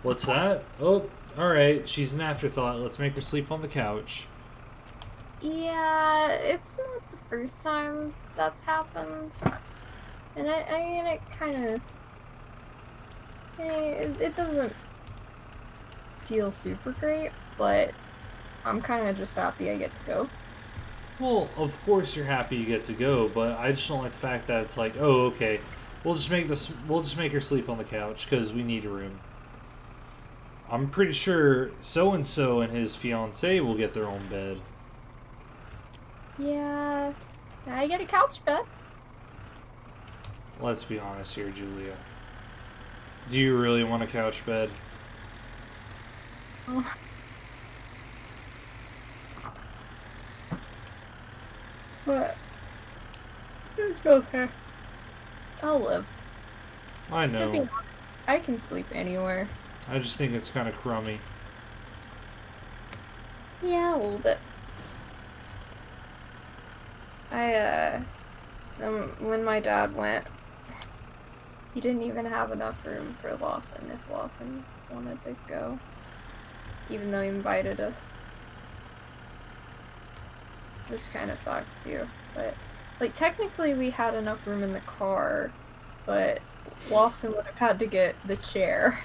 What's that? Oh, alright, she's an afterthought. Let's make her sleep on the couch. Yeah, it's not the first time that's happened. And I mean, it kind of... It doesn't feel super great, but I'm kind of just happy I get to go. Well, of course you're happy you get to go, but I just don't like the fact that it's like, oh, okay, we'll just make her sleep on the couch because we need a room. I'm pretty sure so and so and his fiance will get their own bed. Yeah, I get a couch bed. Let's be honest here, Julia. Do you really want a couch bed? Oh. But it's okay. I'll live. I To be know. honest, I can sleep anywhere. I just think it's kind of crummy. Yeah, a little bit. When my dad went, he didn't even have enough room for Lawson if Lawson wanted to go. Even though he invited us. Which kind of sucked too. But, like, technically we had enough room in the car, but Lawson would have had to get the chair.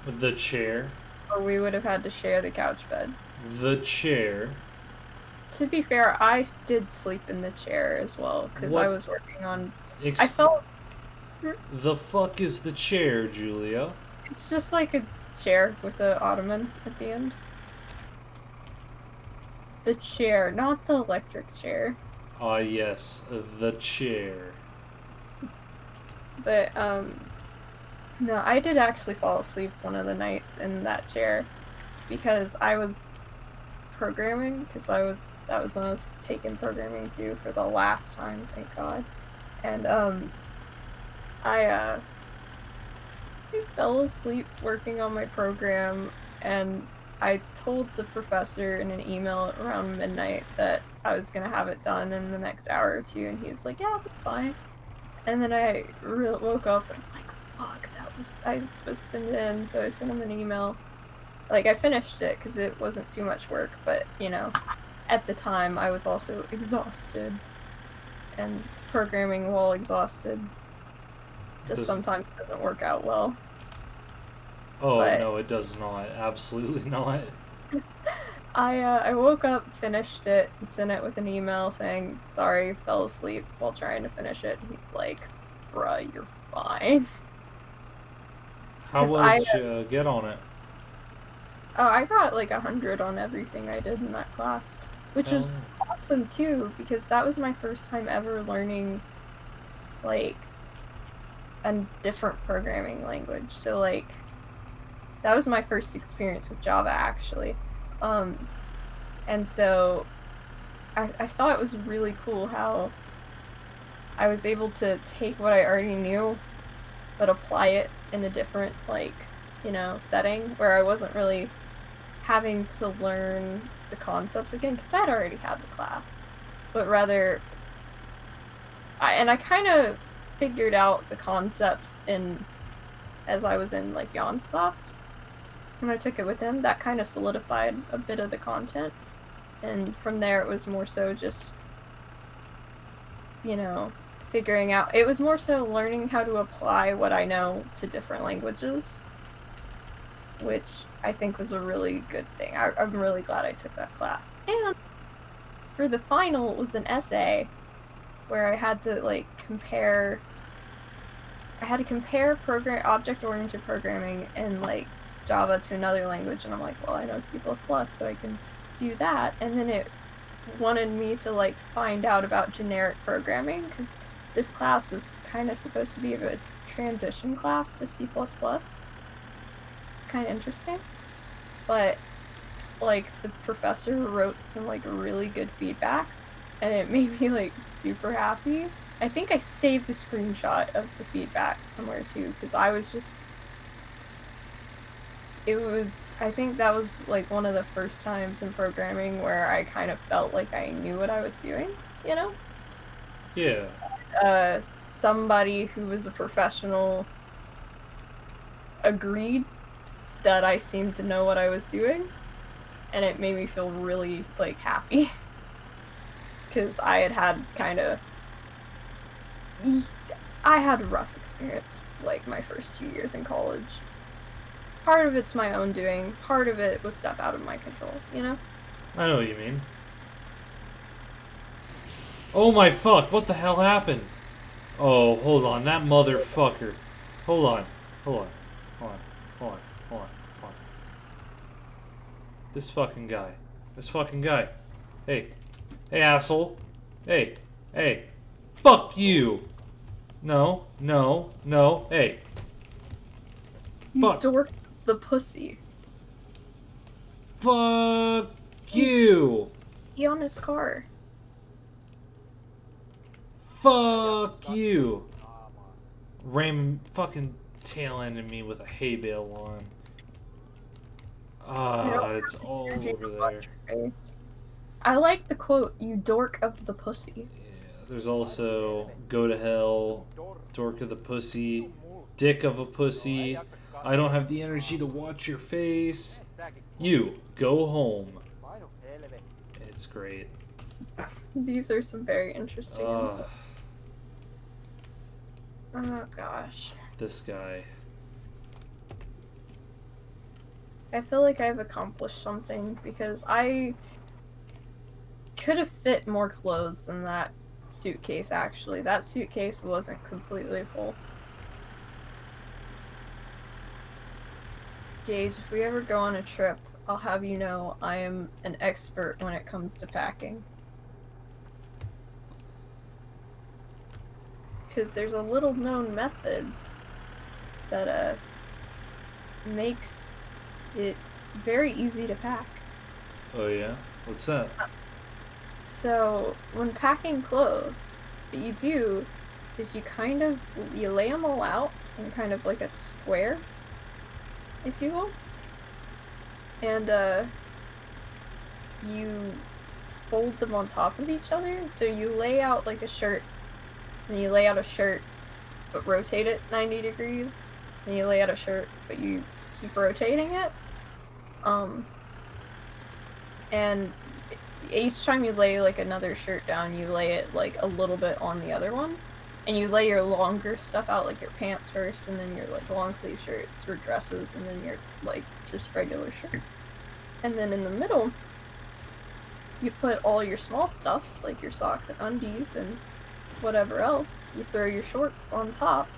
The chair? Or we would have had to share the couch bed. The chair? To be fair, I did sleep in the chair as well, because I What? was working on... Ex- I felt... The fuck is the chair, Julia? It's just like a chair with an ottoman at the end. The chair, not the electric chair. Ah, yes, the chair. But, no, I did actually fall asleep one of the nights in that chair because I was programming, because that was when I was taking programming too for the last time, thank God. And, I fell asleep working on my program, and I told the professor in an email around midnight that I was gonna have it done in the next hour or two, and he was like, yeah, that's fine. And then I woke up and I'm like, fuck, I was supposed to send it in, so I sent him an email. Like, I finished it because it wasn't too much work, but, you know, at the time I was also exhausted. And programming while exhausted just sometimes doesn't work out well. Oh, But no, it does not. Absolutely not. I woke up, finished it, and sent it with an email saying, sorry, fell asleep while trying to finish it. And he's like, bruh, you're fine. How 'Cause well did you get on it? Oh, I got like 100 on everything I did in that class. Which was awesome too, because that was my first time ever learning, like, a different programming language. So, like, that was my first experience with Java, actually. And so I thought it was really cool how I was able to take what I already knew, but apply it in a different, like, you know, setting where I wasn't really having to learn the concepts again, because I'd already had the class, but rather, I kind of figured out the concepts as I was in, like, Jan's class. When I took it with him, that kind of solidified a bit of the content, and from there it was more so just, you know, figuring out, it was more so learning how to apply what I know to different languages, which I think was a really good thing. I'm really glad I took that class. And for the final, it was an essay where I had to, like, compare object-oriented programming in, like, Java to another language, and I'm like, well, I know C++, so I can do that. And then it wanted me to, like, find out about generic programming, because this class was kind of supposed to be a transition class to C++. Kind of interesting. But, like, the professor wrote some, like, really good feedback, and it made me, like, super happy. I think I saved a screenshot of the feedback somewhere, too, because I was just... I think that was, like, one of the first times in programming where I kind of felt like I knew what I was doing, you know? Yeah. Somebody who was a professional agreed that I seemed to know what I was doing, and it made me feel really, like, happy. Because I had kind of I had a rough experience, like, my first 2 years in college. Part of it's my own doing, part of it was stuff out of my control, you know? I know what you mean. Oh my fuck, what the hell happened? Oh, hold on, that motherfucker. Hold on, hold on, hold on, hold on, hold on, hold on. This fucking guy. This fucking guy. Hey. Hey, asshole. Hey. Hey. Fuck you! No, no, no, hey. You Fuck. dork the pussy. Fuck you! He on his car. Fuck you! Ram fucking tail-ended me with a hay bale on. Ah, it's all over there. I like the quote, "You dork of the pussy." Yeah, there's also go to hell, dork of the pussy, dick of a pussy, I don't have the energy to watch your face, you, go home. It's great. These are some very interesting ones. Oh gosh. This guy. I feel like I've accomplished something because I could have fit more clothes in that suitcase, actually. That suitcase wasn't completely full. Gage, if we ever go on a trip, I'll have you know I am an expert when it comes to packing. Because there's a little known method that makes it very easy to pack. Oh yeah? What's that? So when packing clothes, what you do is you lay them all out in kind of like a square, if you will, and you fold them on top of each other. So you lay out like a shirt, and you lay out a shirt but rotate it 90 degrees, and you lay out a shirt but you keep rotating it, and each time you lay like another shirt down, you lay it like a little bit on the other one, and you lay your longer stuff out, like your pants first, and then your like long sleeve shirts or dresses, and then your like just regular shirts, and then in the middle you put all your small stuff like your socks and undies and whatever else. You throw your shorts on top,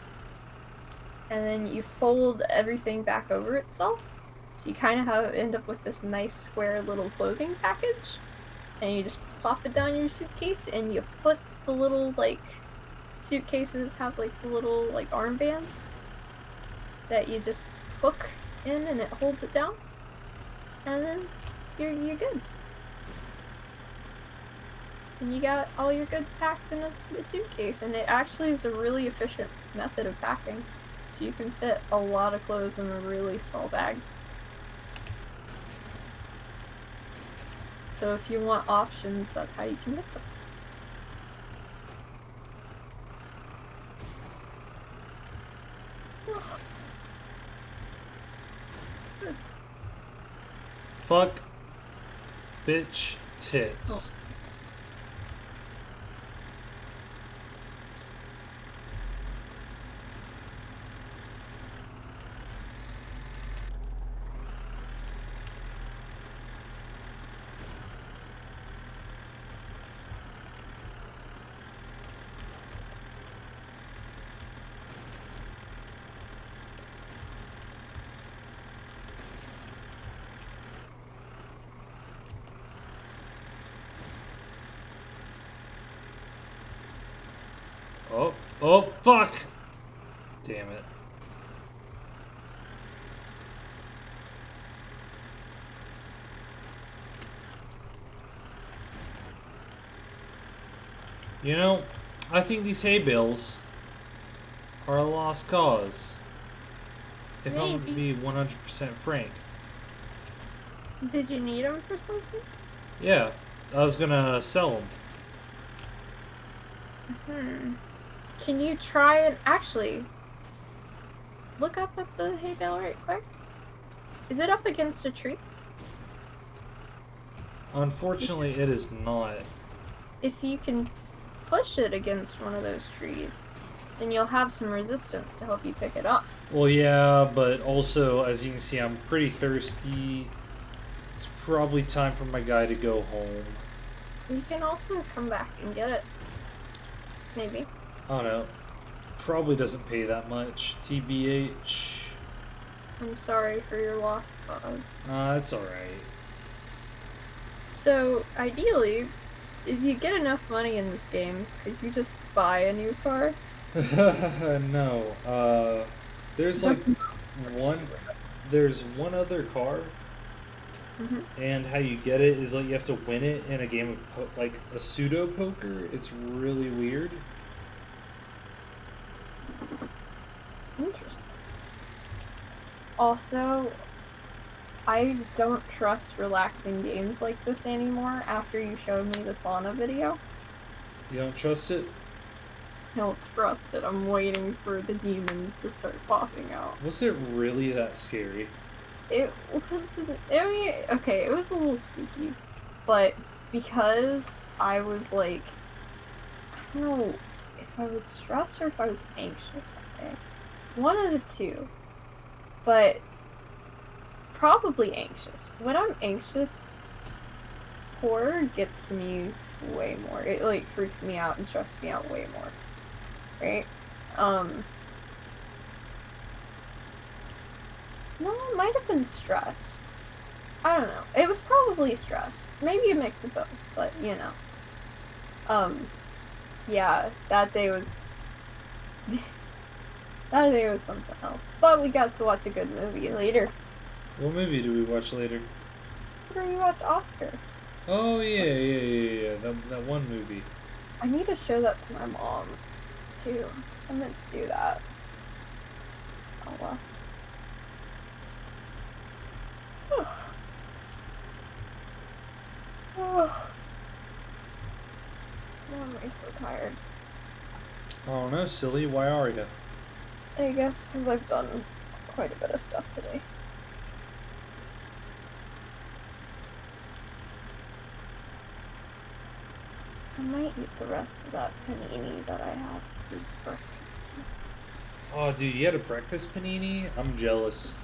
and then you fold everything back over itself, so you kind of end up with this nice square little clothing package. And you just plop it down your suitcase, and you put the little, like, suitcases have, like, the little, like, armbands that you just hook in, and it holds it down. And then you're good. And you got all your goods packed in a suitcase, and it actually is a really efficient method of packing. So you can fit a lot of clothes in a really small bag. So if you want options, that's how you can get them. Fuck. Bitch. Tits. Oh. Oh, oh, fuck! Damn it. You know, I think these hay bales are a lost cause. If I'm gonna be 100% frank. Did you need them for something? Yeah, I was gonna sell them. Can you try and actually look up at the hay bale right quick? Is it up against a tree? Unfortunately, it is not. If you can push it against one of those trees, then you'll have some resistance to help you pick it up. Well, yeah, but also, as you can see, I'm pretty thirsty. It's probably time for my guy to go home. You can also come back and get it. Maybe. I don't know. Probably doesn't pay that much. TBH. I'm sorry for your lost cause. That's alright. So, ideally, if you get enough money in this game, could you just buy a new car? No. There's like That's not one. There's one other car, Mhm. and how you get it is like you have to win it in a game of like a pseudo poker. It's really weird. Interesting. Also, I don't trust relaxing games like this anymore after you showed me the sauna video. You don't trust it? I don't trust it. I'm waiting for the demons to start popping out. Was it really that scary? It wasn't. I mean, okay, it was a little spooky, but because I was like, I don't know if I was stressed or if I was anxious that day. One of the two, but probably anxious. When I'm anxious, horror gets me way more. It like freaks me out and stresses me out way more. Right? No, it might have been stress. I don't know. It was probably stress. Maybe a mix of both, but you know. Yeah, that day was that day was something else. But we got to watch a good movie later. What movie do we watch later? Where we watch Oscar. Oh yeah. That one movie. I need to show that to my mom too. I meant to do that. Oh well. Why am I so tired? Oh no, silly. Why are you? I guess because I've done quite a bit of stuff today. I might eat the rest of that panini that I had for breakfast. Oh, dude, you had a breakfast panini? I'm jealous.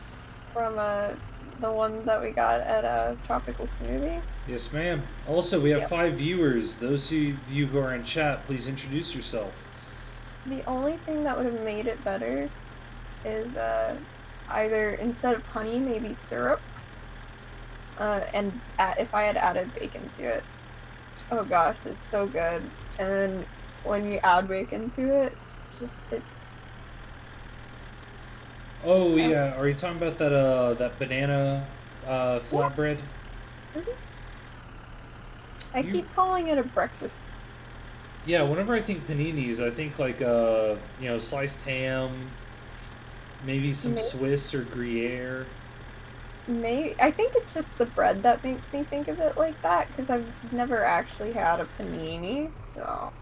From the one that we got at a tropical smoothie. Yes, ma'am. Also, we have Yep. 5 viewers. Those of you who are in chat, please introduce yourself. The only thing that would have made it better is either instead of honey, maybe syrup. And if I had added bacon to it. Oh gosh, it's so good. And then when you add bacon to it, it's Oh yeah, are you talking about that banana flatbread? I You- keep calling it a breakfast. Yeah, whenever I think paninis, I think like sliced ham, maybe some Ma- Swiss or Gruyere. I think it's just the bread that makes me think of it like that, because I've never actually had a panini, so...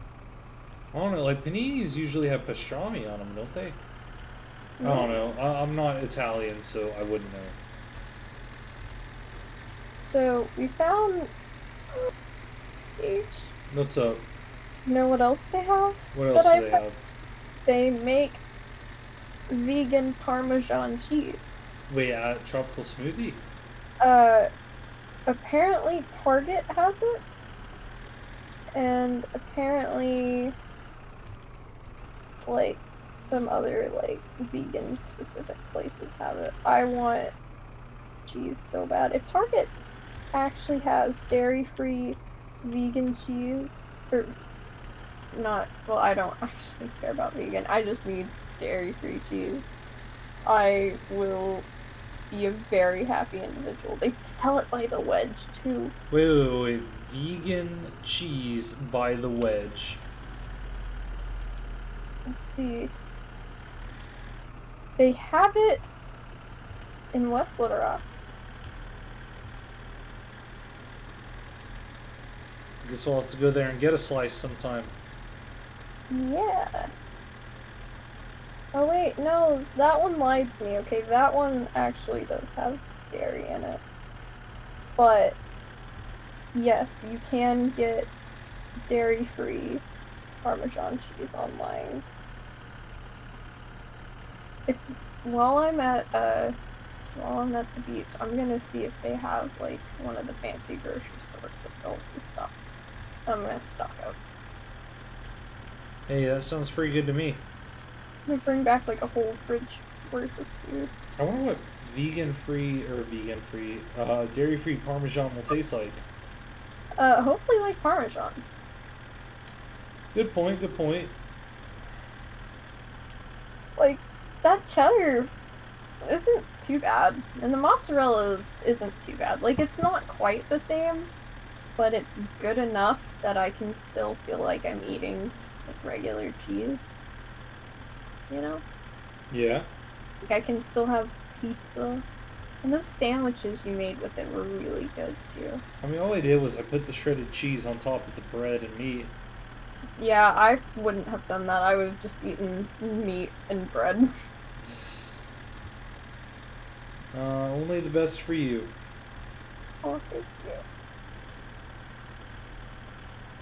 I don't know, like paninis usually have pastrami on them, don't they? I don't know. I'm not Italian, so I wouldn't know. So, we found... Gage, What's up? you know what else they have? What else That do they I have? They make vegan Parmesan cheese. Wait, tropical smoothie? Apparently Target has it. And apparently, like, some other, like, vegan specific places have it. I want cheese so bad. If Target actually has dairy-free vegan cheese, or not, well, I don't actually care about vegan. I just need dairy-free cheese. I will be a very happy individual. They sell it by the wedge, too. Wait. Vegan cheese by the wedge. Let's see. They have it in West Little Rock. Guess we'll have to go there and get a slice sometime. Yeah. Oh wait, no, that one lied to me. Okay, that one actually does have dairy in it. But yes, you can get dairy-free Parmesan cheese online. if while I'm at the beach, I'm gonna see if they have like one of the fancy grocery stores that sells this stuff. I'm gonna stock up. Hey, that sounds pretty good to me. I'm gonna bring back like a whole fridge worth of food. I wonder what dairy-free Parmesan will taste like. Hopefully like Parmesan. Good point, good point. Like, that cheddar isn't too bad, and the mozzarella isn't too bad. Like, it's not quite the same, but it's good enough that I can still feel like I'm eating like regular cheese. You know? Yeah. Like, I can still have pizza. And those sandwiches you made with it were really good, too. I mean, all I did was I put the shredded cheese on top of the bread and meat. Yeah, I wouldn't have done that. I would have just eaten meat and bread. Only the best for you. Oh, thank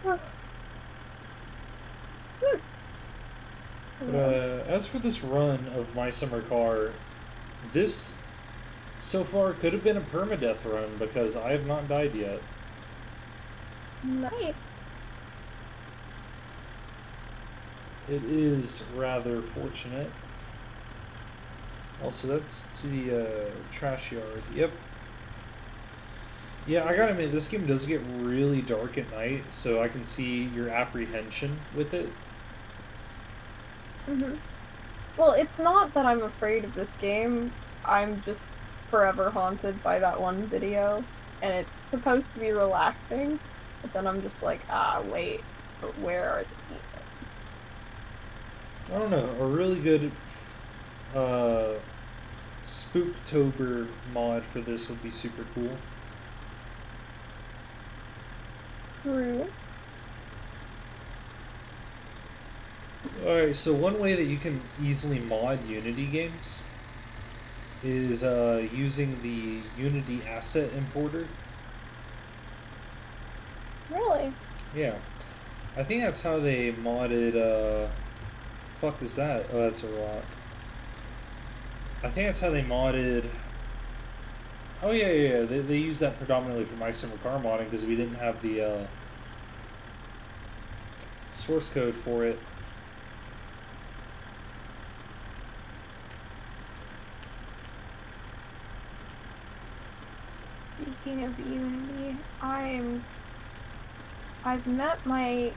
you. But, as for this run of My Summer Car, this so far could have been a permadeath run because I have not died yet. Nice. It is rather fortunate. Also, that's to the trash yard. Yep. Yeah, I gotta admit, this game does get really dark at night, so I can see your apprehension with it. Mm-hmm. Well, it's not that I'm afraid of this game. I'm just forever haunted by that one video, and it's supposed to be relaxing, but then I'm just like, wait, but where are the demons? I don't know, a really good Spooktober mod for this would be super cool. True. Alright, so one way that you can easily mod Unity games is using the Unity asset importer. Really? Yeah. I think that's how they modded, fuck is that? Oh, that's a rock. I think that's how they modded... Oh yeah, they use that predominantly for My Summer Car modding because we didn't have the, source code for it. Speaking of Unity, I've met my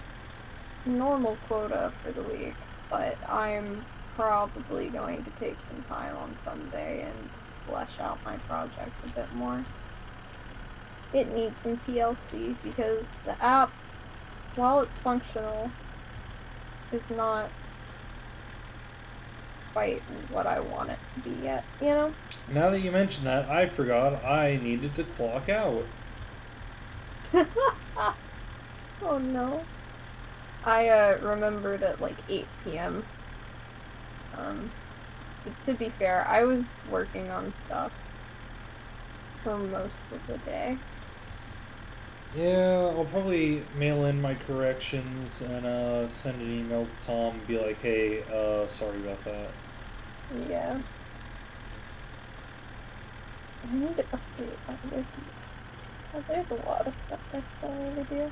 normal quota for the week, but I'm probably going to take some time on Sunday and flesh out my project a bit more. It needs some TLC because the app, while it's functional, is not quite what I want it to be yet, you know? Now that you mention that, I forgot I needed to clock out. Oh no. I remembered at like 8 p.m. To be fair, I was working on stuff for most of the day. Yeah, I'll probably mail in my corrections and send an email to Tom and be like, hey, sorry about that. Yeah. I need to update my wikis. Oh, there's a lot of stuff I still need to do.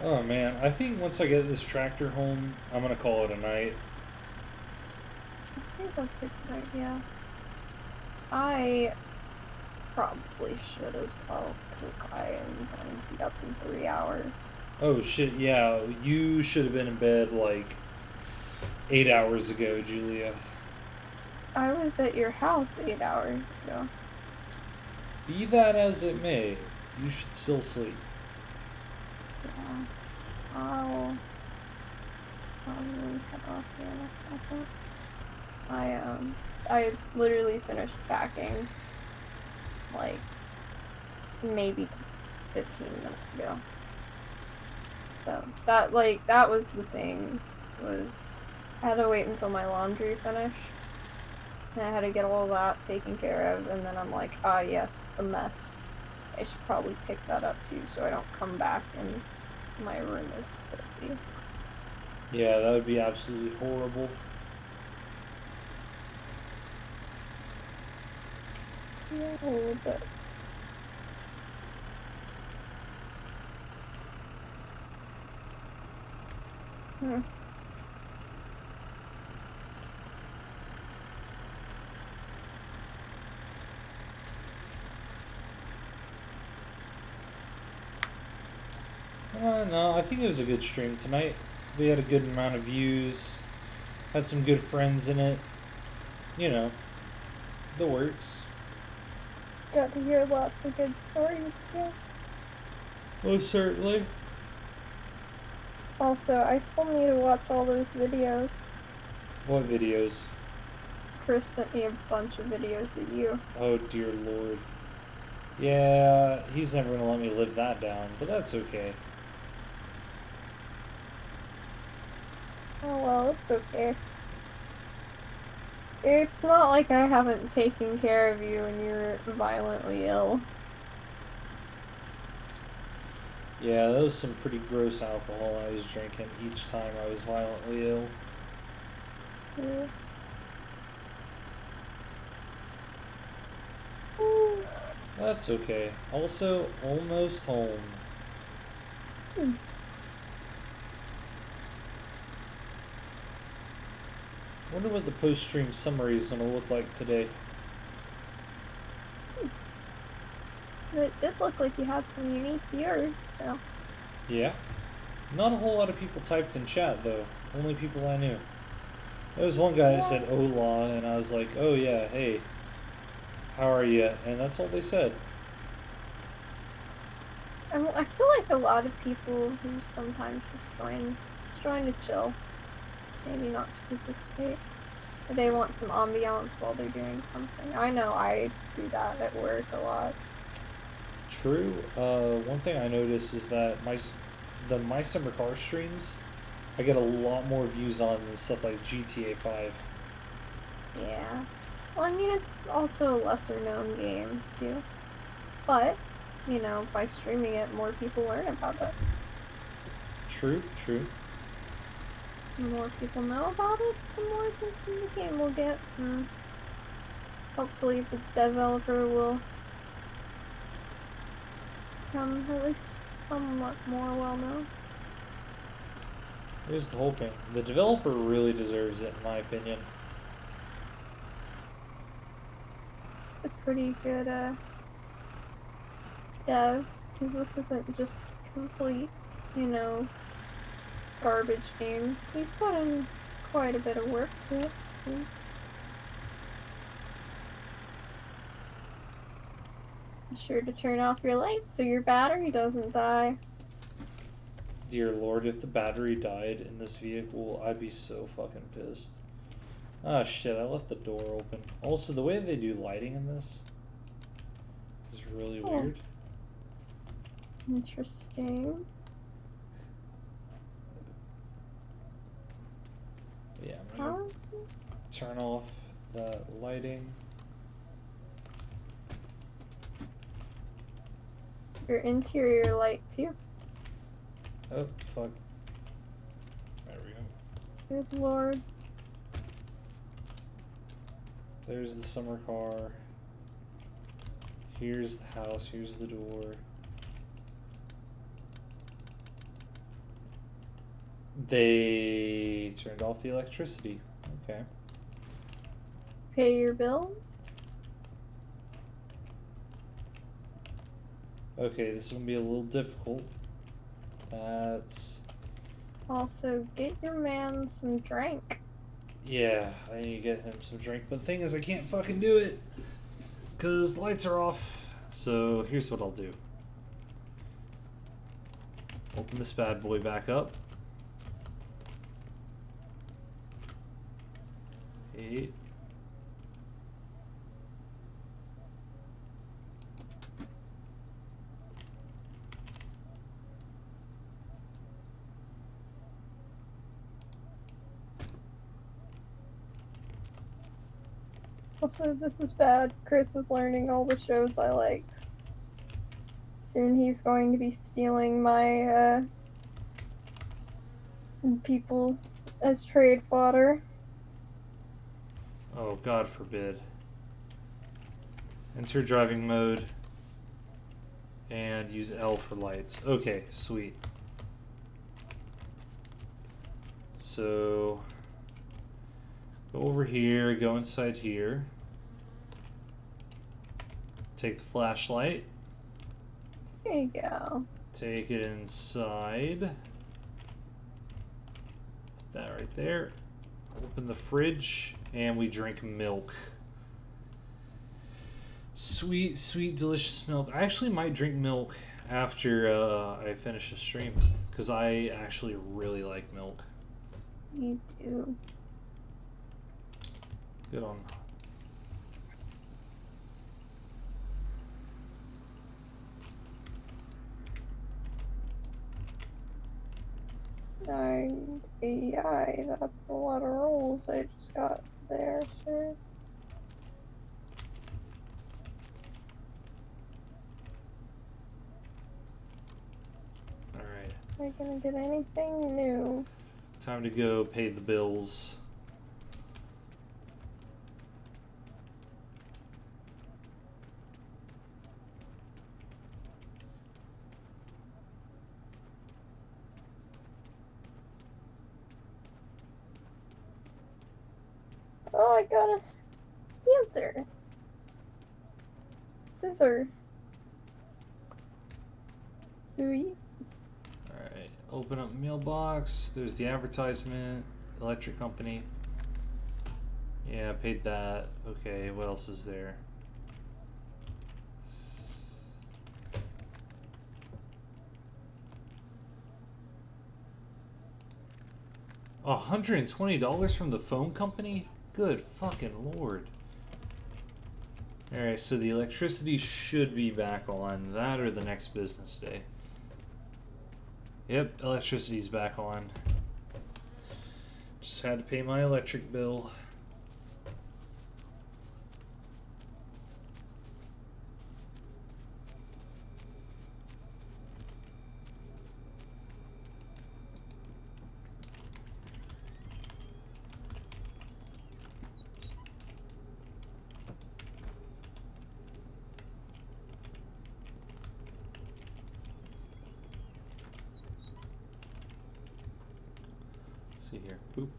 Oh man, I think once I get this tractor home, I'm gonna call it a night. I think that's a good idea. I probably should as well, because I am going to be up in 3 hours. Oh shit, yeah, you should have been in bed like 8 hours ago, Julia. I was at your house 8 hours ago. Be that as it may, you should still sleep. Yeah. I'll probably head off here in a second. I literally finished packing like maybe 15 minutes ago. So that was the thing, was I had to wait until my laundry finished. And I had to get all that taken care of, and then I'm like, ah, yes, the mess. I should probably pick that up too, so I don't come back and my room is filthy. Yeah, that would be absolutely horrible. Yeah, a little bit. Hmm. No, I think it was a good stream tonight. We had a good amount of views, had some good friends in it. You know, the works. Got to hear lots of good stories too. Oh, certainly. Also, I still need to watch all those videos. What videos? Chris sent me a bunch of videos of you. Oh, dear Lord. Yeah, he's never gonna let me live that down, but that's okay. Oh well, it's okay. It's not like I haven't taken care of you when you were violently ill. Yeah, that was some pretty gross alcohol I was drinking each time I was violently ill. Yeah. That's okay. Also, almost home. Wonder what the post-stream summary is gonna look like today. It did look like you had some unique viewers, so. Yeah. Not a whole lot of people typed in chat though. Only people I knew. There was one guy that said "Hola," and I was like, "Oh yeah, hey, how are you?" And that's all they said. I feel like a lot of people who sometimes just join to chill, maybe not to participate. Or they want some ambiance while they're doing something. I know I do that at work a lot. True. One thing I noticed is that my summer car streams, I get a lot more views on than stuff like GTA 5. Yeah. Well, I mean, it's also a lesser known game, too. But, you know, by streaming it, more people learn about it. True, true. The more people know about it, the more attention the game will get. And hopefully the developer will become at least somewhat more well known. Here's the hoping. The developer really deserves it, in my opinion. It's a pretty good dev, because this isn't just complete, you know, garbage game. He's put in quite a bit of work to it, seems. Be sure to turn off your lights so your battery doesn't die. Dear Lord, if the battery died in this vehicle, I'd be so fucking pissed. Ah, shit, I left the door open. Also, the way they do lighting in this is really weird. Interesting. Yeah, I'm gonna turn off that lighting. Your interior light too. Oh, fuck. There we go. Good lord. There's the summer car. Here's the house, here's the door. They turned off the electricity. Okay. Pay your bills. Okay, this is gonna be a little difficult. That's... Also, get your man some drink. Yeah, I need to get him some drink. But the thing is, I can't fucking do it. Because lights are off. So here's what I'll do. Open this bad boy back up. 8. Also, this is bad. Chris is learning all the shows I like. Soon he's going to be stealing my people as trade fodder. Oh, God forbid. Enter driving mode. And use L for lights. Okay, sweet. So, go over here, go inside here. Take the flashlight. There you go. Take it inside. Put that right there. Open the fridge, and we drink milk. Sweet, sweet, delicious milk. I actually might drink milk after I finish the stream, because I actually really like milk. Me too. Good on. AI, that's a lot of rolls I just got there, sure. Alright. Am I gonna get anything new? Time to go pay the bills. Oh, I got a answer. Scissor. Sweet. Alright, open up mailbox. There's the advertisement. Electric company. Yeah, paid that. Okay, what else is there? $120 from the phone company? Good fucking lord. Alright, so the electricity should be back on. That or the next business day. Yep, electricity's back on. Just had to pay my electric bill. See here. Boop.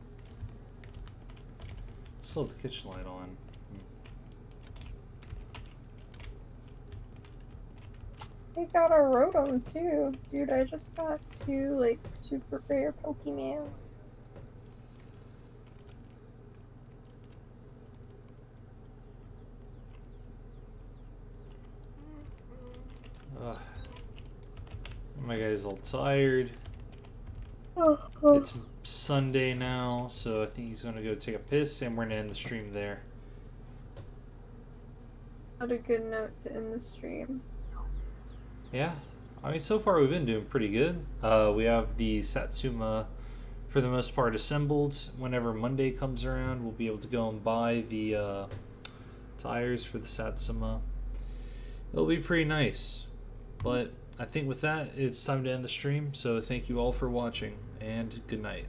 Still have the kitchen light on. I got a Rotom too. Dude, I just got 2 like super rare Pokemons. My guy's all tired. It's Sunday now, so I think he's gonna go take a piss, and we're gonna end the stream there. What a good note to end the stream. Yeah, I mean, so far we've been doing pretty good. We have the Satsuma, for the most part, assembled. Whenever Monday comes around, we'll be able to go and buy the tires for the Satsuma. It'll be pretty nice. But I think with that, it's time to end the stream. So thank you all for watching, and good night.